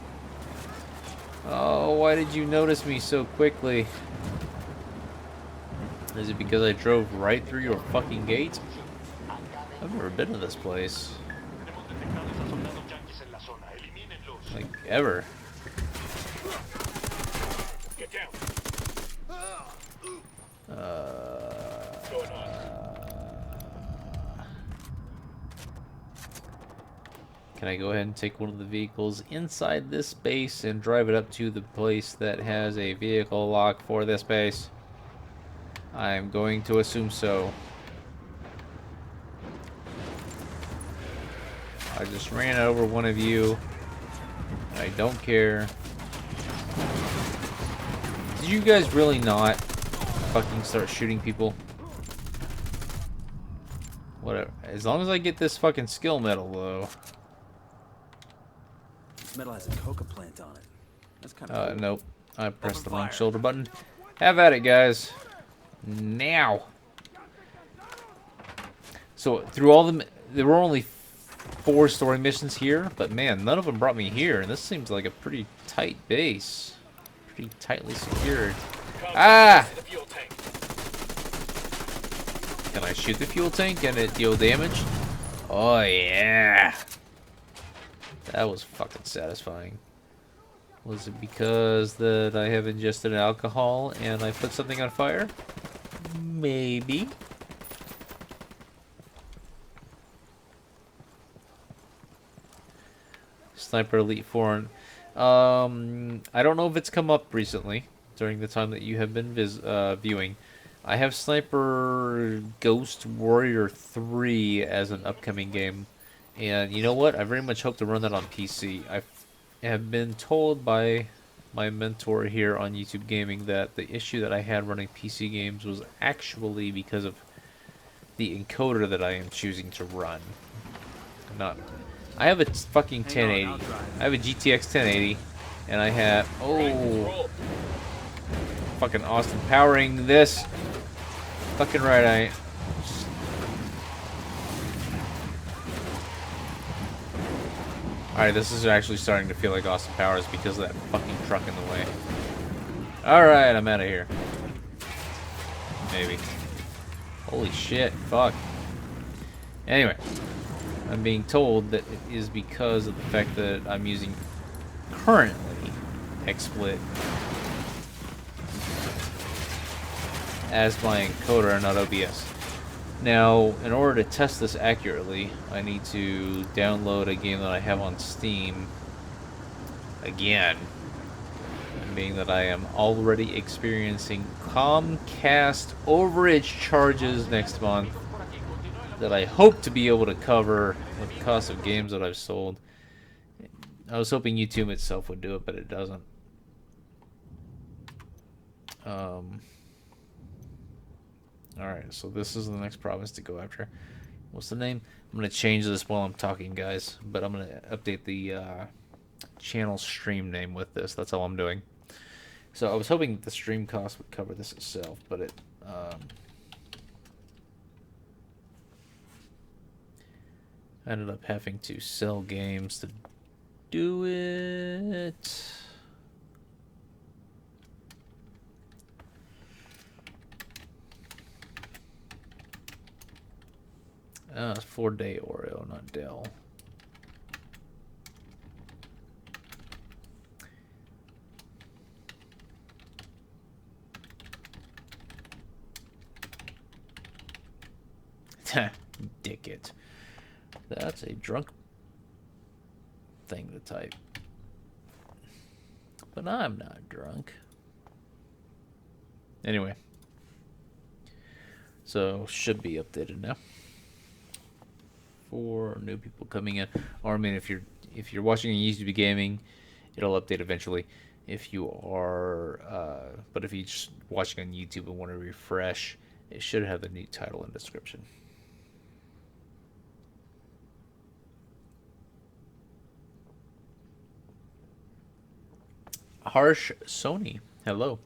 Oh, why did you notice me so quickly? Is it because I drove right through your fucking gate? I've never been to this place. Like, ever. Get down. Can I go ahead and take one of the vehicles inside this base and drive it up to the place that has a vehicle lock for this base? I'm going to assume so. I just ran over one of you. I don't care. Did you guys really not fucking start shooting people? Whatever. As long as I get this fucking skill medal, though. This metal has a coca plant on it. That's kind of cool. Nope. I pressed the wrong shoulder button. Have at it, guys. Now. So, through all the... There were only 4 story missions here, but man, none of them brought me here, and this seems like a pretty tight base. Pretty tightly secured. Ah! Can I shoot the fuel tank and it deal damage? Oh yeah! That was fucking satisfying. Was it because that I have ingested alcohol and I put something on fire? Maybe. Sniper Elite 4. I don't know if it's come up recently during the time that you have been viewing. I have Sniper Ghost Warrior 3 as an upcoming game. And you know what? I very much hope to run that on PC. I have been told by my mentor here on YouTube Gaming that the issue that I had running PC games was actually because of the encoder that I am choosing to run. I have a fucking 1080. I have a GTX 1080, and I have fucking Austin powering this. Fucking right, I ain't. Alright, this is actually starting to feel like Austin Powers because of that fucking truck in the way. Alright, I'm out of here. Maybe. Holy shit, fuck. Anyway, I'm being told that it is because of the fact that I'm using currently XSplit as my encoder and not OBS. Now, in order to test this accurately, I need to download a game that I have on Steam again, being that I am already experiencing Comcast overage charges next month that I hope to be able to cover with the cost of games that I've sold. I was hoping YouTube itself would do it, but it doesn't. Alright, so this is the next province to go after. What's the name? I'm going to change this while I'm talking, guys. But I'm going to update the channel stream name with this. That's all I'm doing. So I was hoping the stream cost would cover this itself, but it... I ended up having to sell games to do it. It's Flor de Oro, not Dell. Dick it. That's a drunk thing to type. But I'm not drunk. Anyway. So, should be updated now. For new people coming in. Or I mean, if you're watching on YouTube Gaming, it'll update eventually. If you are, but if you're just watching on YouTube and want to refresh, it should have the new title and description. Harsh Sony, hello.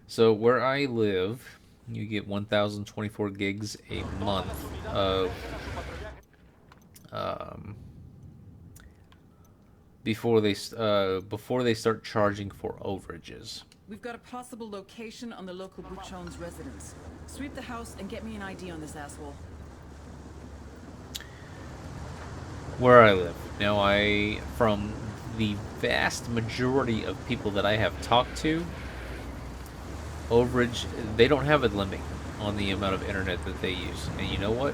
So where I live, you get 1,024 gigs a month of before they start charging for overages. We've got a possible location on the local Buchon's residence. Sweep the house and get me an ID on this asshole. Where I live. Now, from the vast majority of people that I have talked to, overage, they don't have a limit on the amount of internet that they use. And you know what?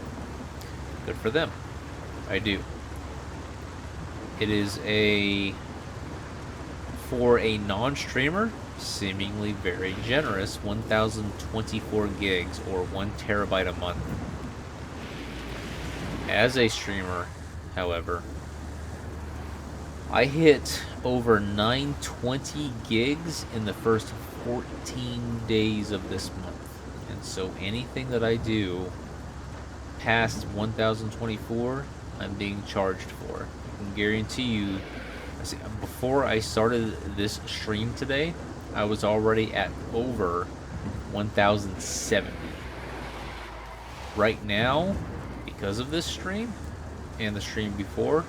Good for them. I do. It is for a non-streamer, seemingly very generous, 1,024 gigs or 1 terabyte a month. As a streamer, however, I hit over 920 gigs in the first 14 days of this month. And so anything that I do past 1,024, I'm being charged for. I can guarantee you, before I started this stream today, I was already at over 1,070. Right now, because of this stream and the stream before,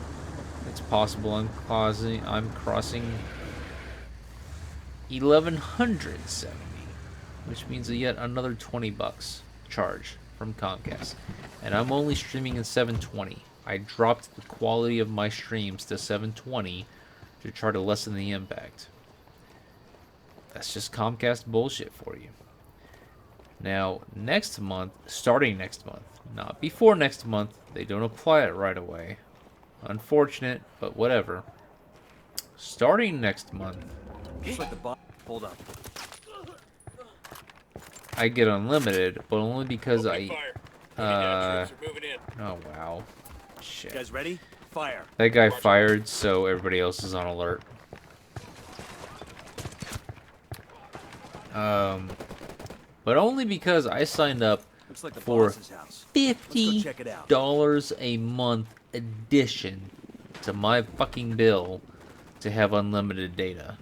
it's possible I'm crossing 1,170, which means yet another 20 bucks charge from Comcast. And I'm only streaming in 720. I dropped the quality of my streams to 720 to try to lessen the impact. That's just Comcast bullshit for you. Now, next month, starting next month, not before next month, they don't apply it right away. Unfortunate, but whatever. Starting next month, hold up. I get unlimited, but only because oh wow. Shit. You guys ready? Fire. That guy fired, so everybody else is on alert. But only because I signed up for $50 a month addition to my fucking bill to have unlimited data.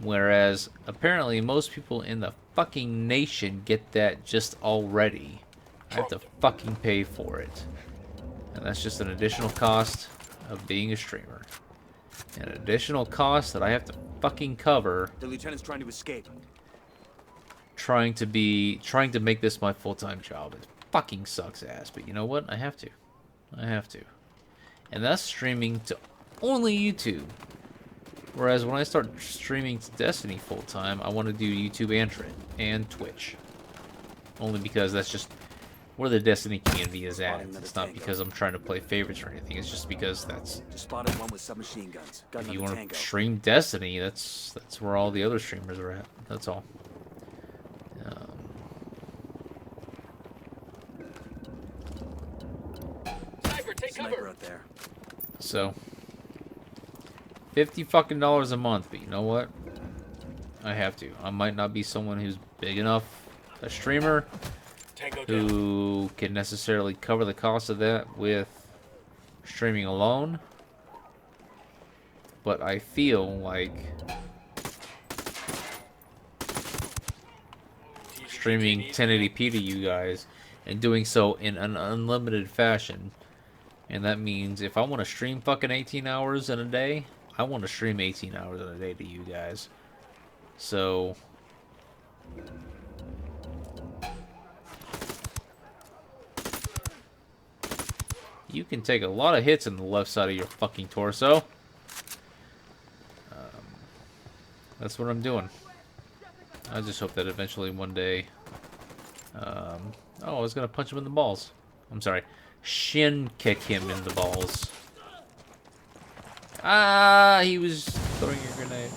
Whereas apparently most people in the fucking nation get that just already. I have to fucking pay for it. And that's just an additional cost of being a streamer. An additional cost that I have to fucking cover. The lieutenant's trying to escape. Trying to make this my full-time job. It fucking sucks ass, but you know what? I have to. And that's streaming to only YouTube. Whereas when I start streaming to Destiny full-time, I want to do YouTube and Twitch. Only because that's just where the Destiny community is at. It's not because I'm trying to play favorites or anything. It's just because that's... Just spotted one with submachine guns. If you want to stream Destiny, that's where all the other streamers are at. That's all. Sniper out there. So, $50 fucking a month, but you know what? I have to. I might not be someone who's big enough a streamer who can necessarily cover the cost of that with streaming alone. But I feel like streaming 1080p to you guys and doing so in an unlimited fashion. And that means if I want to stream fucking 18 hours in a day, I want to stream 18 hours in a day to you guys. So you can take a lot of hits in the left side of your fucking torso. That's what I'm doing. I just hope that eventually one day... oh, I was going to punch him in the balls. I'm sorry. Shin kick him in the balls. Ah, he was throwing a grenade.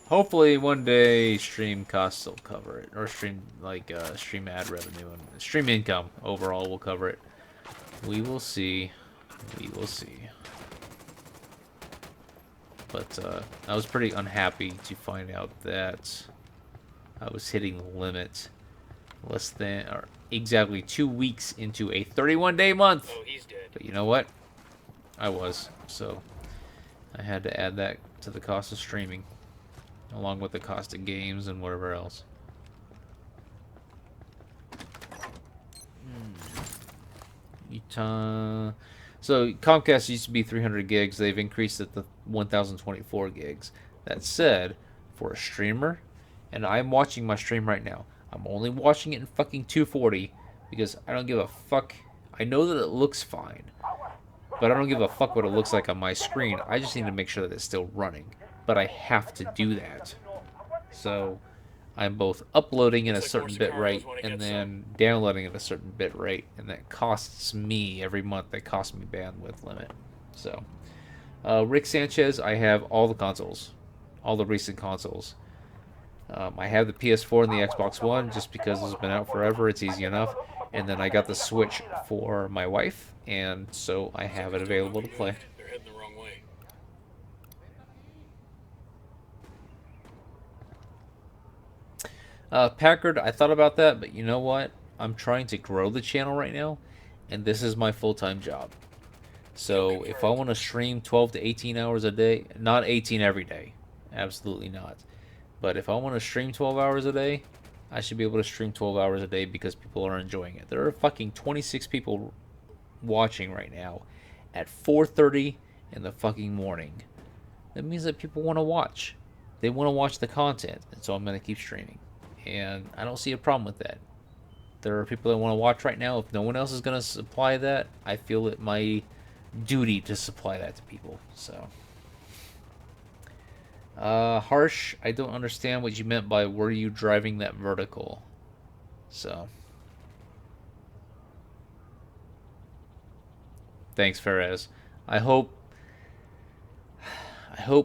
Hopefully one day stream costs will cover it. Or stream, like, stream ad revenue and stream income overall will cover it. We will see. We will see. But I was pretty unhappy to find out that I was hitting the limit less than, or exactly 2 weeks into a 31-day month. Oh, he's dead. But you know what? I was. So I had to add that to the cost of streaming, along with the cost of games and whatever else. Utah. So Comcast used to be 300 gigs. They've increased it to 1,024 gigs. That said, for a streamer, and I'm watching my stream right now, I'm only watching it in fucking 240 because I don't give a fuck. I know that it looks fine, but I don't give a fuck what it looks like on my screen. I just need to make sure that it's still running. But I have to do that. So I'm both uploading at a certain bit rate and then downloading at a certain bit rate, and that costs me every month. That costs me bandwidth limit. So, Rick Sanchez, I have all the consoles, all the recent consoles. I have the PS4 and the Xbox One just because it's been out forever. It's easy enough. And then I got the Switch for my wife, and so I have it available to play. They're heading the wrong way. Packard, I thought about that, but you know what? I'm trying to grow the channel right now, and this is my full-time job. So if I want to stream 12 to 18 hours a day, not 18 every day, absolutely not. But if I want to stream 12 hours a day, I should be able to stream 12 hours a day because people are enjoying it. There are fucking 26 people watching right now at 4:30 in the fucking morning. That means that people want to watch. They want to watch the content, and so I'm going to keep streaming. And I don't see a problem with that. There are people that want to watch right now. If no one else is going to supply that, I feel it my duty to supply that to people. So, Harsh, I don't understand what you meant by were you driving that vertical. So, thanks, Ferez. I hope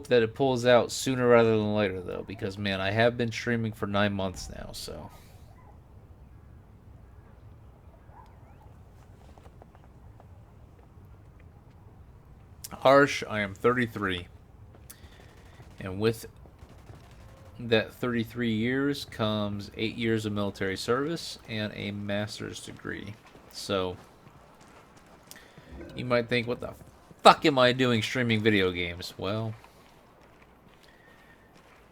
that it pulls out sooner rather than later, though, because, man, I have been streaming for 9 months now, so. Harsh, I am 33. And with that 33 years comes 8 years of military service and a master's degree. So, you might think, what the fuck am I doing streaming video games? Well,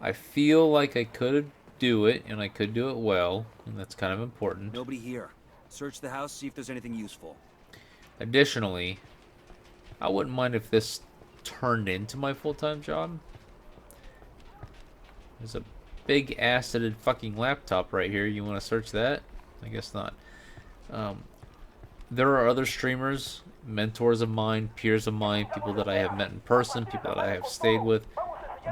I feel like I could do it, and I could do it well, and that's kind of important. Nobody here. Search the house, see if there's anything useful. Additionally, I wouldn't mind if this turned into my full-time job. There's a big acided fucking laptop right here. You want to search that? I guess not. There are other streamers, mentors of mine, peers of mine, people that I have met in person, people that I have stayed with,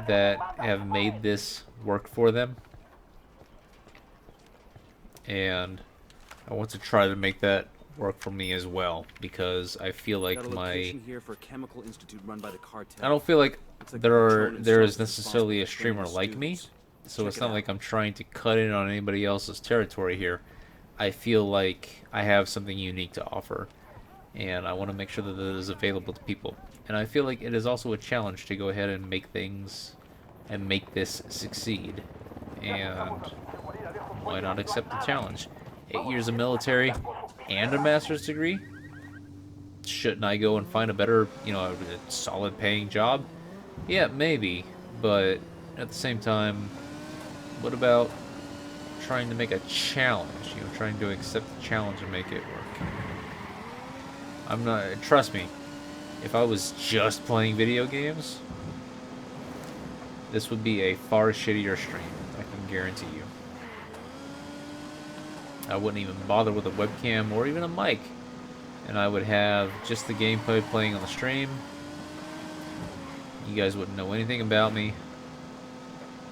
that have made this work for them. And I want to try to make that work for me as well, because I feel like here for a chemical institute run by the cartel. I don't feel like there is necessarily a streamer like me, so it's not like I'm trying to cut in on anybody else's territory here. I feel like I have something unique to offer, and I want to make sure that it is available to people. And I feel like it is also a challenge to go ahead and make things and make this succeed. and why not accept the challenge? 8 years of military and a master's degree? Shouldn't I go and find a better, a solid paying job? Yeah, maybe, but at the same time, what about trying to make a challenge? Trying to accept the challenge and make it work. I'm not, trust me, if I was just playing video games, this would be a far shittier stream, I can guarantee you. I wouldn't even bother with a webcam or even a mic, and I would have just the gameplay playing on the stream. You guys wouldn't know anything about me.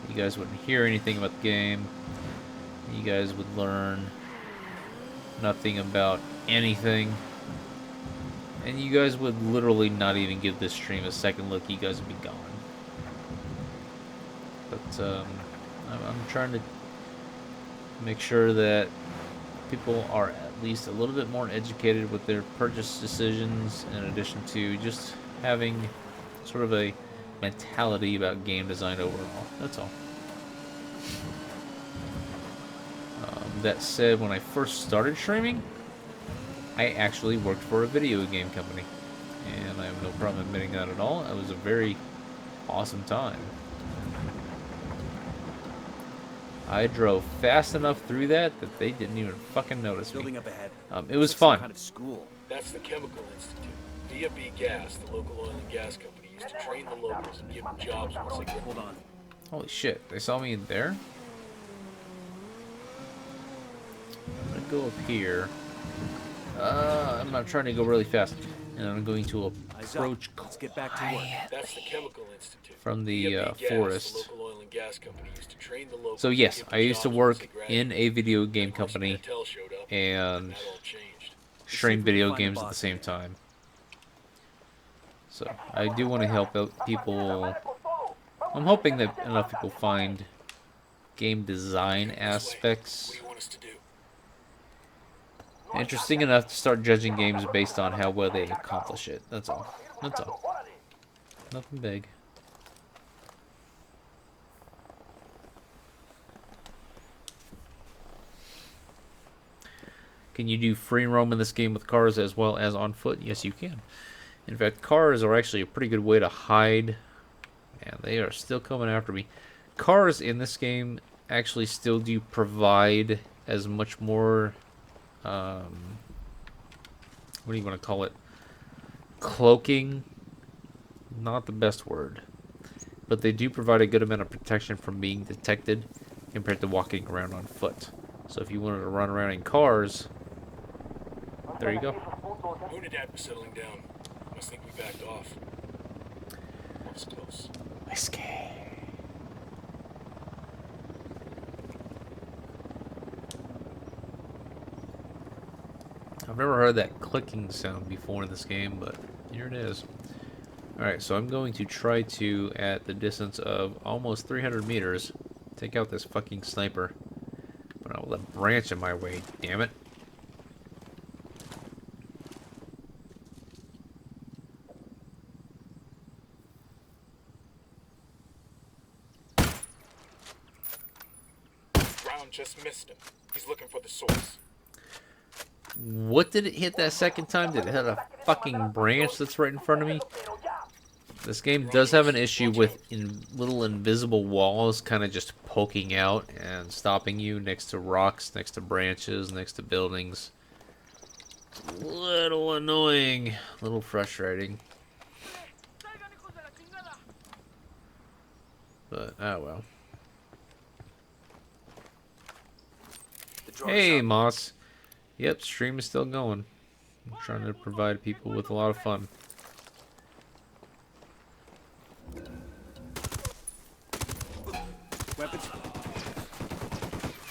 You guys wouldn't hear anything about the game. You guys would learn nothing about anything. And you guys would literally not even give this stream a second look. You guys would be gone. But I'm trying to make sure that people are at least a little bit more educated with their purchase decisions, in addition to just having sort of a mentality about game design overall. That's all. That said, when I first started streaming, I actually worked for a video game company, and I have no problem admitting that at all. It was a very awesome time. I drove fast enough through that they didn't even fucking notice me. Building up ahead. It was fun. Kind of school. That's the Chemical Institute. B Gas, the local oil and gas company, used to train the locals and give them jobs once they get. Hold on. Holy shit, they saw me in there? I'm gonna go up here. I'm not trying to go really fast. And I'm going to approach Let's get back to work. That's the Chemical Institute. From the forest. The local oil and gas company used to train the locals. So yes, I used to work in a video game company and stream video games at the same time. So I do want to help out people. I'm hoping that enough people find game design aspects interesting enough to start judging games based on how well they accomplish it. That's all. That's all. Nothing big. Can you do free roam in this game with cars as well as on foot? Yes, you can. In fact, cars are actually a pretty good way to hide. And they are still coming after me. Cars in this game actually still do provide as much more... what do you want to call it? Cloaking? Not the best word. But they do provide a good amount of protection from being detected compared to walking around on foot. So if you wanted to run around in cars, there you go. Unidad was settling down. Must think we backed off. That was close. Whiskey. I've never heard that clicking sound before in this game, but here it is. Alright, so I'm going to try to, at the distance of almost 300 meters, take out this fucking sniper. But I will let branch in my way, damn it. Brown just missed him. He's looking for the source. What did it hit that second time? Did it hit a fucking branch that's right in front of me? This game does have an issue with little invisible walls kind of just poking out and stopping you next to rocks, next to branches, next to buildings. A little annoying, a little frustrating. But, oh well. Hey, Moss. Yep, stream is still going. I'm trying to provide people with a lot of fun. Weapons.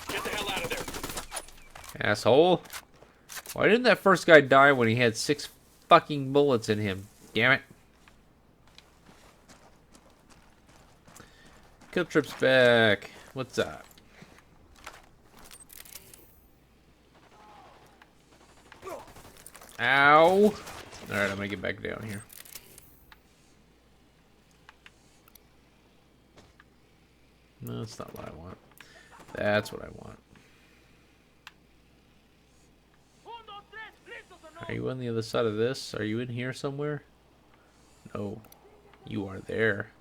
Get the hell out of there. Asshole. Why didn't that first guy die when he had 6 fucking bullets in him? Damn it. Kill trip's back. What's up? Ow. Alright, I'm gonna get back down here. No, that's not what I want. That's what I want. Are you on the other side of this? Are you in here somewhere? No. You are there.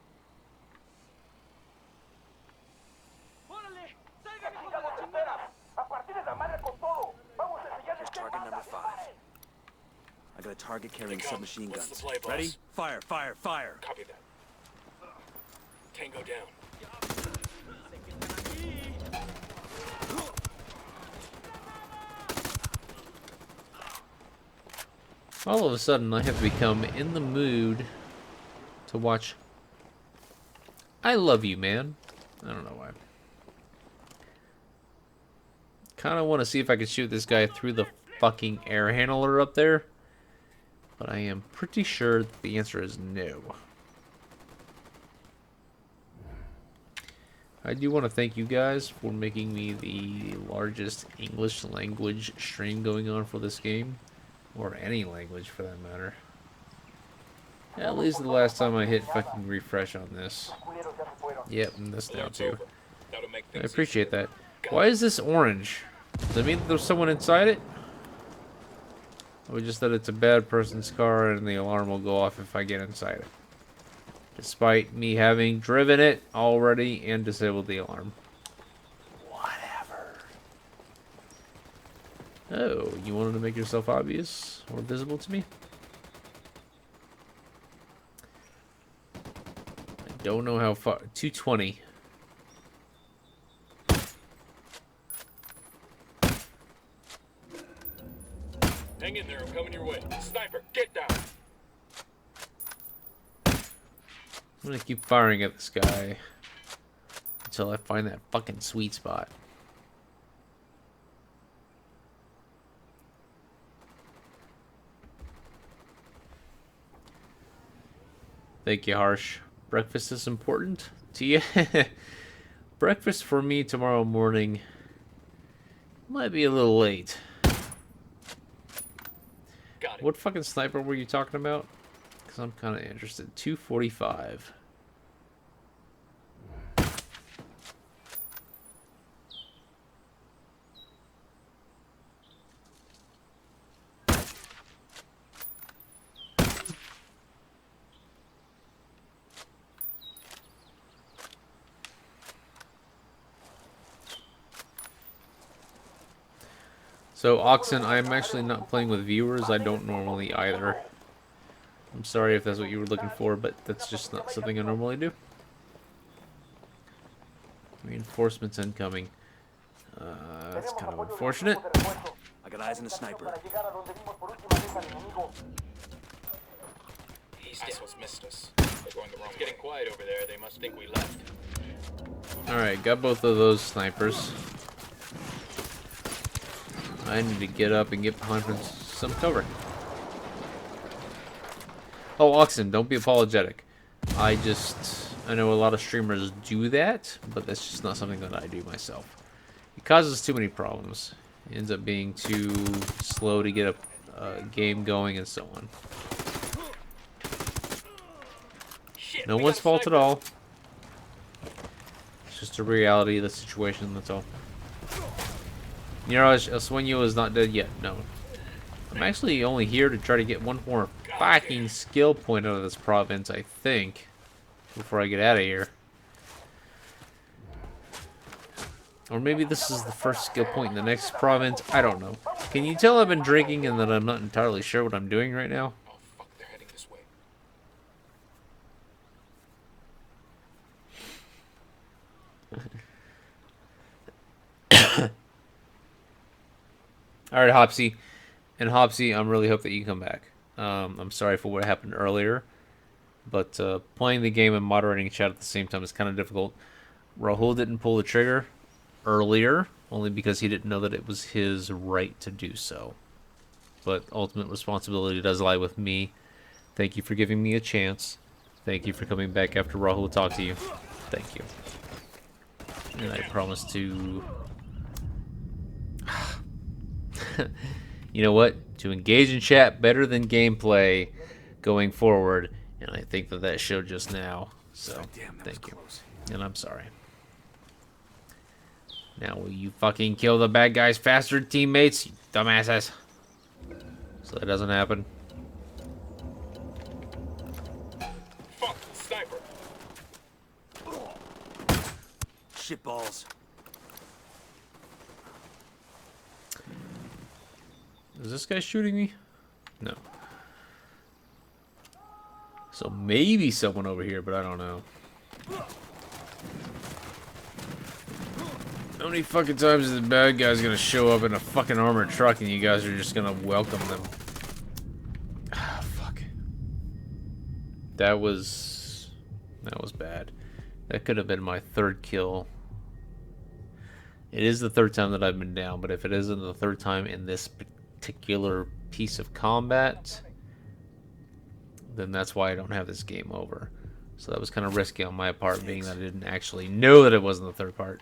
Here's target number 5. I got a target carrying submachine What's guns. the play, boss? Ready? Fire, fire, fire. Copy that. Tango down. All of a sudden, I have become in the mood to watch I Love You, Man. I don't know why. Kind of want to see if I can shoot this guy through the fucking air handler up there. But I am pretty sure that the answer is no. I do want to thank you guys for making me the largest English language stream going on for this game. Or any language for that matter. At least the last time I hit fucking refresh on this. Yep, and this now too. I appreciate that. Why is this orange? Does that mean that there's someone inside it? Or just that it's a bad person's car and the alarm will go off if I get inside it? Despite me having driven it already and disabled the alarm. Whatever. Oh, you wanted to make yourself obvious or visible to me? I don't know how far. 220. Hang in there, I'm coming your way. Sniper, get down! I'm gonna keep firing at this guy until I find that fucking sweet spot. Thank you, Harsh. Breakfast is important to you? Breakfast for me tomorrow morning might be a little late. Got it. What fucking sniper were you talking about? Because I'm kind of interested. 245. So, Oxen, I'm actually not playing with viewers. I don't normally either. I'm sorry if that's what you were looking for, but that's just not something I normally do. Reinforcements incoming. That's kind of unfortunate. I got eyes on a sniper. These assholes missed us. They're going the wrong way. It's getting quiet over there. They must think we left. Alright, got both of those snipers. I need to get up and get behind for some cover. Oh, Oxen, don't be apologetic. I know a lot of streamers do that, but that's just not something that I do myself. It causes too many problems. It ends up being too slow to get a game going and so on. Shit, No one's fault at all. It's just a reality of the situation, that's all. Niraj Sueño is not dead yet. No. I'm actually only here to try to get one more fucking skill point out of this province, I think. Before I get out of here. Or maybe this is the first skill point in the next province. I don't know. Can you tell I've been drinking and that I'm not entirely sure what I'm doing right now? Oh, fuck, they're heading this way. Alright, Hopsy. And Hopsy, I really hope that you come back. I'm sorry for what happened earlier. But playing the game and moderating chat at the same time is kind of difficult. Rahul didn't pull the trigger earlier, only because he didn't know that it was his right to do so. But ultimate responsibility does lie with me. Thank you for giving me a chance. Thank you for coming back after Rahul talked to you. Thank you. And I promise to... You know what? To engage in chat better than gameplay going forward. And I think that that showed just now. So, thank you. And I'm sorry. Now will you fucking kill the bad guys faster, teammates? You dumbasses. So that doesn't happen. Fuck, sniper. Shitballs. Is this guy shooting me? No. So maybe someone over here, but I don't know. How many fucking times is the bad guy's gonna show up in a fucking armored truck and you guys are just gonna welcome them? Ah, fuck. That was bad. That could have been my third kill. It is the third time that I've been down, but if it isn't the third time in this particular piece of combat, then that's why I don't have this game over. So that was kind of risky on my part, being that I didn't actually know that it wasn't the third part.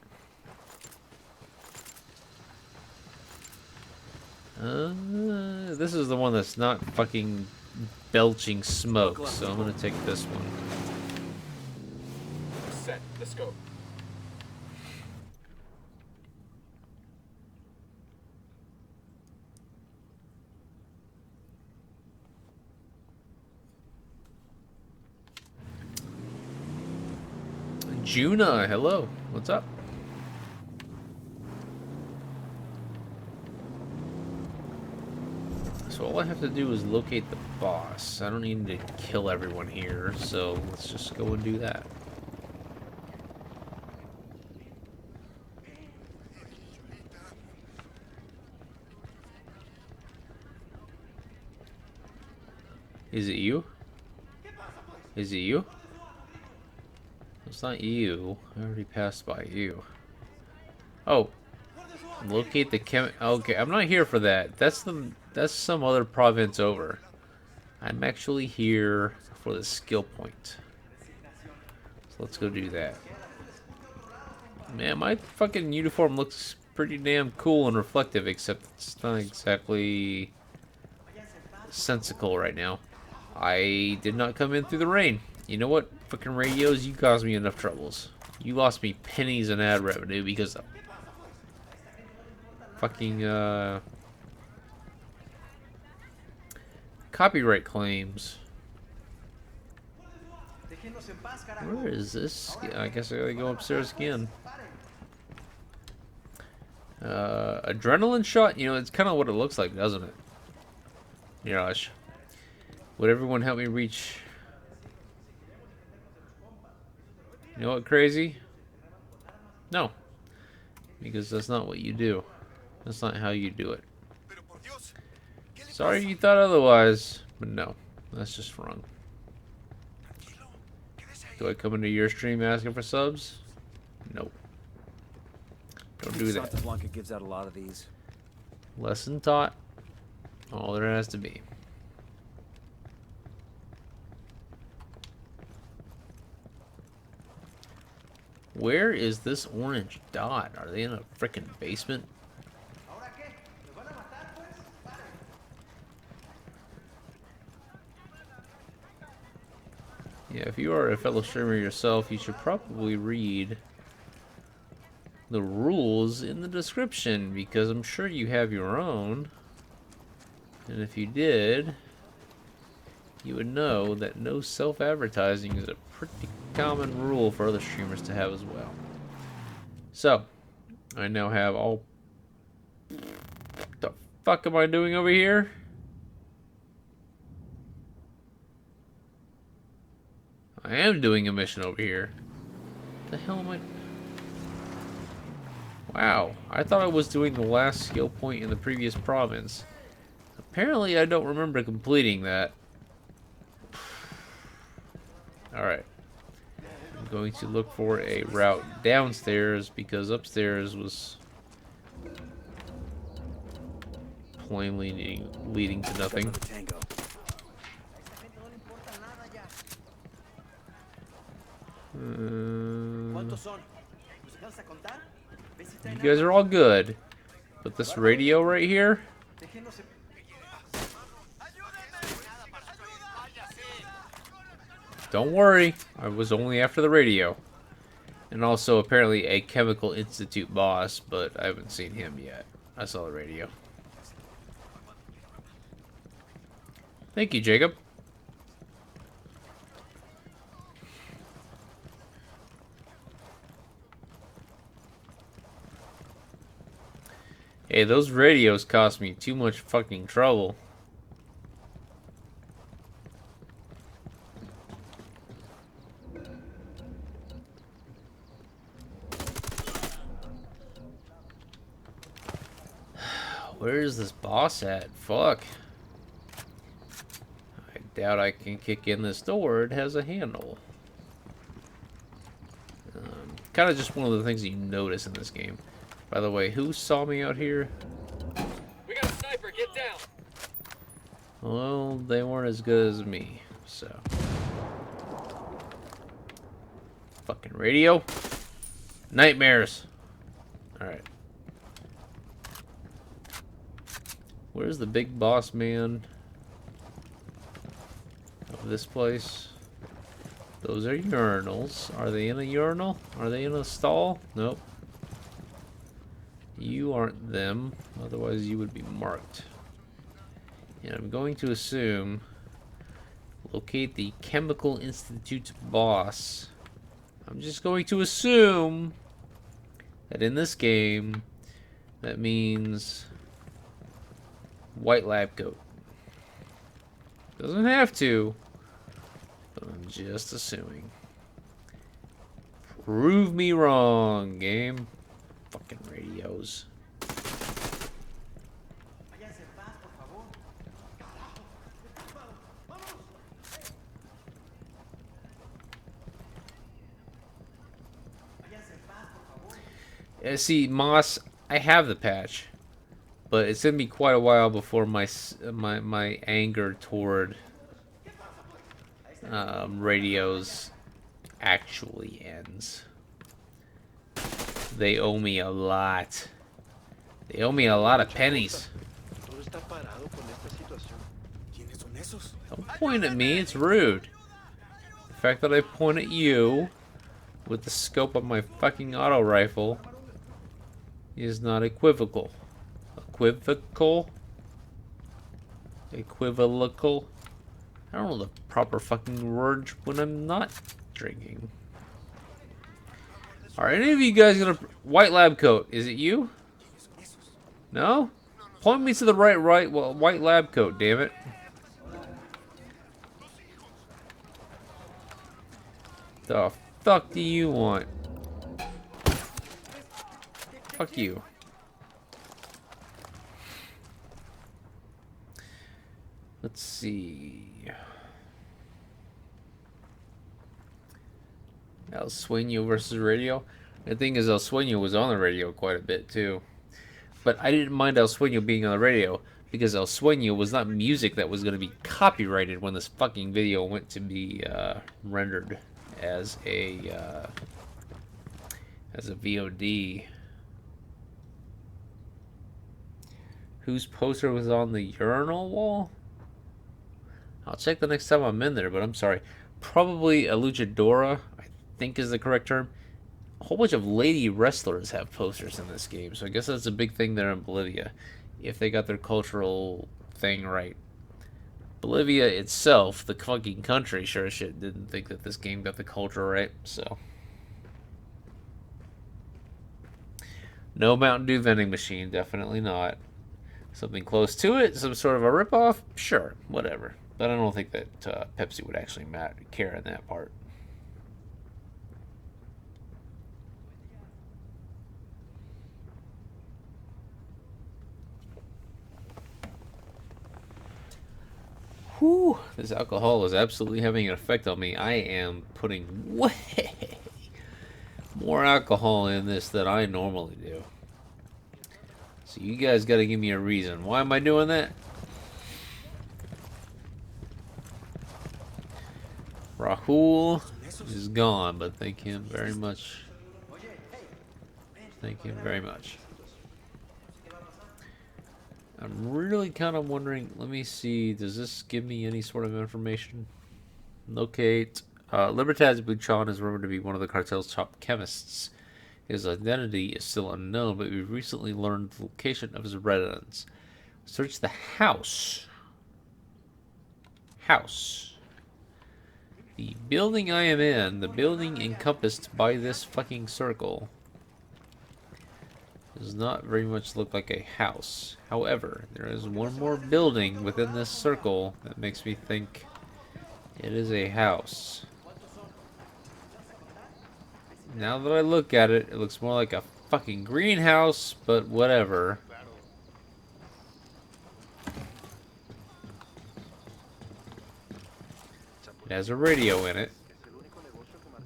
This is the one that's not fucking belching smoke, so I'm gonna take this one. Set. Let's go. Juna, hello. What's up? So all I have to do is locate the boss. I don't need to kill everyone here, so let's just go and do that. Is it you? Is it you? It's not you. I already passed by you. Oh. Locate the okay, I'm not here for that. That's some other province over. I'm actually here for the skill point. So let's go do that. Man, my fucking uniform looks pretty damn cool and reflective, except it's not exactly sensical right now. I did not come in through the rain. You know what? Fucking radios, you caused me enough troubles. You lost me pennies in ad revenue because of fucking copyright claims. Where is this? I guess I gotta go upstairs again. Adrenaline shot? You know, it's kind of what it looks like, doesn't it? Gosh. Would everyone help me reach... You know what, crazy? No. Because that's not what you do. That's not how you do it. Sorry you thought otherwise, but no. That's just wrong. Do I come into your stream asking for subs? Nope. Don't do that. Santa Blanca gives out a lot of these. Lesson taught. All there has to be. Where is this orange dot? Are they in a frickin' basement? Yeah, if you are a fellow streamer yourself, you should probably read the rules in the description, because I'm sure you have your own. And if you did, you would know that no self-advertising is a pretty common rule for other streamers to have as well. So, I now have all... What the fuck am I doing over here? I am doing a mission over here. What the hell am I... Wow, I thought I was doing the last skill point in the previous province. Apparently I don't remember completing that. Alright. I'm going to look for a route downstairs, because upstairs was plainly leading to nothing. You guys are all good, but this radio right here, don't worry, I was only after the radio. And also apparently a Chemical Institute boss, but I haven't seen him yet. I saw the radio. Thank you, Jacob. Hey, those radios cost me too much fucking trouble. Where is this boss at? Fuck. I doubt I can kick in this door. It has a handle. Kind of just one of the things you notice in this game. By the way, who saw me out here? We got a sniper, get down! Well, they weren't as good as me, so. Fucking radio. Nightmares. Alright. Where's the big boss man of this place? Those are urinals. Are they in a urinal? Are they in a stall? Nope. You aren't them. Otherwise you would be marked. And I'm going to assume locate the Chemical Institute boss. I'm just going to assume that in this game that means white lab coat. Doesn't have to, but I'm just assuming. Prove me wrong, game. Fucking radios. See, Moss, I have the patch, but it's gonna be quite a while before my anger toward radios actually ends. They owe me a lot. They owe me a lot of pennies. Don't point at me, it's rude. The fact that I point at you with the scope of my fucking auto rifle is not equivocal. Equivocal? Equivocal? I don't know the proper fucking words when I'm not drinking. Are any of you guys gonna... White lab coat, is it you? No? Point me to the right, well, white lab coat, damn it. The fuck do you want? Fuck you. Let's see. El Sueño versus radio. The thing is, El Sueño was on the radio quite a bit too. But I didn't mind El Sueño being on the radio because El Sueño was not music that was going to be copyrighted when this fucking video went to be rendered as a VOD. Whose poster was on the urinal wall? I'll check the next time I'm in there, but I'm sorry. Probably a luchadora, I think is the correct term. A whole bunch of lady wrestlers have posters in this game, so I guess that's a big thing there in Bolivia, if they got their cultural thing right. Bolivia itself, the fucking country, sure as shit didn't think that this game got the culture right, so. No Mountain Dew vending machine, definitely not. Something close to it, some sort of a ripoff, sure, whatever. But I don't think that Pepsi would actually care in that part. Whew, this alcohol is absolutely having an effect on me. I am putting way more alcohol in this than I normally do. So you guys got to give me a reason. Why am I doing that? Rahul is gone, but thank him very much. Thank him very much. I'm really kind of wondering, let me see, does this give me any sort of information? Locate Libertad's Buchan is rumored to be one of the cartel's top chemists. His identity is still unknown, but we've recently learned the location of his residence. Search the house. House. The building I am in, the building encompassed by this fucking circle, does not very much look like a house. However, there is one more building within this circle that makes me think it is a house. Now that I look at it, it looks more like a fucking greenhouse, but whatever. It has a radio in it,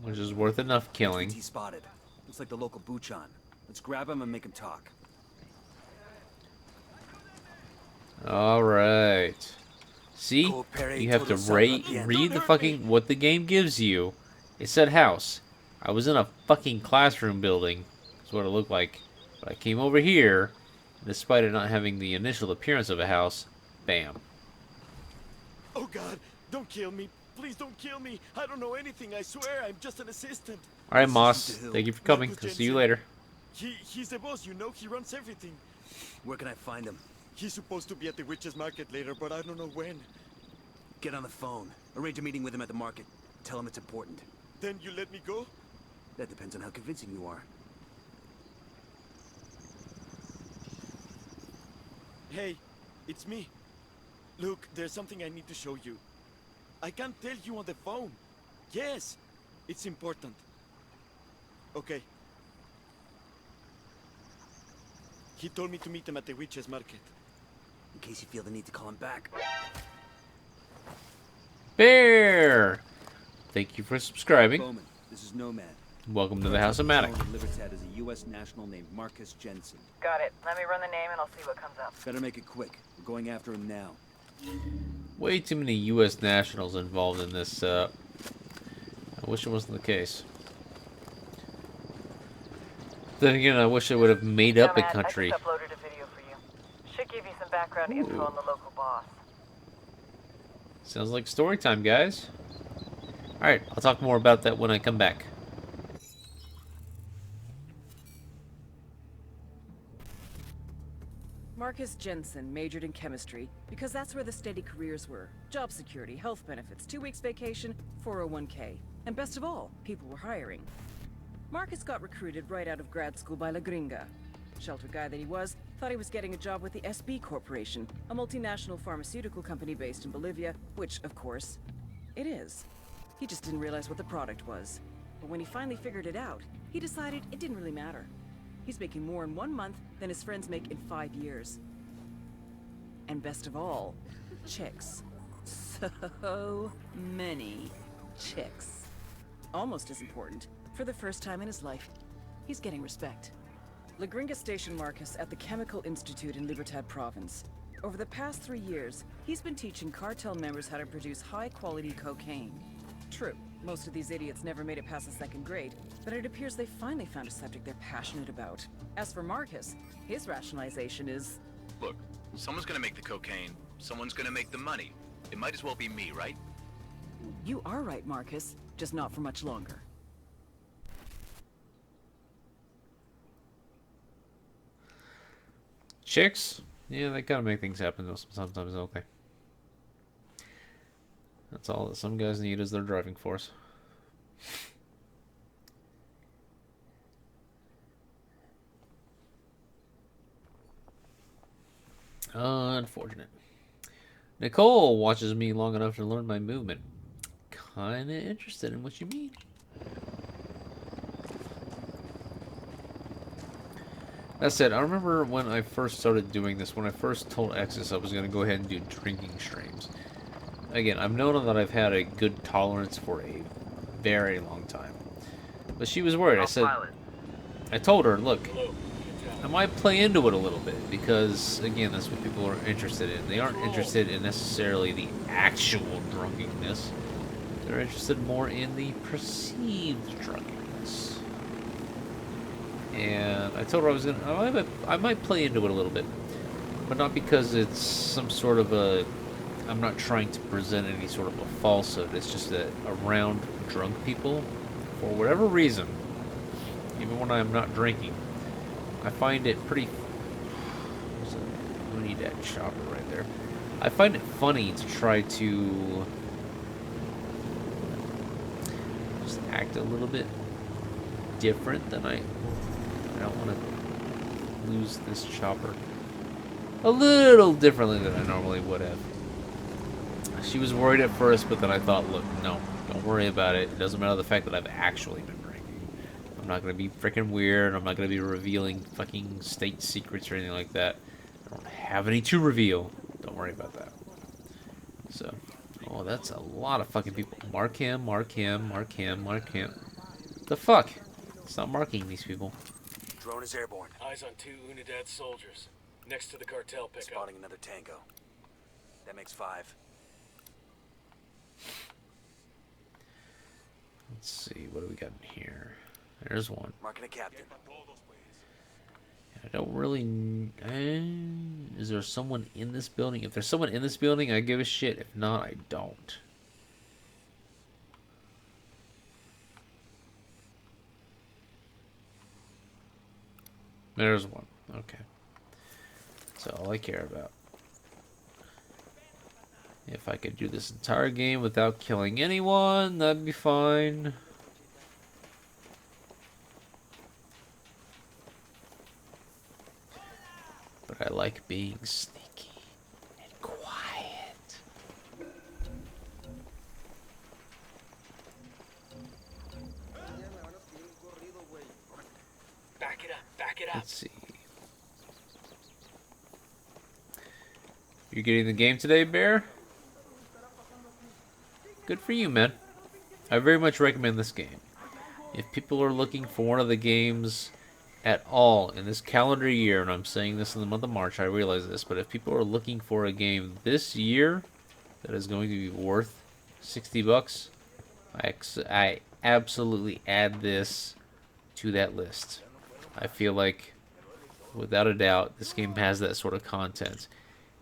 which is worth enough killing. He spotted. Looks like the local Buchan. Let's grab him and make him talk. Alright. See? You have to read the fucking what the game gives you. It said house. I was in a fucking classroom building. That's what it looked like. But I came over here, and despite it not having the initial appearance of a house, bam. Oh God, don't kill me. Please don't kill me. I don't know anything. I swear, I'm just an assistant. Alright, Moss. Thank you for coming. I'll see you later. He's the boss, you know. He runs everything. Where can I find him? He's supposed to be at the witch's market later, but I don't know when. Get on the phone. Arrange a meeting with him at the market. Tell him it's important. Then you let me go? That depends on how convincing you are. Hey, it's me. Look, there's something I need to show you. I can't tell you on the phone. Yes, it's important. Okay. He told me to meet him at the witch's market. In case you feel the need to call him back. Bear! Thank you for subscribing. Bowman, this is Nomad. Welcome to the House of Matiq. Libertad is a U.S. national named Marcus Jensen. Got it. Let me run the name and I'll see what comes up. Better make it quick. We're going after him now. Way too many U.S. nationals involved in this. I wish it wasn't the case. Then again, I wish I would have made up a country. I just uploaded a video for you. Should give you some background info on the local boss. Sounds like story time, guys. Alright, I'll talk more about that when I come back. Marcus Jensen majored in chemistry because that's where the steady careers were. Job security, health benefits, 2 weeks vacation, 401k. And best of all, people were hiring. Marcus got recruited right out of grad school by La Gringa. Sheltered guy that he was, thought he was getting a job with the SB Corporation, a multinational pharmaceutical company based in Bolivia, which, of course, it is. He just didn't realize what the product was. But when he finally figured it out, he decided it didn't really matter. He's making more in 1 month than his friends make in 5 years. And best of all, chicks. So many chicks. Almost as important, for the first time in his life, he's getting respect. La Gringa stationed Marcus at the Chemical Institute in Libertad province. Over the past 3 years, he's been teaching cartel members how to produce high-quality cocaine. True, most of these idiots never made it past the 2nd grade, but it appears they finally found a subject they're passionate about. As for Marcus, his rationalization is... Look, someone's gonna make the cocaine, someone's gonna make the money. It might as well be me, right? You are right, Marcus, just not for much longer. Chicks? Yeah, they kind of make things happen sometimes, don't they? That's all that some guys need is their driving force. Unfortunate. Nicole watches me long enough to learn my movement. Kinda interested in what you mean. That said, I remember when I first started doing this, when I first told Exis I was going to go ahead and do drinking streams. Again, I've known that I've had a good tolerance for a very long time. But she was worried. I told her, look, I might play into it a little bit, because, again, that's what people are interested in. They aren't interested in necessarily the actual drunkenness. They're interested more in the perceived drunkenness. And I told her I might play into it a little bit, but not because it's some sort of a, I'm not trying to present any sort of a falsehood. It's just that around drunk people, for whatever reason, even when I'm not drinking, I find it pretty... We need that chopper right there. I find it funny to try to just act a little bit different than I don't want to lose this chopper. A little differently than I normally would have. She was worried at first, but then I thought, look, no, don't worry about it. It doesn't matter the fact that I've actually been drinking. I'm not going to be freaking weird. I'm not going to be revealing fucking state secrets or anything like that. I don't have any to reveal. Don't worry about that. So, oh, that's a lot of fucking people. Mark him, mark him, mark him, mark him. The fuck? It's not marking these people. Drone is airborne. Eyes on 2 Unidad soldiers. Next to the cartel pickup. Spotting another tango. That makes 5. Let's see, what do we got in here? There's one. Marking a captain. I don't really... is there someone in this building? If there's someone in this building, I give a shit. If not, I don't. There's one. Okay. That's all I care about. If I could do this entire game without killing anyone, that'd be fine. But I like being sneaky and quiet. Back it up, back it up. Let's see. You getting the game today, Bear? Good for you, man. I very much recommend this game. If people are looking for one of the games at all in this calendar year, and I'm saying this in the month of March, I realize this, but if people are looking for a game this year that is going to be worth $60, I absolutely add this to that list. I feel like, without a doubt, this game has that sort of content.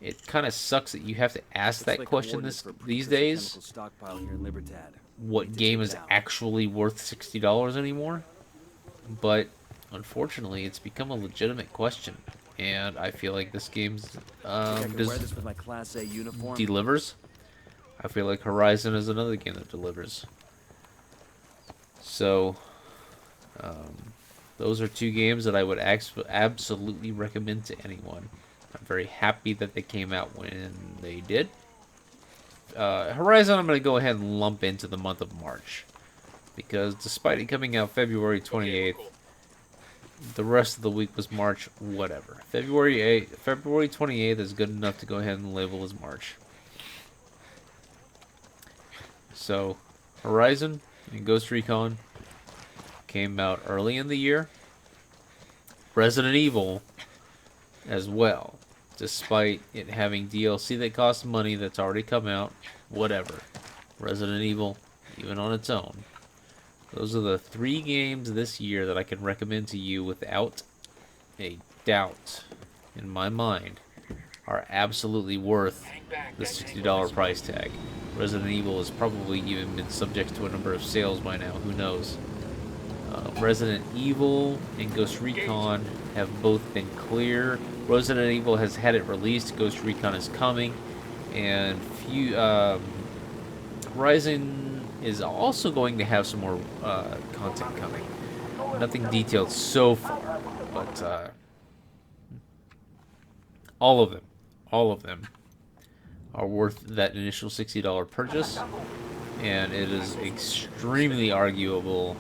It kind of sucks that you have to ask that question these days. Stockpile here in Libertad. What game is actually worth $60 anymore? But unfortunately, it's become a legitimate question, and I feel like this game delivers. I feel like Horizon is another game that delivers. So, those are 2 games that I would absolutely recommend to anyone. I'm very happy that they came out when they did. Horizon I'm going to go ahead and lump into the month of March, because despite it coming out February 28th, the rest of the week was March, whatever. February 28th is good enough to go ahead and label as March. So, Horizon and Ghost Recon came out early in the year. Resident Evil as well, despite it having DLC that costs money that's already come out, whatever. Resident Evil, even on its own. Those are the 3 games this year that I can recommend to you without a doubt in my mind are absolutely worth the $60 price tag. Resident Evil has probably even been subject to a number of sales by now, who knows. Resident Evil and Ghost Recon have both been clear. Resident Evil has had it released, Ghost Recon is coming, and Horizon is also going to have some more content coming. Nothing detailed so far, but all of them are worth that initial $60 purchase, and it is extremely arguable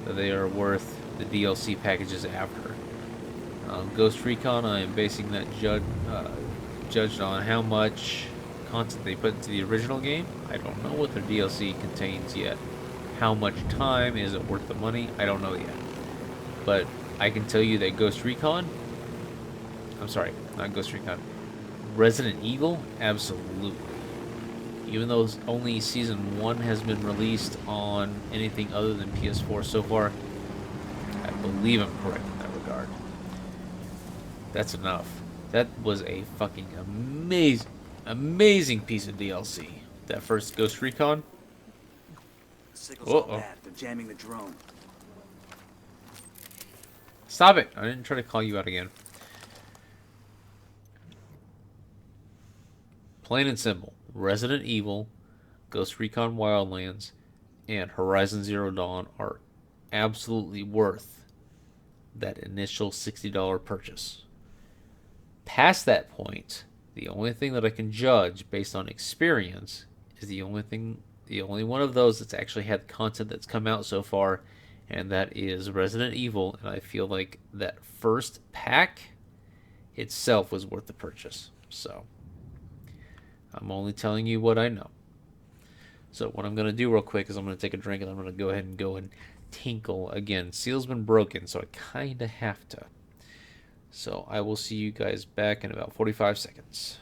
that they are worth the DLC packages after. Ghost Recon, I am basing that judged on how much content they put into the original game. I don't know what their DLC contains yet. How much time is it worth the money? I don't know yet. But I can tell you that Ghost Recon, I'm sorry, not Ghost Recon, Resident Evil, absolutely. Even though only Season 1 has been released on anything other than PS4 so far, I believe I'm correct in that regard. That's enough. That was a fucking amazing piece of DLC. That first Ghost Recon. The signal's all Uh-oh. bad. They're jamming the drone. Stop it! I didn't try to call you out again. Plain and simple. Resident Evil, Ghost Recon Wildlands, and Horizon Zero Dawn are absolutely worth that initial $60 purchase. Past that point, the only thing that I can judge based on experience is the only one of those that's actually had content that's come out so far, and that is Resident Evil, and I feel like that first pack itself was worth the purchase. So, I'm only telling you what I know. So what I'm going to do real quick is I'm going to take a drink and I'm going to go ahead and go and tinkle again. Seal's been broken, so I kind of have to. So I will see you guys back in about 45 seconds.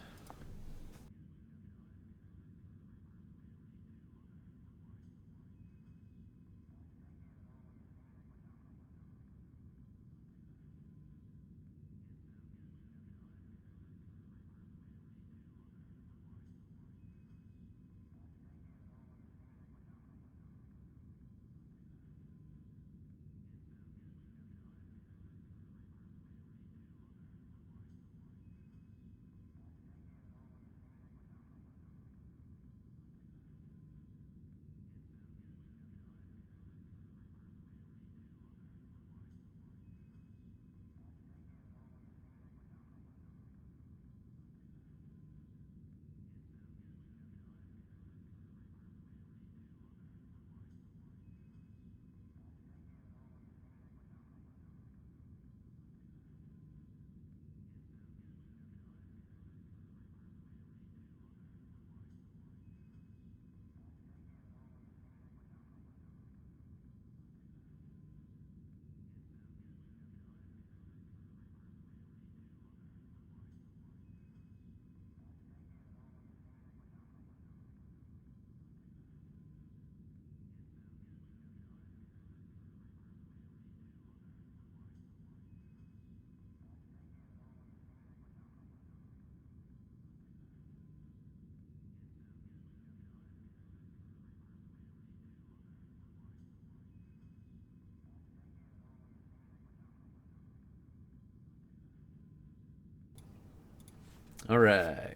All right.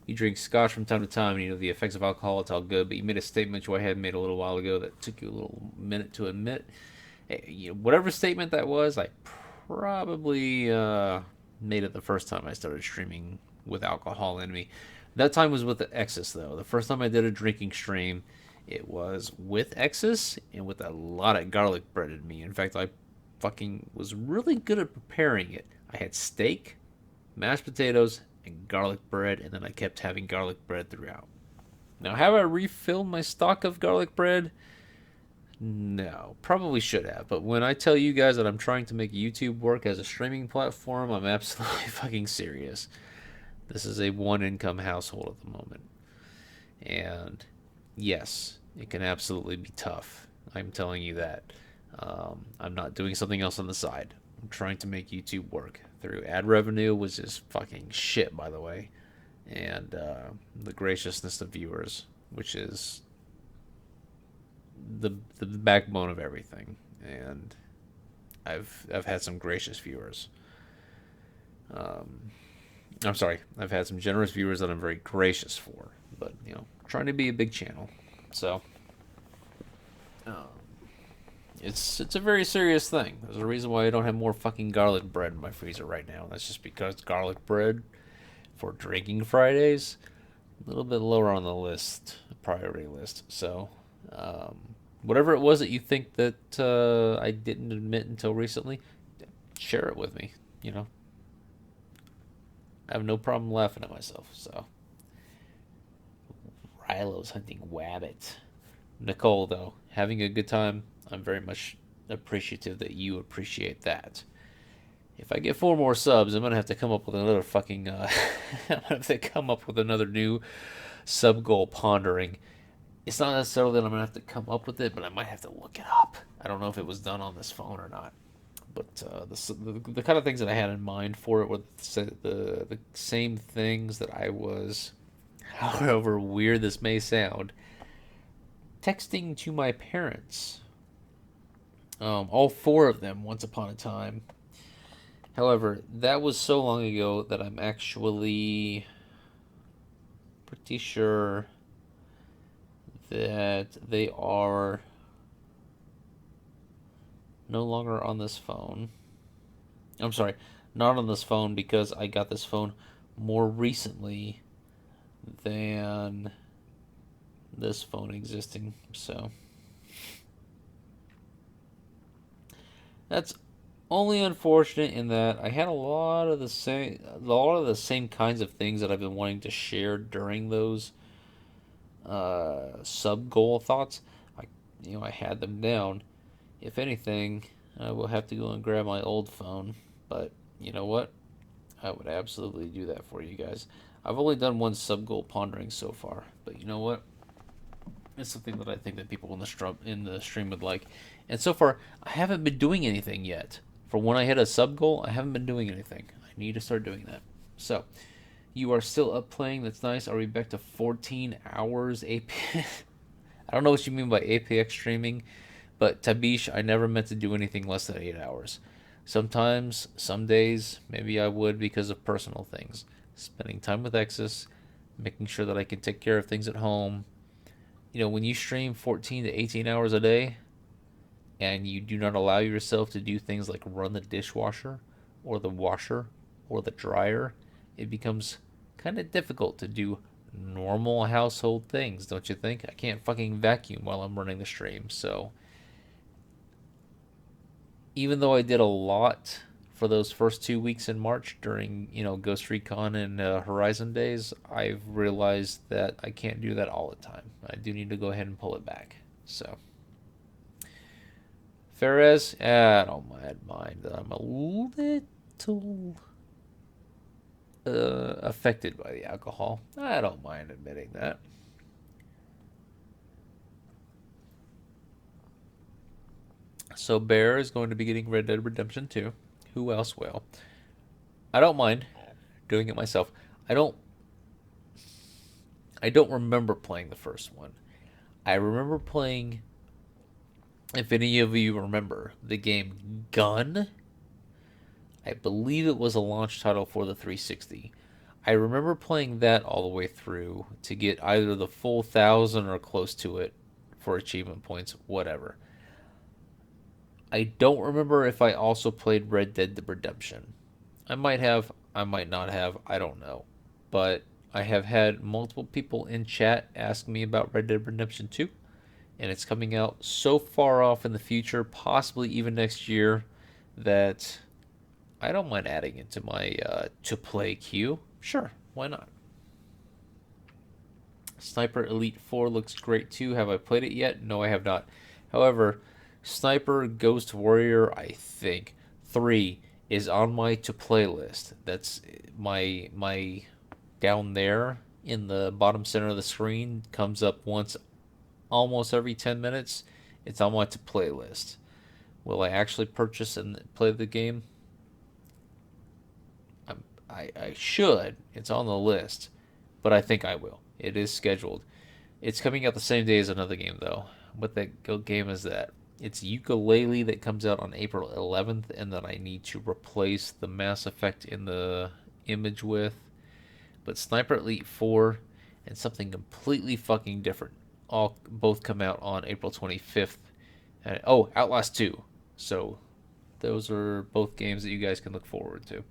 You drink scotch from time to time, and you know the effects of alcohol. It's all good, but you made a statement you I had made a little while ago that took you a little minute to admit. Whatever statement that was, I probably made it the first time I started streaming with alcohol in me. That time was with the Exis, though. The first time I did a drinking stream, it was with Exis and with a lot of garlic bread in me. In fact, I fucking was really good at preparing it. I had steak, mashed potatoes, and garlic bread, and then I kept having garlic bread throughout. Now, have I refilled my stock of garlic bread? No, probably should have. But when I tell you guys that I'm trying to make YouTube work as a streaming platform, I'm absolutely fucking serious. This is a one-income household at the moment. And yes, it can absolutely be tough. I'm telling you that. I'm not doing something else on the side. I'm trying to make YouTube work through ad revenue, which is fucking shit, by the way, and the graciousness of viewers, which is the backbone of everything. And I've had some gracious viewers. I'm sorry, I've had some generous viewers that I'm very gracious for, but you know, trying to be a big channel, so. It's a very serious thing. There's a reason why I don't have more fucking garlic bread in my freezer right now. That's just because garlic bread for drinking Fridays, a little bit lower on the list, priority list. So, whatever it was that you think that I didn't admit until recently, share it with me. You know, I have no problem laughing at myself. So, Riylo's hunting wabbit. Nicole, though, having a good time. I'm very much appreciative that you appreciate that. If I get 4 more subs, I'm going to have to come up with another fucking... I'm going to have to come up with another new sub goal pondering. It's not necessarily that I'm going to have to come up with it, but I might have to look it up. I don't know if it was done on this phone or not. But the kind of things that I had in mind for it were the same things that I was... However weird this may sound... texting to my parents. All four of them once upon a time. However, that was so long ago that I'm actually pretty sure that they are no longer on this phone. I'm sorry, not on this phone because I got this phone more recently than this phone existing. So that's only unfortunate in that I had a lot of the same kinds of things that I've been wanting to share during those sub goal thoughts. I had them down. If anything, I will have to go and grab my old phone. But you know what? I would absolutely do that for you guys. I've only done one sub goal pondering so far, but you know what? It's something that I think that people in the stream would like. And so far, I haven't been doing anything yet. For when I hit a sub goal, I haven't been doing anything. I need to start doing that. So, you are still up playing. That's nice. Are we back to 14 hours AP? I don't know what you mean by APX streaming, but Tabish, I never meant to do anything less than 8 hours. Sometimes, some days, maybe I would because of personal things. Spending time with Exus, making sure that I can take care of things at home. When you stream 14 to 18 hours a day, and you do not allow yourself to do things like run the dishwasher, or the washer, or the dryer, it becomes kind of difficult to do normal household things, don't you think? I can't fucking vacuum while I'm running the stream, so even though I did a lot for those first 2 weeks in March during, Ghost Recon and Horizon days, I've realized that I can't do that all the time. I do need to go ahead and pull it back. So, Ferez, I don't mind that I'm a little affected by the alcohol. I don't mind admitting that. So Bear is going to be getting Red Dead Redemption 2. Who else will? I don't mind doing it myself. I don't remember playing the first one. I remember playing, if any of you remember, the game Gun. I believe it was a launch title for the 360. I remember playing that all the way through to get either the full 1,000 or close to it for achievement points, whatever. I don't remember if I also played Red Dead Redemption. I might have, I might not have, I don't know. But I have had multiple people in chat ask me about Red Dead Redemption 2. And it's coming out so far off in the future, possibly even next year, that I don't mind adding it to my to-play queue. Sure, why not? Sniper Elite 4 looks great too. Have I played it yet? No, I have not. However, Sniper Ghost Warrior, I think, 3 is on my to-play list. That's my down there in the bottom center of the screen. Comes up once almost every 10 minutes. It's on my to-play list. Will I actually purchase and play the game? I should. It's on the list. But I think I will. It is scheduled. It's coming out the same day as another game, though. What game is that? It's Ukulele that comes out on April 11th, and that I need to replace the Mass Effect in the image with. But Sniper Elite 4 and something completely fucking different both come out on April 25th. And, Outlast 2. So those are both games that you guys can look forward to.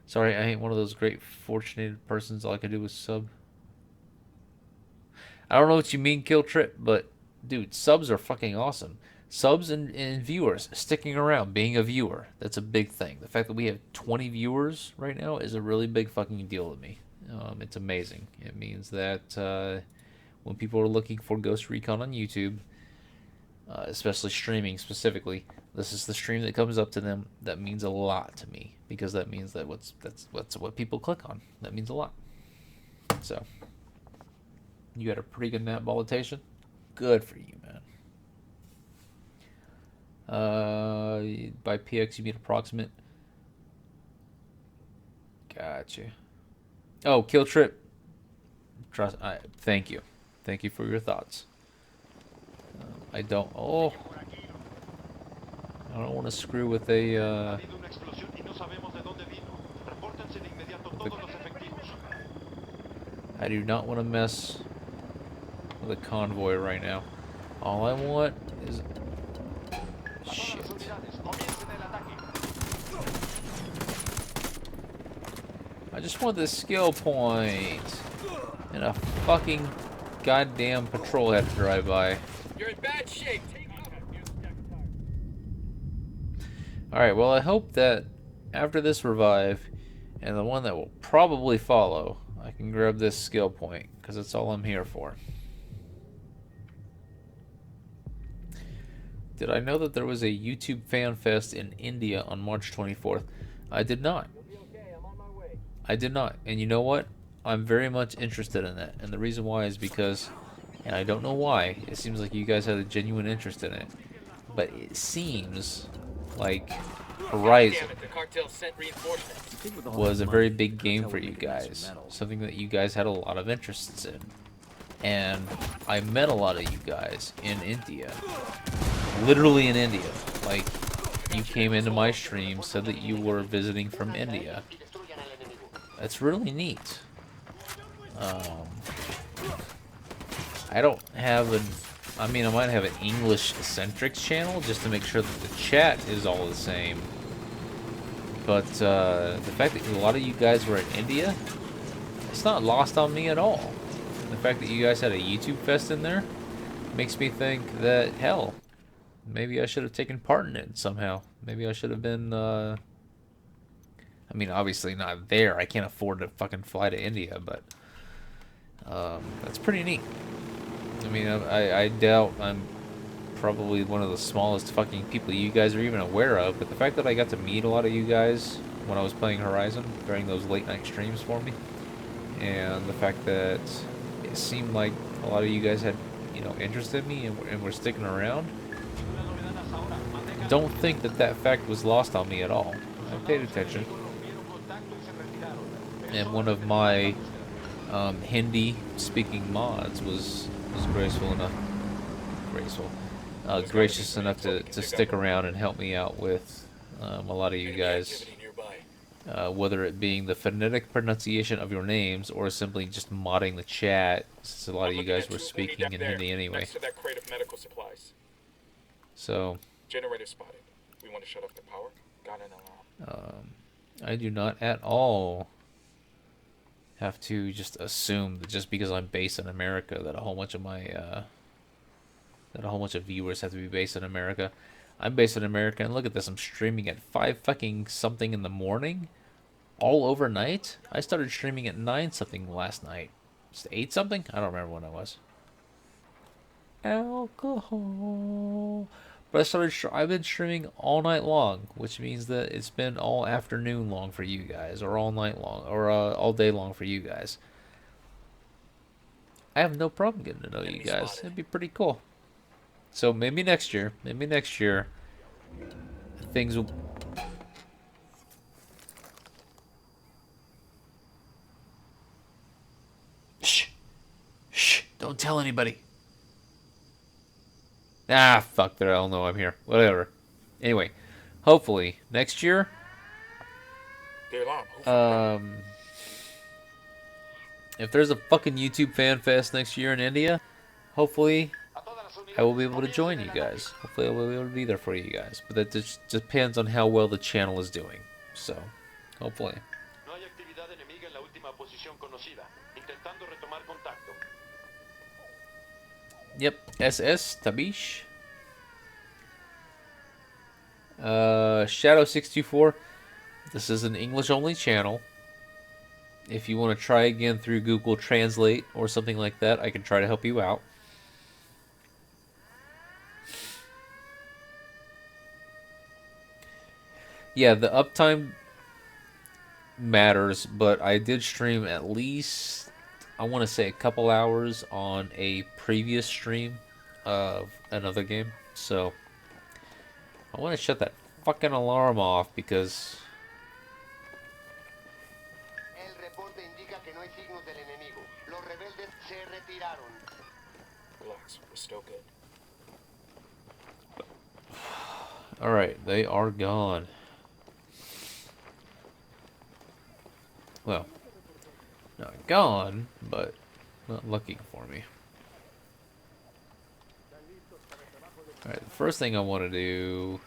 Sorry, I ain't one of those great fortunate persons. All I can do is sub. I don't know what you mean, Kill Trip, but dude, subs are fucking awesome. Subs and viewers sticking around, being a viewer, that's a big thing. The fact that we have 20 viewers right now is a really big fucking deal to me. It's amazing. It means that when people are looking for Ghost Recon on YouTube, especially streaming specifically, this is the stream that comes up to them. That means a lot to me, because that means that that's what people click on. That means a lot. So, you had a pretty good nap ballotation? Good for you, man. By PX you mean approximate? Gotcha. Oh, Kill Trip. Thank you for your thoughts. I don't. Oh. I don't want to screw with a. I do not want to mess with a convoy right now. All I want is. Shit. I just want this skill point. And a fucking goddamn patrol had to drive by. You're in bad shape. Alright, well, I hope that after this revive, and the one that will probably follow, I can grab this skill point, because that's all I'm here for. Did I know that there was a YouTube Fan Fest in India on March 24th? I did not. I did not. And you know what? I'm very much interested in that. And the reason why is because, and I don't know why, it seems like you guys had a genuine interest in it, but it seems like Horizon was a very big game for you guys. Something that you guys had a lot of interests in. And I met a lot of you guys in India. Literally in India. Like, you came into my stream, said that you were visiting from India. That's really neat. I don't have an... I mean, I might have an English-centric channel just to make sure that the chat is all the same. But the fact that a lot of you guys were in India, it's not lost on me at all. The fact that you guys had a YouTube fest in there makes me think that, hell, maybe I should have taken part in it somehow. Maybe I should have been, I mean, obviously not there. I can't afford to fucking fly to India, but that's pretty neat. I mean, I doubt I'm probably one of the smallest fucking people you guys are even aware of, but the fact that I got to meet a lot of you guys when I was playing Horizon during those late night streams for me, and the fact that it seemed like a lot of you guys had, you know, interest in me and were sticking around, don't think that that fact was lost on me at all. I paid attention. And one of my Hindi-speaking mods was gracious enough to stick around and help me out with a lot of you guys, whether it being the phonetic pronunciation of your names or simply just modding the chat, since a lot of you guys were speaking in Hindi anyway. So, Generator spotted. We want to shut off the power. Got an alarm. I do not at all have to just assume that just because I'm based in America that a whole bunch of my viewers have to be based in America. I'm based in America, and look at this, I'm streaming at 5 fucking something in the morning, all overnight. I started streaming at 9 something last night. Just 8 something? I don't remember when I was. Alcohol. But I've been streaming all night long, which means that it's been all afternoon long for you guys, or all night long, or all day long for you guys. I have no problem getting to know you guys. It'd be pretty cool. So maybe next year, things will... Shh. Shh. Don't tell anybody. Ah, fuck, they all know I'm here. Whatever. Anyway, hopefully, next year... if there's a fucking YouTube Fan Fest next year in India, hopefully I will be able to join you guys. Hopefully I will be able to be there for you guys. But that just depends on how well the channel is doing. So, hopefully. Yep, SS, Tabish. Shadow624. This is an English-only channel. If you want to try again through Google Translate or something like that, I can try to help you out. Yeah, the uptime matters, but I did stream at least, I want to say, a couple hours on a previous stream of another game. So, I want to shut that fucking alarm off because... Relax, we're still good. Alright, they are gone. Well, not gone, but not looking for me. Alright, the first thing I want to do...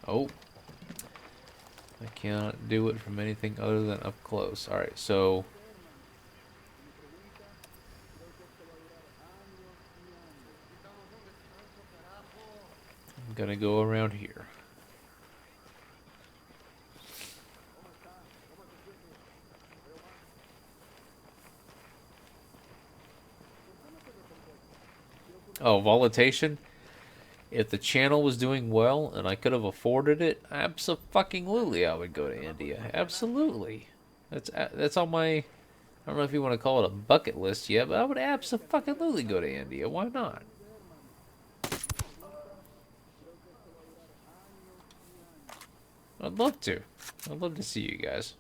Oh. I cannot do it from anything other than up close. Alright, so... I'm gonna go around here. Oh, volatility? If the channel was doing well and I could have afforded it, absolutely I would go to India. Absolutely. That's on my, I don't know if you want to call it a bucket list yet, but I would absolutely go to India. Why not? I'd love to. I'd love to see you guys.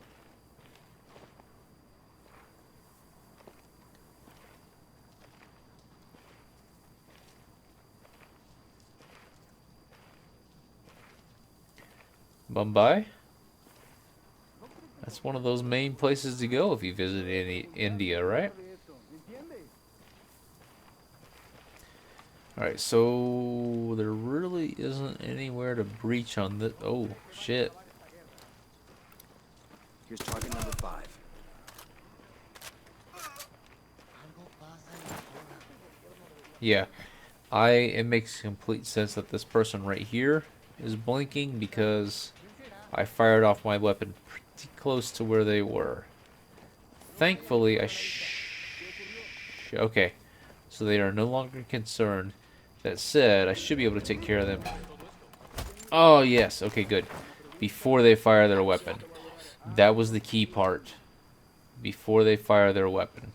Mumbai? That's one of those main places to go if you visit India, right? Alright, so there really isn't anywhere to breach on this. Oh, shit. Here's target number 5. Yeah, it makes complete sense that this person right here is blinking because I fired off my weapon pretty close to where they were. Thankfully, okay, so they are no longer concerned. That said, I should be able to take care of them. Oh, yes. Okay, good. Before they fire their weapon. That was the key part. Before they fire their weapon.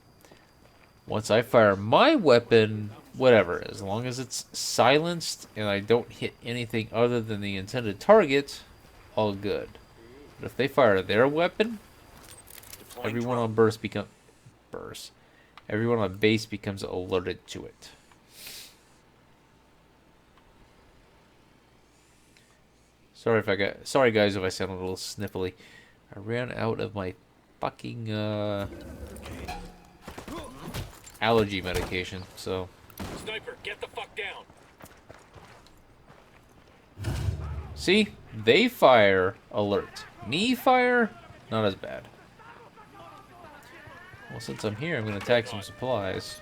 Once I fire my weapon, whatever. As long as it's silenced and I don't hit anything other than the intended target, all good. But if they fire their weapon, everyone on everyone on base becomes alerted to it. Sorry guys if I sound a little sniffly. I ran out of my fucking allergy medication, so. Sniper, get the fuck down. See? They fire, alert. Me fire, not as bad. Well, since I'm here, I'm gonna attack some supplies.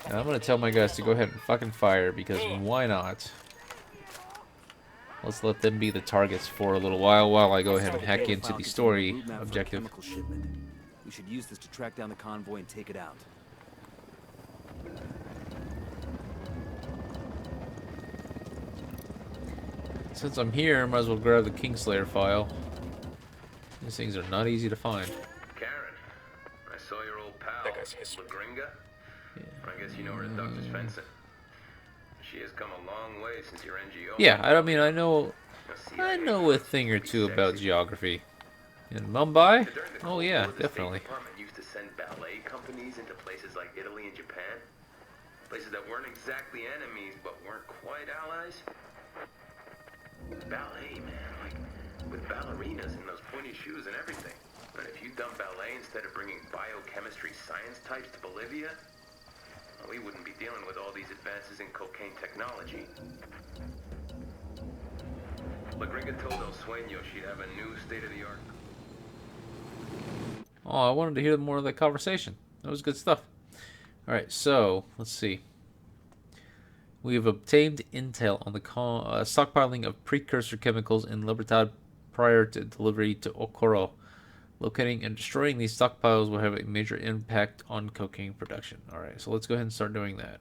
And I'm gonna tell my guys to go ahead and fucking fire, because why not? Let's let them be the targets for a little while I go ahead and hack into the story objective. We should use this to track down the convoy and take it out. Since I'm here, I might as well grab the Kingslayer file. These things are not easy to find. Karen, I saw your old pal, Gringa. Yeah. I guess you know her as Dr. Svensson. She has come a long way since your NGO. Yeah, I mean, I know a thing or two about geography. In Mumbai? Oh yeah, definitely. The Department used to send ballet companies into places like Italy and Japan. Places that weren't exactly enemies, but weren't quite allies. Ballet, man, like with ballerinas and those pointy shoes and everything. But if you'd done ballet instead of bringing biochemistry science types to Bolivia, well, we wouldn't be dealing with all these advances in cocaine technology. La Gringa told El Sueño she'd have a new state-of-the-art. Oh, I wanted to hear more of that conversation. That was good stuff. Alright, so, let's see. We have obtained intel on the stockpiling of precursor chemicals in Libertad prior to delivery to Okoro. Locating and destroying these stockpiles will have a major impact on cocaine production. Alright, so let's go ahead and start doing that.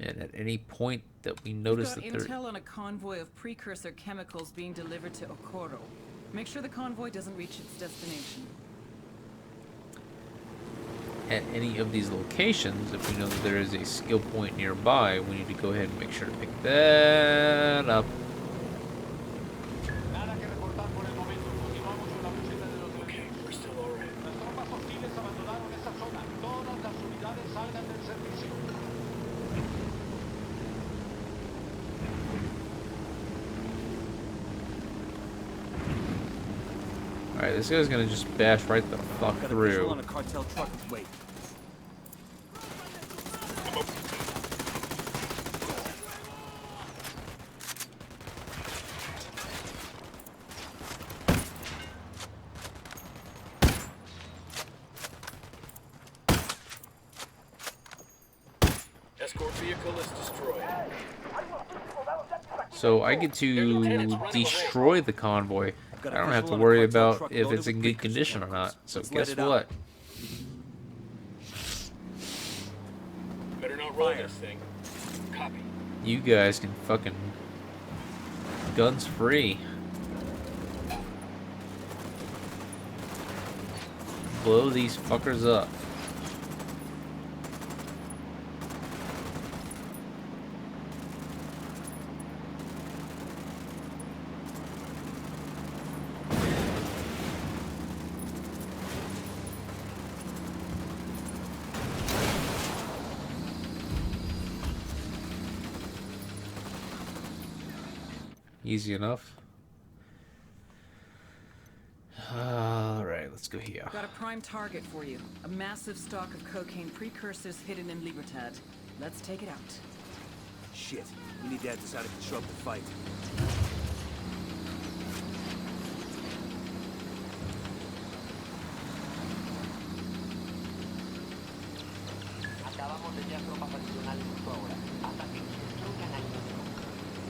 And at any point that we notice that We've got intel on a convoy of precursor chemicals being delivered to Okoro. Make sure the convoy doesn't reach its destination. At any of these locations, if we know that there is a skill point nearby, we need to go ahead and make sure to pick that up. Okay, we're still alright. Alright, this guy's gonna just bash right the fuck Got a visual through. on a cartel truck with weight. Escort vehicle is destroyed. So I get to destroy the convoy. I don't have to worry about if it's in good condition or not. So guess what? Better not roll this thing. Copy. You guys can fucking guns free. Blow these fuckers up. Easy enough. Alright, let's go here. Got a prime target for you. A massive stock of cocaine precursors hidden in Libertad. Let's take it out. Shit. Unidad decided to show up to fight.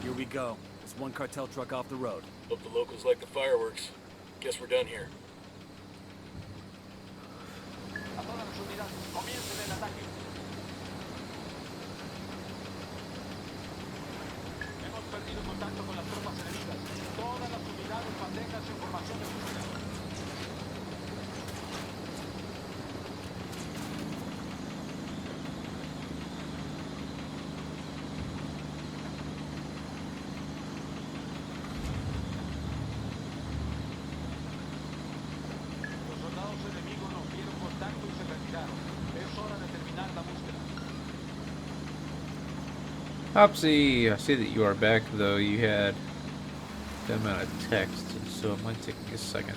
Here we go. There's one cartel truck off the road. Hope the locals like the fireworks. Guess we're done here. Hopsy, I see that you are back, though you had that amount of text, so it might take me a second.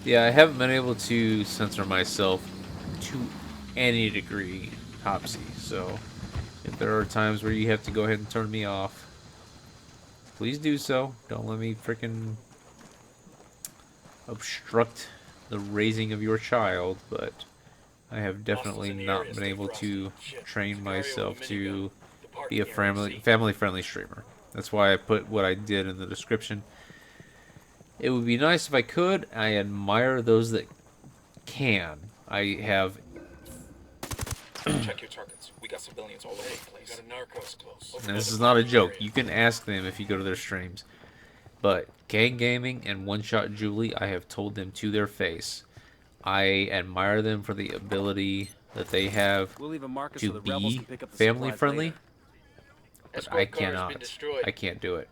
Yeah, I haven't been able to censor myself to any degree, Hopsy, so if there are times where you have to go ahead and turn me off, please do so. Don't let me freaking obstruct the raising of your child, but I have definitely not been able to train myself to be a family-friendly streamer. That's why I put what I did in the description. It would be nice if I could. I admire those that can. I have... Check your targets. We got civilians all over the place. Got a narcos close. And this is not a joke. You can ask them if you go to their streams. But Gang Gaming and One Shot Julie, I have told them to their face. I admire them for the ability that they have to be family friendly. But I cannot. I can't do it.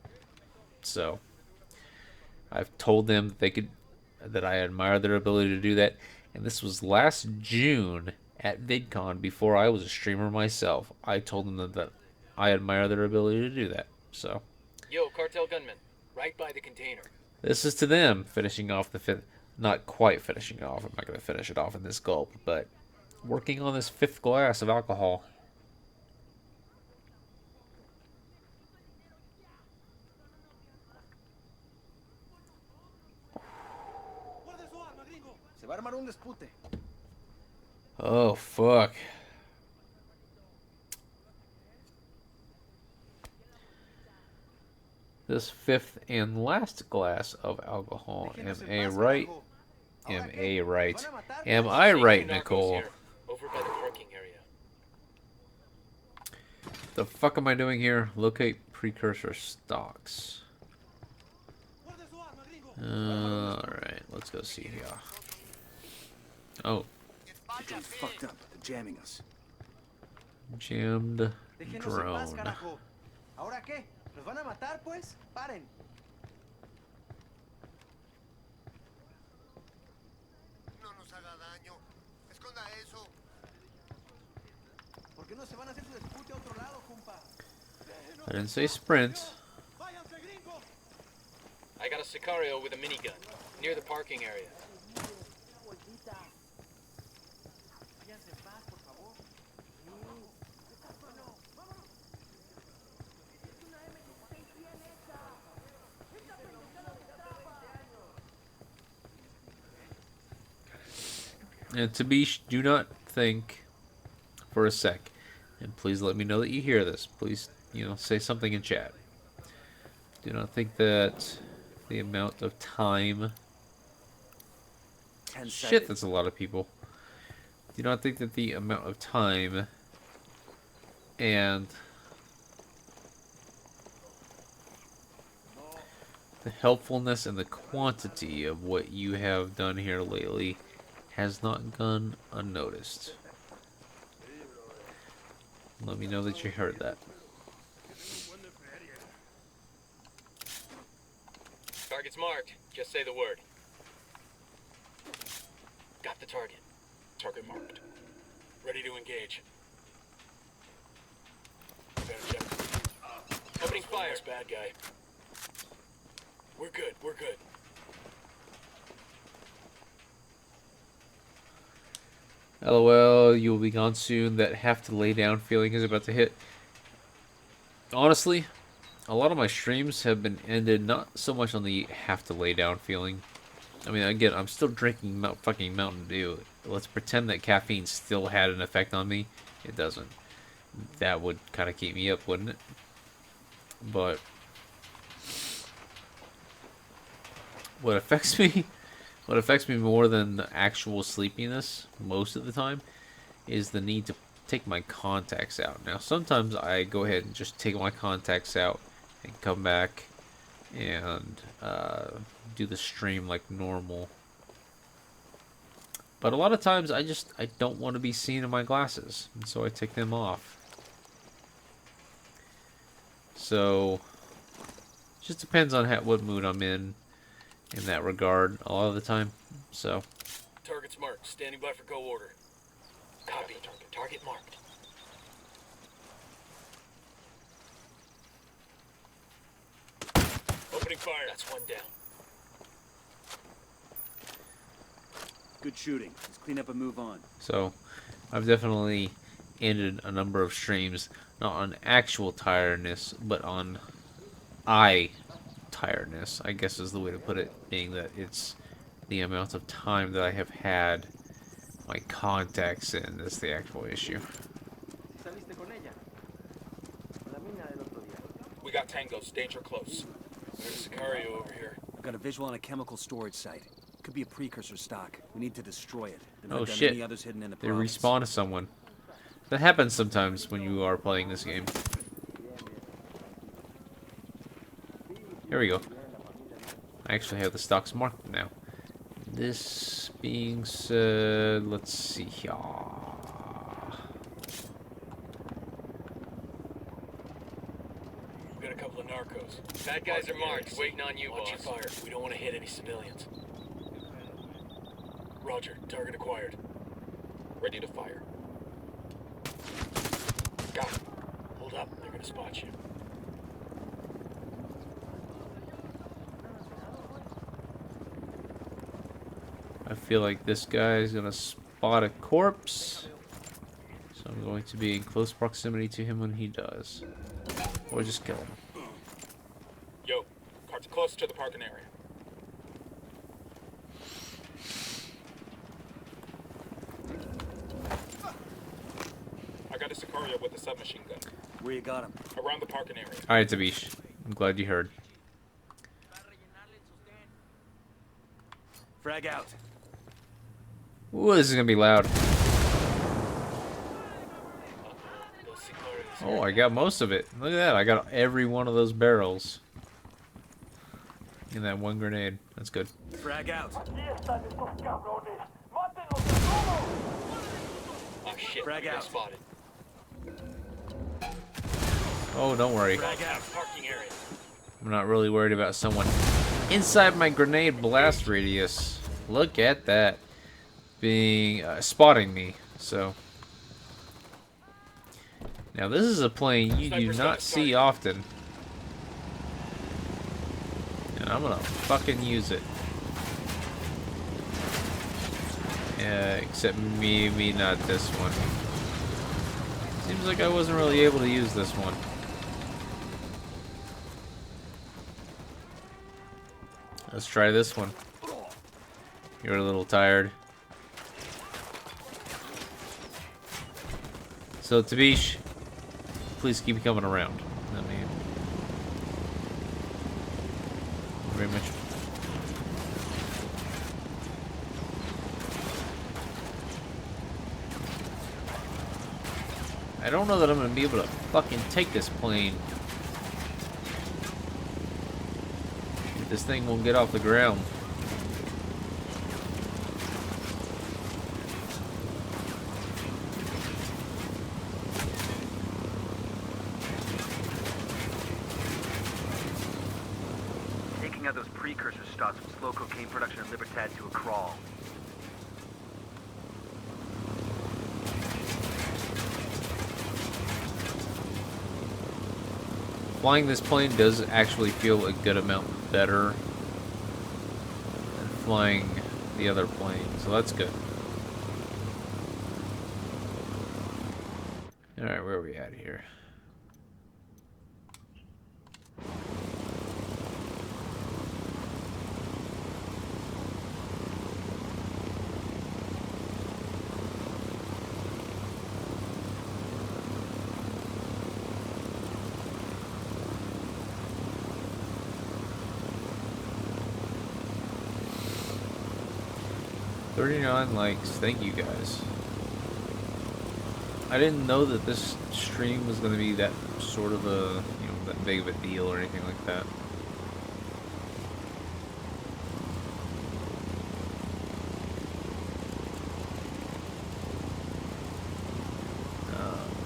So I've told them that they could, that I admire their ability to do that. And this was last June at VidCon before I was a streamer myself. I told them that I admire their ability to do that. So. Yo, cartel gunman. Right by the container. This is to them finishing off the not quite finishing off. I'm not going to finish it off in this gulp, but working on this 5th glass of alcohol. Oh, fuck. This 5th and last glass of alcohol. Am I right? Am I right? Am I right, Nicole? Over by the parking area. The fuck am I doing here? Locate precursor stocks. Alright, let's go see here. Oh. The drone's fucked up. They're jamming us. Jammed drone. ¿Nos van a matar, pues? Paren. No nos haga daño. Esconda eso. I didn't say sprint. I got a Sicario with a minigun near the parking area. And Tabish, do not think for a sec, and please let me know that you hear this. Please, say something in chat. Do not think that the amount of time... 10 Shit, seconds. that's a lot of people. Do not think that the amount of time and the helpfulness and the quantity of what you have done here lately has not gone unnoticed. Let me know that you heard that. Target's marked. Just say the word. Got the target. Target marked. Ready to engage. Opening fire. That's bad guy. We're good. We're good. LOL, you will be gone soon. That have to lay down feeling is about to hit. Honestly, a lot of my streams have been ended not so much on the have to lay down feeling. I mean, again, I'm still drinking fucking Mountain Dew. Let's pretend that caffeine still had an effect on me. It doesn't. That would kind of keep me up, wouldn't it? But what affects me more than the actual sleepiness most of the time is the need to take my contacts out. Now, sometimes I go ahead and just take my contacts out and come back and do the stream like normal. But a lot of times I don't want to be seen in my glasses, and so I take them off. So it just depends on what mood I'm in that regard a lot of the time. So Target's marked. Standing by for go order. Copy. Target marked. Opening fire. That's one down. Good shooting. Let's clean up and move on. So I've definitely ended a number of streams, not on actual tiredness, but on eye tiredness, I guess is the way to put it, being that it's the amount of time that I have had my contacts in that's the actual issue. We got tangos. Danger close. There's a Sicario over here. I've got a visual on a chemical storage site. Could be a precursor stock. We need to destroy it. Oh shit! Any others hidden in the they province. respawn to someone. That happens sometimes when you are playing this game. Here we go. I actually have the stocks marked now. This being said, let's see here. We got a couple of narcos. Bad guys are marked. Waiting on you, boss. Watch your fire. We don't want to hit any civilians. Roger. Target acquired. Ready to fire. Got it. Hold up. They're gonna spot you. I feel like this guy is gonna spot a corpse, so I'm going to be in close proximity to him when he does, or just kill him. Yo, car's close to the parking area. I got a Sicario with a submachine gun. Where you got him? Around the parking area. All right, Tabish. I'm glad you heard. Frag out. Ooh, this is gonna be loud. Oh, I got most of it. Look at that. I got every one of those barrels in that one grenade. That's good. Frag out. Oh shit. Frag out. Spotted. Oh, don't worry. Frag out. Parking area. I'm not really worried about someone inside my grenade blast radius. Look at that. Being spotting me. So Now this is a plane you do not see often. And I'm gonna fucking use it. Yeah, except maybe not this one. Seems like I wasn't really able to use this one. Let's try this one. You're a little tired. So, Tabish, please keep coming around. I mean, very much. I don't know that I'm gonna be able to fucking take this plane. If this thing won't get off the ground. Taking out those precursor stocks will slow cocaine production in Libertad to a crawl. Flying this plane does actually feel a good amount better than flying the other plane, so that's good. Alright, where are we at here? Likes. Thank you guys. I didn't know that this stream was going to be that sort of a, you know, that big of a deal or anything like that.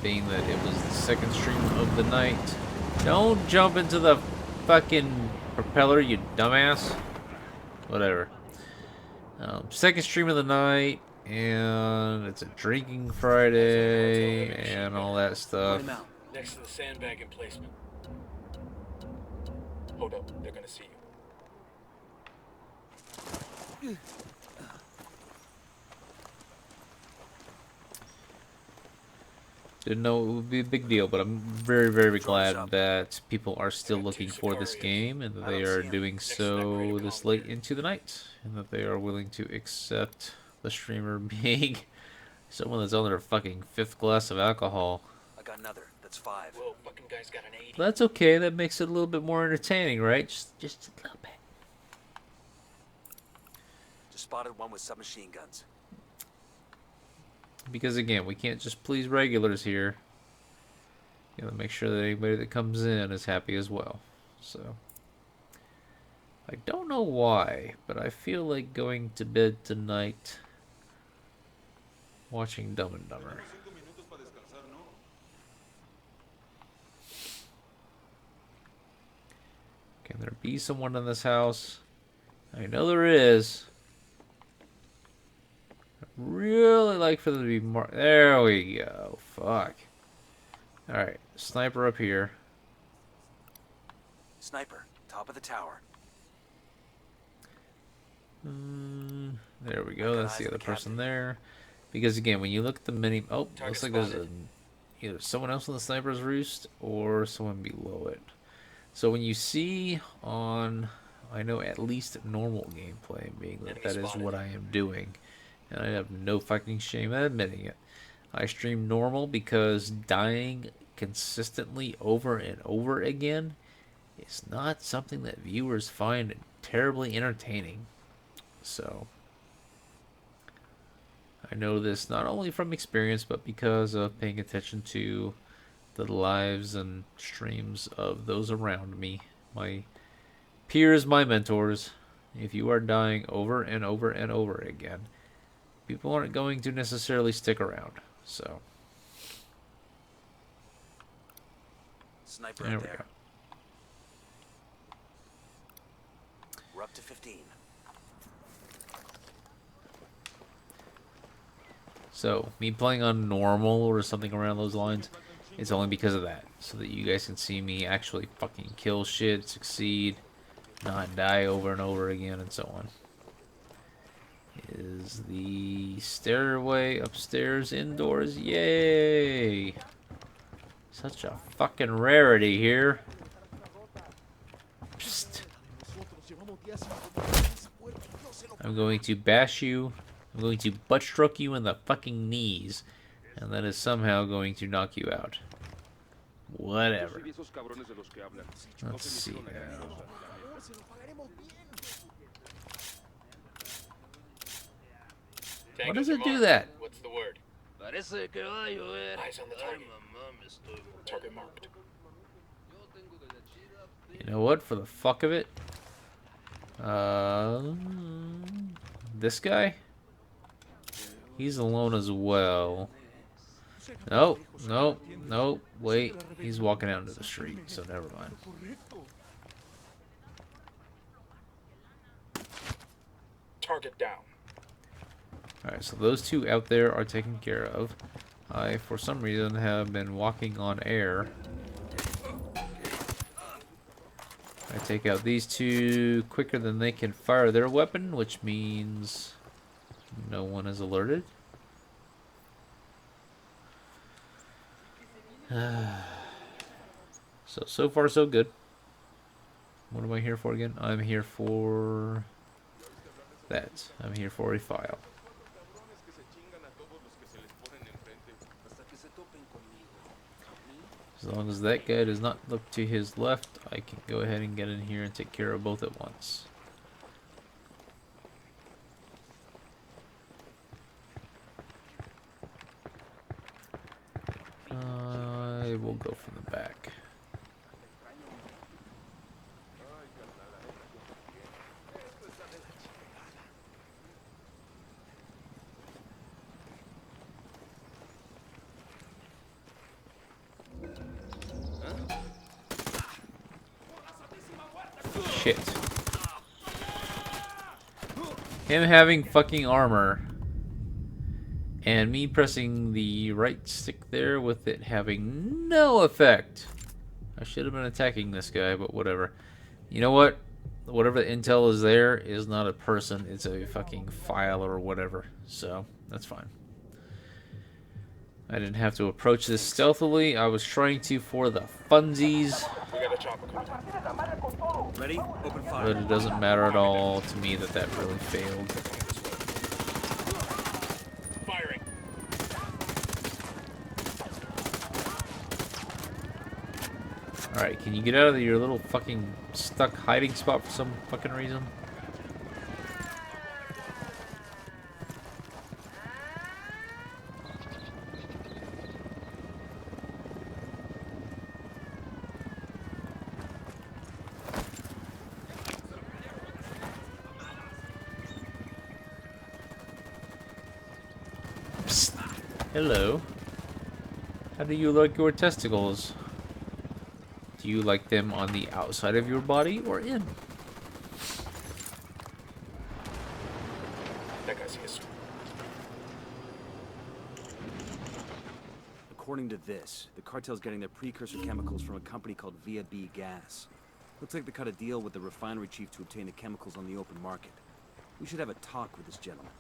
Being that it was the second stream of the night. Don't jump into the fucking propeller, you dumbass. Whatever. Second stream of the night, and it's a drinking Friday, and all that stuff. Next to the sandbag emplacement. Hold up, they're gonna see you. Didn't know it would be a big deal, but I'm very, very glad that people are still looking for this game and that they are doing so this late into the night, and that they are willing to accept the streamer being someone that's on their fucking 5th glass of alcohol. I got another. That's 5. Whoa, fucking guy's got an 80. That's okay. That makes it a little bit more entertaining, right? Just a little bit. Just spotted one with submachine guns. Because again, we can't just please regulars here. You gotta make sure that anybody that comes in is happy as well. So I don't know why, but I feel like going to bed tonight watching Dumb and Dumber. Can there be someone in this house? I know there is. Really like for them to be more. There we go. Fuck. Alright, sniper up here. Sniper, top of the tower. There we go. That's the other person there. Because again, when you look at the mini, oh, looks like there's either someone else on the sniper's roost or someone below it. So when you see on, I know at least normal gameplay, being that that is what I am doing. And I have no fucking shame in admitting it. I stream normal because dying consistently over and over again is not something that viewers find terribly entertaining. So, I know this not only from experience, but because of paying attention to the lives and streams of those around me. My peers, my mentors. If you are dying over and over and over again, people aren't going to necessarily stick around, so. Sniper there up we there. go. We're up to 15. So, me playing on normal or something around those lines, It's only because of that, so that you guys can see me actually fucking kill shit, succeed, not die over and over again, and so on. Is the stairway upstairs indoors? Yay! Such a fucking rarity here. Psst. I'm going to bash you. I'm going to butt stroke you in the fucking knees. And that is somehow going to knock you out. Whatever. Let's see now. Why does it do that? What's the word? Eyes on the target. Target marked. You know what? For the fuck of it. This guy? He's alone as well. Nope, nope, nope. Wait, he's walking out into the street, so never mind. Target down. Alright, so those two out there are taken care of. I, for some reason, have been walking on air. I take out these two quicker than they can fire their weapon, which means no one is alerted. So far so good. What am I here for again? I'm here for that. I'm here for a file. As long as that guy does not look to his left, I can go ahead and get in here and take care of both at once. I will go from the back. Shit. Him having fucking armor and me pressing the right stick there with it having no effect. I should have been attacking this guy, but whatever. You know what? Whatever the intel is there is not a person, it's a fucking file or whatever. So, that's fine. I didn't have to approach this stealthily. I was trying to for the funsies. We got a chopper coming. Ready? Open fire. But it doesn't matter at all to me that that really failed. Firing. Alright, can you get out of your little fucking stuck hiding spot for some fucking reason? Psst. Hello. How do you like your testicles? Do you like them on the outside of your body or in? That guy's history. According to this, the cartel's getting their precursor chemicals from a company called Via B Gas. Looks like they cut a deal with the refinery chief to obtain the chemicals on the open market. We should have a talk with this gentleman.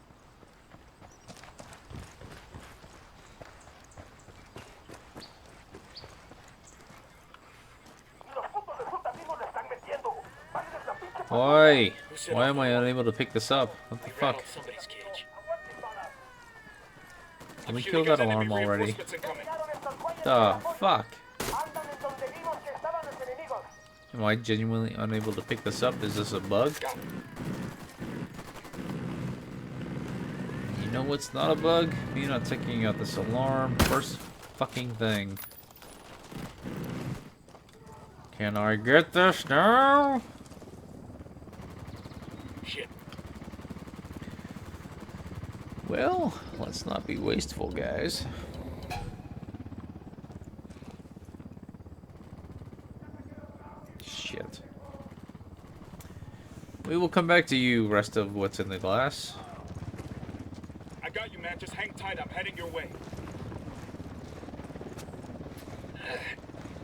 Why? Why am I unable to pick this up? What the fuck? Can we kill that alarm already? The fuck? Am I genuinely unable to pick this up? Is this a bug? You know what's not a bug? Me not taking out this alarm. First fucking thing. Can I get this now? Shit. Well, let's not be wasteful, guys. Shit. We will come back to you, rest of what's in the glass. I got you, man. Just hang tight. I'm heading your way.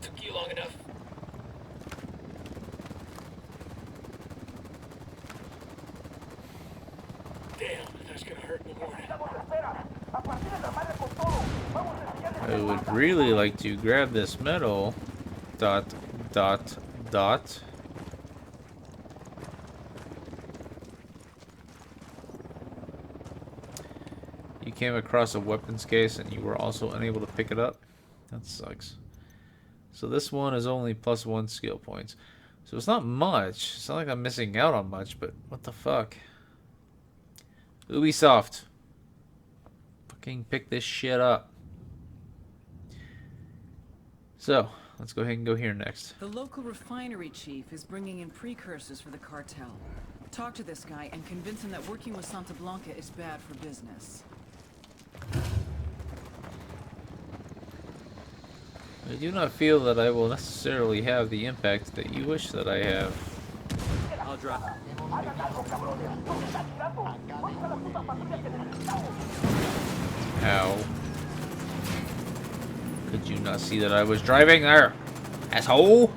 Took you long enough. Damn, that's gonna hurt in the morning. I would really like to grab this medal. Dot, dot, dot. You came across a weapons case and you were also unable to pick it up? That sucks. So this one is only +1 skill points. So it's not much. It's not like I'm missing out on much, but what the fuck? Ubisoft. Fucking pick this shit up. So, let's go ahead and go here next. The local refinery chief is bringing in precursors for the cartel. Talk to this guy and convince him that working with Santa Blanca is bad for business. I do not feel that I will necessarily have the impact that you wish that I have. I'll drop. Ow. Could you not see that I was driving there? Asshole!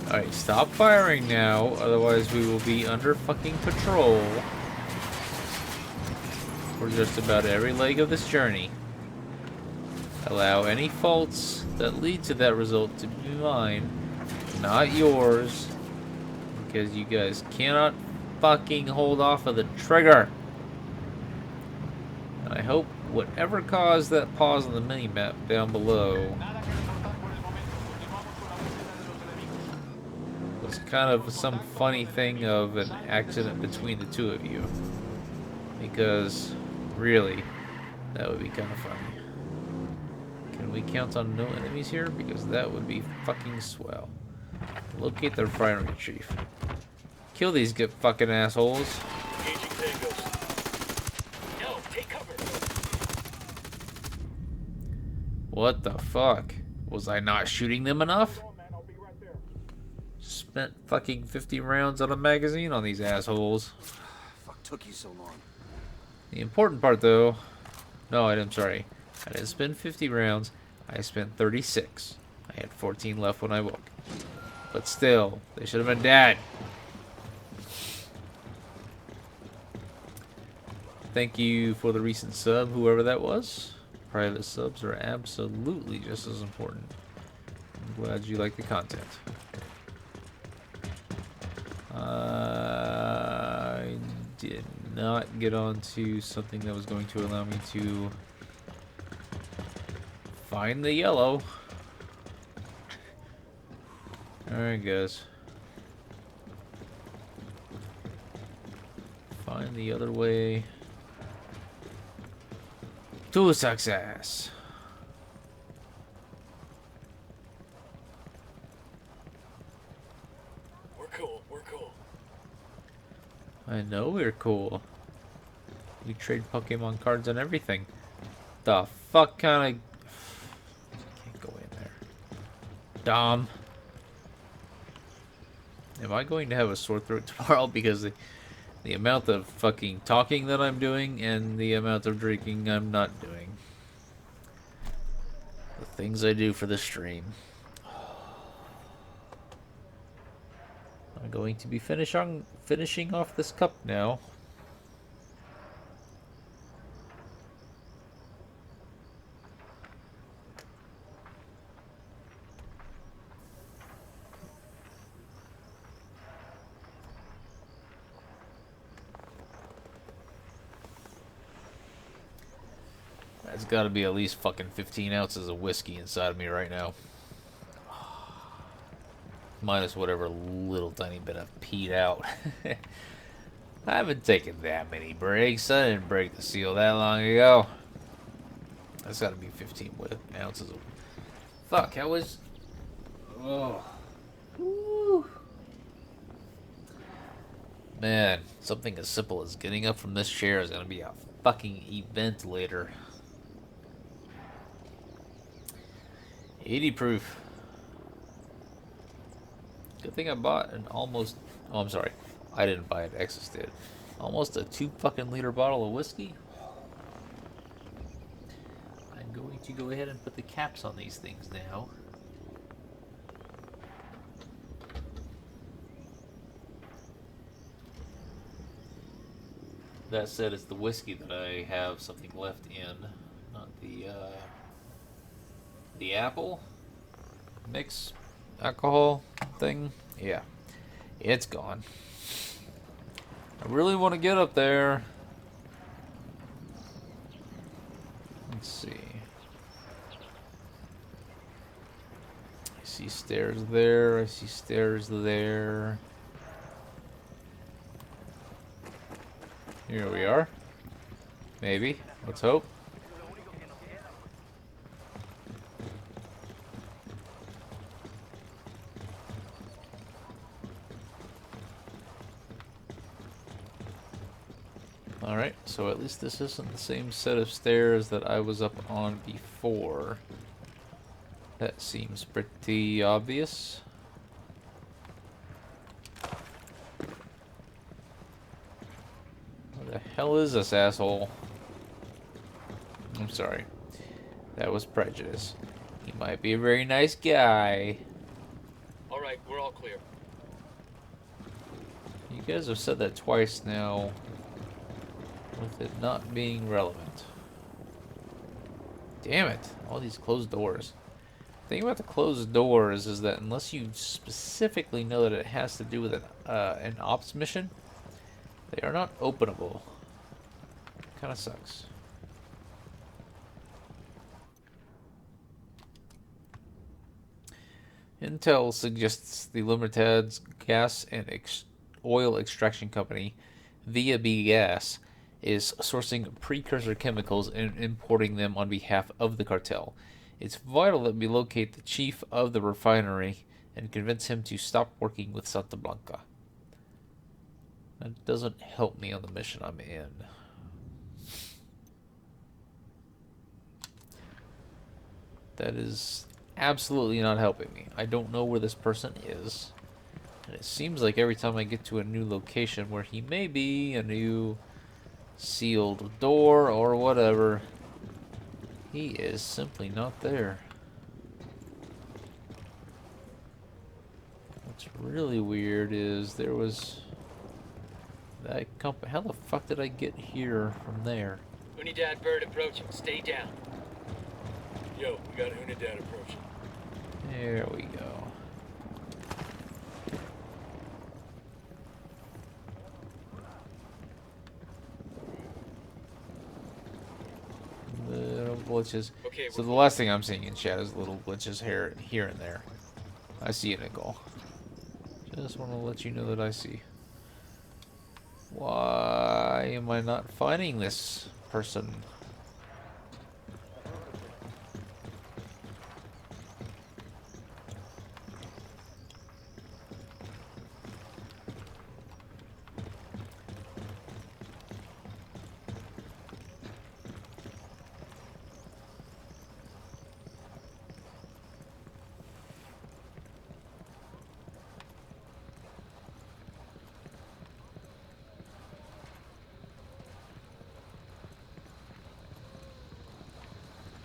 Alright, stop firing now, otherwise we will be under fucking patrol for just about every leg of this journey. Allow any faults that lead to that result to be mine, not yours, because you guys cannot fucking hold off of the trigger. And I hope whatever caused that pause on the mini-map down below was kind of some funny thing of an accident between the two of you. Because, really, that would be kind of funny. Can we count on no enemies here? Because that would be fucking swell. Locate the refinery chief. Kill these good fucking assholes. Engaging tangos. No, take cover. What the fuck? Was I not shooting them enough? Spent fucking 50 rounds on a magazine on these assholes. Fuck took you so long. The important part though... No, I'm sorry. I didn't spend 50 rounds. I spent 36. I had 14 left when I woke. But still, they should have been dead. Thank you for the recent sub, whoever that was. Private subs are absolutely just as important. I'm glad you like the content. I did not get onto something that was going to allow me to find the yellow. Alright, guys. Find the other way to success. We're cool, we're cool. I know we're cool. We trade Pokemon cards and everything. The fuck kind of... Can't go in there. Dumb. Am I going to have a sore throat tomorrow because the amount of fucking talking that I'm doing and the amount of drinking I'm not doing? The things I do for the stream. I'm going to be finishing off this cup now. There's got to be at least fucking 15 ounces of whiskey inside of me right now. Minus whatever little tiny bit I've peed out. I haven't taken that many breaks. I didn't break the seal that long ago. That's got to be 15 ounces of... Fuck, I was... Oh. Woo. Man, something as simple as getting up from this chair is going to be a fucking event later. 80 proof. Good thing I bought an almost... Oh, I'm sorry. I didn't buy it. Exus did. Almost a 2 fucking liter bottle of whiskey. I'm going to go ahead and put the caps on these things now. That said, it's the whiskey that I have something left in, not the apple mix alcohol thing. Yeah, it's gone. I really want to get up there. Let's see. I see stairs there. I see stairs there. Here we are. Maybe. Let's hope. Alright, so at least this isn't the same set of stairs that I was up on before. That seems pretty obvious. What the hell is this asshole? I'm sorry. That was prejudice. He might be a very nice guy. Alright, we're all clear. You guys have said that twice now, with it not being relevant. Damn it. All these closed doors. The thing about the closed doors is that unless you specifically know that it has to do with an ops mission, they are not openable. Kinda sucks. Intel suggests the Libertad's gas and oil extraction company, Via B Gas, is sourcing precursor chemicals and importing them on behalf of the cartel. It's vital that we locate the chief of the refinery and convince him to stop working with Santa Blanca. That doesn't help me on the mission I'm in. That is absolutely not helping me. I don't know where this person is. And it seems like every time I get to a new location where he may be, a new sealed door or whatever, he is simply not there. What's really weird is there was that company. How the fuck did I get here from there? Unidad bird approaching. Stay down. Yo, we got Unidad approaching. There we go. Little glitches. Okay, so the last thing I'm seeing in chat is little glitches here and there. I see it, Nicole. Just want to let you know that I see. Why am I not finding this person?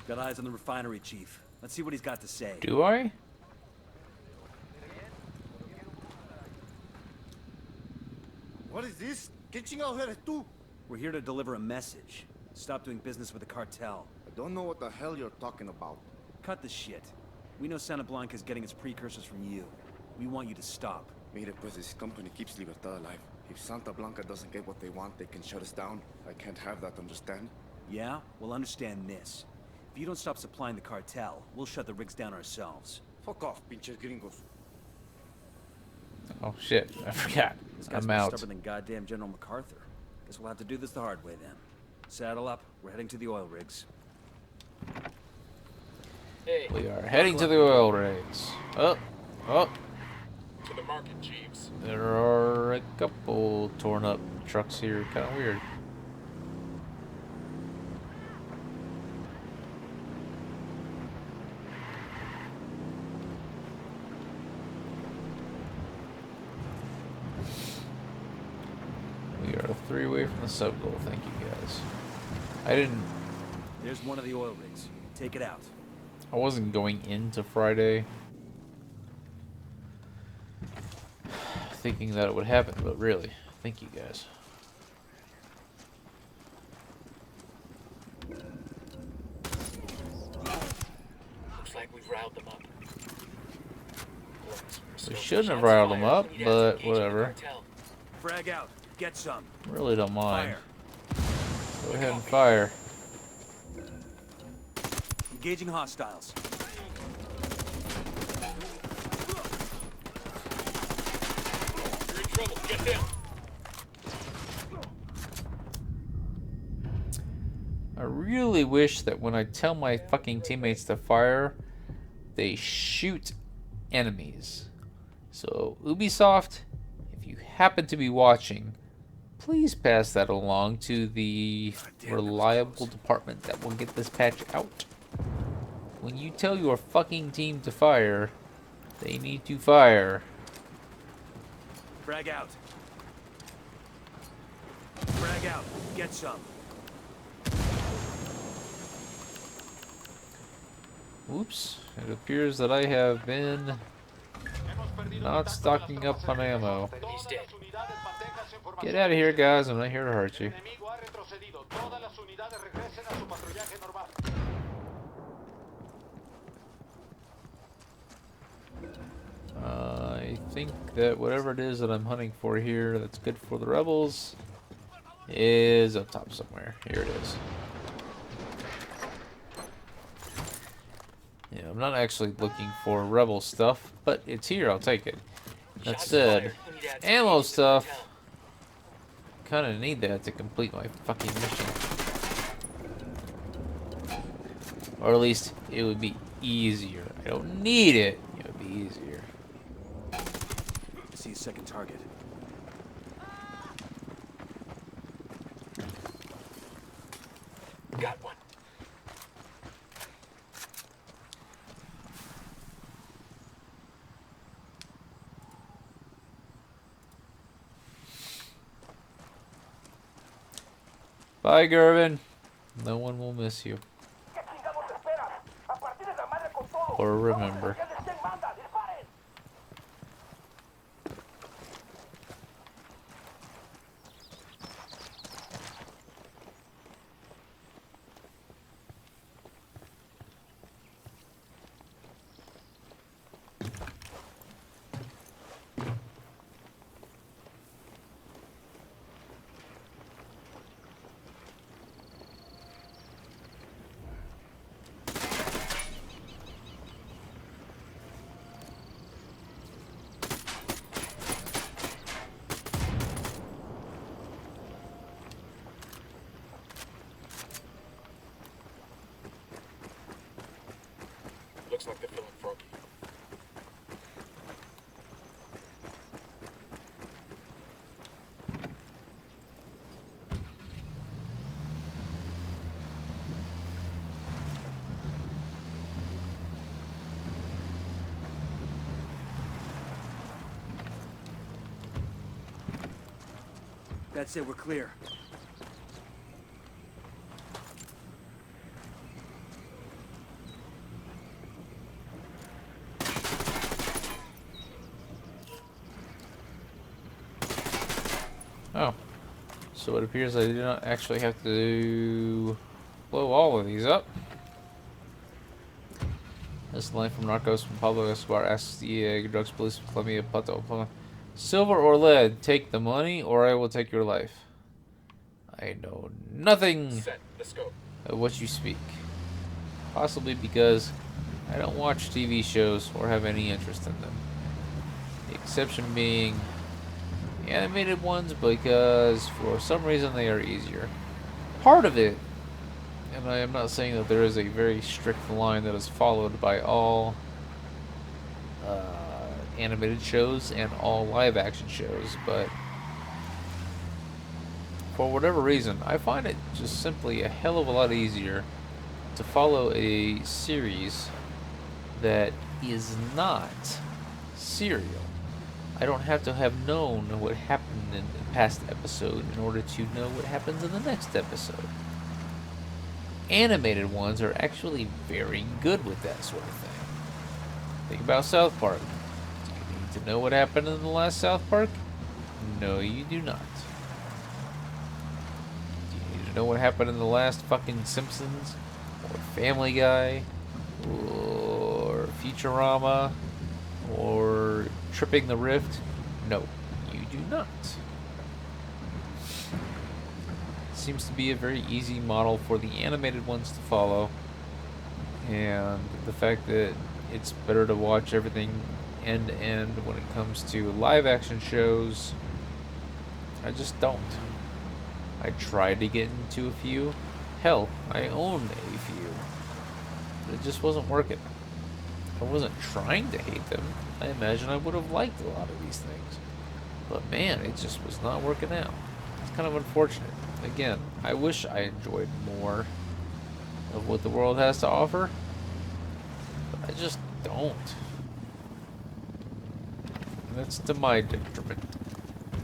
Got eyes on the refinery, Chief. Let's see what he's got to say. Do I? What is this? ¿Qué chingados eres tú? We're here to deliver a message. Stop doing business with the cartel. I don't know what the hell you're talking about. Cut the shit. We know Santa Blanca is getting its precursors from you. We want you to stop. Mire, pues this company keeps Libertad alive. If Santa Blanca doesn't get what they want, they can shut us down. I can't have that, understand? Yeah? Well, understand this. If you don't stop supplying the cartel, we'll shut the rigs down ourselves. Fuck off, pinches gringos. Oh shit, I forgot. This guy's I'm more out. stubborn than goddamn General MacArthur. Guess we'll have to do this the hard way then. Saddle up. We're heading to the oil rigs. Hey. We are heading to the oil rigs. Oh, oh. To the market, Jeeves. There are a couple torn up trucks here. Kind of weird. away from the sub goal. Thank you guys. I didn't. There's one of the oil rigs. Take it out. I wasn't going into Friday thinking that it would happen, but really, thank you guys. Looks like we've riled them up. We shouldn't have riled them up, but whatever. Frag out. Get some. Really don't mind. Fire. Go ahead and fire. Engaging hostiles. You're in trouble. Get down. I really wish that when I tell my fucking teammates to fire, they shoot enemies. So, Ubisoft, if you happen to be watching, please pass that along to the reliable department that will get this patch out. When you tell your fucking team to fire, they need to fire. Frag out. Frag out. Get some. Oops. It appears that I have been not stocking up on ammo. He's dead. Get out of here, guys. I'm not here to hurt you. I think that whatever it is that I'm hunting for here that's good for the rebels is up top somewhere. Here it is. Yeah, I'm not actually looking for rebel stuff, but it's here. I'll take it. That said, ammo stuff. Kind of need that to complete my fucking mission. Or at least it would be easier. I don't need it. It would be easier. I see a second target. Got one. Bye, Gervin. No one will miss you. Or remember. Looks like they're feeling froggy. That's it, we're clear. Oh. So it appears I do not actually have to blow all of these up. This line from Narcos from Pablo Escobar asks the drugs police Columbia Plato. Silver or lead, take the money or I will take your life. I know nothing Set the scope. of what you speak. Possibly because I don't watch TV shows or have any interest in them. The exception being animated ones because for some reason they are easier. Part of it, and I am not saying that there is a very strict line that is followed by all animated shows and all live action shows, but for whatever reason I find it just simply a hell of a lot easier to follow a series that is not serial. I don't have to have known what happened in the past episode in order to know what happens in the next episode. Animated ones are actually very good with that sort of thing. Think about South Park. Do you need to know what happened in the last South Park? No, you do not. Do you need to know what happened in the last fucking Simpsons? Or Family Guy? Or Futurama? Or Tripping the Rift? No, you do not. Seems to be a very easy model for the animated ones to follow, and the fact that it's better to watch everything end to end when it comes to live action shows, I just don't. I tried to get into a few. Hell, I own a few. But it just wasn't working. I wasn't trying to hate them. I imagine I would have liked a lot of these things. But man, it just was not working out. It's kind of unfortunate. Again, I wish I enjoyed more of what the world has to offer, but I just don't. And that's to my detriment.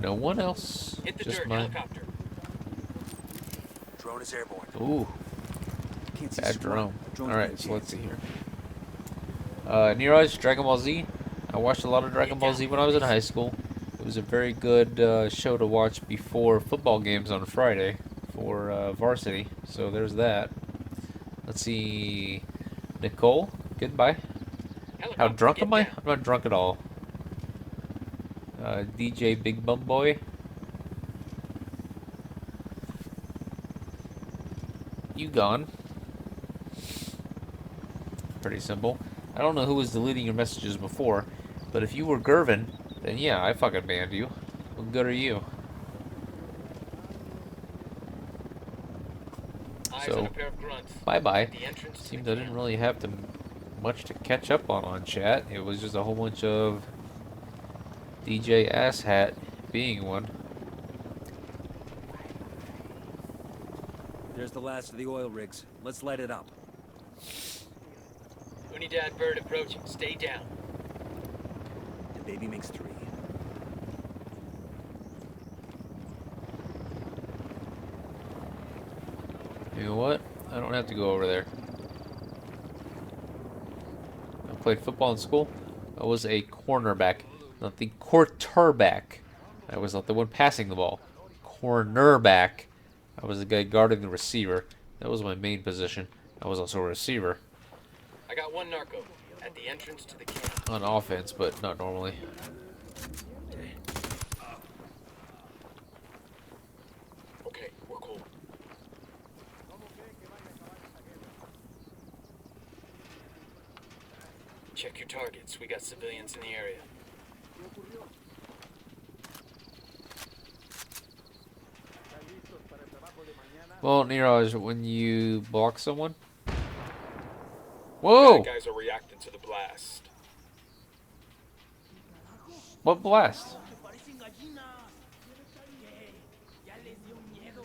No one else. Hit the Just dirt, mine. helicopter. Drone is airborne. Ooh. Can't see Bad squat. drone. Drone's Alright, got a so let's see chance. here. Niraj, Dragon Ball Z. I watched a lot of Dragon Ball Z when I was in high school. It was a very good show to watch before football games on Friday for varsity. So there's that. Let's see. Nicole, goodbye. How drunk am I? I'm not drunk at all. DJ Big Bum Boy. You gone. Pretty simple. I don't know who was deleting your messages before, but if you were Gervin, then yeah, I fucking banned you. What good are you? So, bye-bye. Seems I didn't really have much to catch up on chat. It was just a whole bunch of DJ Asshat being one. There's the last of the oil rigs. Let's light it up. Unidad bird approaching. Stay down. And baby makes 3. You know what? I don't have to go over there. I played football in school. I was a cornerback, not the quarterback. I was not the one passing the ball. Cornerback. I was the guy guarding the receiver. That was my main position. I was also a receiver. I got one narco at the entrance to the camp. On offense, but not normally. Okay, we're cool. Check your targets. We got civilians in the area. Well, Niraj, when you block someone... Whoa! Guys are reacting to the blast. What blast?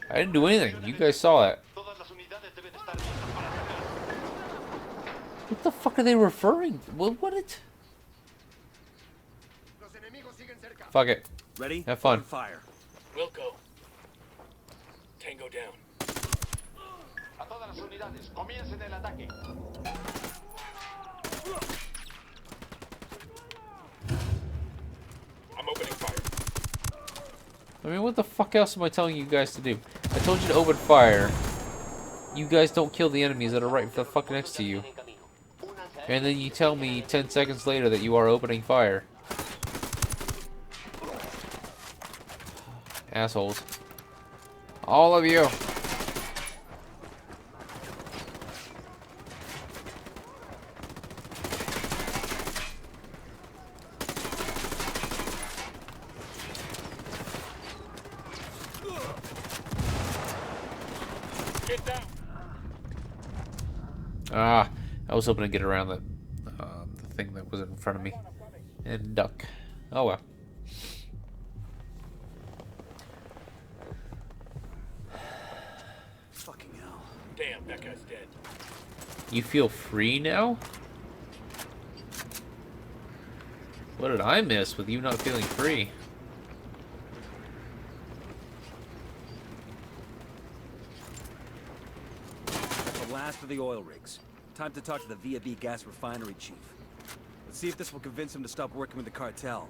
I didn't do anything. You guys saw that. What the fuck are they referring to? What it? Fuck it. Ready? Have fun. Fire. We'll go. Tango down. I'm opening fire. I mean, what the fuck else am I telling you guys to do? I told you to open fire. You guys don't kill the enemies that are right the fuck next to you. And then you tell me 10 seconds later that you are opening fire. Assholes. All of you. Ah, I was hoping to get around the thing that was in front of me and duck. Oh well. Fucking hell. Damn, that guy's dead. You feel free now? What did I miss with you not feeling free? That's the last of the oil rigs. Time to talk to the VAB gas refinery chief. Let's see if this will convince him to stop working with the cartel.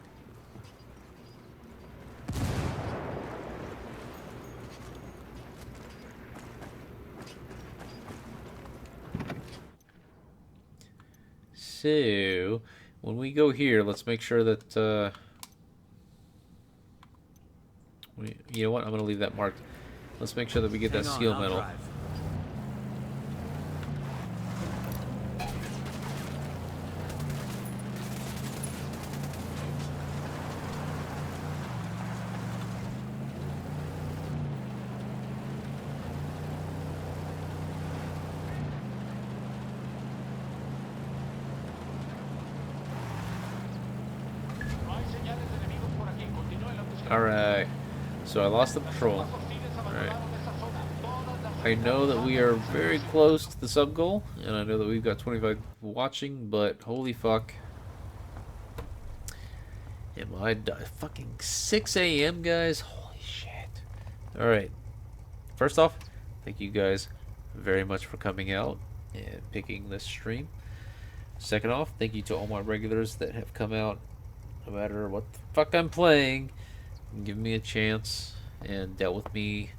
So, when we go here, let's make sure that, you know what? I'm going to leave that marked. Let's make sure that we get that seal medal. Alright, so I lost the patrol. Alright. I know that we are very close to the sub goal, and I know that we've got 25 watching, but holy fuck. Am I fucking 6 a.m. guys? Holy shit. Alright. First off, thank you guys very much for coming out and picking this stream. Second off, thank you to all my regulars that have come out, no matter what the fuck I'm playing, and given me a chance and dealt with me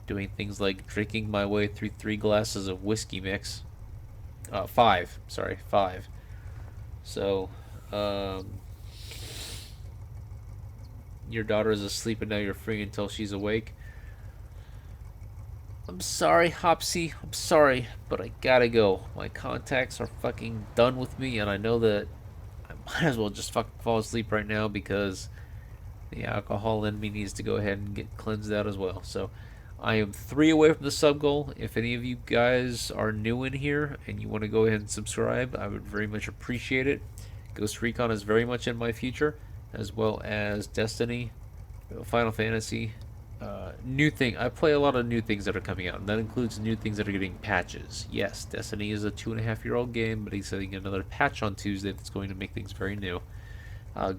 doing things like drinking my way through 3 glasses of whiskey mix. 5. Sorry, 5. So, your daughter is asleep and now you're free until she's awake. I'm sorry, Hopsy. I'm sorry, but I gotta go. My contacts are fucking done with me, and I know that I might as well just fucking fall asleep right now because the alcohol in me needs to go ahead and get cleansed out as well. So I am 3 away from the sub goal. If any of you guys are new in here and you want to go ahead and subscribe, I would very much appreciate it. Ghost Recon is very much in my future, as well as Destiny, Final Fantasy. New thing. I play a lot of new things that are coming out, and that includes new things that are getting patches. Yes, Destiny is a 2.5-year-old game, but he's setting another patch on Tuesday that's going to make things very new.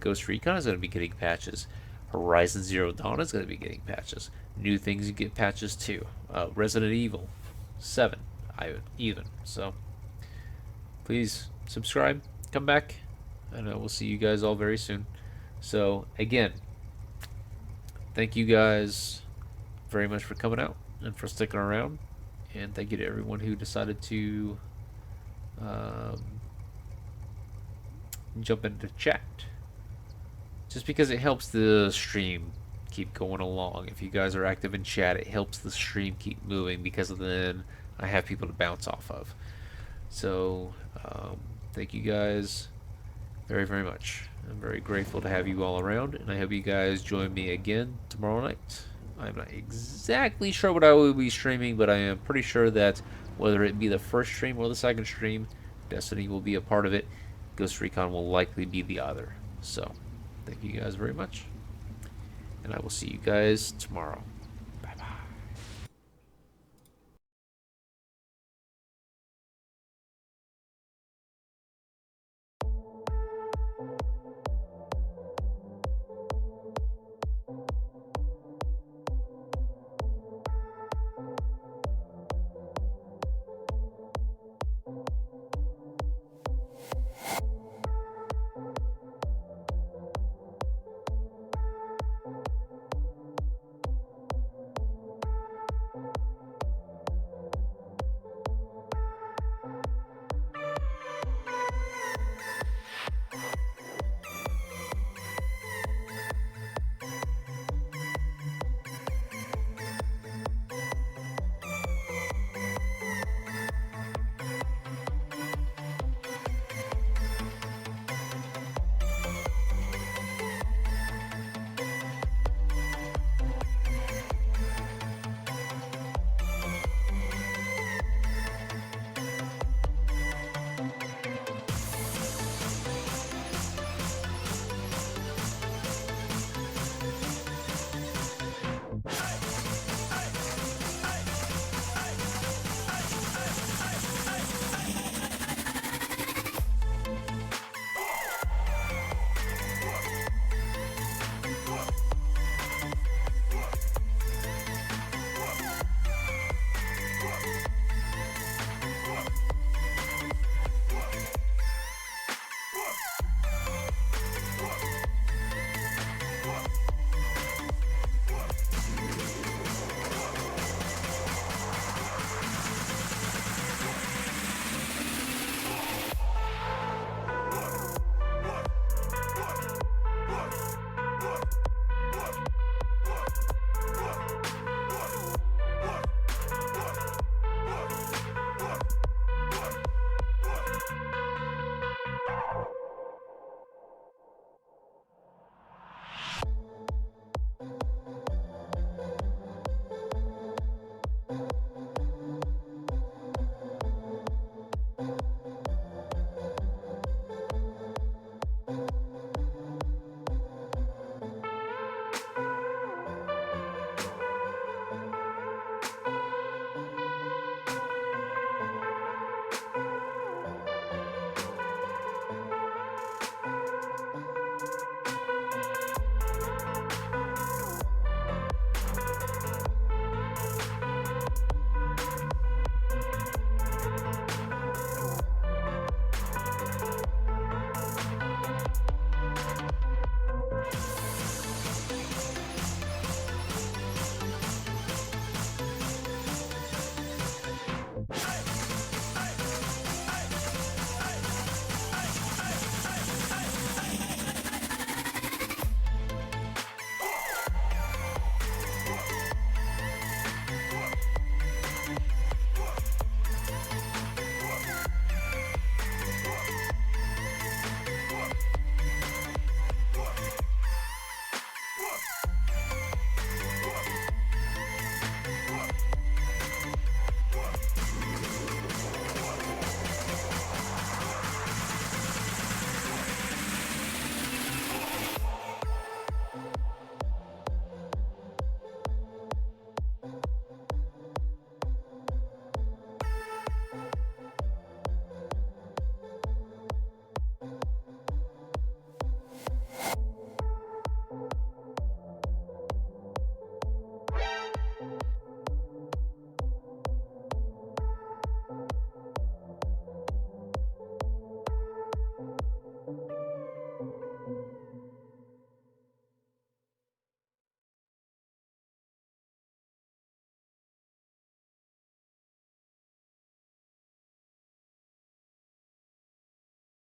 Ghost Recon is going to be getting patches. Horizon Zero Dawn is going to be getting patches. New things you get patches too. Resident Evil 7, even. So please subscribe, come back, and I will see you guys all very soon. So again, thank you guys very much for coming out and for sticking around, and thank you to everyone who decided to jump into chat. Just because it helps the stream keep going along. If you guys are active in chat, it helps the stream keep moving because then I have people to bounce off of. So thank you guys very, very much. I'm very grateful to have you all around, and I hope you guys join me again tomorrow night. I'm not exactly sure what I will be streaming, but I am pretty sure that whether it be the first stream or the second stream, Destiny will be a part of it. Ghost Recon will likely be the other. So thank you guys very much, and I will see you guys tomorrow.